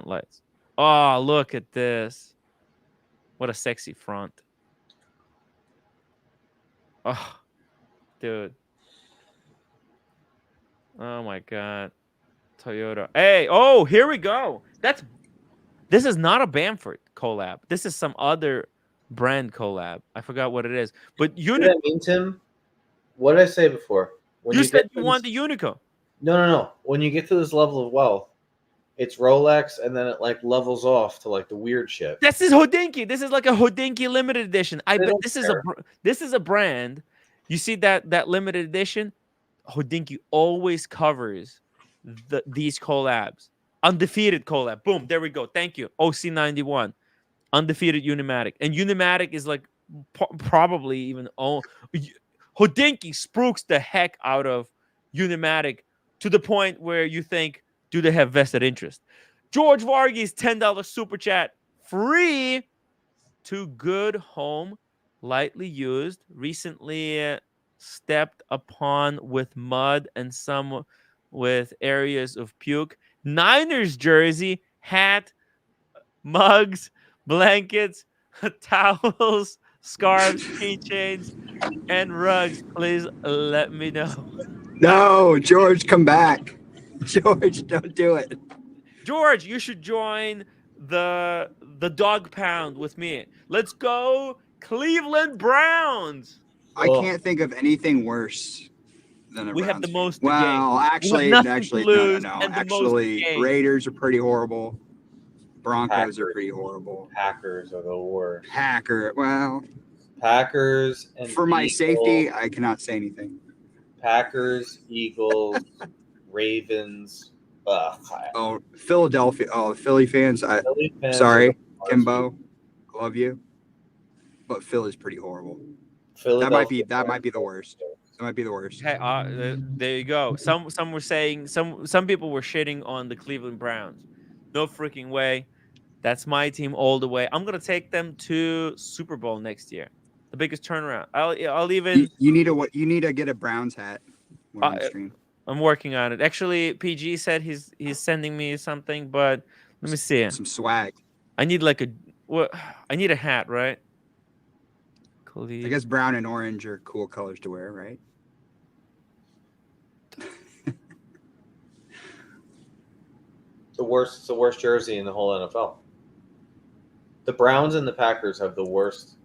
Speaker 1: lights. Oh, look at this. What a sexy front. Oh, dude. Oh my God. Toyota. Hey, oh, here we go. This is not a Bamford collab. This is some other brand collab. I forgot what it is. But
Speaker 7: What did I mean, Tim? What did I say before?
Speaker 1: You said you want the Unico.
Speaker 7: No. When you get to this level of wealth, it's Rolex, and then it levels off to the weird shit.
Speaker 1: This is Hodinkee. This is like a Hodinkee limited edition. I bet this is a brand. You see that limited edition? Hodinkee always covers these collabs. Undefeated collab. Boom. There we go. Thank you. OC91. Undefeated Unimatic. And Unimatic is probably even Hodinkee spooks the heck out of Unimatic to the point where you think, do they have vested interest? George Varghese, $10 super chat. Free to good home, lightly used, recently stepped upon with mud and some with areas of puke. Niners jersey, hat, mugs, blankets, towels, scarves, keychains, and rugs. Please let me know.
Speaker 9: No, George, come back. George, don't do it.
Speaker 1: George, you should join the dog pound with me. Let's go Cleveland Browns.
Speaker 9: I can't think of anything worse than a
Speaker 1: We
Speaker 9: Browns
Speaker 1: have the
Speaker 9: fan.
Speaker 1: most.
Speaker 9: Well, actually, no. Actually, Raiders are pretty horrible. Broncos are pretty horrible.
Speaker 7: Packers are the worst. Packers and
Speaker 9: for my safety, I cannot say anything.
Speaker 7: Packers, Eagles, Ravens.
Speaker 9: Oh, Philadelphia. Oh, Philly fans. Sorry, Kimbo. I love you, but Philly's pretty horrible. That might be the worst. That might be the worst.
Speaker 1: Hey, there you go. Some were saying some people were shitting on the Cleveland Browns. No freaking way. That's my team all the way. I'm gonna take them to Super Bowl next year. The biggest turnaround. I'll even.
Speaker 9: You need to get a Browns hat. On stream.
Speaker 1: I'm working on it. Actually, PG said he's sending me something, but let me see.
Speaker 9: Some swag.
Speaker 1: I need like I need a hat, right?
Speaker 9: I guess brown and orange are cool colors to wear, right?
Speaker 7: The worst jersey in the whole NFL. The Browns and the Packers have the worst.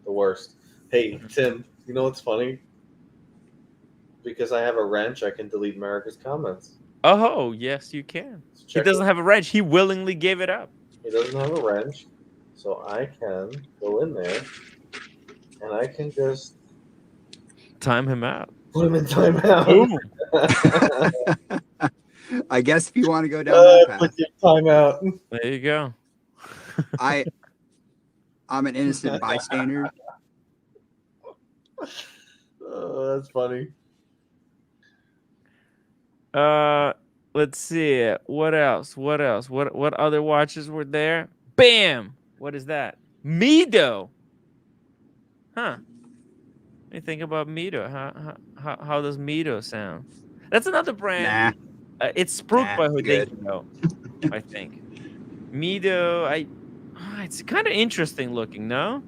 Speaker 7: The worst. Hey, Tim, you know what's funny? Because I have a wrench, I can delete America's comments.
Speaker 1: Oh, yes, you can. He doesn't have a wrench. He willingly gave it up.
Speaker 7: He doesn't have a wrench, so I can go in there and I can just
Speaker 1: time him out.
Speaker 7: Put him in timeout.
Speaker 9: I guess if you want to go down that path.
Speaker 7: Put your timeout.
Speaker 1: There you go.
Speaker 9: I'm an innocent bystander.
Speaker 7: Oh, that's funny.
Speaker 1: Let's see. What else? What other watches were there? Bam! What is that? Mido. Huh. What do you think about Mido? How does Mido sound? That's another brand.
Speaker 9: Nah.
Speaker 1: It's spruiked by Hodinkee, though. I think. Mido, it's kind of interesting looking, no?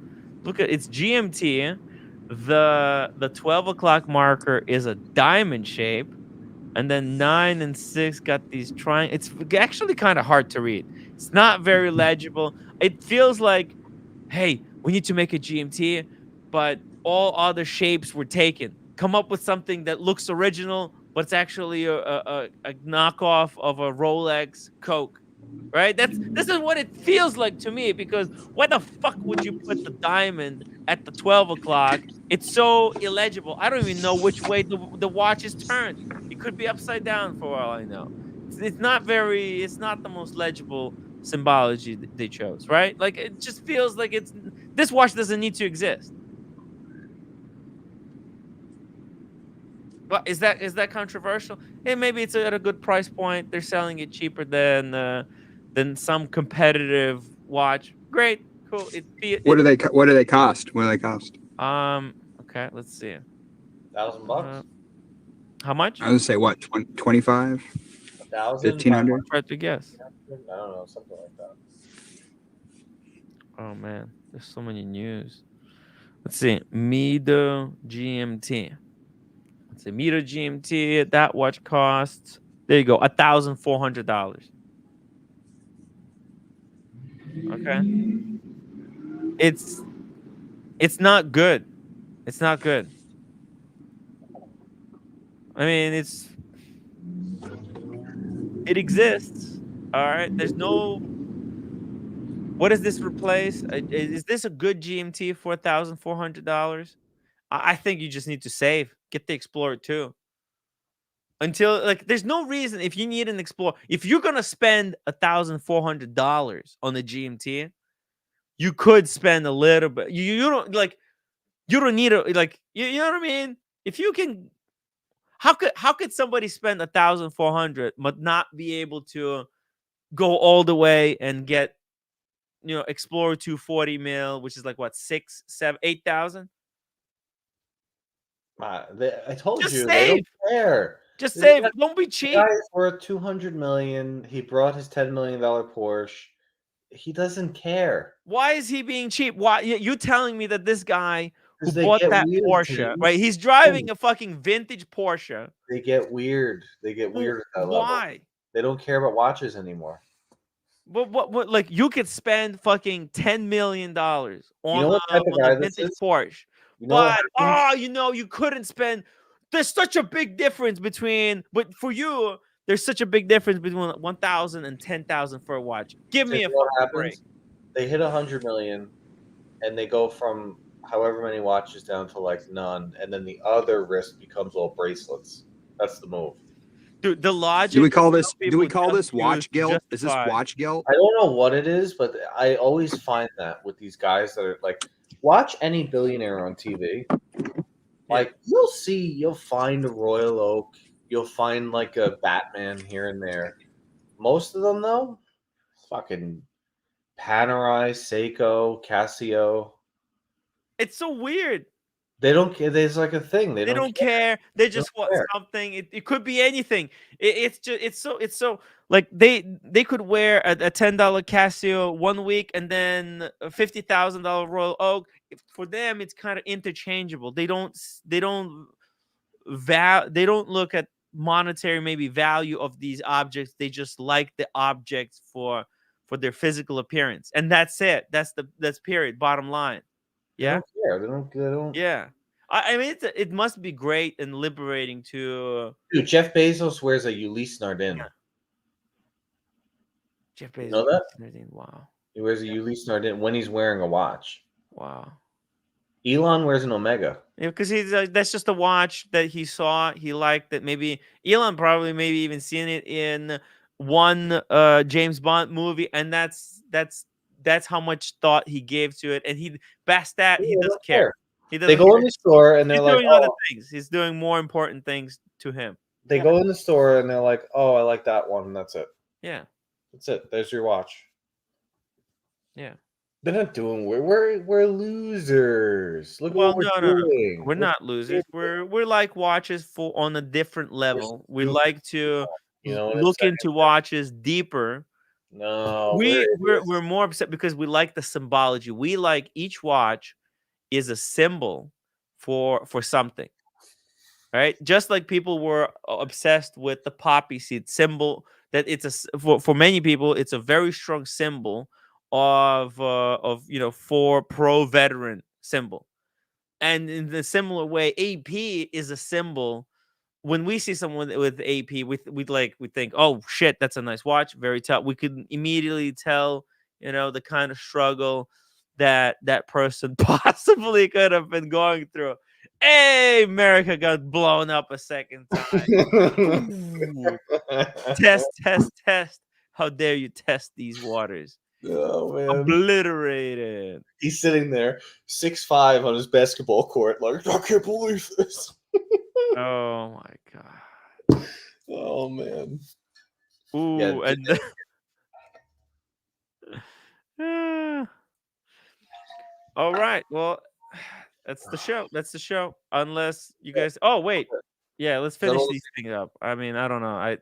Speaker 1: Look at it's GMT. The 12 o'clock marker is a diamond shape, and then 9 and 6 got these triangles. It's actually kind of hard to read. It's not very legible. It feels like, hey, we need to make a GMT, but all other shapes were taken. Come up with something that looks original, but it's actually a knockoff of a Rolex Coke. Right? This is what it feels like to me, because why the fuck would you put the diamond at the 12 o'clock? It's so illegible. I don't even know which way the watch is turned. It could be upside down for all I know. It's not the most legible symbology they chose, right? Like, it just feels like this watch doesn't need to exist. But is that controversial? Hey, maybe it's at a good price point. They're selling it cheaper than some competitive watch. Great, cool.
Speaker 9: What do they cost?
Speaker 1: Okay, let's see.
Speaker 7: $1,000.
Speaker 1: How much?
Speaker 9: I would say what, 25?
Speaker 7: 1,000?
Speaker 9: 1,500?
Speaker 1: Try to guess.
Speaker 7: I don't know, something like that.
Speaker 1: Oh man, there's so many news. Let's see. Mido GMT. Let's see. Mido GMT. That watch costs. There you go. $1,400. Okay. It's not good. It's not good. I mean, it exists. All right. There's no. What does this replace? Is this a good GMT for $1,400? I think you just need to save. Get the Explorer 2. Until, like, there's no reason, if you need an Explorer, if you're gonna spend $1,400 on the GMT, you could spend a little bit. You don't need you know what I mean? If you can, how could somebody spend $1,400 but not be able to go all the way and get, Explorer 240 mil, which is like what, 6, 7, 8,000?
Speaker 7: I told
Speaker 1: Just
Speaker 7: you,
Speaker 1: save.
Speaker 7: they don't care.
Speaker 1: Just save. Don't be cheap.
Speaker 7: The guy is worth $200 million. He brought his $10 million Porsche. He doesn't care.
Speaker 1: Why is he being cheap? Why you telling me that this guy who
Speaker 7: They
Speaker 1: bought
Speaker 7: get
Speaker 1: that
Speaker 7: weird,
Speaker 1: Porsche,
Speaker 7: James.
Speaker 1: right? He's driving a fucking vintage Porsche.
Speaker 7: They get weird. At that level.
Speaker 1: Why?
Speaker 7: They don't care about watches anymore.
Speaker 1: What like, you could spend fucking $10 million on,
Speaker 7: what type of guy
Speaker 1: a
Speaker 7: this
Speaker 1: vintage
Speaker 7: is?
Speaker 1: Porsche.
Speaker 7: You know what
Speaker 1: But you couldn't spend. There's such a big difference between, but for you, there's such a big difference between 1,000 and 10,000 for a watch. Give me a fucking break.
Speaker 7: They hit 100 million, and they go from however many watches down to like none, and then the other wrist becomes all bracelets. That's the move.
Speaker 1: Dude, the logic.
Speaker 9: Do we call this watch guilt? Is this watch guilt?
Speaker 7: I don't know what it is, but I always find that with these guys that are like, watch any billionaire on TV. Like, you'll find a Royal Oak, you'll find like a Batman here and there. Most of them, though, fucking Panerai, Seiko, Casio.
Speaker 1: It's so weird.
Speaker 7: They don't care. There's like a thing. They
Speaker 1: don't care. They just
Speaker 7: don't
Speaker 1: want
Speaker 7: care.
Speaker 1: something. It could be anything. It's just it's so like they could wear a $10 Casio one week and then a $50,000 Royal Oak. For them, it's kind of interchangeable. They don't look at monetary maybe value of these objects. They just like the objects for their physical appearance, and that's it. That's period. Bottom line. Yeah.
Speaker 7: They don't care. They don't.
Speaker 1: Yeah. I mean, it must be great and liberating to.
Speaker 7: Dude, Jeff Bezos wears a Ulysse Nardin.
Speaker 1: Yeah. Jeff Bezos.
Speaker 7: You know that?
Speaker 1: Wow.
Speaker 7: He wears a Ulysse Nardin when he's wearing a watch.
Speaker 1: Wow.
Speaker 7: Elon wears an Omega.
Speaker 1: Yeah, because that's just a watch that he saw. He liked that. Maybe Elon probably maybe even seen it in one James Bond movie, and that's how much thought he gave to it. And he past that he doesn't care.
Speaker 7: They go in the store and they're
Speaker 1: He's
Speaker 7: like,
Speaker 1: doing other things. He's doing more important things to him.
Speaker 7: They go in the store and they're like, oh, I like that one. And that's it.
Speaker 1: Yeah.
Speaker 7: That's it. There's your watch.
Speaker 1: Yeah.
Speaker 7: They're not doing. We're losers. Look what we're doing.
Speaker 1: No. We're not losers. We're like watches on a different level. We like to look into watches deeper.
Speaker 7: No,
Speaker 1: we're more upset because we like the symbology. We like each watch is a symbol for something, right? Just like people were obsessed with the poppy seed symbol, that it's for many people it's a very strong symbol of for pro-veteran symbol. And in the similar way, AP is a symbol. When we see someone with AP, we think, oh shit, that's a nice watch, very tough. We could immediately tell, the kind of struggle that person possibly could have been going through. Hey, America got blown up a second time. Test. How dare you test these waters?
Speaker 7: Oh man,
Speaker 1: obliterated.
Speaker 7: He's sitting there 6'5" on his basketball court, like, I can't believe this.
Speaker 1: Oh my god.
Speaker 7: Oh man.
Speaker 1: Ooh, yeah, and all right. Well, that's the show. Unless you guys. Oh wait. Yeah, let's finish these things up. I mean, I don't know. I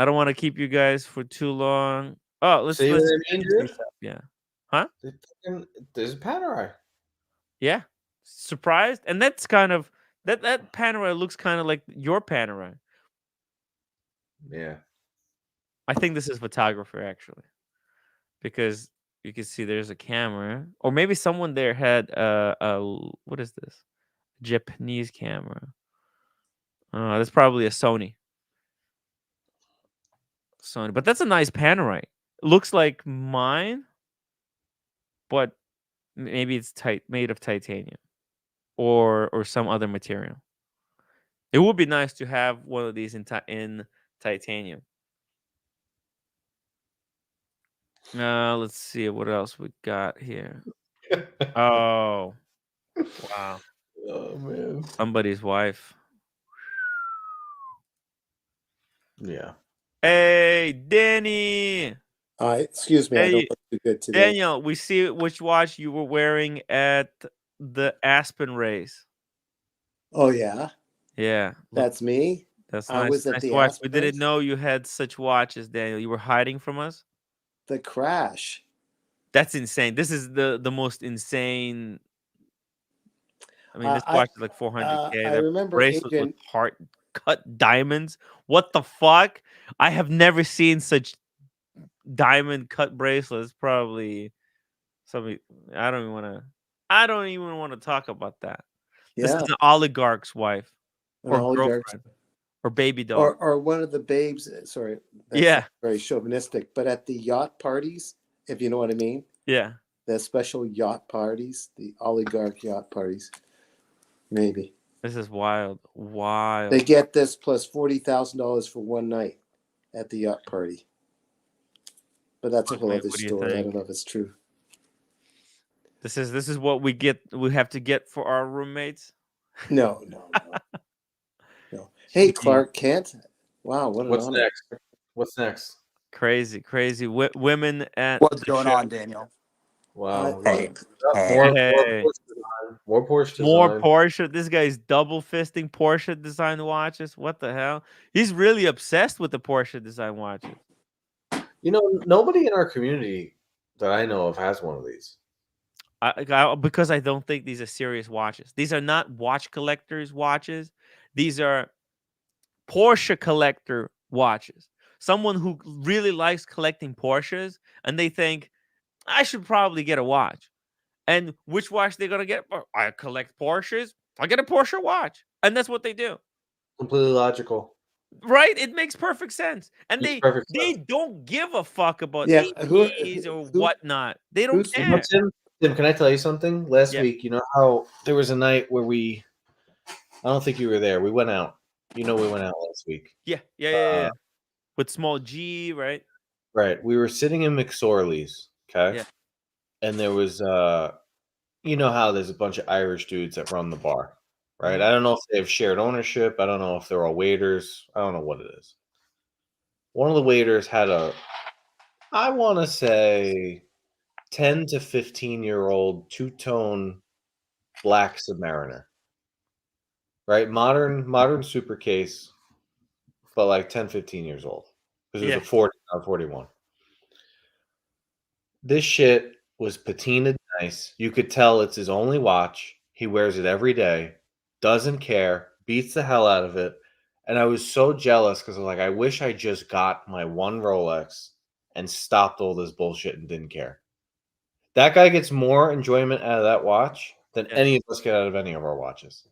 Speaker 1: don't want to keep you guys for too long. Oh, let's finish these up. Yeah. Huh?
Speaker 7: There's a Panerai.
Speaker 1: Yeah. Surprised, and that's kind of that Panerai looks kind of like your Panerai.
Speaker 7: Yeah.
Speaker 1: I think this is photographer actually, because you can see there's a camera, or maybe someone there had what is this? Japanese camera. That's probably a Sony, but that's a nice Panerai. Looks like mine, but maybe it's made of titanium or some other material. It would be nice to have one of these in titanium. Let's see what else we got here. Oh, wow.
Speaker 7: Oh man.
Speaker 1: Somebody's wife.
Speaker 7: Yeah.
Speaker 1: Hey, Danny.
Speaker 3: Excuse me, I don't look too good today.
Speaker 1: Daniel, we see which watch you were wearing at the Aspen race.
Speaker 3: Oh yeah.
Speaker 1: Yeah.
Speaker 3: That's me.
Speaker 1: That's
Speaker 3: nice. I was at the
Speaker 1: watch.
Speaker 3: Aspen
Speaker 1: We didn't
Speaker 3: race?
Speaker 1: know you had such watches, Daniel. You were hiding from us?
Speaker 3: The crash.
Speaker 1: That's insane. This is the most insane. I mean, this watch is like 400K.
Speaker 3: I remember
Speaker 1: bracelet with heart cut diamonds. What the fuck? I have never seen such diamond cut bracelets. Probably somebody. I don't even want to talk about that. Yeah. This is an oligarch's wife or girlfriend or baby dog
Speaker 3: or one of the babes. Sorry.
Speaker 1: Yeah.
Speaker 3: Very chauvinistic, but at the yacht parties, if you know what I mean.
Speaker 1: Yeah.
Speaker 3: The special yacht parties, the oligarch yacht parties. Maybe.
Speaker 1: This is wild. Wild.
Speaker 3: They get this plus $40,000 for one night at the yacht party. But that's a whole other story. I don't know if it's true.
Speaker 1: This is what we have to get for our roommates.
Speaker 3: No. Hey, Clark Kent. Wow, what an honor.
Speaker 7: Next? What's next?
Speaker 1: Crazy. Women at
Speaker 9: what's going on, Daniel?
Speaker 7: Wow.
Speaker 9: Hey.
Speaker 7: More Porsche
Speaker 1: More
Speaker 7: design.
Speaker 1: Porsche. This guy's double fisting Porsche design watches. What the hell? He's really obsessed with the Porsche design watches.
Speaker 7: You know, nobody in our community that I know of has one of these.
Speaker 1: Because I don't think these are serious watches. These are not watch collectors' watches. These are Porsche collector watches. Someone who really likes collecting Porsches, and they think, I should probably get a watch. And which watch they're going to get? I collect Porsches. I get a Porsche watch. And that's what they do.
Speaker 7: Completely logical.
Speaker 1: Right? It makes perfect sense. And
Speaker 7: Makes
Speaker 1: they
Speaker 7: perfect sense.
Speaker 1: don't give a fuck about
Speaker 3: Yeah,
Speaker 1: APs or whatnot. They don't
Speaker 3: who's-
Speaker 1: care.
Speaker 7: Tim, can I tell you something? Last
Speaker 1: Yeah.
Speaker 7: week, you know how there was a night where I don't think you were there. We went out. You know, we went out last week.
Speaker 1: Yeah. With small G, right?
Speaker 7: Right. We were sitting in McSorley's, okay?
Speaker 1: Yeah.
Speaker 7: And there was you know how there's a bunch of Irish dudes that run the bar, right?
Speaker 1: Mhm.
Speaker 7: I don't know if they have shared ownership. I don't know if they're all waiters. I don't know what it is. One of the waiters had I want to say 10 to 15-year-old two-tone black Submariner. Right? Modern super case, but like 10, 15 years old. Because it was a 40, not 41. This shit was patinaed nice. You could tell it's his only watch. He wears it every day, doesn't care, beats the hell out of it. And I was so jealous because I was like, I wish I just got my one Rolex and stopped all this bullshit and didn't care. That guy gets more enjoyment out of that watch than any of us get out of any of our watches.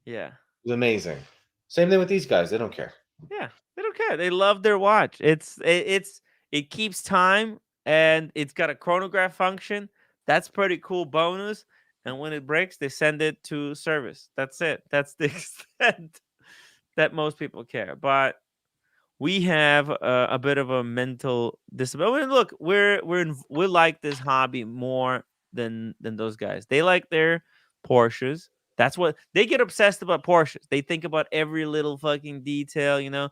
Speaker 1: Yeah.
Speaker 7: It was amazing. Same thing with these guys. They don't care.
Speaker 1: Yeah. They don't care. They love their watch. It keeps time and it's got a chronograph function. That's pretty cool bonus. And when it breaks, they send it to service. That's it. That's the extent that most people care. But we have a bit of a mental disability. Look, we like this hobby more than those guys. They like their Porsches. That's what they get obsessed about. Porsches. They think about every little fucking detail. You know,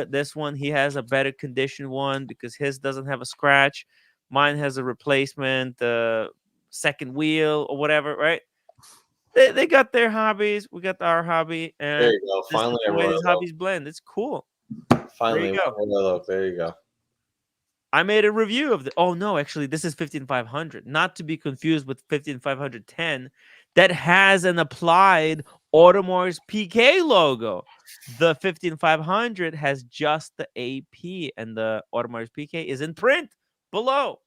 Speaker 1: this one he has a better condition one because his doesn't have a scratch. Mine has a replacement second wheel or whatever. Right? They got their hobbies. We got our hobby, and
Speaker 7: There you go. Finally,
Speaker 1: the way these hobbies blend. It's cool.
Speaker 7: Finally,
Speaker 1: There you go.
Speaker 7: look. There you go.
Speaker 1: I made a review of the. Oh no, actually, this is 15500, not to be confused with 15510, that has an applied Audemars PK logo. The 15500 has just the AP, and the Audemars PK is in print below.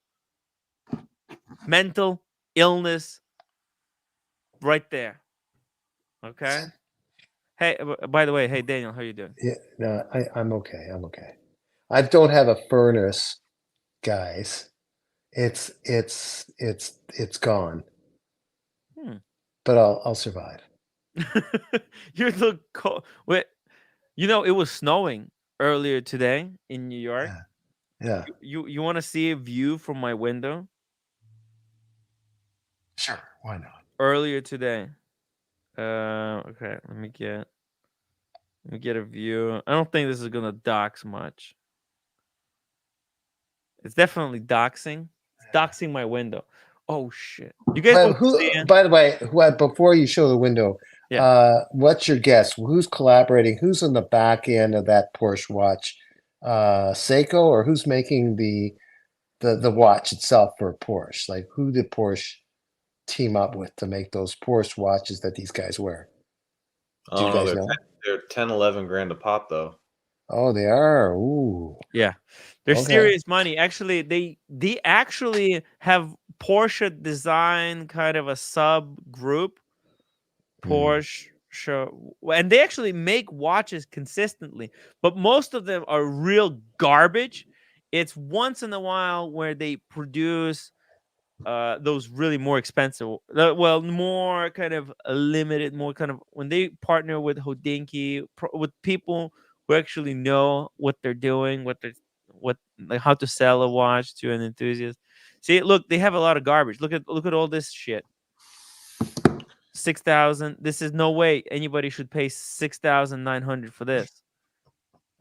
Speaker 1: Mental illness, right there. Okay. Hey, by the way, hey Daniel, how you doing?
Speaker 3: Yeah, no, I'm okay. I'm okay. I don't have a furnace, guys. It's gone. But I'll survive.
Speaker 1: You look cold. Wait, you know it was snowing earlier today in New York.
Speaker 3: Yeah.
Speaker 1: You want to see a view from my window?
Speaker 3: Sure. Why not?
Speaker 1: Earlier today. Okay, let me get a view. I don't think this is gonna dox much. It's definitely doxing. It's doxing my window. Oh shit! You guys
Speaker 3: But
Speaker 1: want to see it?
Speaker 3: by the way, before you show the window, what's your guess? Who's collaborating? Who's on the back end of that Porsche watch? Seiko, or who's making the watch itself for Porsche? Like, who did Porsche team up with to make those Porsche watches that these guys wear? Do you guys know?
Speaker 7: They're 10, 11 grand a pop, though.
Speaker 3: Oh, they are. Ooh.
Speaker 1: Yeah, they're serious money. Actually, they actually have Porsche design kind of a subgroup. Porsche, and they actually make watches consistently, but most of them are real garbage. It's once in a while where they produce those really more expensive, more kind of limited, more kind of when they partner with Hodinkee, with people who actually know what they're doing, like how to sell a watch to an enthusiast. See, look, they have a lot of garbage. Look at all this shit. 6,000. This is no way anybody should pay 6,900 for this,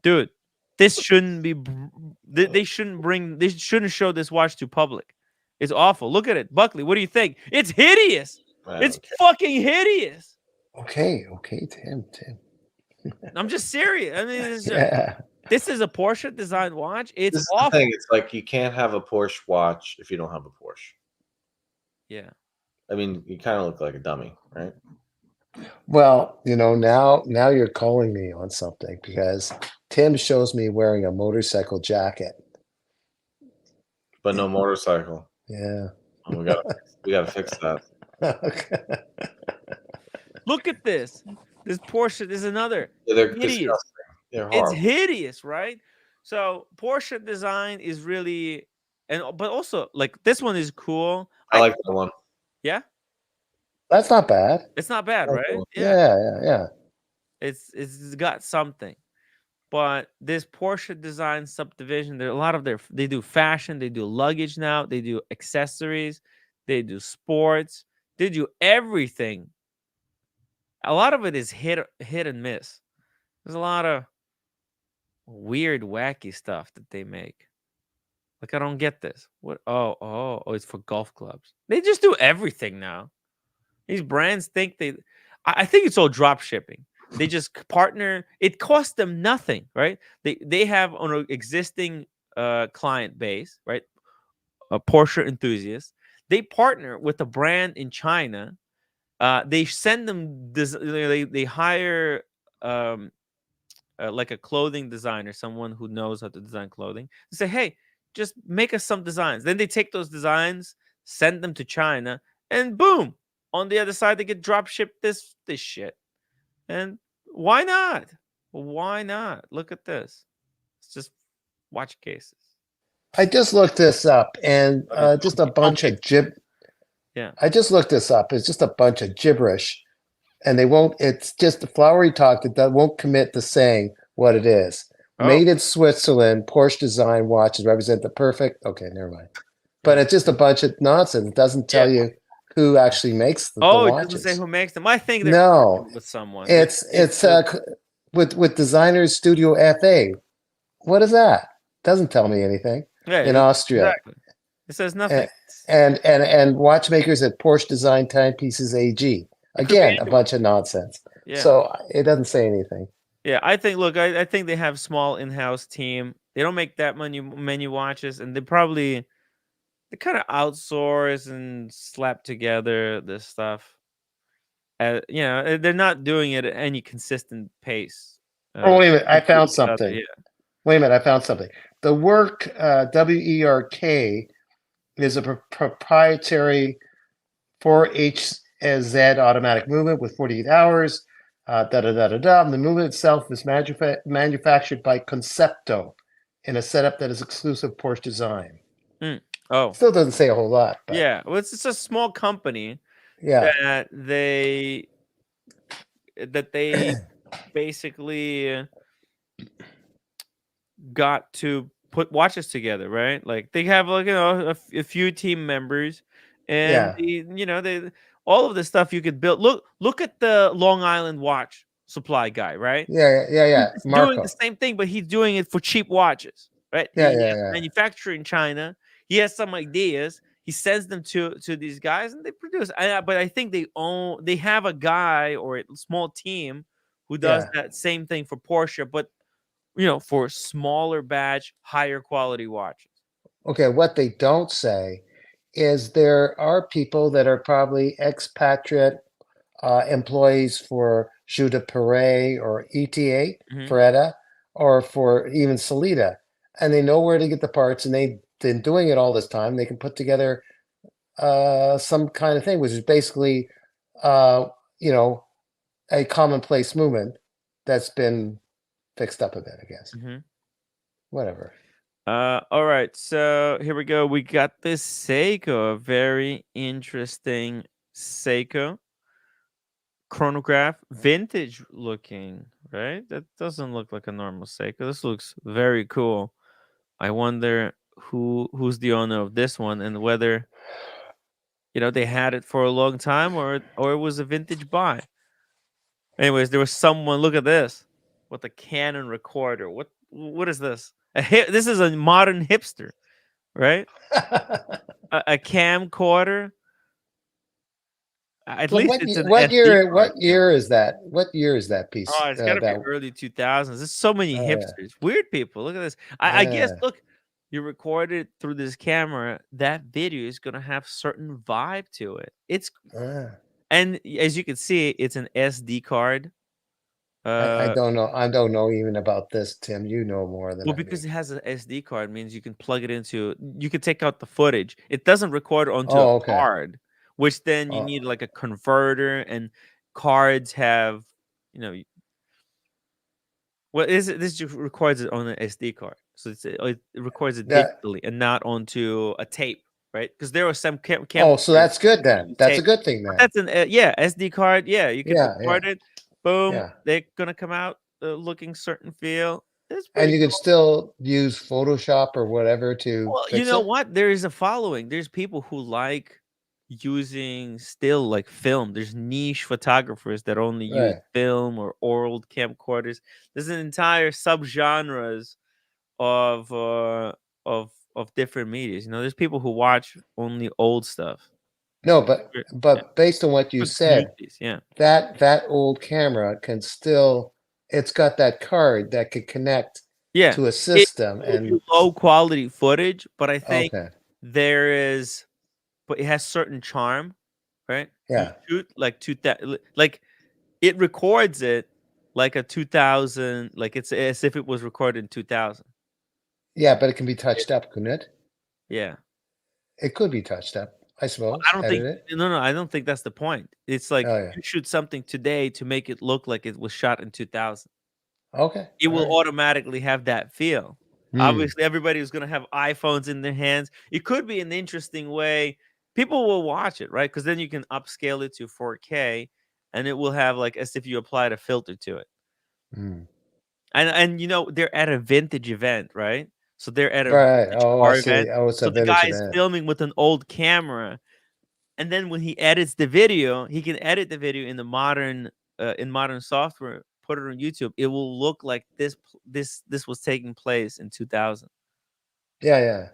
Speaker 1: dude. This shouldn't be. They shouldn't show this watch to public. It's awful. Look at it, Buckley. What do you think? It's hideous. It's fucking hideous.
Speaker 3: Okay, Tim.
Speaker 1: I'm just serious. I mean,
Speaker 3: Yeah.
Speaker 1: this is a Porsche design watch. It's
Speaker 7: This is
Speaker 1: awful.
Speaker 7: the thing. It's like you can't have a Porsche watch if you don't have a Porsche.
Speaker 1: Yeah.
Speaker 7: I mean, you kind of look like a dummy, right?
Speaker 3: Well, now you're calling me on something because Tim shows me wearing a motorcycle jacket.
Speaker 7: But no motorcycle.
Speaker 3: Yeah.
Speaker 7: Oh, we gotta fix that.
Speaker 3: Okay.
Speaker 1: Look at this. This Porsche is another.
Speaker 7: Yeah, they're
Speaker 1: hideous.
Speaker 7: disgusting. They're
Speaker 1: It's
Speaker 7: horrible.
Speaker 1: hideous, right? So Porsche design is really, but also like this one is cool.
Speaker 7: I like that one.
Speaker 1: Yeah,
Speaker 3: That's not bad.
Speaker 1: it's not bad,
Speaker 7: I like that
Speaker 1: right?
Speaker 7: one.
Speaker 3: Yeah.
Speaker 1: It's got something. But this Porsche design subdivision, there are a lot of they do fashion, they do luggage now, they do accessories, they do sports, they do everything. A lot of it is hit and miss. There's a lot of weird, wacky stuff that they make. Like I don't get this. What? Oh, it's for golf clubs. They just do everything now. These brands think I think it's all drop shipping. They just partner. It costs them nothing, right? They have on an existing client base, right? A Porsche enthusiast. They partner with a brand in China. They send them this. They hire like a clothing designer, someone who knows how to design clothing. They say, hey, just make us some designs. Then they take those designs, send them to China, and boom, on the other side they get drop shipped this shit. And why not? Why not? Look at this. It's just watch cases.
Speaker 3: I just looked this up, and just a bunch of
Speaker 1: Yeah.
Speaker 3: I just looked this up. It's just a bunch of gibberish, and they won't. It's just the flowery talk that won't commit to saying what it is. Made in Switzerland, Porsche design watches represent the perfect. Okay, never mind. But it's just a bunch of nonsense. It doesn't tell you who actually makes the watches.
Speaker 1: It doesn't say who makes them. I think they're
Speaker 3: no
Speaker 1: with someone.
Speaker 3: It's with Designers Studio FA. What is that? Doesn't tell me anything. In Austria.
Speaker 1: Exactly. It says nothing.
Speaker 3: And watchmakers at Porsche Design Timepieces AG. Again, a bunch of nonsense.
Speaker 1: Yeah.
Speaker 3: So it doesn't say anything.
Speaker 1: Yeah, I think. Look, I think they have small in-house team. They don't make that many watches, and they kind of outsource and slap together this stuff. They're not doing it at any consistent pace.
Speaker 3: Wait a minute! I found something. Wait a minute! I found something. The work WERK is a proprietary 4HZ automatic movement with 48 hours. The movement itself is manufactured by Concepto in a setup that is exclusive Porsche design. Still doesn't say a whole lot. But.
Speaker 1: Yeah, well, it's a small company.
Speaker 3: Yeah,
Speaker 1: that they basically got to put watches together, right? Like they have a few team members, and they all of the stuff you could build. Look at the Long Island watch supply guy, right?
Speaker 3: Yeah.
Speaker 1: He's doing the same thing, but he's doing it for cheap watches, right? Manufactured in China. He has some ideas. He sends them to these guys, and they produce. But I think they have a guy or a small team who does that same thing for Porsche, but for smaller batch, higher quality watches.
Speaker 3: Okay, what they don't say is there are people that are probably expatriate employees for Jeu de Paris or ETA, Ferretta, or for even Solita, and they know where to get the parts, and they've been doing it all this time. They can put together some kind of thing, which is basically, a commonplace movement that's been fixed up a bit, I guess. Whatever.
Speaker 1: All right, so here we go. We got this Seiko, a very interesting Seiko chronograph, vintage looking, right? That doesn't look like a normal Seiko. This looks very cool. I wonder who's the owner of this one and whether they had it for a long time or it was a vintage buy. Anyways, there was someone. Look at this with a Canon recorder. What is this? This is a modern hipster, right? a camcorder. At
Speaker 3: But
Speaker 1: least
Speaker 3: what,
Speaker 1: it's an
Speaker 3: what
Speaker 1: SD
Speaker 3: year?
Speaker 1: card.
Speaker 3: What year is that? What year is that piece?
Speaker 1: Oh, it's got to be
Speaker 3: that
Speaker 1: early 2000s. There's so many
Speaker 3: Oh, yeah.
Speaker 1: hipsters, weird people. Look at this. I guess,
Speaker 3: Yeah.
Speaker 1: look, you record it through this camera. That video is gonna have certain vibe to it. It's and as you can see, it's an SD card.
Speaker 3: I don't know. I don't know even about this, Tim. You know more than
Speaker 1: Well,
Speaker 3: I do.
Speaker 1: because it has an SD card, means you can plug it into. You can take out the footage. It doesn't record onto
Speaker 3: Oh,
Speaker 1: a
Speaker 3: okay.
Speaker 1: card, which then you
Speaker 3: Oh.
Speaker 1: need like a converter, and cards have, you know. Well, is it? This just records it on an SD card, so it records it
Speaker 3: That-
Speaker 1: digitally and not onto a tape, right? Because there are some
Speaker 3: Oh, so that's good then. That's a good thing then.
Speaker 1: That's an yeah SD card. Yeah, you can
Speaker 3: Yeah,
Speaker 1: record it. Boom,
Speaker 3: Yeah.
Speaker 1: they're gonna come out looking certain feel. It's
Speaker 3: And
Speaker 1: pretty
Speaker 3: you can
Speaker 1: cool.
Speaker 3: still use Photoshop or whatever to
Speaker 1: Well, you
Speaker 3: fix
Speaker 1: know
Speaker 3: it?
Speaker 1: what? There is a following. There's people who like using still like film. There's niche photographers that only use
Speaker 3: Right.
Speaker 1: film or old camcorders. There's an entire subgenres of different medias. You know, there's people who watch only old stuff.
Speaker 3: No, but
Speaker 1: Yeah.
Speaker 3: based on what you
Speaker 1: Good
Speaker 3: said,
Speaker 1: communities, yeah.
Speaker 3: that old camera can still, it's got that card that could connect
Speaker 1: Yeah,
Speaker 3: to a
Speaker 1: it
Speaker 3: system
Speaker 1: will be
Speaker 3: and
Speaker 1: low quality footage, but I think
Speaker 3: okay.
Speaker 1: there is, but it has certain charm, right?
Speaker 3: Yeah.
Speaker 1: You shoot like like it records it like a 2000, like it's as if it was recorded in 2000.
Speaker 3: Yeah, but it can be touched up, couldn't it?
Speaker 1: Yeah.
Speaker 3: It could be touched up, I suppose.
Speaker 1: I don't think
Speaker 3: Edit it.
Speaker 1: no, I don't think that's the point. It's like
Speaker 3: Oh, yeah.
Speaker 1: you shoot something today to make it look like it was shot in 2000.
Speaker 3: Okay.
Speaker 1: It will
Speaker 3: all right.
Speaker 1: automatically have that feel. Obviously, everybody is going to have iPhones in their hands. It could be an interesting way. People will watch it, right? Because then you can upscale it to 4K, and it will have like as if you applied a filter to it.
Speaker 3: Mm.
Speaker 1: And you know they're at a vintage event, right? So they're at a
Speaker 3: Right.
Speaker 1: vintage
Speaker 3: Oh,
Speaker 1: car
Speaker 3: I see.
Speaker 1: event.
Speaker 3: Oh, it's
Speaker 1: So
Speaker 3: a
Speaker 1: the
Speaker 3: vintage
Speaker 1: guy is
Speaker 3: event.
Speaker 1: filming with an old camera, and then when he edits the video, he can edit the video in the modern software, put it on YouTube. It will look like this was taking place in 2000.
Speaker 3: Yeah, yeah.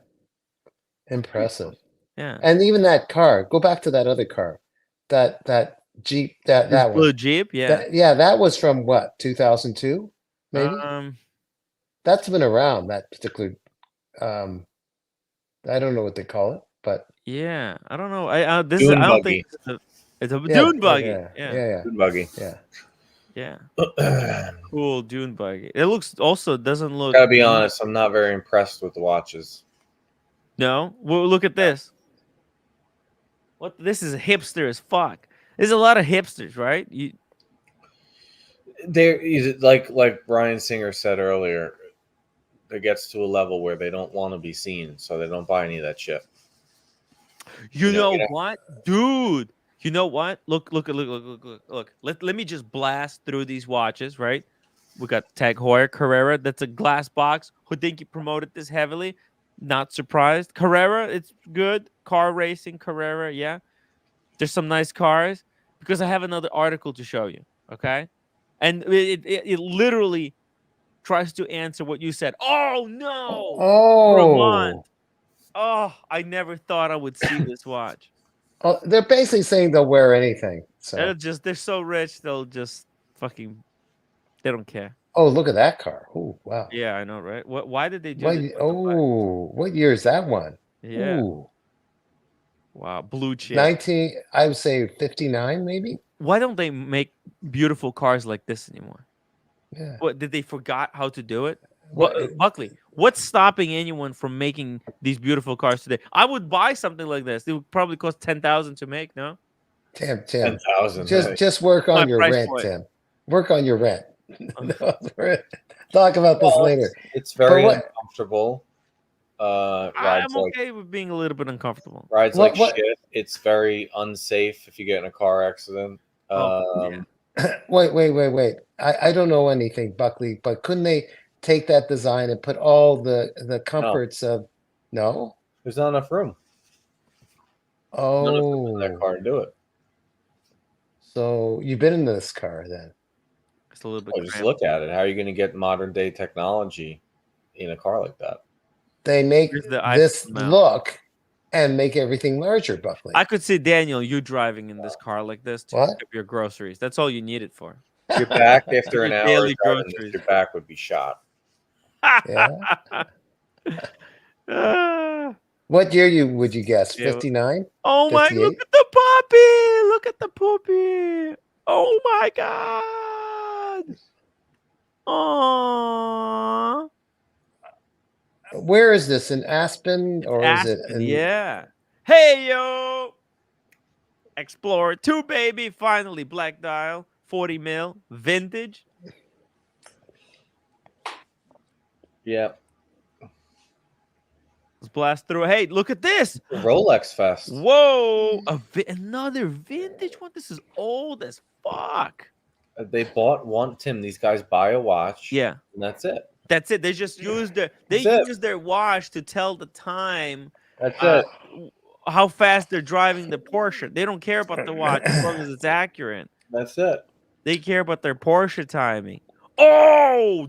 Speaker 3: Impressive.
Speaker 1: Yeah.
Speaker 3: And even that car, go back to that other car. That Jeep,
Speaker 1: This
Speaker 3: that
Speaker 1: blue
Speaker 3: one.
Speaker 1: Jeep, yeah.
Speaker 3: That was from what, 2002? Maybe? That's been around, that particular I don't know what they call it, but
Speaker 1: yeah, I don't know. I this
Speaker 8: Dune
Speaker 1: I don't
Speaker 8: buggy.
Speaker 1: think it's a
Speaker 3: yeah,
Speaker 1: dune buggy.
Speaker 3: Yeah.
Speaker 8: Dune buggy.
Speaker 3: Yeah.
Speaker 1: Yeah. Cool dune buggy. It looks also doesn't look.
Speaker 8: Gotta be honest, I'm not very impressed with the watches.
Speaker 1: No, well, look at this. What this is a hipster as fuck. There's a lot of hipsters, right?
Speaker 8: There, like Brian Singer said earlier, it gets to a level where they don't want to be seen, so they don't buy any of that shit.
Speaker 1: You know what, dude? You know what? Look. Let me just blast through these watches, right? We got Tag Heuer Carrera. That's a glass box. Hodinkee promoted this heavily. Not surprised. Carrera, it's good. Car racing, Carrera, yeah. There's some nice cars because I have another article to show you, okay? And it literally tries to answer what you said. Oh, no! Vermont. Oh, I never thought I would see this watch.
Speaker 3: Oh, they're basically saying they'll wear anything. So
Speaker 1: They're so rich, they'll just fucking, they don't care.
Speaker 3: oh, look at that car. Oh, wow.
Speaker 1: Yeah, I know, right? Why did they do
Speaker 3: What,
Speaker 1: this?
Speaker 3: what year is that one?
Speaker 1: Yeah.
Speaker 3: Ooh.
Speaker 1: Wow, blue chip.
Speaker 3: 19, I would say 59, maybe.
Speaker 1: Why don't they make beautiful cars like this anymore?
Speaker 3: Yeah.
Speaker 1: What did they forgot how to do it?
Speaker 3: What-
Speaker 1: Buckley, what's stopping anyone from making these beautiful cars today? I would buy something like this. It would probably cost 10,000 to make. No,
Speaker 3: Tim,
Speaker 8: 10,000.
Speaker 3: just work
Speaker 1: My
Speaker 3: on your
Speaker 1: price
Speaker 3: rent,
Speaker 1: point.
Speaker 3: Tim. Work on your rent. Talk about this later.
Speaker 8: It's very
Speaker 3: But what-
Speaker 8: uncomfortable.
Speaker 1: I'm
Speaker 8: Rides like
Speaker 1: okay with being a little bit uncomfortable.
Speaker 8: rides
Speaker 3: What-
Speaker 8: like shit. It's very unsafe if you get in a car accident.
Speaker 1: Yeah.
Speaker 3: Wait. I don't know anything, Buckley, but couldn't they take that design and put all the comforts of no?
Speaker 8: There's not enough room. None of them in that
Speaker 3: Oh,
Speaker 8: car to do it.
Speaker 3: so you've been in this car then?
Speaker 1: It's a little bit.
Speaker 8: Well, just
Speaker 1: cramped.
Speaker 8: look at it. How are you going to get modern day technology in a car like that?
Speaker 3: They make
Speaker 1: Here's the
Speaker 3: this
Speaker 1: iPhone mount.
Speaker 3: look and make everything larger, Buckley.
Speaker 1: I could see Daniel, you driving in this car like this to
Speaker 3: What?
Speaker 1: pick up your groceries. That's all you need it for.
Speaker 8: Your back after an
Speaker 1: Your
Speaker 8: hour
Speaker 1: daily
Speaker 8: of driving this,
Speaker 1: groceries.
Speaker 8: your back would be shot.
Speaker 3: Yeah.
Speaker 1: Ah,
Speaker 3: What year would you guess?
Speaker 1: Yeah.
Speaker 3: 59?
Speaker 1: oh my!
Speaker 3: 58?
Speaker 1: Look at the puppy! Look at the puppy! Oh my god! Aww.
Speaker 3: Where is this, in Aspen, or is it
Speaker 1: Aspen,
Speaker 3: in?
Speaker 1: yeah. Hey yo! Explorer 2, baby. Finally, black dial, 40 mil, vintage.
Speaker 8: Yeah.
Speaker 1: Let's blast through. Hey, look at this.
Speaker 8: Rolex Fest.
Speaker 1: Whoa, another vintage one. This is old as fuck.
Speaker 8: They bought one, Tim. These guys buy a watch.
Speaker 1: Yeah,
Speaker 8: and that's it.
Speaker 1: that's it. They just used their watch to tell the time.
Speaker 8: That's it.
Speaker 1: How fast they're driving the Porsche. They don't care about the watch as long as it's accurate.
Speaker 8: That's it.
Speaker 1: They care about their Porsche timing. Oh,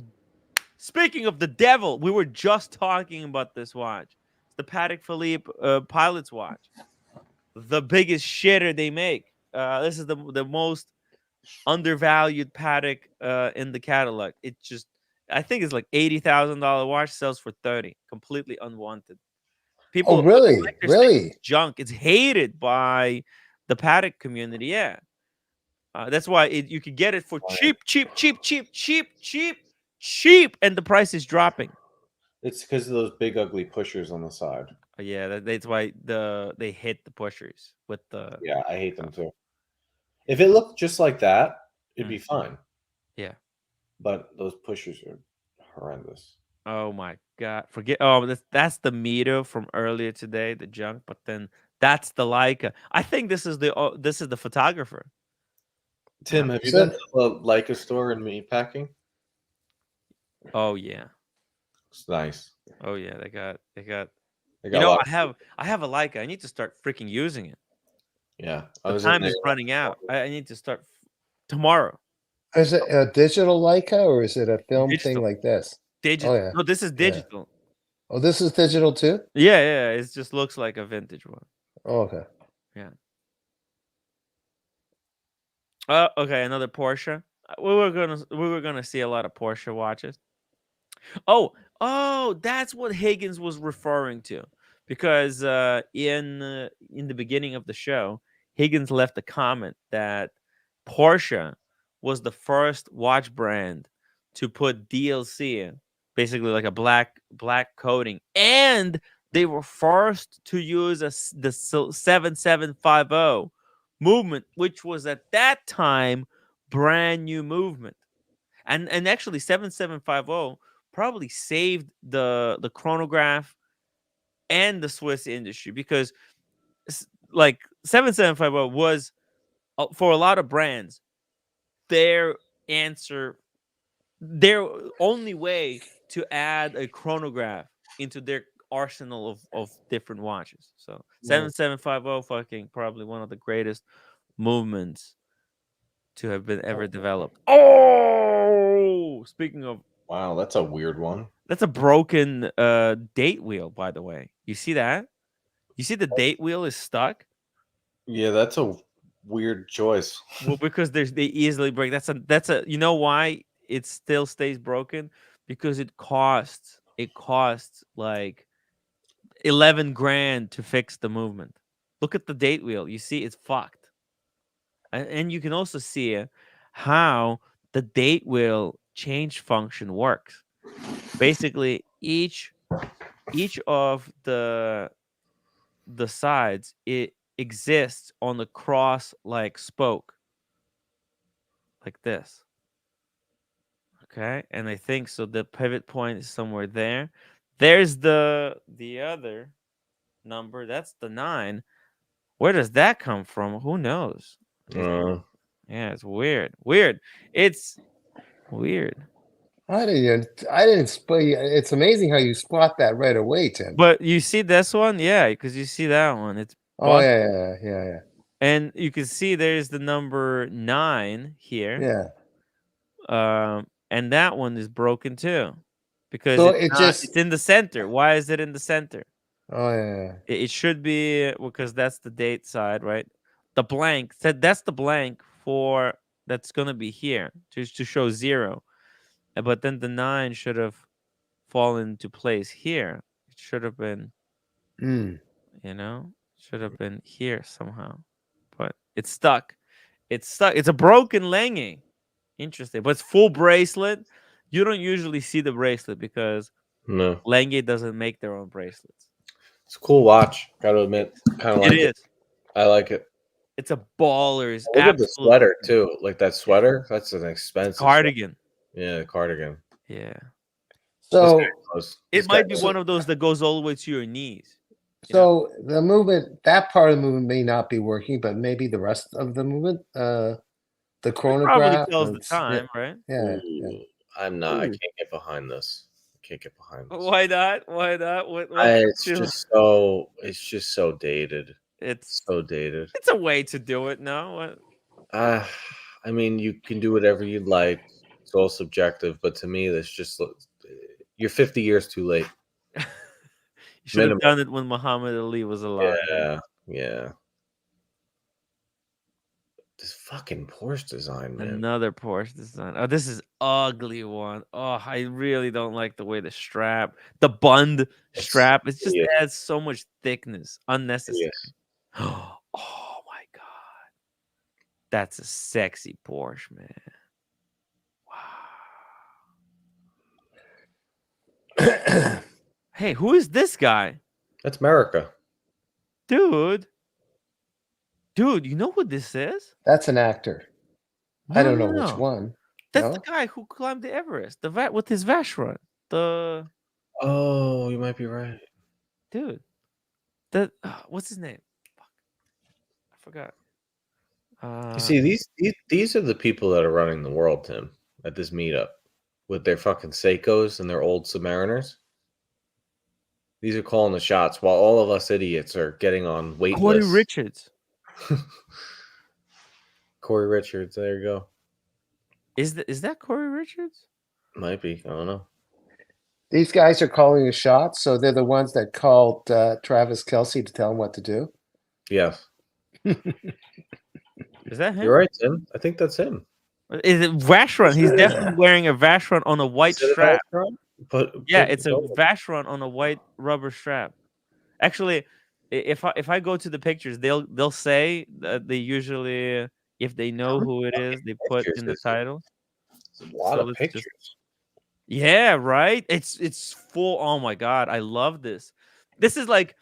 Speaker 1: speaking of the devil, we were just talking about this watch. It's the Patek Philippe pilot's watch. The biggest shitter they make. This is the most undervalued Patek in the catalog. It just, I think it's like $80,000 watch, sells for 30. Completely unwanted. People,
Speaker 3: Oh, really?
Speaker 1: collectors think
Speaker 3: Really?
Speaker 1: it's junk. It's hated by the Patek community. Yeah, that's why you could get it for cheap, and the price is dropping.
Speaker 8: It's because of those big ugly pushers on the side.
Speaker 1: Yeah, that's why they hit the pushers with the.
Speaker 8: Yeah, I hate them too. If it looked just like that, it'd be fine.
Speaker 1: Yeah,
Speaker 8: but those pushers are horrendous.
Speaker 1: Oh my god! Forget. Oh, that's the Mito from earlier today, the junk. But then that's the Leica. I think this is the photographer.
Speaker 8: Tim, have you been to the Leica store in Meatpacking?
Speaker 1: Oh yeah,
Speaker 8: it's nice.
Speaker 1: Oh yeah, they got.
Speaker 8: You
Speaker 1: know, I have a Leica. I need to start freaking using it.
Speaker 8: Yeah,
Speaker 1: the time is running out. I need to start tomorrow.
Speaker 3: Is it a digital Leica or is it a film
Speaker 1: Digital.
Speaker 3: thing like this?
Speaker 1: Digital.
Speaker 3: Oh, yeah.
Speaker 1: No, this is digital.
Speaker 3: Yeah. Oh, this is digital too?
Speaker 1: Yeah. It just looks like a vintage one.
Speaker 3: Oh, okay.
Speaker 1: Yeah. Okay. Another Porsche. We were gonna see a lot of Porsche watches. Oh, that's what Higgins was referring to, because in the beginning of the show, Higgins left a comment that Porsche was the first watch brand to put DLC in, basically like a black coating, and they were first to use the 7750 movement, which was at that time brand new movement, and actually 7750 probably saved the chronograph and the Swiss industry, because like 7750 was for a lot of brands their only way to add a chronograph into their arsenal of different watches. So 7750 fucking probably one of the greatest movements to have been ever developed. Oh, speaking of,
Speaker 8: wow, that's a weird one.
Speaker 1: That's a broken date wheel, by the way. You see that? You see the date wheel is stuck?
Speaker 8: Yeah, that's a weird choice.
Speaker 1: Well, because they easily break. That's a you know why it still stays broken? Because it costs like 11 grand to fix the movement. Look at the date wheel. You see it's fucked. And you can also see how the date wheel change function works. Basically, each of the sides, it exists on the cross like spoke, like this. Okay, and I think so. The pivot point is somewhere there. There's the other number. That's the 9. Where does that come from? Who knows? Yeah, it's weird. It's weird.
Speaker 3: I didn't spot. It's amazing how you spot that right away, Tim.
Speaker 1: But you see this one, yeah, because you see that one. It's
Speaker 3: yeah.
Speaker 1: And you can see there's the number 9 here.
Speaker 3: Yeah.
Speaker 1: And that one is broken too, because
Speaker 3: So
Speaker 1: it's in the center. Why is it in the center?
Speaker 3: Oh yeah.
Speaker 1: It should be because that's the date side, right? The blank that's the blank for that's gonna be here just to show 0. But then the 9 should have fallen into place here. It should have been,
Speaker 3: Mm.
Speaker 1: should have been here somehow. But it's stuck. It's stuck. It's a broken Lange. Interesting. But it's full bracelet. You don't usually see the bracelet because
Speaker 8: No,
Speaker 1: Lange doesn't make their own bracelets.
Speaker 8: it's a cool watch. Gotta admit, kind of like it. I like it.
Speaker 1: It's a baller's.
Speaker 8: Look at the sweater too. Like that sweater. That's an expensive
Speaker 1: cardigan.
Speaker 8: Sweater. Yeah, the cardigan.
Speaker 1: Yeah.
Speaker 3: So
Speaker 1: it might be one of those that goes all the way to your knees.
Speaker 3: So the movement, that part of the movement may not be working, but maybe the rest of the movement, the chronograph
Speaker 1: probably tells the time, right?
Speaker 3: Yeah.
Speaker 8: I'm not. I can't get behind this. I can't get behind this.
Speaker 1: Why not? Why not?
Speaker 8: It's just so. It's just so dated.
Speaker 1: It's
Speaker 8: so dated.
Speaker 1: It's a way to do it. No.
Speaker 8: I mean, you can do whatever you like. It's all subjective, but to me, that's just you're 50 years too late.
Speaker 1: You should have done it when Muhammad Ali was alive.
Speaker 8: Yeah. This fucking Porsche design, man.
Speaker 1: Another Porsche design. Oh, this is ugly one. Oh, I really don't like the way the strap, the bund strap. It just adds so much thickness, unnecessary. Oh my god, that's a sexy Porsche, man. Wow. Hey, who is this guy?
Speaker 8: That's America.
Speaker 1: Dude, you know who this is?
Speaker 3: That's an actor. I don't know which one.
Speaker 1: That's the guy who climbed the Everest, with his Vacheron.
Speaker 8: Oh, you might be right,
Speaker 1: dude. What's his name? Fuck, I forgot.
Speaker 8: You see, these are the people that are running the world, Tim, at this meetup with their fucking Seikos and their old Submariners. These are calling the shots, while all of us idiots are getting on wait
Speaker 1: Corey
Speaker 8: lists.
Speaker 1: Richards.
Speaker 8: Corey Richards, there you go.
Speaker 1: Is that Corey Richards?
Speaker 8: Might be. I don't know.
Speaker 3: These guys are calling the shots, so they're the ones that called Travis Kelce to tell him what to do.
Speaker 8: Yes.
Speaker 1: Is that him?
Speaker 8: You're right, Tim. I think that's him.
Speaker 1: Is it Vacheron? He's definitely wearing a Vacheron on a white strap. It's a Vacheron on a white rubber strap. Actually, if I go to the pictures, they'll say that they usually, if they know who it is, they put in the title.
Speaker 8: There's a lot of pictures.
Speaker 1: Yeah, right. It's full. Oh my god, I love this. This is like,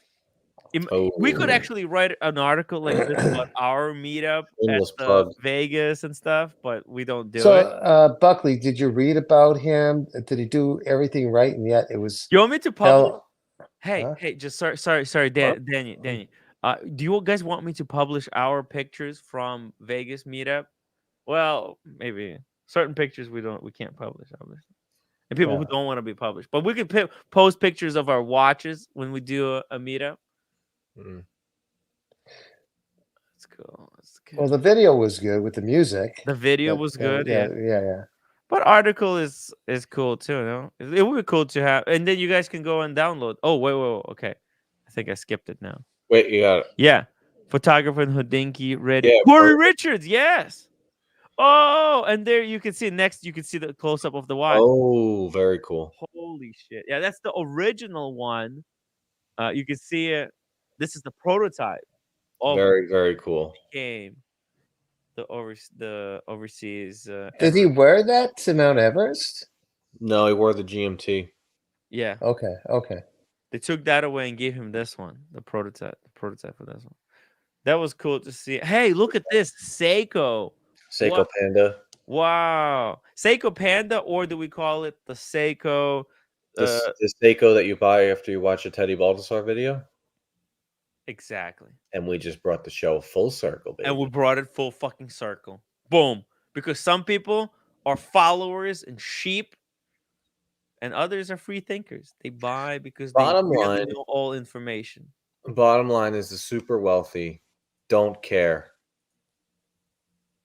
Speaker 1: we could actually write an article like this about our meetup at Vegas and stuff, but we don't do it.
Speaker 3: So, Buckley, did you read about him? Did he do everything right? And yet it was.
Speaker 1: You want me to publish? Hey, just sorry, Danny. Do you guys want me to publish our pictures from Vegas meetup? Well, maybe certain pictures we can't publish, obviously, and people who don't want to be published. But we could post pictures of our watches when we do a meetup.
Speaker 8: Mm.
Speaker 1: Let's go.
Speaker 3: Well, the video was good with the music.
Speaker 1: The video was good.
Speaker 3: Yeah.
Speaker 1: But article is cool too. No, it would be cool to have, and then you guys can go and download. Oh wait, okay. I think I skipped it now.
Speaker 8: Wait, you got it.
Speaker 1: Yeah, photographer and Houdinki ready. Corey Richards, yes. Oh, and there you can see next. You can see the close up of the watch.
Speaker 8: Oh, very cool.
Speaker 1: Holy shit! Yeah, that's the original one. You can see it. This is the prototype.
Speaker 8: Very, very cool.
Speaker 1: Game. The overseas.
Speaker 3: Did he wear that to Mount Everest?
Speaker 8: No, he wore the GMT.
Speaker 1: Yeah.
Speaker 3: Okay.
Speaker 1: They took that away and gave him this one, the prototype for this one. That was cool to see. Hey, look at this Seiko.
Speaker 8: Seiko Panda.
Speaker 1: Wow. Seiko Panda, or do we call it the Seiko?
Speaker 8: The Seiko that you buy after you watch a Teddy Baldassar video?
Speaker 1: Exactly.
Speaker 8: And we just brought the show full circle, baby.
Speaker 1: And we brought it full fucking circle. Boom. Because some people are followers and sheep, and others are free thinkers. They buy because they really know all information.
Speaker 8: Bottom line is the super wealthy don't care.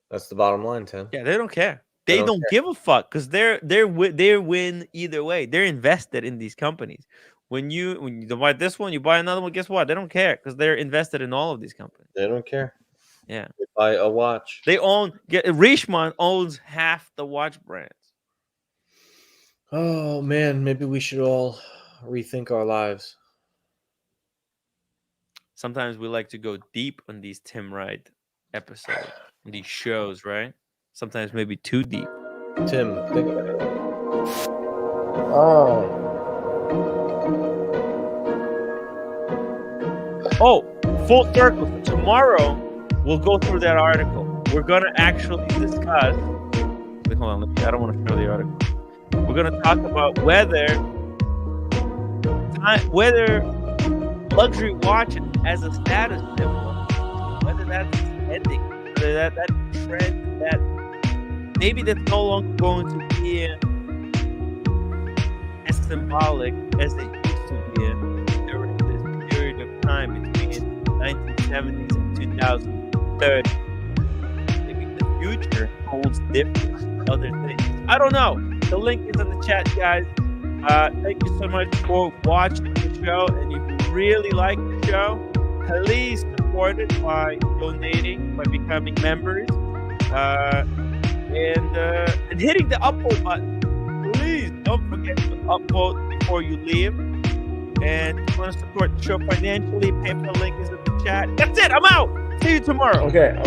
Speaker 8: That's the bottom line, Tim.
Speaker 1: Yeah, they don't care. They don't give a fuck because they win either way. They're invested in these companies. When you buy this one, you buy another one. Guess what? They don't care because they're invested in all of these companies.
Speaker 8: They don't care.
Speaker 1: Yeah,
Speaker 8: They buy a watch.
Speaker 1: they own. Richemont owns half the watch brands.
Speaker 8: Oh man, maybe we should all rethink our lives.
Speaker 1: Sometimes we like to go deep on these Tim Wright episodes, on these shows, right? Sometimes maybe too deep.
Speaker 8: Tim, think about it.
Speaker 1: Oh, full circle. So tomorrow we'll go through that article. We're gonna actually discuss. Wait, hold on. I don't want to show the article. We're gonna talk about whether luxury watches as a status symbol, whether that's ending, whether that trend, that maybe that's no longer going to be as symbolic as it used to be during this period of time between 1970s and 2030. Maybe the future holds different other things. I don't know. The link is in the chat, guys. Thank you so much for watching the show. And if you really like the show, please support it by donating, by becoming members, and hitting the upvote button. Please don't forget to upvote before you leave. And if you want to support the show financially, PayPal link is in the chat. That's it. I'm out. See you tomorrow.
Speaker 3: Okay.